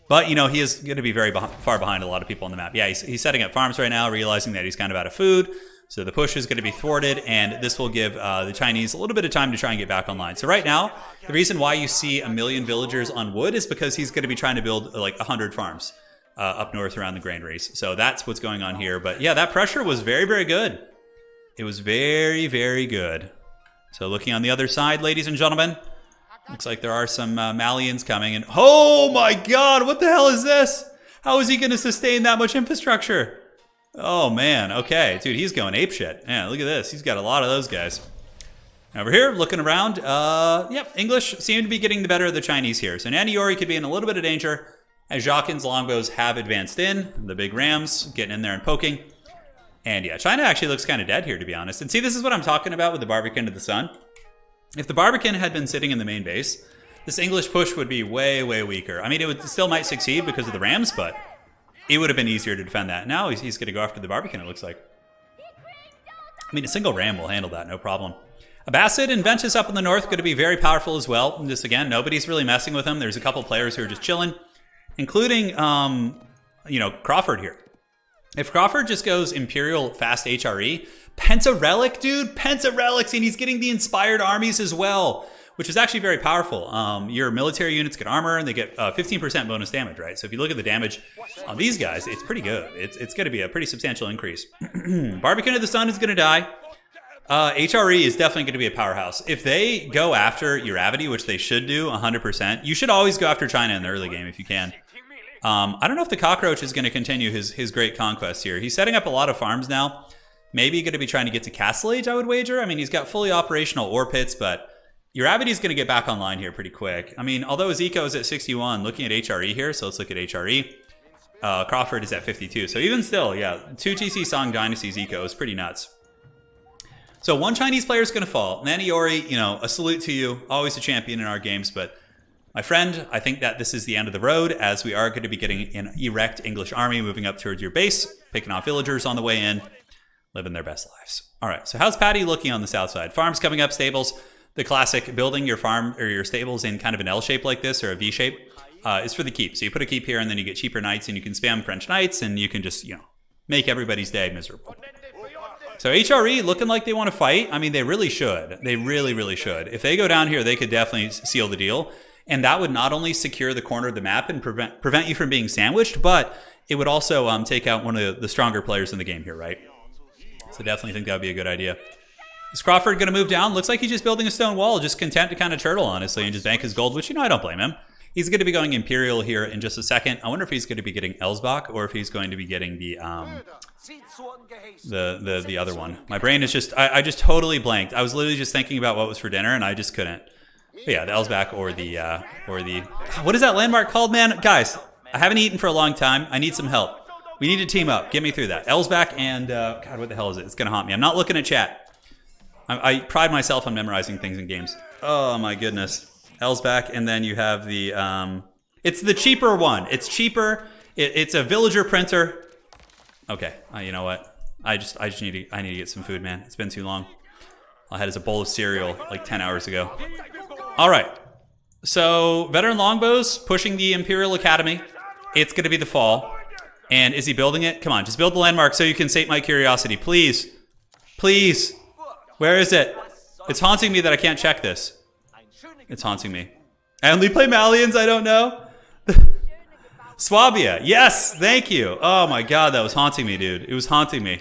But, you know, he is going to be very far behind a lot of people on the map. Yeah, he's setting up farms right now, realizing that he's kind of out of food. So the push is going to be thwarted, and this will give the Chinese a little bit of time to try and get back online. So right now, the reason why you see 1 million villagers on wood is because he's going to be trying to build like 100 farms up north around the grain race. So that's what's going on here. But yeah, that pressure was very, very good. It was very, very good. So looking on the other side, ladies and gentlemen, looks like there are some Malians coming. And oh my God, what the hell is this? How is he going to sustain that much infrastructure? Oh, man. Okay. Dude, he's going apeshit. Yeah, look at this. He's got a lot of those guys. Over here, looking around. Yep, English seem to be getting the better of the Chinese here. So Naniori could be in a little bit of danger as Jacquin's longbows have advanced in. The big rams getting in there and poking. And yeah, China actually looks kind of dead here, to be honest. And see, this is what I'm talking about with the Barbican to the Sun. If the Barbican had been sitting in the main base, this English push would be way, way weaker. I mean, it would still might succeed because of the rams, but it would have been easier to defend that. Now he's going to go after the Barbican, it looks like. I mean, a single ram will handle that, no problem. Abbasid and Ventus up in the north going to be very powerful as well. And just again, nobody's really messing with them. There's a couple players who are just chilling, including, you know, Crawford here. If Crawford just goes Imperial Fast HRE, Penta Relic, dude, Penta Relics, and he's getting the Inspired Armies as well, which is actually very powerful. Your military units get armor, and they get 15% bonus damage, right? So if you look at the damage on these guys, it's pretty good. It's going to be a pretty substantial increase. Barbican of the Sun is going to die. HRE is definitely going to be a powerhouse. If they go after Uravity, which they should do 100%, you should always go after China in the early game if you can. I don't know if the Cockroach is going to continue his great conquest here. He's setting up a lot of farms now. Maybe going to be trying to get to Castle Age, I would wager. I mean, he's got fully operational ore pits, but Uravity's going to get back online here pretty quick. I mean, although his eco is at 61, looking at HRE here, so let's look at HRE. Crawford is at 52. So even still, yeah, 2 TC Song Dynasty's eco is pretty nuts. So one Chinese player is going to fall. Naniori, you know, a salute to you. Always a champion in our games, but my friend, I think that this is the end of the road, as we are going to be getting an erect English army moving up towards your base, picking off villagers on the way in, living their best lives. All right, so how's Paddy looking on the south side? Farms coming up, stables. The classic building your farm or your stables in kind of an L shape like this or a V shape is for the keep. So you put a keep here and then you get cheaper knights and you can spam French knights and you can just, you know, make everybody's day miserable. So HRE looking like they want to fight. I mean, they really should. They really, really should. If they go down here, they could definitely seal the deal. And that would not only secure the corner of the map and prevent you from being sandwiched, but it would also take out one of the stronger players in the game here, right? So definitely think that would be a good idea. Is Crawford going to move down? Looks like he's just building a stone wall, just content to kind of turtle, honestly, and just bank his gold, which, you know, I don't blame him. He's going to be going Imperial here in just a second. I wonder if he's going to be getting Elsbach or if he's going to be getting the other one. My brain is just, I just totally blanked. I was literally just thinking about what was for dinner, and I just couldn't. But yeah, the Elsbach or the what is that landmark called, man? Guys, I haven't eaten for a long time. I need some help. We need to team up. Get me through that. Elsbach and God, what the hell is it? It's gonna haunt me. I'm not looking at chat. I pride myself on memorizing things in games. Oh my goodness. Elsbach, and then you have the it's the cheaper one. It's cheaper. It's a villager printer. Okay, you know what? I just need to get some food, man. It's been too long. I had as a bowl of cereal like 10 hours ago. All right. So veteran longbows pushing the Imperial Academy. It's going to be the fall. And is he building it? Come on, just build the landmark so you can sate my curiosity, please. Please. Where is it? It's haunting me that I can't check this. It's haunting me. I only play Malians. I don't know. Swabia. Yes, thank you. Oh my God, that was haunting me, dude. It was haunting me.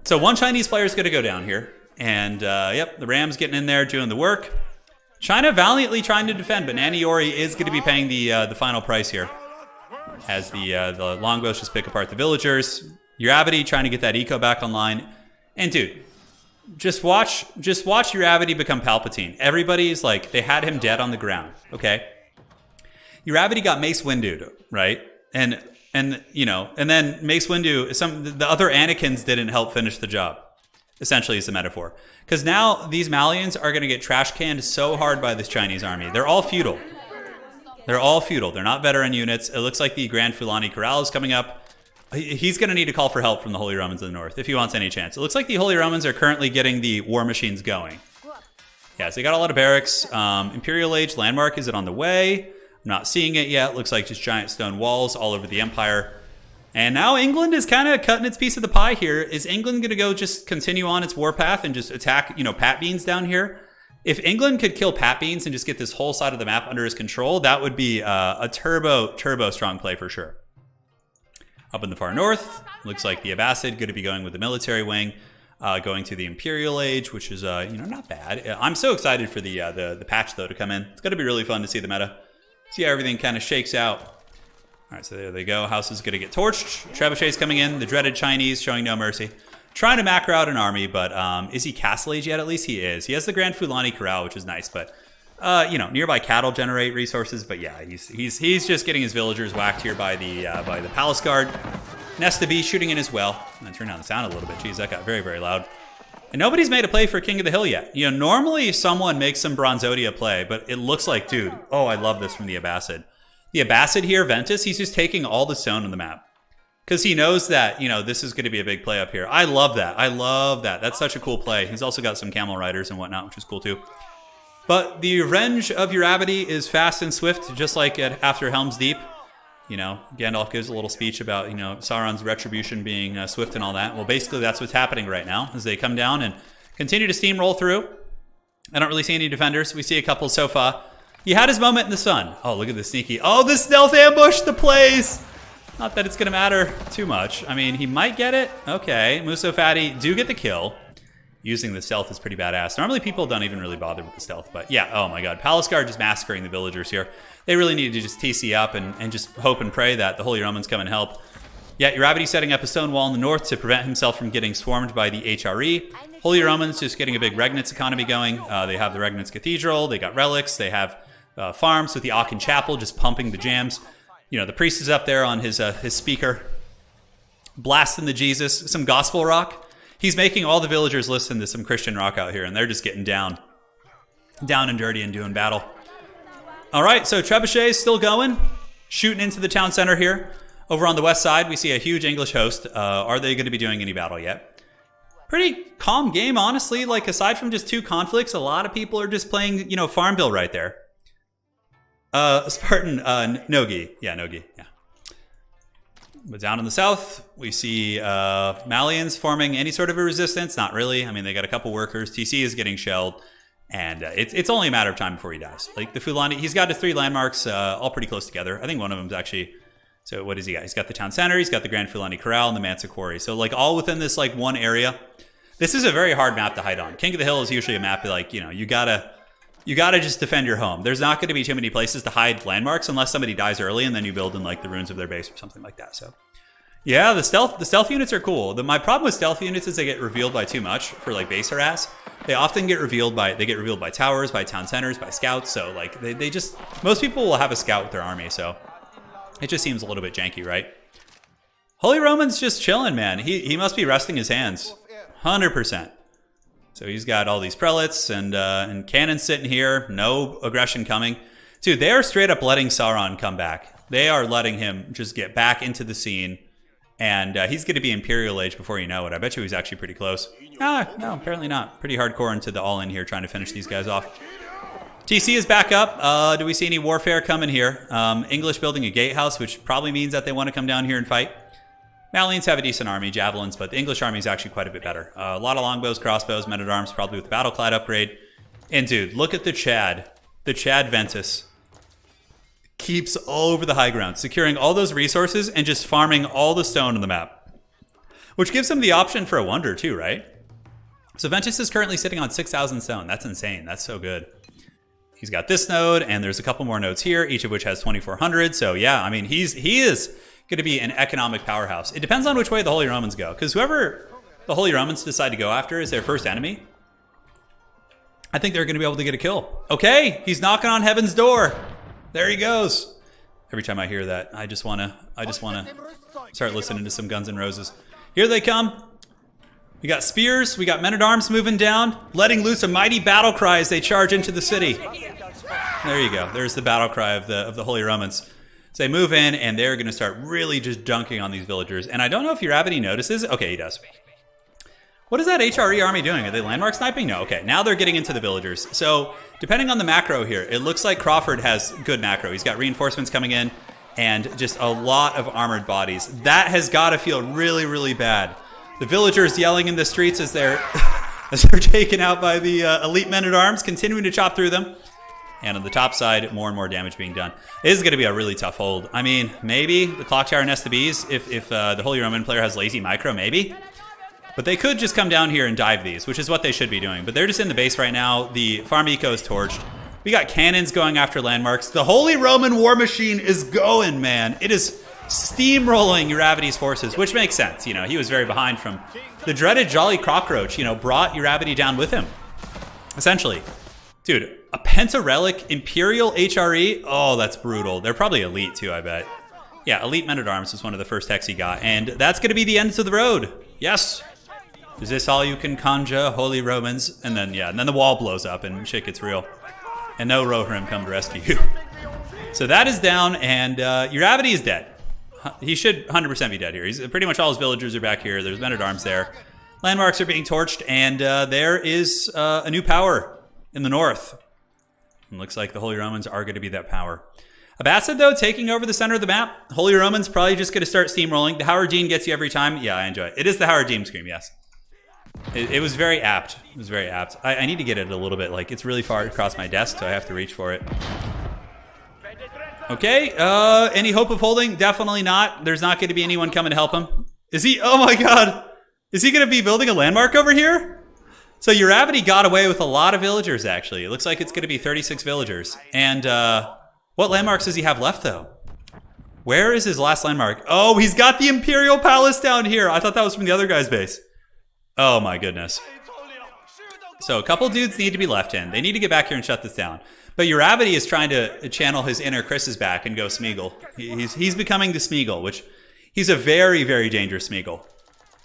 So one Chinese player is going to go down here. And, yep, the Rams getting in there doing the work. China valiantly trying to defend, but Naniori is going to be paying the final price here. As the longbows just pick apart the villagers. Uravity trying to get that eco back online. And, dude, just watch Uravity become Palpatine. Everybody's like, they had him dead on the ground, okay? Uravity got Mace Windu'd, right? And you know, and then Mace Windu, the other Anakins didn't help finish the job. Essentially, is the metaphor. Because now these Malians are going to get trash canned so hard by this Chinese army. They're all feudal. They're all feudal. They're not veteran units. It looks like the Grand Fulani Corral is coming up. He's going to need to call for help from the Holy Romans in the north if he wants any chance. It looks like the Holy Romans are currently getting the war machines going. Yeah, so they got a lot of barracks. Imperial Age landmark, is it on the way? I'm not seeing it yet. Looks like just giant stone walls all over the empire. And now England is kind of cutting its piece of the pie here. Is England going to go just continue on its warpath and just attack, you know, Pat Beans down here? If England could kill Pat Beans and just get this whole side of the map under his control, that would be a turbo strong play for sure. Up in the far north, looks like the Abbasid going to be going with the military wing, going to the Imperial Age, which is, you know, not bad. I'm so excited for the patch, though, to come in. It's going to be really fun to see the meta. See how everything kind of shakes out. All right, so there they go. House is going to get torched. Trebuchet's coming in. The dreaded Chinese showing no mercy. Trying to macro out an army, but is he Castle Age yet? At least he is. He has the Grand Fulani Corral, which is nice, but you know, nearby cattle generate resources. But yeah, he's just getting his villagers whacked here by the Palace Guard. Nesta B shooting in as well. I'm gonna turn down the sound a little bit. Jeez, that got very, very loud. And nobody's made a play for King of the Hill yet. You know, normally someone makes some Bronzodia play, but it looks like, dude, oh, I love this from the Abbasid. The Abbasid here, Ventus, he's just taking all the stone on the map. Because he knows that, you know, this is going to be a big play up here. I love that. I love that. That's such a cool play. He's also got some camel riders and whatnot, which is cool too. But the revenge of Uravity is fast and swift, just like after Helm's Deep. You know, Gandalf gives a little speech about, you know, Sauron's retribution being swift and all that. Well, basically that's what's happening right now as they come down and continue to steamroll through. I don't really see any defenders. We see a couple so far. He had his moment in the sun. Oh, look at the sneaky. Oh, the stealth ambush, the plays. Not that it's going to matter too much. I mean, he might get it. Okay, Muso Fatty do get the kill. Using the stealth is pretty badass. Normally people don't even really bother with the stealth, but yeah, oh my god. Palace Guard just massacring the villagers here. They really need to just TC up and just hope and pray that the Holy Romans come and help. Yeah, Uravity setting up a stone wall in the north to prevent himself from getting swarmed by the HRE. Holy Romans just getting a big Regnitz economy going. They have the Regnitz Cathedral, they got relics, they have farms with the Aachen Chapel just pumping the jams. You know, the priest is up there on his speaker, blasting the Jesus, some gospel rock. He's making all the villagers listen to some Christian rock out here, and they're just getting down and dirty and doing battle. All right, so Trebuchet is still going, shooting into the town center here. Over on the west side, we see a huge English host. Are they going to be doing any battle yet? Pretty calm game, honestly. Like, aside from just two conflicts, a lot of people are just playing, you know, Farmville right there. Spartan, Nogi. Yeah, Nogi, yeah. But down in the south, we see Malians forming any sort of a resistance. Not really. I mean, they got a couple workers. TC is getting shelled. And it's only a matter of time before he dies. Like, the Fulani, he's got the 3 landmarks all pretty close together. I think one of them's actually... So what does he got? He's got the town center, he's got the Grand Fulani Corral, and the Mansa Quarry. So, like, all within this, like, one area. This is a very hard map to hide on. King of the Hill is usually a map that, like, you know, you gotta just defend your home. There's not going to be too many places to hide landmarks unless somebody dies early and then you build in, like, the ruins of their base or something like that. So Yeah, the stealth units are cool. My problem with stealth units is they get revealed by too much for like base harass. They often get revealed by towers, by town centers, by scouts. So like they just most people will have a scout with their army. So it just seems a little bit janky, right? Holy Roman's just chilling, man. He must be resting his hands, 100%. So he's got all these prelates and cannons sitting here. No aggression coming. Dude, they are straight up letting Sauron come back. They are letting him just get back into the scene. And he's going to be Imperial Age before you know it. I bet you he's actually pretty close. No, apparently not. Pretty hardcore into the all-in here, trying to finish these guys off. TC is back up. Do we see any warfare coming here? English building a gatehouse, which probably means that they want to come down here and fight. Malians have a decent army, javelins, but the English army is actually quite a bit better. A lot of longbows, crossbows, men-at-arms, probably with the Battleclad upgrade. And dude, look at the Chad. The Chad Ventus keeps all over the high ground, securing all those resources and just farming all the stone on the map. Which gives him the option for a wonder too, right? So Ventus is currently sitting on 6,000 stone. That's insane. That's so good. He's got this node, and there's a couple more nodes here, each of which has 2,400. So yeah, I mean, he is going to be an economic powerhouse. It depends on which way the Holy Romans go, because whoever the Holy Romans decide to go after is their first enemy. I think they're going to be able to get a kill. Okay, he's knocking on heaven's door. There he goes. Every time I hear that, I just wanna start listening to some Guns N' Roses. Here they come. We got spears, we got men-at-arms moving down, letting loose a mighty battle cry as they charge into the city. There you go. There's the battle cry of the Holy Romans. So they move in, and they're going to start really just dunking on these villagers. And I don't know if Uravity notices. Okay, he does. What is that HRE army doing? Are they landmark sniping? No. Okay, now they're getting into the villagers. So depending on the macro here, it looks like Crawford has good macro. He's got reinforcements coming in and just a lot of armored bodies. That has got to feel really, really bad. The villagers yelling in the streets as they're taken out by the elite men-at-arms, continuing to chop through them. And on the top side, more and more damage being done. This is going to be a really tough hold. I mean, maybe the Clock Tower nests the bees if the Holy Roman player has lazy micro, maybe. But they could just come down here and dive these, which is what they should be doing. But they're just in the base right now. The farm eco is torched. We got cannons going after landmarks. The Holy Roman war machine is going, man. It is steamrolling Uravity's forces, which makes sense. You know, he was very behind from the dreaded Jolly Cockroach, you know, brought Uravity down with him, essentially. Dude, a Pentarelic Imperial HRE? Oh, that's brutal. They're probably elite too, I bet. Yeah, elite men-at-arms was one of the first techs he got. And that's going to be the end of the road. Yes. Is this all you can conjure, Holy Romans? And then, yeah, and then the wall blows up and shit gets real. And no Rohirrim come to rescue you. So that is down, and Uravity is dead. He should 100% be dead here. He's pretty much all his villagers are back here. There's men-at-arms there. Landmarks are being torched, and there is a new power in the north. It looks like the Holy Romans are going to be that power. Abbasid, though, taking over the center of the map. Holy Romans probably just going to start steamrolling. The Howard Dean gets you every time. Yeah, I enjoy it. It is the Howard Dean scream, yes. It was very apt. It was very apt. I need to get it a little bit. Like, it's really far across my desk, so I have to reach for it. Okay, any hope of holding? Definitely not. There's not going to be anyone coming to help him. Is he? Oh my god. Is he going to be building a landmark over here? So Uravity got away with a lot of villagers, actually. It looks like it's going to be 36 villagers. And what landmarks does he have left, though? Where is his last landmark? Oh, he's got the Imperial Palace down here. I thought that was from the other guy's base. Oh my goodness. So a couple dudes need to be left in. They need to get back here and shut this down. But Uravity is trying to channel his inner Chris's back and go Smeagol. He's becoming the Smeagol, which he's a very, very dangerous Smeagol.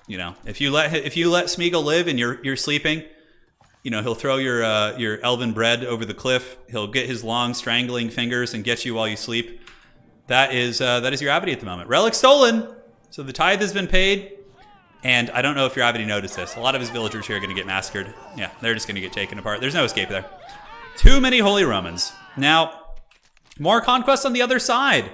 You know, if you let Smeagol live and you're sleeping, you know, he'll throw your elven bread over the cliff. He'll get his long strangling fingers and get you while you sleep. That is Uravity at the moment. Relic stolen. So the tithe has been paid. And I don't know if Uravity noticed this. A lot of his villagers here are going to get massacred. Yeah, they're just going to get taken apart. There's no escape there. Too many Holy Romans. Now, more conquest on the other side.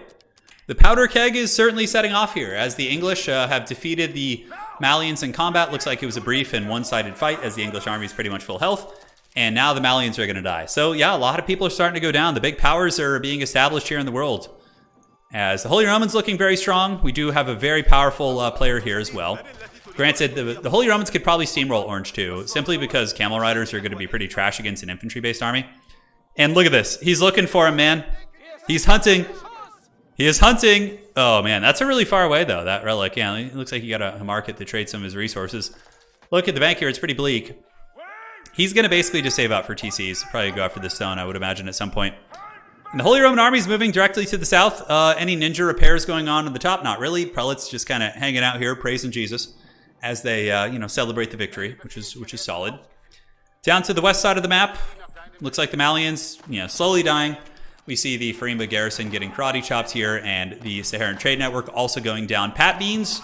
The powder keg is certainly setting off here, as the English have defeated the Malians in combat. Looks like it was a brief and one-sided fight, as the English army is pretty much full health. And now the Malians are going to die. So yeah, a lot of people are starting to go down. The big powers are being established here in the world. As the Holy Romans looking very strong, we do have a very powerful player here as well. Granted, the Holy Romans could probably steamroll Orange too, simply because Camel Riders are going to be pretty trash against an infantry-based army. And look at this. He's looking for him, man. He's hunting. He is hunting. Oh, man. That's a really far away, though, that relic. Yeah, it looks like he got a market to trade some of his resources. Look at the bank here. It's pretty bleak. He's going to basically just save up for TCs. Probably go after the stone, I would imagine, at some point. And the Holy Roman Army is moving directly to the south. Any ninja repairs going on the top? Not really. Prelates just kind of hanging out here, praising Jesus as they, celebrate the victory, which is solid. Down to the west side of the map, looks like the Malians, slowly dying. We see the Farimba garrison getting karate chopped here, and the Saharan Trade Network also going down. Pat Beans,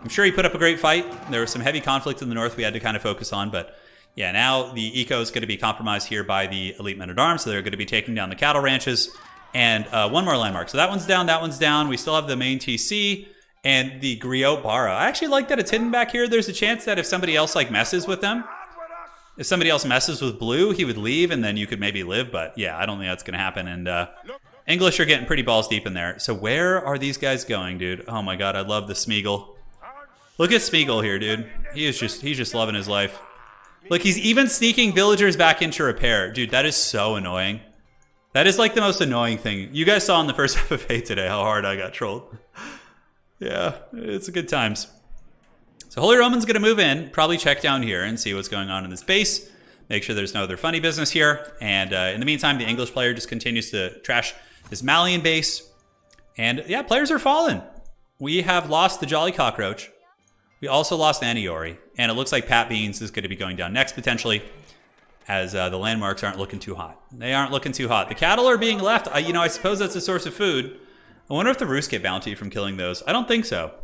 I'm sure he put up a great fight. There was some heavy conflict in the north we had to kind of focus on, but yeah, now the eco is going to be compromised here by the elite men-at-arms, so they're going to be taking down the cattle ranches. And one more landmark. So that one's down. We still have the main TC and the Griot Bara. I actually like that it's hidden back here. There's a chance that if somebody else messes with them, if somebody else messes with blue, he would leave and then you could maybe live. But yeah, I don't think that's going to happen. And English are getting pretty balls deep in there. So where are these guys going, dude? Oh my God, I love the Smeagol. Look at Smeagol here, dude. He's just loving his life. Look, he's even sneaking villagers back into repair. Dude, that is so annoying. That is like the most annoying thing. You guys saw in the first FFA today how hard I got trolled. Yeah, it's a good times. So Holy Roman's going to move in, probably check down here and see what's going on in this base. Make sure there's no other funny business here. And in the meantime, the English player just continues to trash this Malian base. And yeah, players are falling. We have lost the Jolly Cockroach. We also lost Aniori. And it looks like Pat Beans is going to be going down next potentially, as the landmarks aren't looking too hot. They aren't looking too hot. The cattle are being left. I suppose that's a source of food. I wonder if the Roos get bounty from killing those. I don't think so.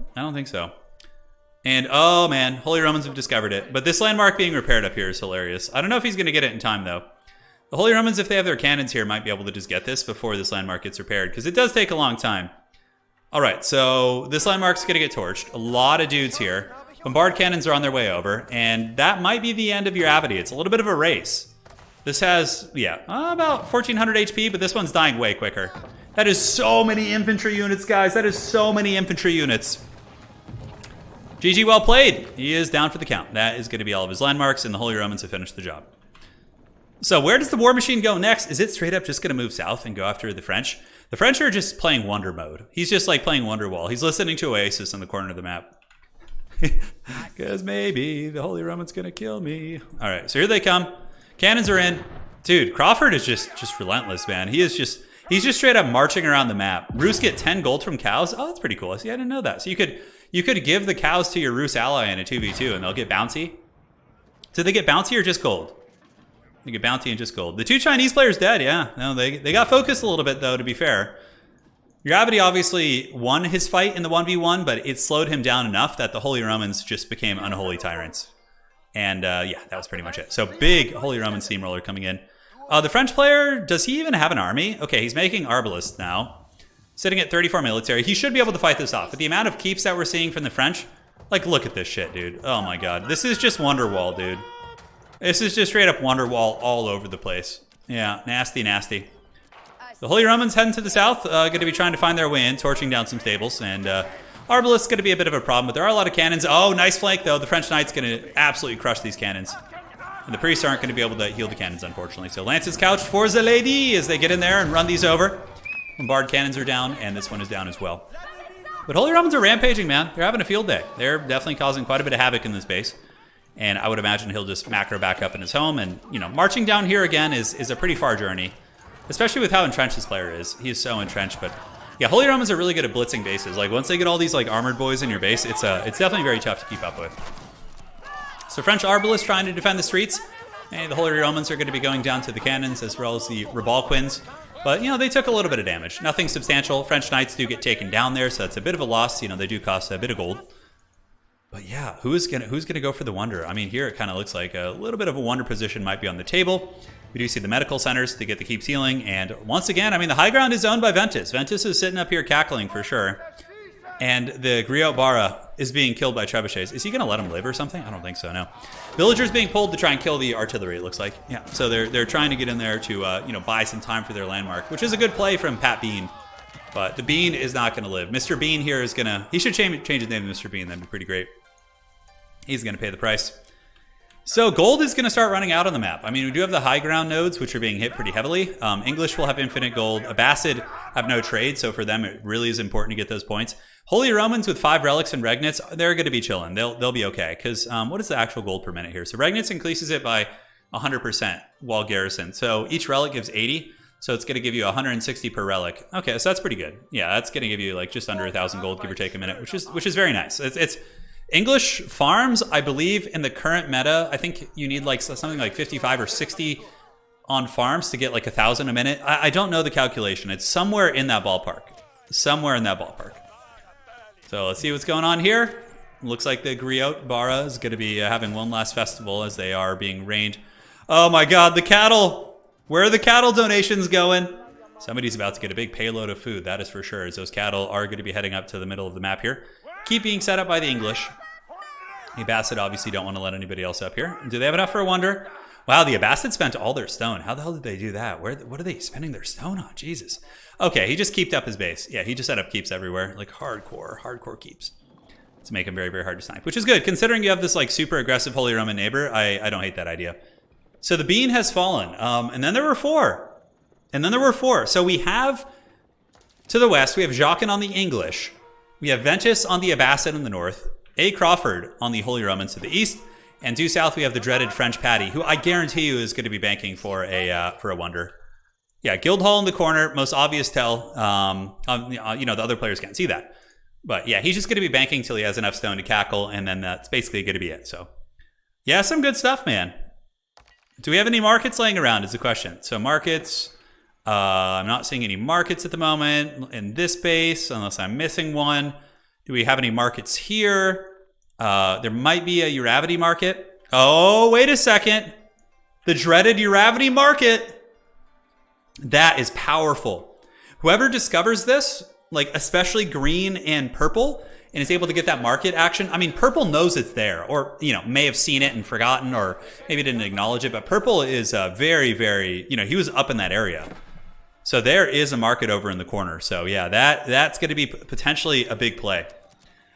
And, oh man, Holy Romans have discovered it. But this landmark being repaired up here is hilarious. I don't know if he's going to get it in time, though. The Holy Romans, if they have their cannons here, might be able to just get this before this landmark gets repaired, because it does take a long time. All right, so this landmark's going to get torched. A lot of dudes here. Bombard cannons are on their way over, and that might be the end of your Avity. It's a little bit of a race. This has, about 1,400 HP, but this one's dying way quicker. That is so many infantry units, guys. That is so many infantry units. GG, well played. He is down for the count. That is going to be all of his landmarks, and the Holy Romans have finished the job. So where does the War Machine go next? Is it straight up just going to move south and go after the French? The French are just playing Wonder Mode. He's just like playing Wonderwall. He's listening to Oasis in the corner of the map. Because maybe the Holy Roman's going to kill me. All right, so here they come. Cannons are in. Dude, Crawford is just relentless, man. He's just straight up marching around the map. Roos get 10 gold from cows. Oh, that's pretty cool. See, I didn't know that. So you could give the cows to your Roos ally in a 2v2 and they'll get bounty. Do they get bounty or just gold? They get bounty and just gold. The two Chinese players dead, yeah. No, they got focused a little bit, though, to be fair. Gravity obviously won his fight in the 1v1, but it slowed him down enough that the Holy Romans just became unholy tyrants. And yeah, that was pretty much it. So big Holy Roman steamroller coming in. The French player, does he even have an army? Okay, he's making Arbalists now. Sitting at 34 military. He should be able to fight this off. But the amount of keeps that we're seeing from the French, like, look at this shit, dude. Oh my God. This is just Wonderwall, dude. This is just straight up Wonderwall all over the place. Yeah, nasty, nasty. The Holy Romans heading to the south, going to be trying to find their way in, torching down some stables. And Arbalist's going to be a bit of a problem, but there are a lot of cannons. Oh, nice flank, though. The French Knight's going to absolutely crush these cannons. And the priests aren't going to be able to heal the cannons, unfortunately. So Lance's couched for the lady as they get in there and run these over. Bombard cannons are down, and this one is down as well. But Holy Romans are rampaging, man. They're having a field day. They're definitely causing quite a bit of havoc in this base. And I would imagine he'll just macro back up in his home. And, marching down here again is a pretty far journey. Especially with how entrenched this player is. He is so entrenched, but yeah, Holy Romans are really good at blitzing bases. Like, once they get all these, armored boys in your base, it's definitely very tough to keep up with. So French Arbalists trying to defend the streets. And the Holy Romans are going to be going down to the cannons as well as the Rebalquins. But, they took a little bit of damage. Nothing substantial. French Knights do get taken down there, so that's a bit of a loss. They do cost a bit of gold. But yeah, who's gonna go for the Wonder? I mean, here it kind of looks like a little bit of a Wonder position might be on the table. We do see the medical centers to get the keep healing. And once again, I mean, the high ground is owned by Ventus. Ventus is sitting up here cackling for sure. And the Griot Bara is being killed by trebuchets. Is he going to let him live or something? I don't think so, no. Villagers being pulled to try and kill the artillery, it looks like. Yeah, so they're trying to get in there to, buy some time for their landmark, which is a good play from Pat Bean. But the Bean is not going to live. Mr. Bean here is going to... He should change his name to Mr. Bean. That'd be pretty great. He's going to pay the price. So gold is going to start running out on the map. I mean, we do have the high ground nodes, which are being hit pretty heavily. English will have infinite gold. Abbasid have no trade, so for them, it really is important to get those points. Holy Romans with 5 relics and regnants, they're going to be chilling. They'll be okay, because what is the actual gold per minute here? So regnants increases it by 100% while garrison. So each relic gives 80, so it's going to give you 160 per relic. Okay, so that's pretty good. Yeah, that's going to give you like just under 1,000 gold, give or take a minute, which is very nice. It's English farms, I believe, in the current meta, I think you need like something like 55 or 60 on farms to get like 1,000 a minute. I don't know the calculation. It's somewhere in that ballpark. Somewhere in that ballpark. So let's see what's going on here. Looks like the Griot Bara is going to be having one last festival as they are being rained. Oh my god, the cattle! Where are the cattle donations going? Somebody's about to get a big payload of food, that is for sure, as those cattle are going to be heading up to the middle of the map here. Keep being set up by the English. The Abbasid obviously don't want to let anybody else up here. Do they have enough for a wonder? Wow, the Abbasid spent all their stone. How the hell did they do that? What are they spending their stone on? Jesus. Okay, he just keeped up his base. Yeah, he just set up keeps everywhere. Like hardcore keeps. To make him very, very hard to snipe. Which is good, considering you have this like super aggressive Holy Roman neighbor. I don't hate that idea. So the bean has fallen. And then there were 4. So we have, to the west, we have Jacques on the English. We have Ventus on the Abbasid in the north, A. Crawford on the Holy Romans to the east, and due south we have the dreaded French Patty, who I guarantee you is going to be banking for a wonder. Yeah, Guildhall in the corner, most obvious tell. You know, the other players can't see that. But yeah, he's just going to be banking till he has enough stone to cackle, and then that's basically going to be it. So yeah, some good stuff, man. Do we have any markets laying around is the question. So markets... I'm not seeing any markets at the moment in this base, unless I'm missing one. Do we have any markets here? There might be a Uravity market. Oh, wait a second. The dreaded Uravity market. That is powerful. Whoever discovers this, like especially green and purple, and is able to get that market action. I mean, purple knows it's there, or, you know, may have seen it and forgotten, or maybe didn't acknowledge it, but purple is very, very, you know, he was up in that area. So there is a market over in the corner. So yeah, that's going to be potentially a big play.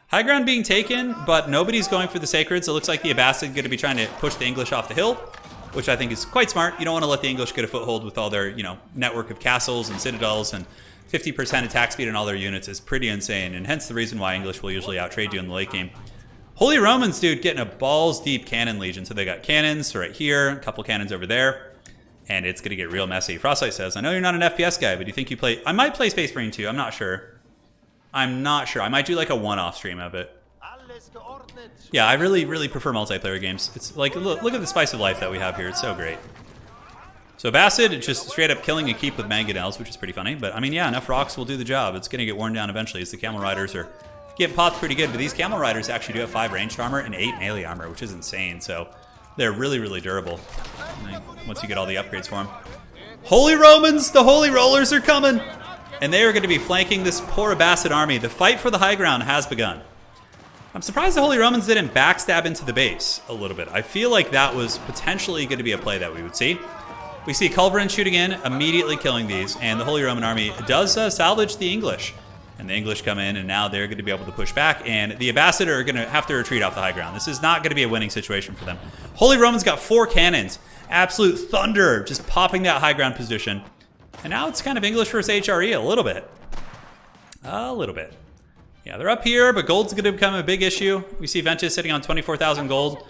High ground being taken, but nobody's going for the sacreds. It looks like the Abbasid going to be trying to push the English off the hill, which I think is quite smart. You don't want to let the English get a foothold with all their, you know, network of castles and citadels, and 50% attack speed on all their units is pretty insane, and hence the reason why English will usually outtrade you in the late game. Holy Romans, dude, getting a balls deep cannon legion. So they got cannons right here, a couple cannons over there. And it's going to get real messy. Frostlight says, I know you're not an FPS guy, but do you think you play... I might play Space Marine 2. I'm not sure. I might do like a one-off stream of it. Yeah, I really, really prefer multiplayer games. It's like, look at the spice of life that we have here. It's so great. So Abbasid, just straight up killing a keep with mangonels, which is pretty funny. But I mean, yeah, enough rocks will do the job. It's going to get worn down eventually as the Camel Riders are getting popped pretty good. But these Camel Riders actually do have 5 ranged armor and 8 melee armor, which is insane. So... they're really, really durable once you get all the upgrades for them. Holy Romans! The Holy Rollers are coming! And they are going to be flanking this poor Abbasid army. The fight for the high ground has begun. I'm surprised the Holy Romans didn't backstab into the base a little bit. I feel like that was potentially going to be a play that we would see. We see Culverin shooting in, immediately killing these, and the Holy Roman army does salvage the English. And the English come in, and now they're going to be able to push back, and the Abbasid are going to have to retreat off the high ground. This is not going to be a winning situation for them. Holy Roman's got 4 cannons. Absolute thunder, just popping that high ground position. And now it's kind of English versus HRE a little bit. A little bit. Yeah, they're up here, but gold's going to become a big issue. We see Ventus sitting on 24,000 gold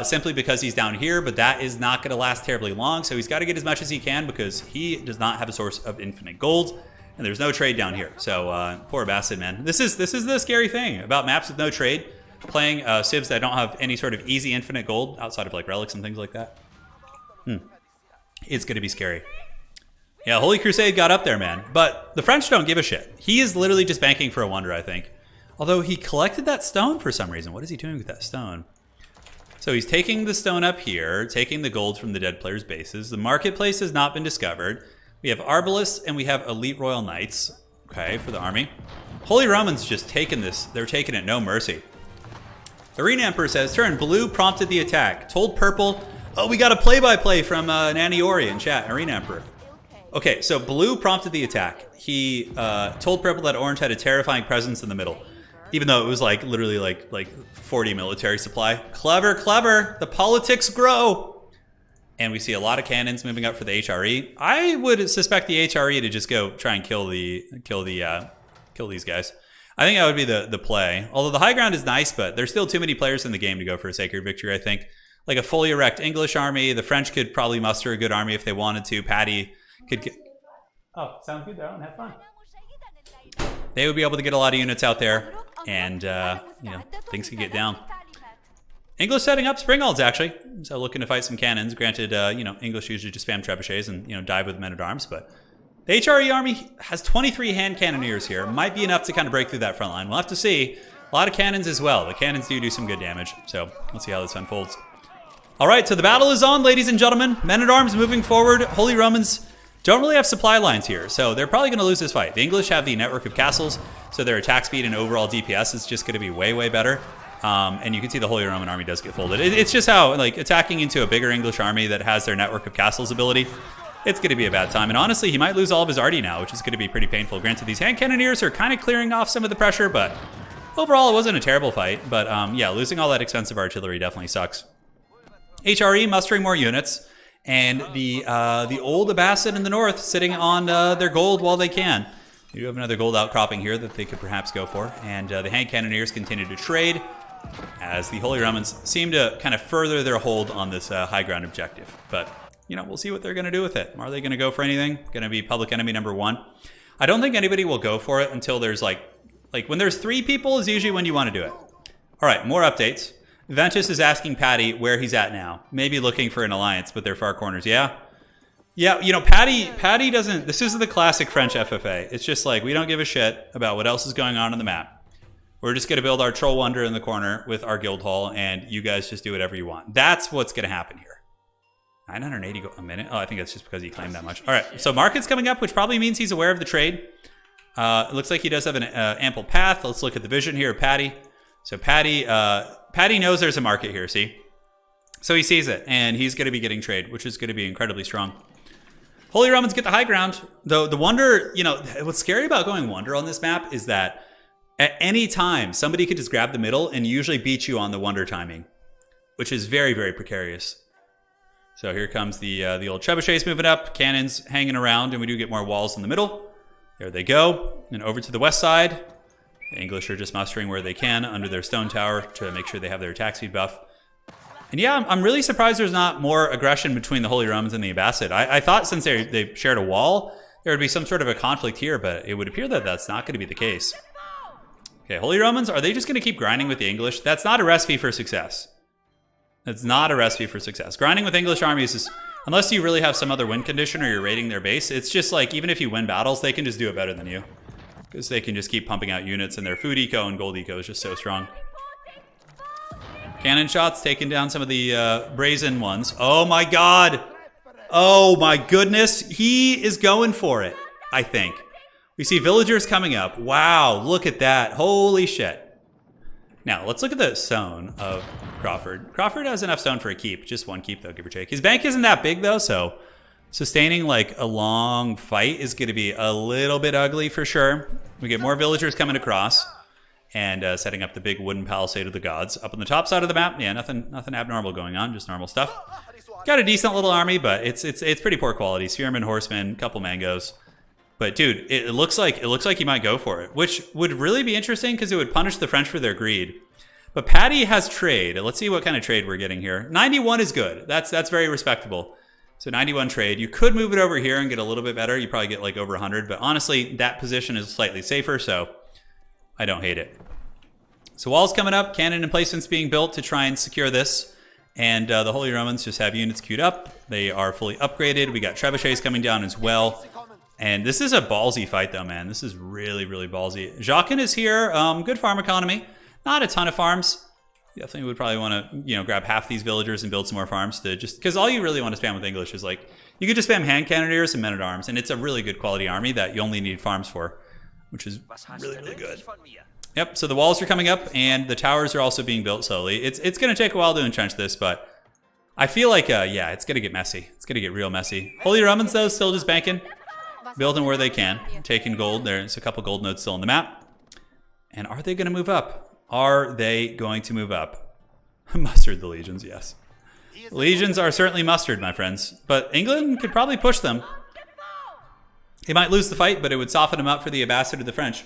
simply because he's down here, but that is not going to last terribly long, so he's got to get as much as he can because he does not have a source of infinite gold. And there's no trade down here. So poor Abbasid, man. This is the scary thing about maps with no trade. Playing civs that don't have any sort of easy infinite gold outside of like relics and things like that. It's going to be scary. Yeah, Holy Crusade got up there, man. But the French don't give a shit. He is literally just banking for a wonder, I think. Although he collected that stone for some reason. What is he doing with that stone? So he's taking the stone up here, taking the gold from the dead players' bases. The marketplace has not been discovered. We have Arbalists and we have Elite Royal Knights, okay, for the army. Holy Romans just taking this. They're taking it no mercy. Arena Emperor says, turn blue prompted the attack. Told purple, oh, we got a play-by-play from Nanny Ori in chat, Arena Emperor. Okay, so blue prompted the attack. He told purple that orange had a terrifying presence in the middle. Even though it was like literally like 40 military supply. Clever, clever. The politics grow. And we see a lot of cannons moving up for the HRE. I would suspect the HRE to just go try and kill these guys. I think that would be the play. Although the high ground is nice, but there's still too many players in the game to go for a sacred victory, I think. Like a fully erect English army. The French could probably muster a good army if they wanted to. Patty could get... Oh, sounds good though, and have fun. They would be able to get a lot of units out there, and things could get down. English setting up Springhalds, actually. So looking to fight some cannons. Granted, English usually just spam trebuchets and, dive with men-at-arms, but the HRE army has 23 hand cannoneers here. Might be enough to kind of break through that front line. We'll have to see. A lot of cannons as well. The cannons do some good damage, so let's see how this unfolds. All right, so the battle is on, ladies and gentlemen. Men-at-arms moving forward. Holy Romans don't really have supply lines here, so they're probably going to lose this fight. The English have the network of castles, so their attack speed and overall DPS is just going to be way, way better. And you can see the Holy Roman army does get folded. It's just how, attacking into a bigger English army that has their network of castles ability, it's going to be a bad time. And honestly, he might lose all of his arty now, which is going to be pretty painful. Granted, these hand cannoneers are kind of clearing off some of the pressure, but overall, it wasn't a terrible fight. But yeah, losing all that expensive artillery definitely sucks. HRE mustering more units. And the old Abbasid in the north sitting on their gold while they can. You do have another gold outcropping here that they could perhaps go for. And the hand cannoneers continue to trade as the Holy Romans seem to kind of further their hold on this high ground objective. But, we'll see what they're going to do with it. Are they going to go for anything? Going to be public enemy number 1? I don't think anybody will go for it until there's like when there's 3 people is usually when you want to do it. All right, more updates. Ventus is asking Patty where he's at now. Maybe looking for an alliance, but they're far corners. Yeah. Yeah, Patty doesn't... This is the classic French FFA. It's just like, we don't give a shit about what else is going on the map. We're just going to build our troll wonder in the corner with our guild hall, and you guys just do whatever you want. That's what's going to happen here. 980 a minute? Oh, I think that's just because he claimed that much. All right, so market's coming up, which probably means he's aware of the trade. It looks like he does have an ample path. Let's look at the vision here of Patty. So Patty knows there's a market here, see? So he sees it, and he's going to be getting trade, which is going to be incredibly strong. Holy Romans get the high ground. Though the wonder, what's scary about going wonder on this map is that at any time, somebody could just grab the middle and usually beat you on the wonder timing, which is very, very precarious. So here comes the old trebuchets moving up, cannons hanging around, and we do get more walls in the middle. There they go. And over to the west side. The English are just mustering where they can under their stone tower to make sure they have their attack speed buff. And yeah, I'm really surprised there's not more aggression between the Holy Romans and the Abbasid. I thought since they shared a wall, there would be some sort of a conflict here, but it would appear that that's not going to be the case. Okay, Holy Romans, are they just going to keep grinding with the English? That's not a recipe for success. That's not a recipe for success. Grinding with English armies is, unless you really have some other win condition or you're raiding their base, it's just like, even if you win battles, they can just do it better than you. Because they can just keep pumping out units, and their food eco and gold eco is just so strong. Cannon shots taking down some of the brazen ones. Oh my god! Oh my goodness! He is going for it, I think. We see villagers coming up. Wow, look at that. Holy shit. Now, let's look at the stone of Crawford. Crawford has enough stone for a keep. Just 1 keep, though, give or take. His bank isn't that big, though, so sustaining like a long fight is going to be a little bit ugly for sure. We get more villagers coming across and setting up the big wooden palisade of the gods. Up on the top side of the map, yeah, nothing abnormal going on, just normal stuff. Got a decent little army, but it's pretty poor quality. Spearmen, horsemen, couple mangoes. But dude, it looks like he might go for it, which would really be interesting because it would punish the French for their greed. But Patty has trade. Let's see what kind of trade we're getting here. 91 is good. That's very respectable. So 91 trade. You could move it over here and get a little bit better. You probably get like over 100. But honestly, that position is slightly safer, so I don't hate it. So walls coming up. Cannon emplacements being built to try and secure this. And the Holy Romans just have units queued up. They are fully upgraded. We got trebuchets coming down as well. And this is a ballsy fight, though, man. This is really, really ballsy. Jacques is here. Good farm economy. Not a ton of farms. Definitely would probably want to, grab half these villagers and build some more farms to just... Because all you really want to spam with English is, like, you could just spam hand cannoneers and men-at-arms, and it's a really good quality army that you only need farms for, which is really, really good. Yep, so the walls are coming up, and the towers are also being built slowly. It's going to take a while to entrench this, but I feel like, yeah, it's going to get messy. It's going to get real messy. Holy Romans, though, still just banking. Building where they can. Taking gold. There's a couple gold nodes still on the map. And are they going to move up? Are they going to move up? Mustered the legions, yes. Legions are certainly mustered, my friends. But England could probably push them. They might lose the fight, but it would soften them up for the Ambassador of the French.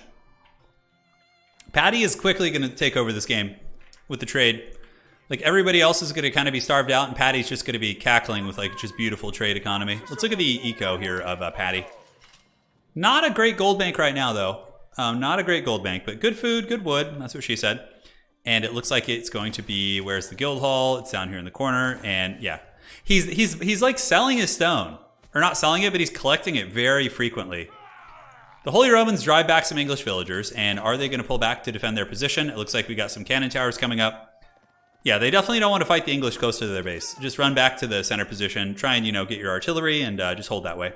Paddy is quickly going to take over this game with the trade. Like, everybody else is going to kind of be starved out, and Paddy's just going to be cackling with, like, just beautiful trade economy. Let's look at the eco here of Paddy. Not a great gold bank right now, though. Not a great gold bank, but good food, good wood. That's what she said. And it looks like it's going to be, where's the guild hall? It's down here in the corner. And yeah, he's like selling his stone. Or not selling it, but he's collecting it very frequently. The Holy Romans drive back some English villagers. And are they going to pull back to defend their position? It looks like we got some cannon towers coming up. Yeah, they definitely don't want to fight the English close to their base. Just run back to the center position. Try and, you know, get your artillery and just hold that way.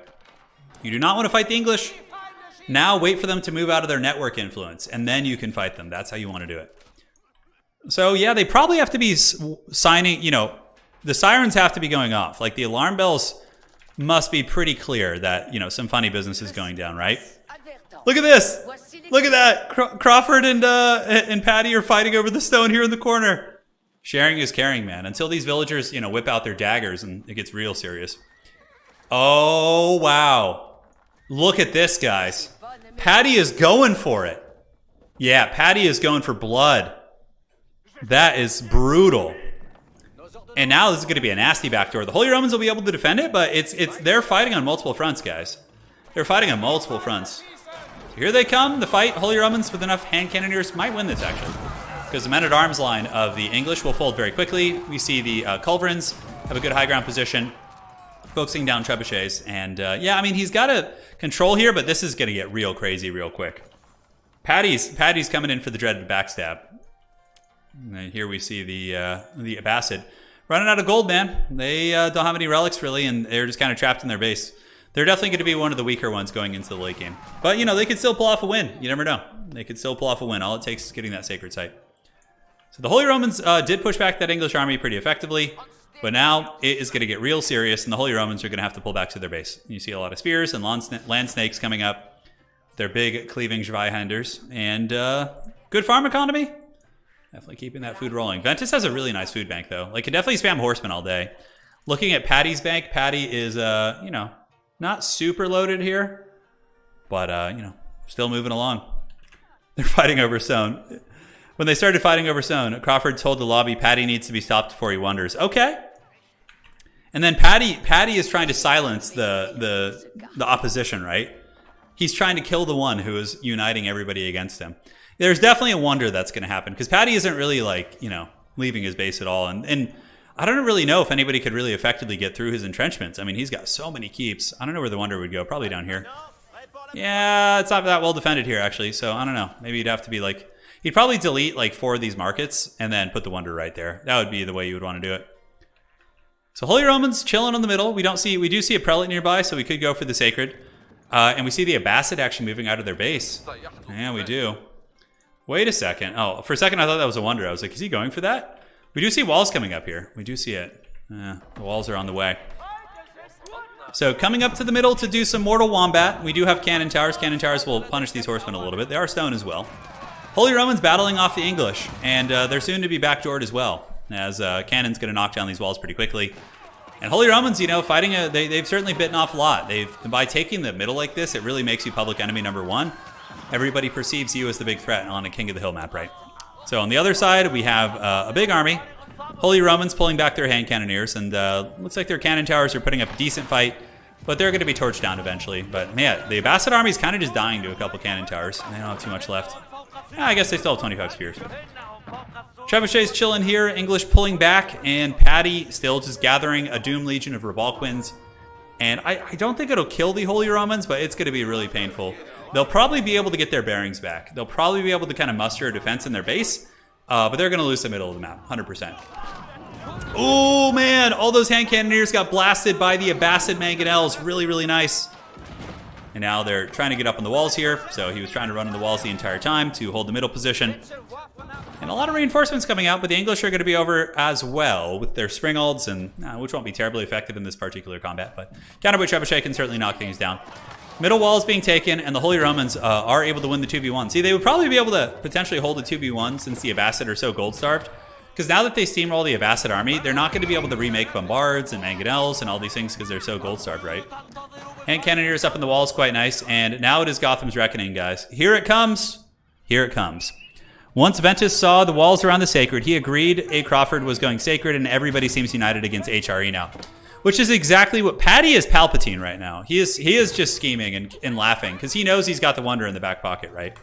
You do not want to fight the English. Now wait for them to move out of their network influence. And then you can fight them. That's how you want to do it. So yeah, they probably have to be signing, you know, the sirens have to be going off. Like the alarm bells must be pretty clear that, you know, some funny business is going down, right? Look at this. Look at that. Crawford and Paddy are fighting over the stone here in the corner. Sharing is caring, man. Until these villagers, you know, whip out their daggers and it gets real serious. Oh, wow. Look at this, guys. Paddy is going for it. Yeah, Paddy is going for blood. That is brutal. And now this is going to be a nasty backdoor. The Holy Romans will be able to defend it, but they're fighting on multiple fronts, guys. They're fighting on multiple fronts. So here they come, the fight. Holy Romans with enough hand cannoneers might win this, actually. Because the men-at-arms line of the English will fold very quickly. We see the Culverins have a good high ground position, focusing down trebuchets. And yeah, I mean, he's got a control here, but this is going to get real crazy real quick. Paddy's coming in for the dreaded backstab. And here we see the Abbasid running out of gold, man. They don't have any relics, really, and they're just kind of trapped in their base. They're definitely going to be one of the weaker ones going into the late game. But, you know, they could still pull off a win. You never know. They could still pull off a win. All it takes is getting that sacred site. So the Holy Romans did push back that English army pretty effectively, but now it is going to get real serious, and the Holy Romans are going to have to pull back to their base. You see a lot of spears and land snakes coming up. They're big cleaving Zweihanders, and good farm economy. Definitely keeping that food rolling. Ventus has a really nice food bank, though. Like, can definitely spam horsemen all day. Looking at Paddy's bank, Paddy is, you know, not super loaded here, but, you know, still moving along. They're fighting over stone. When they started fighting over stone, Crawford told the lobby Paddy needs to be stopped before he wanders. Okay. And then Paddy is trying to silence the opposition, right? He's trying to kill the one who is uniting everybody against him. There's definitely a wonder that's going to happen because Paddy isn't really, like, you know, leaving his base at all. And I don't really know if anybody could really effectively get through his entrenchments. I mean, he's got so many keeps. I don't know where the wonder would go. Probably down here. Yeah, it's not that well defended here, actually. So I don't know. Maybe you'd have to be like, he'd probably delete like 4 of these markets and then put the wonder right there. That would be the way you would want to do it. So Holy Romans chilling in the middle. We do see a prelate nearby, so we could go for the sacred. And we see the Abbasid actually moving out of their base. Yeah, we do. Wait a second. Oh, for a second I thought that was a wonder. I was like, is he going for that? We do see walls coming up here. We do see it. The walls are on the way. So coming up to the middle to do some mortal wombat. We do have cannon towers. Cannon towers will punish these horsemen a little bit. They are stone as well. Holy Romans battling off the English. And they're soon to be backdoored as well, as cannon's going to knock down these walls pretty quickly. And Holy Romans, you know, fighting, they've certainly bitten off a lot. By taking the middle like this, it really makes you public enemy number 1. Everybody perceives you as the big threat on a King of the Hill map, right? So on the other side, we have a big army. Holy Romans pulling back their hand cannoneers, and looks like their cannon towers are putting up a decent fight, but they're going to be torched down eventually. But man, the Abbasid army is kind of just dying to a couple cannon towers. They don't have too much left. I guess they still have 25 spears. Trebuchet's chilling here, English pulling back, and Paddy still just gathering a Doom Legion of Rebalquins. And I don't think it'll kill the Holy Romans, but it's going to be really painful. They'll probably be able to get their bearings back. They'll probably be able to kind of muster a defense in their base, but they're going to lose the middle of the map, 100%. Oh, man, all those hand cannoneers got blasted by the Abbasid mangonels. Really, really nice. And now they're trying to get up on the walls here, so he was trying to run on the walls the entire time to hold the middle position. And a lot of reinforcements coming out, but the English are going to be over as well with their Springalds, and which won't be terribly effective in this particular combat, but Counterboy Trebuchet can certainly knock things down. Middle wall is being taken, and the Holy Romans are able to win the 2v1. See, they would probably be able to potentially hold a 2v1 since the Abbasid are so gold-starved. Because now that they steamroll the Abbasid army, they're not going to be able to remake bombards and mangonels and all these things because they're so gold-starved, right? Hand cannoneers up in the wall is quite nice, and now it is Gotham's reckoning, guys. Here it comes. Here it comes. Once Ventus saw the walls around the Sacred, he agreed A. Crawford was going Sacred, and everybody seems united against HRE now. Which is exactly what... Patty is Palpatine right now. He is just scheming and laughing, because he knows he's got the Wonder in the back pocket, right?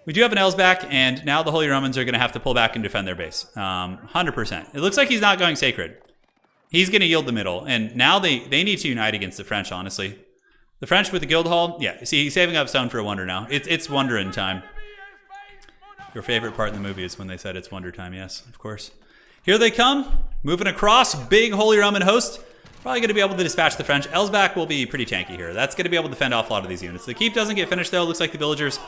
We do have an L's back, and now the Holy Romans are going to have to pull back and defend their base. 100%. It looks like he's not going Sacred. He's going to yield the middle, and now they need to unite against the French, honestly. The French with the Guildhall, yeah, see, he's saving up stone for a Wonder now. It's Wonder in time. Your favorite part in the movie is when they said it's Wonder time, yes, of course. Here they come, moving across, big Holy Roman host. Probably going to be able to dispatch the French. Elsbach will be pretty tanky here. That's going to be able to fend off a lot of these units. The keep doesn't get finished, though. Looks like the villagers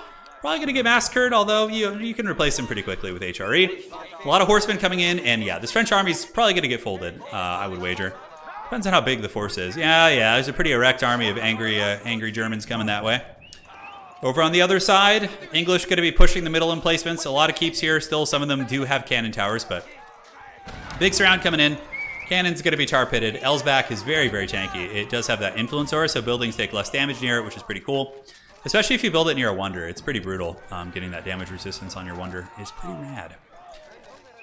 probably going to get massacred, although you can replace them pretty quickly with HRE. A lot of horsemen coming in, and yeah, this French army's probably going to get folded, I would wager. Depends on how big the force is. Yeah, there's a pretty erect army of angry Germans coming that way. Over on the other side, English going to be pushing the middle emplacements. A lot of keeps here. Still, some of them do have cannon towers, but big surround coming in. Cannon's going to be tar-pitted. Elsbach is very, very tanky. It does have that influence aura, so buildings take less damage near it, which is pretty cool. Especially if you build it near a Wonder. It's pretty brutal. Getting that damage resistance on your Wonder is pretty rad.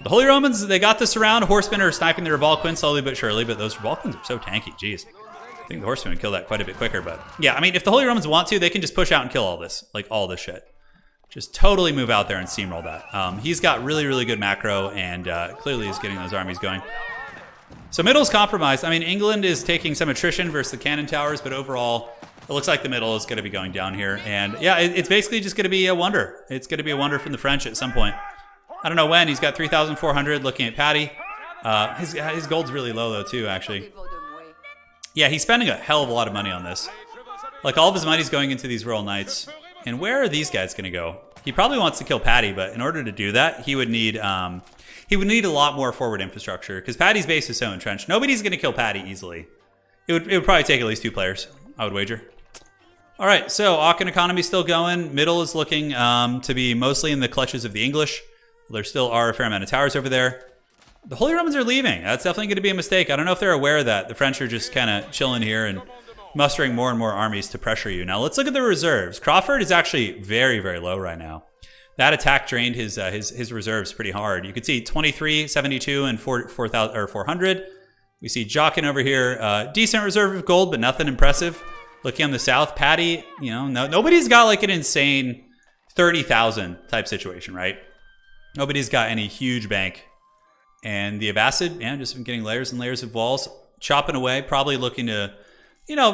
The Holy Romans, they got the surround. Horsemen are sniping the Revolquins slowly but surely, but those Revolquins are so tanky. Jeez. I think the Horsemen would kill that quite a bit quicker, but yeah, I mean, if the Holy Romans want to, they can just push out and kill all this. Like, all this shit. Just totally move out there and steamroll that. He's got really, really good macro, and clearly is getting those armies going. So middle's compromised. I mean, England is taking some attrition versus the cannon towers, but overall, it looks like the middle is going to be going down here. And yeah, it's basically just going to be a Wonder. It's going to be a Wonder from the French at some point. I don't know when. He's got 3,400 looking at Patty. His gold's really low, though, too, actually. Yeah, he's spending a hell of a lot of money on this. Like, all of his money's going into these Royal Knights. And where are these guys going to go? He probably wants to kill Patty, but in order to do that, he would need a lot more forward infrastructure, because Patty's base is so entrenched. Nobody's going to kill Patty easily. It would probably take at least 2 players, I would wager. All right, so Aachen economy still going. Middle is looking to be mostly in the clutches of the English. There still are a fair amount of towers over there. The Holy Romans are leaving. That's definitely going to be a mistake. I don't know if they're aware of that. The French are just kind of chilling here and mustering more and more armies to pressure you. Now, let's look at the reserves. Crawford is actually very, very low right now. That attack drained his reserves pretty hard. You can see 23, 72, and 400. We see Jockin over here. Decent reserve of gold, but nothing impressive. Looking on the south, Patty, nobody's got like an insane 30,000 type situation, right? Nobody's got any huge bank. And the Abbasid, just been getting layers and layers of walls, chopping away, probably looking to,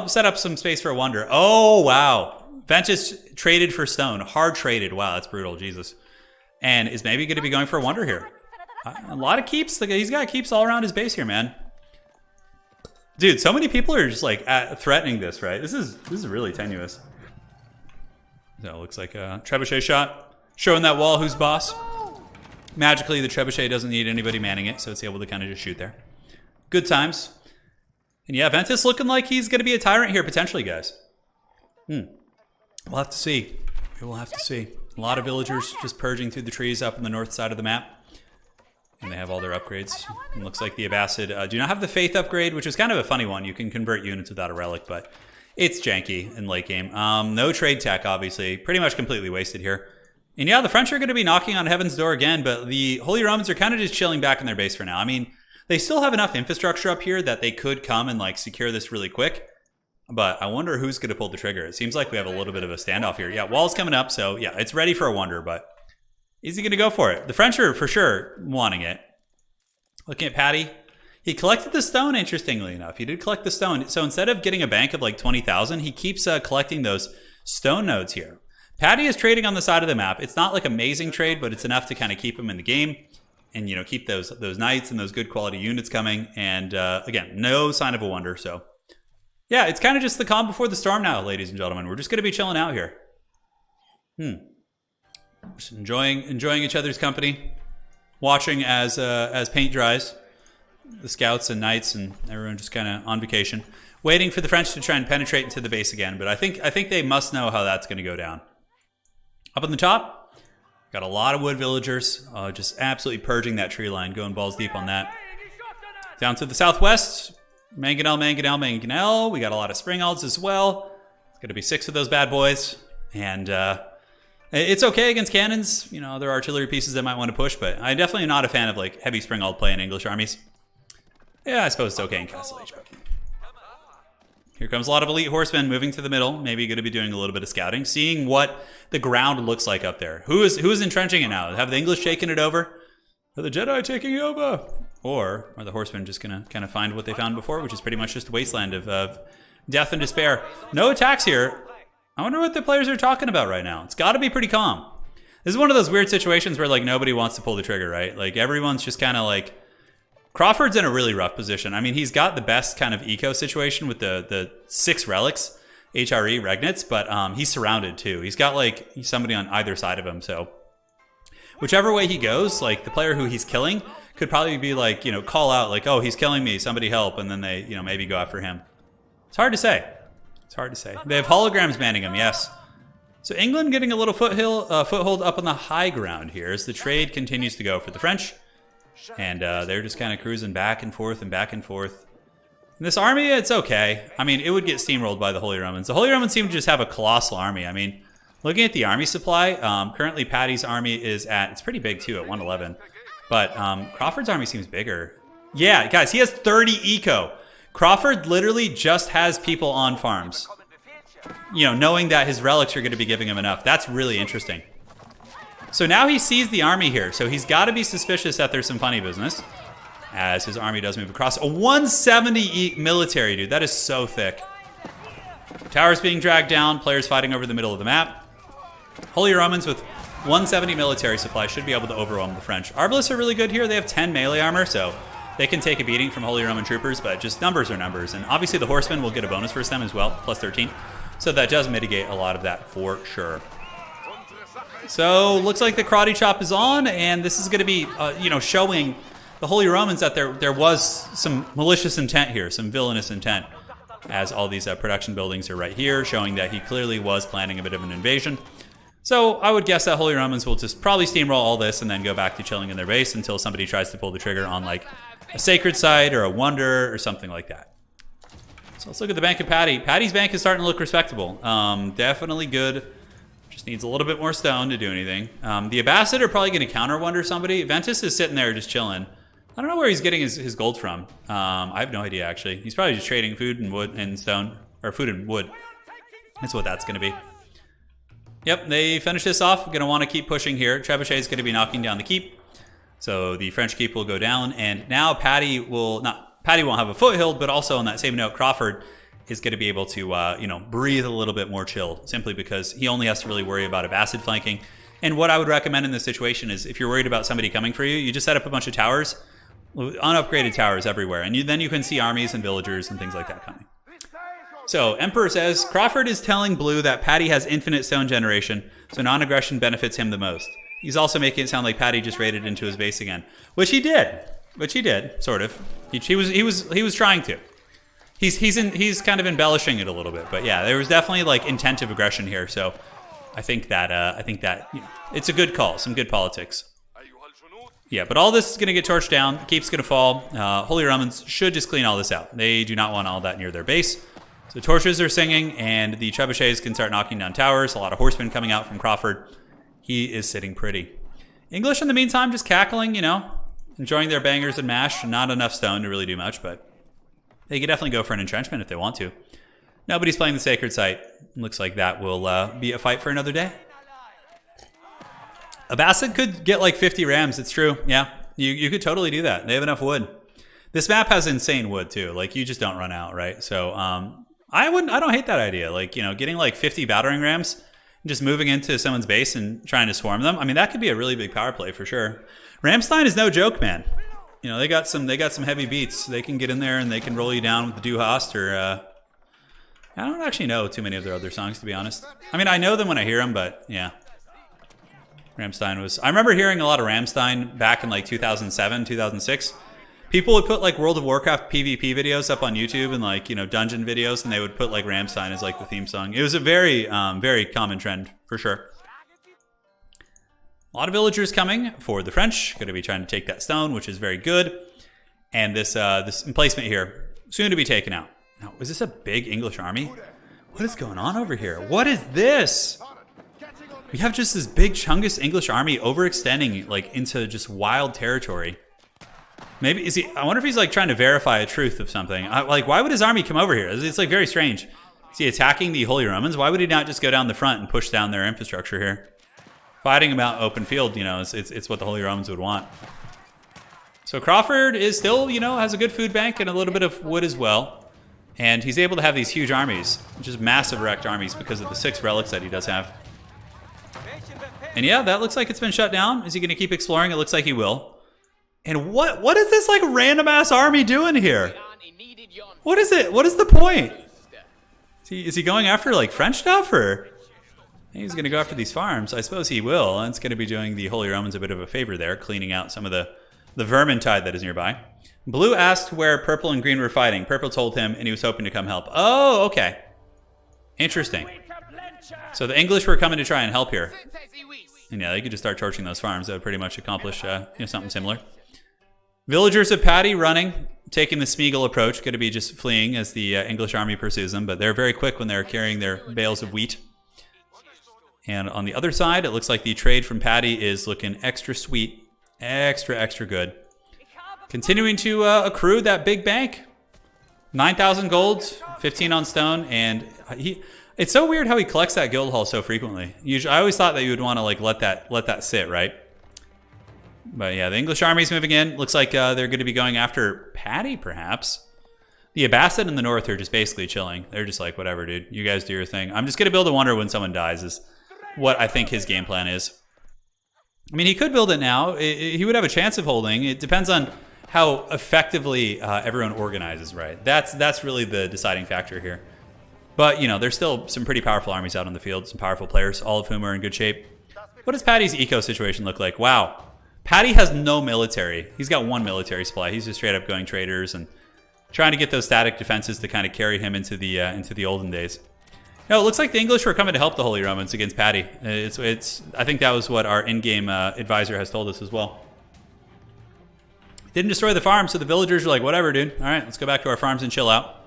set up some space for a Wonder. Oh, wow. Ventus traded for stone. Hard traded. Wow, that's brutal. Jesus. And is maybe going to be going for a Wonder here. A lot of keeps. He's got keeps all around his base here, man. Dude, so many people are just like threatening this, right? This is really tenuous. So it looks like a trebuchet shot. Showing that wall who's boss. Magically, the trebuchet doesn't need anybody manning it, so it's able to kind of just shoot there. Good times. And yeah, Ventus looking like he's going to be a tyrant here, potentially, guys. We'll have to see. We will have to see. A lot of villagers just purging through the trees up on the north side of the map. And they have all their upgrades. It looks like the Abbasid do not have the Faith upgrade, which is kind of a funny one. You can convert units without a relic, but it's janky in late game. No trade tech, obviously. Pretty much completely wasted here. And yeah, the French are going to be knocking on heaven's door again, but the Holy Romans are kind of just chilling back in their base for now. I mean, they still have enough infrastructure up here that they could come and like secure this really quick. But I wonder who's going to pull the trigger. It seems like we have a little bit of a standoff here. Yeah, wall's coming up, so yeah, it's ready for a Wonder, but is he going to go for it? The French are for sure wanting it. Looking at Patty, he collected the stone, interestingly enough. He did collect the stone. So instead of getting a bank of like 20,000, he keeps collecting those stone nodes here. Patty is trading on the side of the map. It's not like amazing trade, but it's enough to kind of keep him in the game and, keep those knights and those good quality units coming. And again, no sign of a Wonder. So yeah, it's kind of just the calm before the storm now, ladies and gentlemen. We're just going to be chilling out here. Just enjoying each other's company, watching as paint dries. the scouts and knights and everyone just kind of on vacation, waiting for the French to try and penetrate into the base again. But I think they must know how that's going to go down. Up on the top, got a lot of wood villagers, just absolutely purging that tree line, going balls deep on that. Down to the southwest, Mangonel. We got a lot of Springalds as well. It's going to be 6 of those bad boys. And it's okay against cannons. You know, there are artillery pieces that might want to push, but I'm definitely not a fan of like heavy Springald play in English armies. Yeah, I suppose it's okay in Castle Age, but here comes a lot of elite horsemen moving to the middle. Maybe going to be doing a little bit of scouting, seeing what the ground looks like up there. Who is entrenching it now? Have the English taken it over? Are the Jedi taking it over? Or are the horsemen just going to kind of find what they found before, which is pretty much just a wasteland of death and despair? No attacks here. I wonder what the players are talking about right now. It's got to be pretty calm. This is one of those weird situations where like nobody wants to pull the trigger, right? Like everyone's just kind of like... Crawford's in a really rough position. I mean, he's got the best kind of eco situation with the 6 relics, HRE Regnants, but he's surrounded too. He's got like somebody on either side of him, so whichever way he goes, like the player who he's killing could probably be like, you know, call out like, oh, he's killing me, somebody help, and then they, you know, maybe go after him. It's hard to say. It's hard to say. They have holograms manning him, yes. So England getting a little foothold up on the high ground here as the trade continues to go for the French. And they're just kind of cruising back and forth and back and forth. And this army, it's okay. I mean, it would get steamrolled by the Holy Romans. The Holy Romans seem to just have a colossal army. I mean, looking at the army supply, currently Paddy's army is at, it's pretty big too, at 111. But Crawford's army seems bigger. Yeah, guys, he has 30 eco. Crawford literally just has people on farms. You know, knowing that his relics are going to be giving him enough. That's really interesting. So now he sees the army here, so he's got to be suspicious that there's some funny business as his army does move across. A 170 military, dude. That is so thick. Towers being dragged down, players fighting over the middle of the map. Holy Romans with 170 military supply should be able to overwhelm the French. Arbalists are really good here. They have 10 melee armor, so they can take a beating from Holy Roman troopers, but just numbers are numbers. And obviously the horsemen will get a bonus versus them as well, plus 13. So that does mitigate a lot of that for sure. So looks like the karate chop is on, and this is going to be, you know, showing the Holy Romans that there was some malicious intent here, some villainous intent, as all these production buildings are right here, showing that he clearly was planning a bit of an invasion. So I would guess that Holy Romans will just probably steamroll all this and then go back to chilling in their base until somebody tries to pull the trigger on like a sacred site or a wonder or something like that. So let's look at the bank of Paddy. Paddy's bank is starting to look respectable. Definitely good. Just needs a little bit more stone to do anything. The Abbasid are probably going to counter wonder somebody. Ventus is sitting there just chilling. I don't know where he's getting his gold from. I have no idea, actually. He's probably just trading food and wood and stone. Or food and wood. That's what that's going to be. Yep, they finish this off. Going to want to keep pushing here. Trebuchet is going to be knocking down the keep. So the French keep will go down. And now Paddy won't have a foothold, but also on that same note, Crawford is going to be able to, you know, breathe a little bit more chill, simply because he only has to really worry about Abbasid flanking. And what I would recommend in this situation is if you're worried about somebody coming for you, you just set up a bunch of towers, unupgraded towers everywhere, and then you can see armies and villagers and things like that coming. So Emperor says, Crawford is telling Blue that Paddy has infinite stone generation, so non-aggression benefits him the most. He's also making it sound like Paddy just raided into his base again, which he did, sort of. He was trying to. He's kind of embellishing it a little bit, but yeah, there was definitely like intent of aggression here. So I think that you know, it's a good call, some good politics. Yeah, but all this is going to get torched down. The keep's going to fall. Holy Romans should just clean all this out. They do not want all that near their base. So torches are singing, and the trebuchets can start knocking down towers. A lot of horsemen coming out from Crawford. He is sitting pretty. English, in the meantime, just cackling, you know, enjoying their bangers and mash. Not enough stone to really do much, but they could definitely go for an entrenchment if they want to. Nobody's playing the sacred site. Looks like that will be a fight for another day. Abbasid could get like 50 rams. It's true. Yeah, you could totally do that. They have enough wood. This map has insane wood too. Like you just don't run out, right? So I don't hate that idea. Like, you know, getting like 50 battering rams and just moving into someone's base and trying to swarm them. I mean, that could be a really big power play for sure. Ramstein is no joke, man. You know, they got some heavy beats. They can get in there and they can roll you down with the Du Hast or I don't actually know too many of their other songs, to be honest. I mean, I know them when I hear them, but yeah. Ramstein was... I remember hearing a lot of Ramstein back in like 2007, 2006. People would put like World of Warcraft PvP videos up on YouTube and like, dungeon videos, and they would put like Rammstein as like the theme song. It was a very, very common trend for sure. A lot of villagers coming for the French. Going to be trying to take that stone, which is very good. And this emplacement here, soon to be taken out. Now, is this a big English army? What is going on over here? What is this? We have just this big Chungus English army overextending like into just wild territory. Maybe I wonder if he's like trying to verify a truth of something. Like, why would his army come over here? It's like very strange. Is he attacking the Holy Romans? Why would he not just go down the front and push down their infrastructure here? Fighting about open field, it's what the Holy Romans would want. So Crawford is still, has a good food bank and a little bit of wood as well. And he's able to have these huge armies, just massive wrecked armies because of the 6 relics that he does have. And yeah, that looks like it's been shut down. Is he going to keep exploring? It looks like he will. And what is this like random ass army doing here? What is it? What is the point? Is he going after like French stuff, or he's going to go after these farms? I suppose he will. And it's going to be doing the Holy Romans a bit of a favor there, cleaning out some of the vermintide that is nearby. Blue asked where Purple and Green were fighting. Purple told him, and he was hoping to come help. Oh, okay. Interesting. So the English were coming to try and help here. And yeah, they could just start torching those farms. That would pretty much accomplish something similar. Villagers of Paddy running, taking the Smeagol approach. Going to be just fleeing as the English army pursues them. But they're very quick when they're carrying their bales of wheat. And on the other side, it looks like the trade from Paddy is looking extra sweet. Extra good. Continuing to accrue that big bank. 9,000 gold, 15 on stone, and it's so weird how he collects that guild hall so frequently. Usually, I always thought that you would want to like let that sit, right? But yeah, the English army's moving in. Looks like they're going to be going after Paddy, perhaps. The Abbasid in the north are just basically chilling. They're just like, whatever, dude. You guys do your thing. I'm just going to build a wonder when someone dies is what I think his game plan is. I mean, he could build it now. He would have a chance of holding. It depends on how effectively everyone organizes, right? That's really the deciding factor here. But, there's still some pretty powerful armies out on the field, some powerful players, all of whom are in good shape. What does Paddy's eco situation look like? Wow. Paddy has no military. He's got 1 military supply. He's just straight up going traders and trying to get those static defenses to kind of carry him into the olden days. No, it looks like the English were coming to help the Holy Romans against Paddy. I think that was what our in-game advisor has told us as well. Didn't destroy the farm, so the villagers are like, whatever, dude. All right, let's go back to our farms and chill out.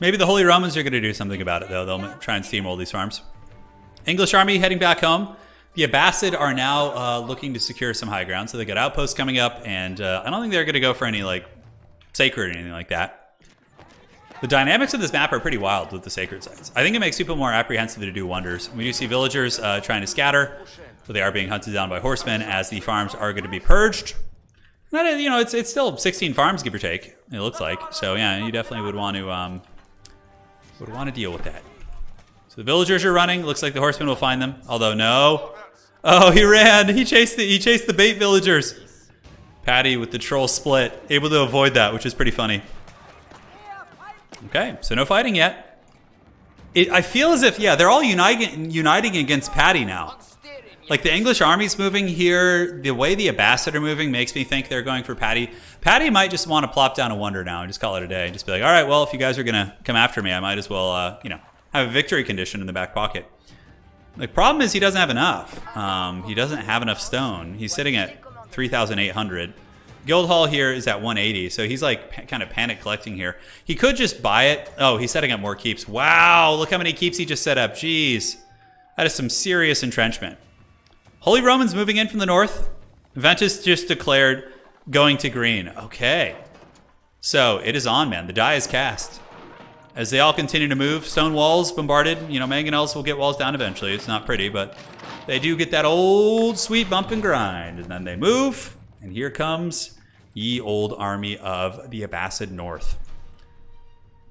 Maybe the Holy Romans are going to do something about it, though. They'll try and steamroll these farms. English army heading back home. The Abbasid are now looking to secure some high ground, so they got outposts coming up, and I don't think they're going to go for any like sacred or anything like that. The dynamics of this map are pretty wild with the sacred sites. I think it makes people more apprehensive to do wonders. We do see villagers trying to scatter, but they are being hunted down by horsemen as the farms are going to be purged. Not, it's still 16 farms, give or take. It looks like. So yeah, you definitely would want to deal with that. So the villagers are running. Looks like the horsemen will find them. Although no. Oh, he ran. He chased the bait villagers. Paddy with the troll split, able to avoid that, which is pretty funny. Okay, so no fighting yet. I feel as if, they're all uniting against Paddy now. Like the English army's moving here. The way the Abbasid are moving makes me think they're going for Paddy. Paddy might just want to plop down a wonder now and just call it a day. Just be like, all right, well, if you guys are going to come after me, I might as well, have a victory condition in the back pocket. The problem is he doesn't have enough. He doesn't have enough stone. He's sitting at 3,800. Guild Hall here is at 180, so he's like kind of panic collecting here. He could just buy it. Oh, he's setting up more keeps. Wow, look how many keeps he just set up. Jeez. That is some serious entrenchment. Holy Romans moving in from the north. Ventus just declared going to green. Okay. So it is on, man. The die is cast. As they all continue to move, stone walls bombarded. Mangonels will get walls down eventually. It's not pretty, but they do get that old sweet bump and grind. And then they move, and here comes ye old army of the Abbasid North.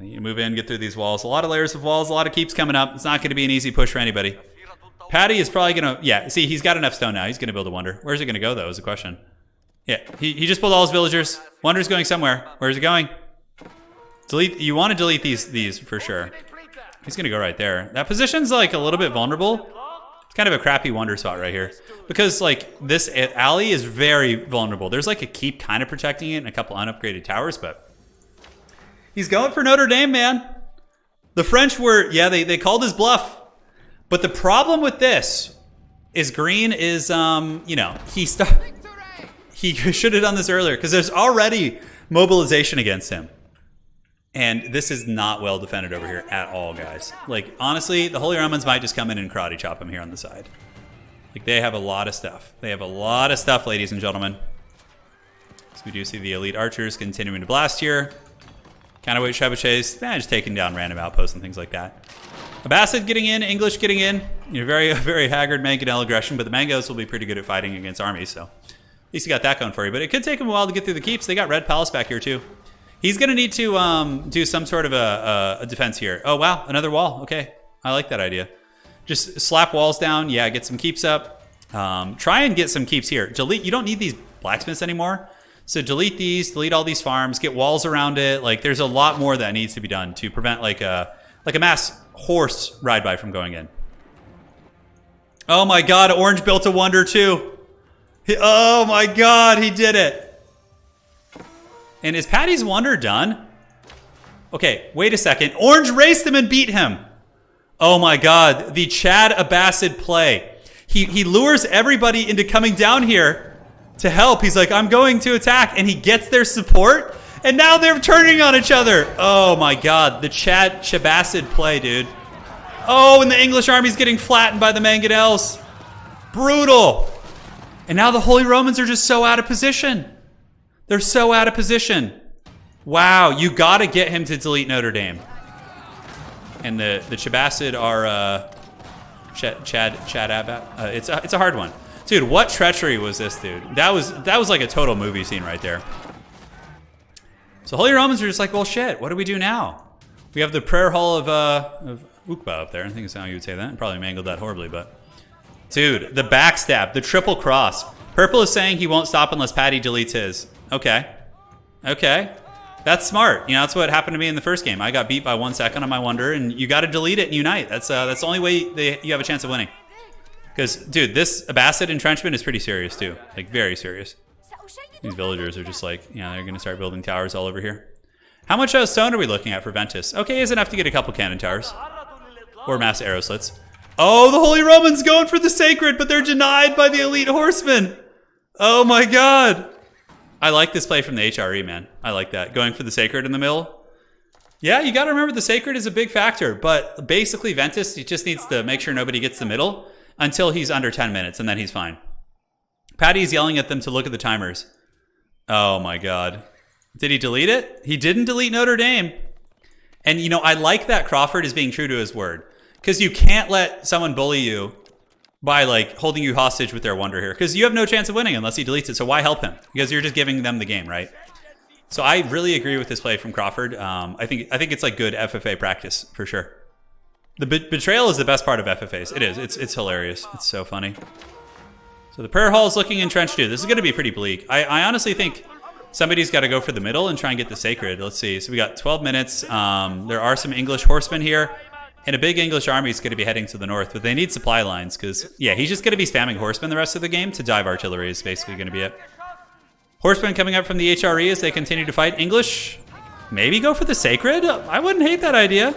You move in, get through these walls. A lot of layers of walls, a lot of keeps coming up. It's not going to be an easy push for anybody. Paddy is probably going to... see, he's got enough stone now. He's going to build a wonder. Where's it going to go, though, is the question. Yeah, he just pulled all his villagers. Wonder's going somewhere. Where's it going? Delete. You want to delete these for sure. He's going to go right there. That position's like a little bit vulnerable. Kind of a crappy wonder spot right here. Because, like, this alley is very vulnerable. There's, like, a keep kind of protecting it and a couple unupgraded towers, but he's going for Notre Dame, man. The French were, yeah, they called his bluff. But the problem with this is Green is, you know, he should have done this earlier because there's already mobilization against him. And this is not well defended over here at all, guys. Like, honestly, the Holy Romans might just come in and karate chop him here on the side. Like, they have a lot of stuff. They have a lot of stuff, ladies and gentlemen. So we do see the elite archers continuing to blast here. Counterweight trebuchets, just taking down random outposts and things like that. Abbasid getting in, English getting in. You know, very haggard Mangonel aggression, but the Mangos will be pretty good at fighting against armies, so at least you got that going for you. But it could take them a while to get through the keeps. They got Red Palace back here, too. He's going to need to do some sort of a defense here. Oh, wow. Another wall. Okay. I like that idea. Just slap walls down. Yeah, get some keeps up. Try and get some keeps here. Delete. You don't need these blacksmiths anymore. So delete these. Delete all these farms. Get walls around it. Like, there's a lot more that needs to be done to prevent, like a mass horse ride-by from going in. Oh, my God. Orange built a wonder, too. Oh, my God. He did it. And is Patty's wonder done? Okay, wait a second. Orange raced him and beat him. Oh my God, the Chad Abbasid play. He lures everybody into coming down here to help. He's like, I'm going to attack. And he gets their support. And now they're turning on each other. Oh my God, the Chad Abbasid play, dude. Oh, and the English army's getting flattened by the Mangonels. Brutal. And now the Holy Romans are just so out of position. They're so out of position. Wow, you got to get him to delete Notre Dame. And the Chabacid are Chad Abbat. It's a hard one, dude. What treachery was this, dude? That was like a total movie scene right there. So Holy Romans are just like, well, shit. What do we do now? We have the prayer hall of Ukba up there. I think that's how you would say that. I probably mangled that horribly, but dude, the backstab, the triple cross. Purple is saying he won't stop unless Patty deletes his. Okay. That's smart. You know, that's what happened to me in the first game. I got beat by 1 second on my wonder, and you got to delete it and unite. That's the only way you have a chance of winning. Because, dude, this Abbasid entrenchment is pretty serious, too. Like, very serious. These villagers are just like, yeah, they're going to start building towers all over here. How much stone are we looking at for Ventus? Okay, is enough to get a couple cannon towers. Or mass arrow slits. Oh, the Holy Romans going for the sacred, but they're denied by the elite horsemen. Oh, my God. I like this play from the HRE, man. I like that. Going for the sacred in the middle. Yeah, you got to remember the sacred is a big factor. But basically, Ventus, he just needs to make sure nobody gets the middle until he's under 10 minutes, and then he's fine. Patty's yelling at them to look at the timers. Oh, my God. Did he delete it? He didn't delete Notre Dame. And, you know, I like that Crawford is being true to his word. Because you can't let someone bully you by, like, holding you hostage with their wonder here. Because you have no chance of winning unless he deletes it. So why help him? Because you're just giving them the game, right? So I really agree with this play from Crawford. I think it's, like, good FFA practice, for sure. The betrayal is the best part of FFAs. It is. It's hilarious. It's so funny. So the prayer hall is looking entrenched, too. This is going to be pretty bleak. I honestly think somebody's got to go for the middle and try and get the sacred. Let's see. So we got 12 minutes. There are some English horsemen here. And a big English army is going to be heading to the north, but they need supply lines because, yeah, he's just going to be spamming horsemen the rest of the game to dive artillery is basically going to be it. Horsemen coming up from the HRE as they continue to fight. English, maybe go for the sacred? I wouldn't hate that idea.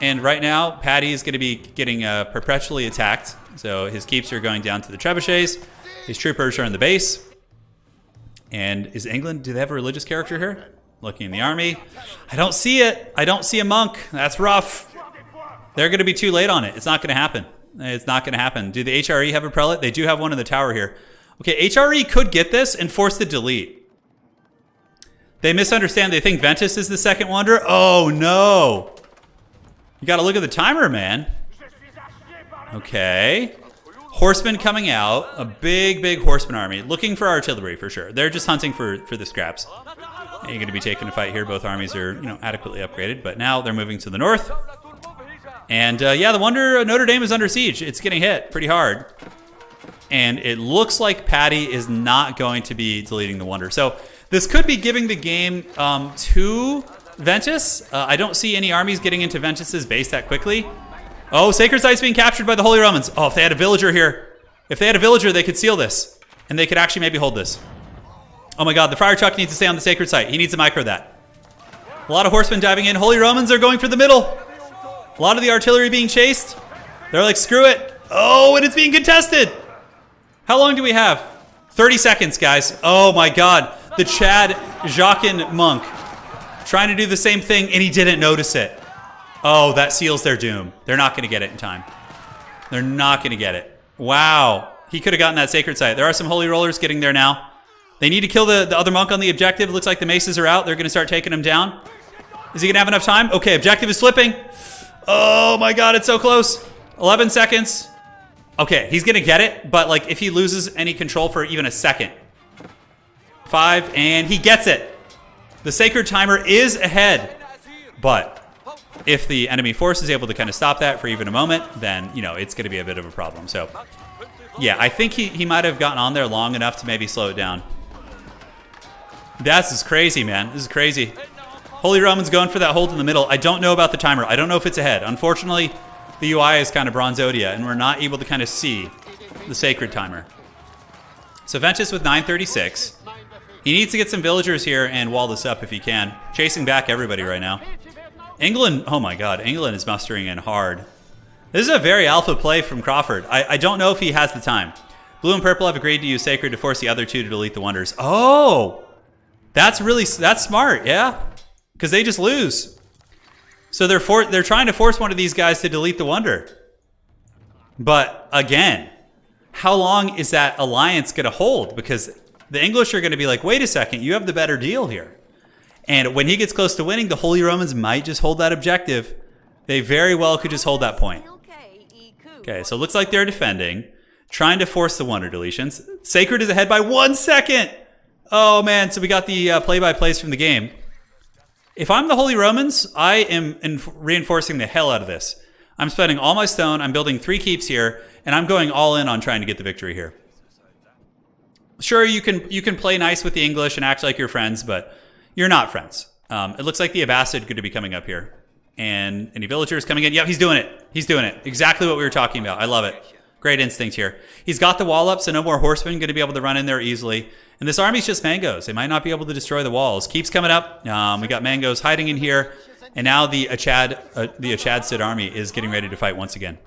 And right now, Patty is going to be getting perpetually attacked. So his keeps are going down to the trebuchets. His troopers are in the base. And is England, do they have a religious character here? Looking in the army. I don't see it. I don't see a monk. That's rough. They're going to be too late on it. It's not going to happen. It's not going to happen. Do the HRE have a prelate? They do have one in the tower here. Okay, HRE could get this and force the delete. They misunderstand. They think Ventus is the second wonder. Oh, no. You got to look at the timer, man. Okay. Horsemen coming out. A big horseman army. Looking for artillery for sure. They're just hunting for the scraps. And you're going to be taking a fight here. Both armies are, you know, adequately upgraded. But now they're moving to the north. And, yeah, the wonder Notre Dame is under siege. It's getting hit pretty hard. And it looks like Patty is not going to be deleting the wonder. So this could be giving the game to Ventus. I don't see any armies getting into Ventus's base that quickly. Oh, Sacred Site's being captured by the Holy Romans. Oh, if they had a villager here. If they had a villager, they could seal this. And they could actually maybe hold this. Oh my god, the Friar Chuck needs to stay on the Sacred Site. He needs to micro that. A lot of horsemen diving in. Holy Romans are going for the middle. A lot of the artillery being chased. They're like, screw it. Oh, and it's being contested. How long do we have? 30 seconds, guys. Oh my god. The Chad Jacques monk trying to do the same thing, and he didn't notice it. Oh, that seals their doom. They're not going to get it in time. They're not going to get it. Wow. He could have gotten that Sacred Site. There are some Holy Rollers getting there now. They need to kill the other monk on the objective. Looks like the maces are out. They're going to start taking him down. Is he going to have enough time? Okay, objective is flipping. Oh my god, it's so close. 11 seconds. Okay, he's going to get it, but like if he loses any control for even a second. 5, and he gets it. The sacred timer is ahead, but if the enemy force is able to kind of stop that for even a moment, then, you know, it's going to be a bit of a problem. So, yeah, I think he might have gotten on there long enough to maybe slow it down. This is crazy, man. This is crazy. Holy Roman's going for that hold in the middle. I don't know about the timer. I don't know if it's ahead. Unfortunately, the UI is kind of Bronzodia, and we're not able to kind of see the sacred timer. So Ventus with 936. He needs to get some villagers here and wall this up if he can. Chasing back everybody right now. England, oh my god, England is mustering in hard. This is a very alpha play from Crawford. I don't know if he has the time. Blue and purple have agreed to use Sacred to force the other two to delete the wonders. Oh! That's smart, yeah? Because they just lose. So they're trying to force one of these guys to delete the wonder. But again, how long is that alliance going to hold? Because the English are going to be like, wait a second, you have the better deal here. And when he gets close to winning, the Holy Romans might just hold that objective. They very well could just hold that point. Okay, so it looks like they're defending, trying to force the wonder deletions. Sacred is ahead by 1 second. Oh man, so we got the play-by-plays from the game. If I'm the Holy Romans, I am reinforcing the hell out of this. I'm spending all my stone, I'm building 3 keeps here, and I'm going all in on trying to get the victory here. Sure, you can play nice with the English and act like you're friends, but you're not friends. It looks like the Abbasid could be coming up here. And any villagers coming in? Yep, he's doing it. He's doing it. Exactly what we were talking about. I love it. Great instinct here. He's got the wall up, so no more horsemen going to be able to run in there easily. And this army's just mangoes. They might not be able to destroy the walls. Keeps coming up. We got mangoes hiding in here. And now the Achadsid army is getting ready to fight once again.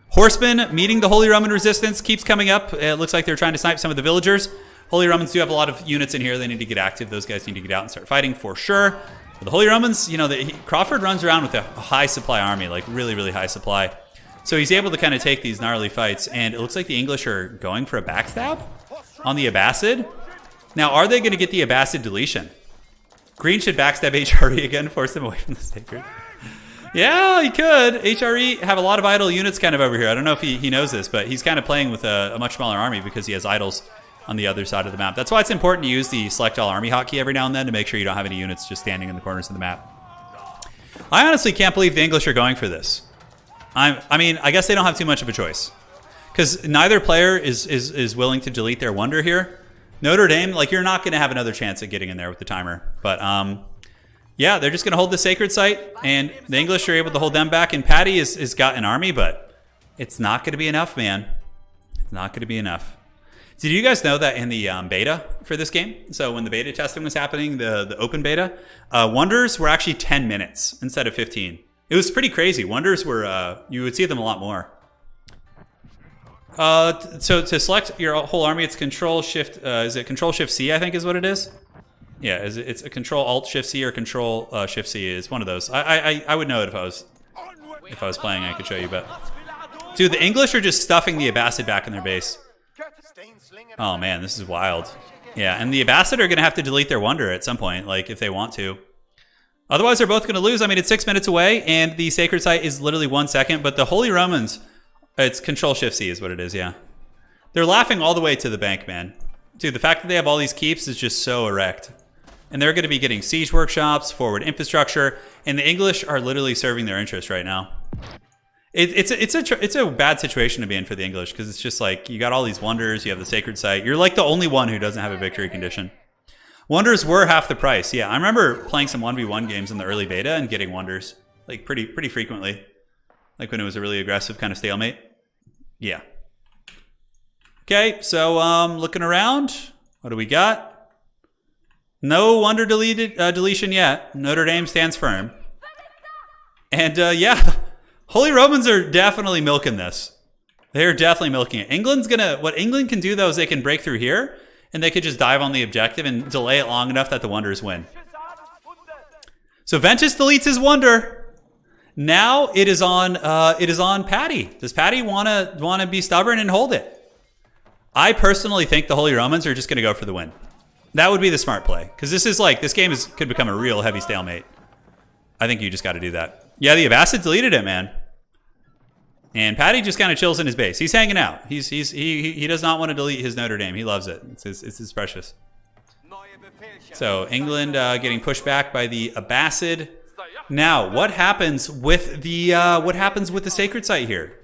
Horsemen meeting the Holy Roman resistance keeps coming up. It looks like they're trying to snipe some of the villagers. Holy Romans do have a lot of units in here. They need to get active. Those guys need to get out and start fighting for sure. But the Holy Romans, you know, Crawford runs around with a high supply army, like really, really high supply. So he's able to kind of take these gnarly fights. And it looks like the English are going for a backstab on the Abbasid. Now, are they going to get the Abbasid deletion? Green should backstab HRE again, force them away from the sacred. Yeah, he could. HRE have a lot of idle units kind of over here. I don't know if he knows this, but he's kind of playing with a much smaller army because he has idols on the other side of the map. That's why it's important to use the select all army hotkey every now and then to make sure you don't have any units just standing in the corners of the map. I honestly can't believe the English are going for this. I mean, I guess they don't have too much of a choice because neither player is willing to delete their wonder here. Notre Dame, like, you're not going to have another chance at getting in there with the timer. But, yeah, they're just going to hold the sacred site, and the English are able to hold them back. And Patty has got an army, but it's not going to be enough, man. It's not going to be enough. Did you guys know that in the beta for this game, so when the beta testing was happening, the open beta, wonders were actually 10 minutes instead of 15. It was pretty crazy. Wonders were, you would see them a lot more. So to select your whole army, it's Control-Shift, is it Control-Shift-C, I think is what it is? Yeah, it's a Control-Alt-Shift-C or Control-Shift-C. It's one of those. I would know it if I was playing. I could show you, but... Dude, the English are just stuffing the Abbasid back in their base. Oh man, this is wild. Yeah, and the Abbasid are going to have to delete their wonder at some point, like if they want to. Otherwise, they're both going to lose. I mean, it's 6 minutes away, and the sacred site is literally 1 second, but the Holy Romans... It's Control-Shift-C is what it is, yeah. They're laughing all the way to the bank, man. Dude, the fact that they have all these keeps is just so erect. And they're going to be getting siege workshops, forward infrastructure, and the English are literally serving their interest right now. It's a bad situation to be in for the English, because it's just like, you got all these wonders, you have the sacred site. You're like the only one who doesn't have a victory condition. Wonders were half the price, yeah. I remember playing some 1v1 games in the early beta and getting wonders, like pretty frequently. Like when it was a really aggressive kind of stalemate. Yeah. Okay, so looking around, what do we got? No wonder deletion yet. Notre Dame stands firm. And yeah, Holy Romans are definitely milking this. They're definitely milking it. What England can do though is they can break through here and they could just dive on the objective and delay it long enough that the Wonders win. So Ventus deletes his Wonder. Now it is on Patty. Does Patty wanna be stubborn and hold it? I personally think the Holy Romans are just gonna go for the win. That would be the smart play. Because this game could become a real heavy stalemate. I think you just gotta do that. Yeah, the Abbasid deleted it, man. And Patty just kind of chills in his base. He's hanging out. He does not want to delete his Notre Dame. He loves it. It's his precious. So England getting pushed back by the Abbasid. Now, what happens with the sacred site here?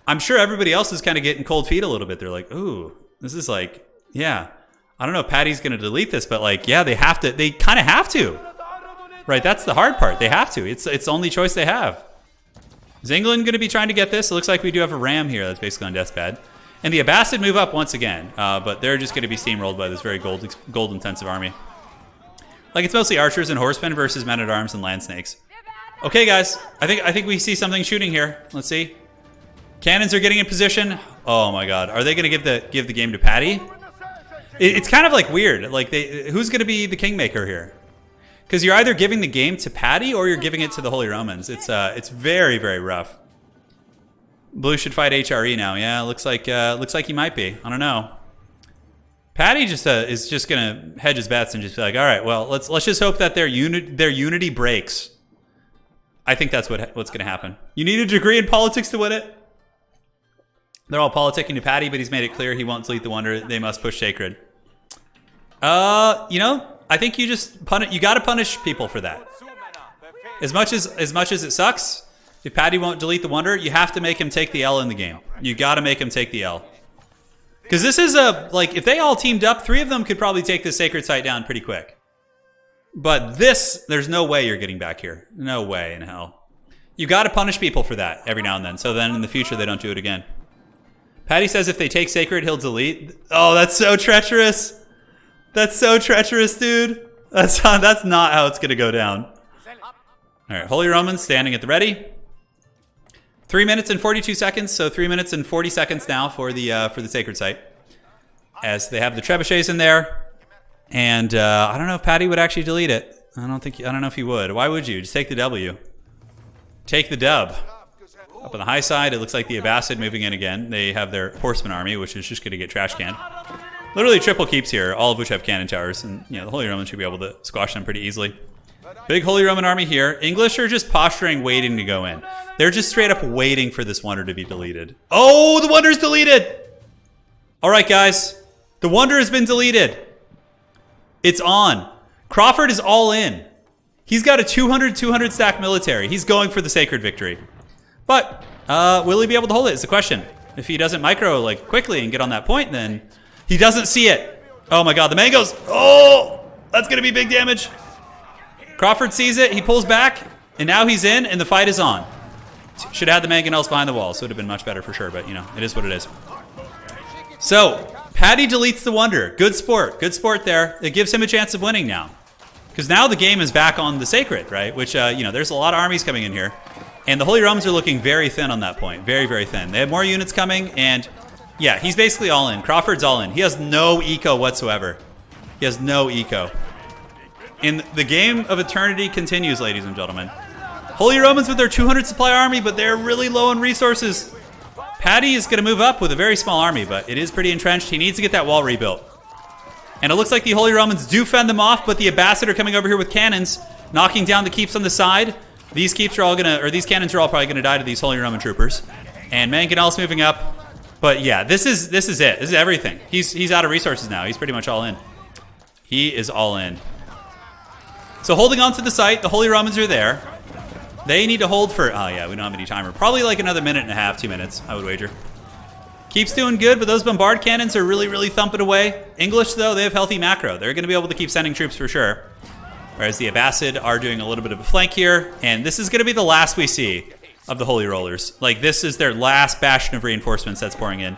I'm sure everybody else is kind of getting cold feet a little bit. They're like, ooh, this is like, yeah. I don't know if Patty's going to delete this, but like, yeah, they have to. They kind of have to. Right, that's the hard part. They have to. It's the only choice they have. Is England going to be trying to get this? It looks like we do have a ram here that's basically on death's bed. And the Abbasid move up once again, but they're just going to be steamrolled by this very gold-intensive army. Like, it's mostly archers and horsemen versus men-at-arms and land snakes. Okay, guys, I think we see something shooting here. Let's see. Cannons are getting in position. Oh my God, are they going to give the game to Patty? It's kind of like weird. Like, who's going to be the kingmaker here? Because you're either giving the game to Patty or you're giving it to the Holy Romans. It's very, very rough. Blue should fight HRE now. Yeah, looks like he might be. I don't know. Patty just is just gonna hedge his bets and just be like, all right, well, let's just hope that their unity breaks. I think that's what's gonna happen. You need a degree in politics to win it. They're all politicking to Patty, but he's made it clear he won't delete the Wonder. They must push sacred. You know, I think you just you got to punish people for that. As much as it sucks, if Patty won't delete the Wonder, you have to make him take the L in the game. You got to make him take the L. Because this is like, if they all teamed up, 3 of them could probably take the sacred site down pretty quick. But there's no way you're getting back here. No way in hell. You got to punish people for that every now and then. So then in the future, they don't do it again. Patty says if they take sacred, he'll delete. Oh, that's so treacherous. That's so treacherous, dude. That's not how it's going to go down. All right, Holy Romans standing at the ready. 3 minutes and 42 seconds, so 3 minutes and 40 seconds now for the sacred site. As they have the trebuchets in there. And I don't know if Patty would actually delete it. I don't know if he would. Why would you? Just take the W. Take the dub. Up on the high side, it looks like the Abbasid moving in again. They have their horseman army, which is just going to get trash canned. Literally triple keeps here, all of which have cannon towers, and the Holy Roman should be able to squash them pretty easily. Big Holy Roman army here. English are just posturing, waiting to go in. They're just straight up waiting for this Wonder to be deleted. Oh, the Wonder's deleted! All right, guys. The Wonder has been deleted. It's on. Crawford is all in. He's got a 200 stack military. He's going for the sacred victory. But will he be able to hold it is the question. If he doesn't micro like quickly and get on that point, then he doesn't see it. Oh my God, the mangoes. Oh, that's going to be big damage. Crawford sees it. He pulls back, and now he's in, and the fight is on. Should have had the mangonels behind the wall, so it would have been much better for sure, but it is what it is. So, Patty deletes the Wonder. Good sport. Good sport there. It gives him a chance of winning now. Because now the game is back on the sacred, right? Which, there's a lot of armies coming in here. And the Holy Romans are looking very thin on that point. Very, very thin. They have more units coming, and yeah, he's basically all in. Crawford's all in. He has no eco whatsoever. He has no eco. And the game of eternity continues, ladies and gentlemen. Holy Romans with their 200 supply army, but they're really low on resources. Patty is going to move up with a very small army, but it is pretty entrenched. He needs to get that wall rebuilt. And it looks like the Holy Romans do fend them off, but the Abbasid are coming over here with cannons, knocking down the keeps on the side. These keeps are all these cannons are all probably gonna die to these Holy Roman troopers. And Mangonel's moving up. But yeah, this is it. This is everything. He's out of resources now. He's pretty much all in. He is all in. So holding on to the site, the Holy Romans are there. They need to hold for, oh yeah, we don't have any timer. Probably like another minute and a half, 2 minutes, I would wager. Keeps doing good, but those bombard cannons are really, really thumping away. English, though, they have healthy macro. They're going to be able to keep sending troops for sure. Whereas the Abbasid are doing a little bit of a flank here. And this is going to be the last we see of the Holy Rollers. Like, this is their last bastion of reinforcements that's pouring in.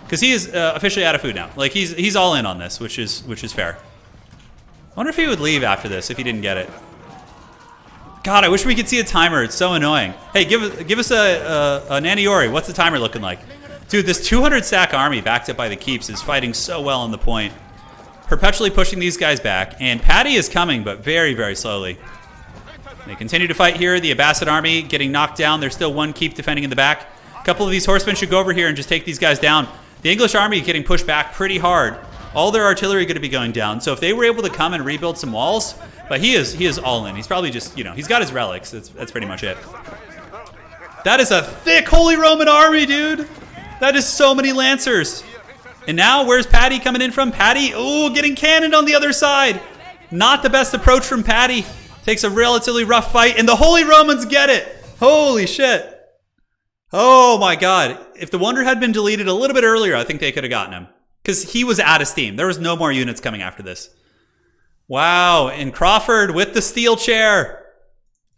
Because he is officially out of food now. Like, he's all in on this, which is fair. I wonder if he would leave after this if he didn't get it. God, I wish we could see a timer. It's so annoying. Hey, give us a Naniori. What's the timer looking like? Dude, this 200 stack army backed up by the keeps is fighting so well on the point. Perpetually pushing these guys back. And Patty is coming, but very, very slowly. They continue to fight here. The Abbasid army getting knocked down. There's still one keep defending in the back. A couple of these horsemen should go over here and just take these guys down. The English army getting pushed back pretty hard. All their artillery going to be going down. So if they were able to come and rebuild some walls, but he is all in. He's probably just, he's got his relics. That's pretty much it. That is a thick Holy Roman army, dude. That is so many Lancers. And now, where's Patty coming in from? Patty, ooh, getting cannoned on the other side. Not the best approach from Patty. Takes a relatively rough fight, and the Holy Romans get it. Holy shit. Oh my God. If the Wonder had been deleted a little bit earlier, I think they could have gotten him. Because he was out of steam. There was no more units coming after this. Wow. And Crawford with the steel chair.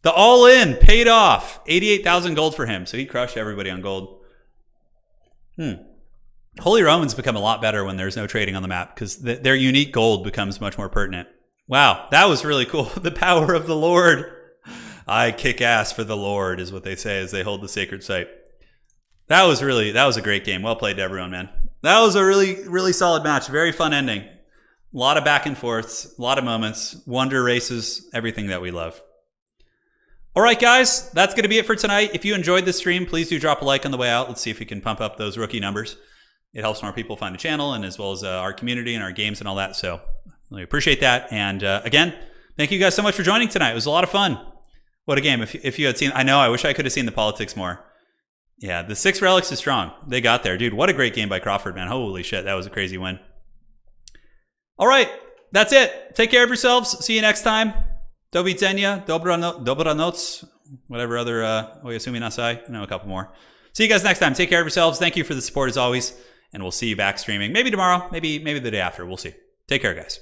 The all-in paid off. 88,000 gold for him. So he crushed everybody on gold. Holy Romans become a lot better when there's no trading on the map. Because their unique gold becomes much more pertinent. Wow. That was really cool. The power of the Lord. I kick ass for the Lord is what they say as they hold the sacred site. That was a great game. Well played to everyone, man. That was a really, really solid match. Very fun ending. A lot of back and forths, a lot of moments, wonder races, everything that we love. All right, guys, that's going to be it for tonight. If you enjoyed this stream, please do drop a like on the way out. Let's see if we can pump up those rookie numbers. It helps more people find the channel and as well as our community and our games and all that. So really appreciate that. And again, thank you guys so much for joining tonight. It was a lot of fun. What a game. If you had seen, I wish I could have seen the politics more. Yeah, the 6 relics is strong. They got there. Dude, what a great game by Crawford, man. Holy shit, that was a crazy win. All right, that's it. Take care of yourselves. See you next time. Do widzenia, dobranoc, whatever other oyasumi nasai. I know a couple more. See you guys next time. Take care of yourselves. Thank you for the support as always, and we'll see you back streaming. Maybe tomorrow, maybe the day after. We'll see. Take care, guys.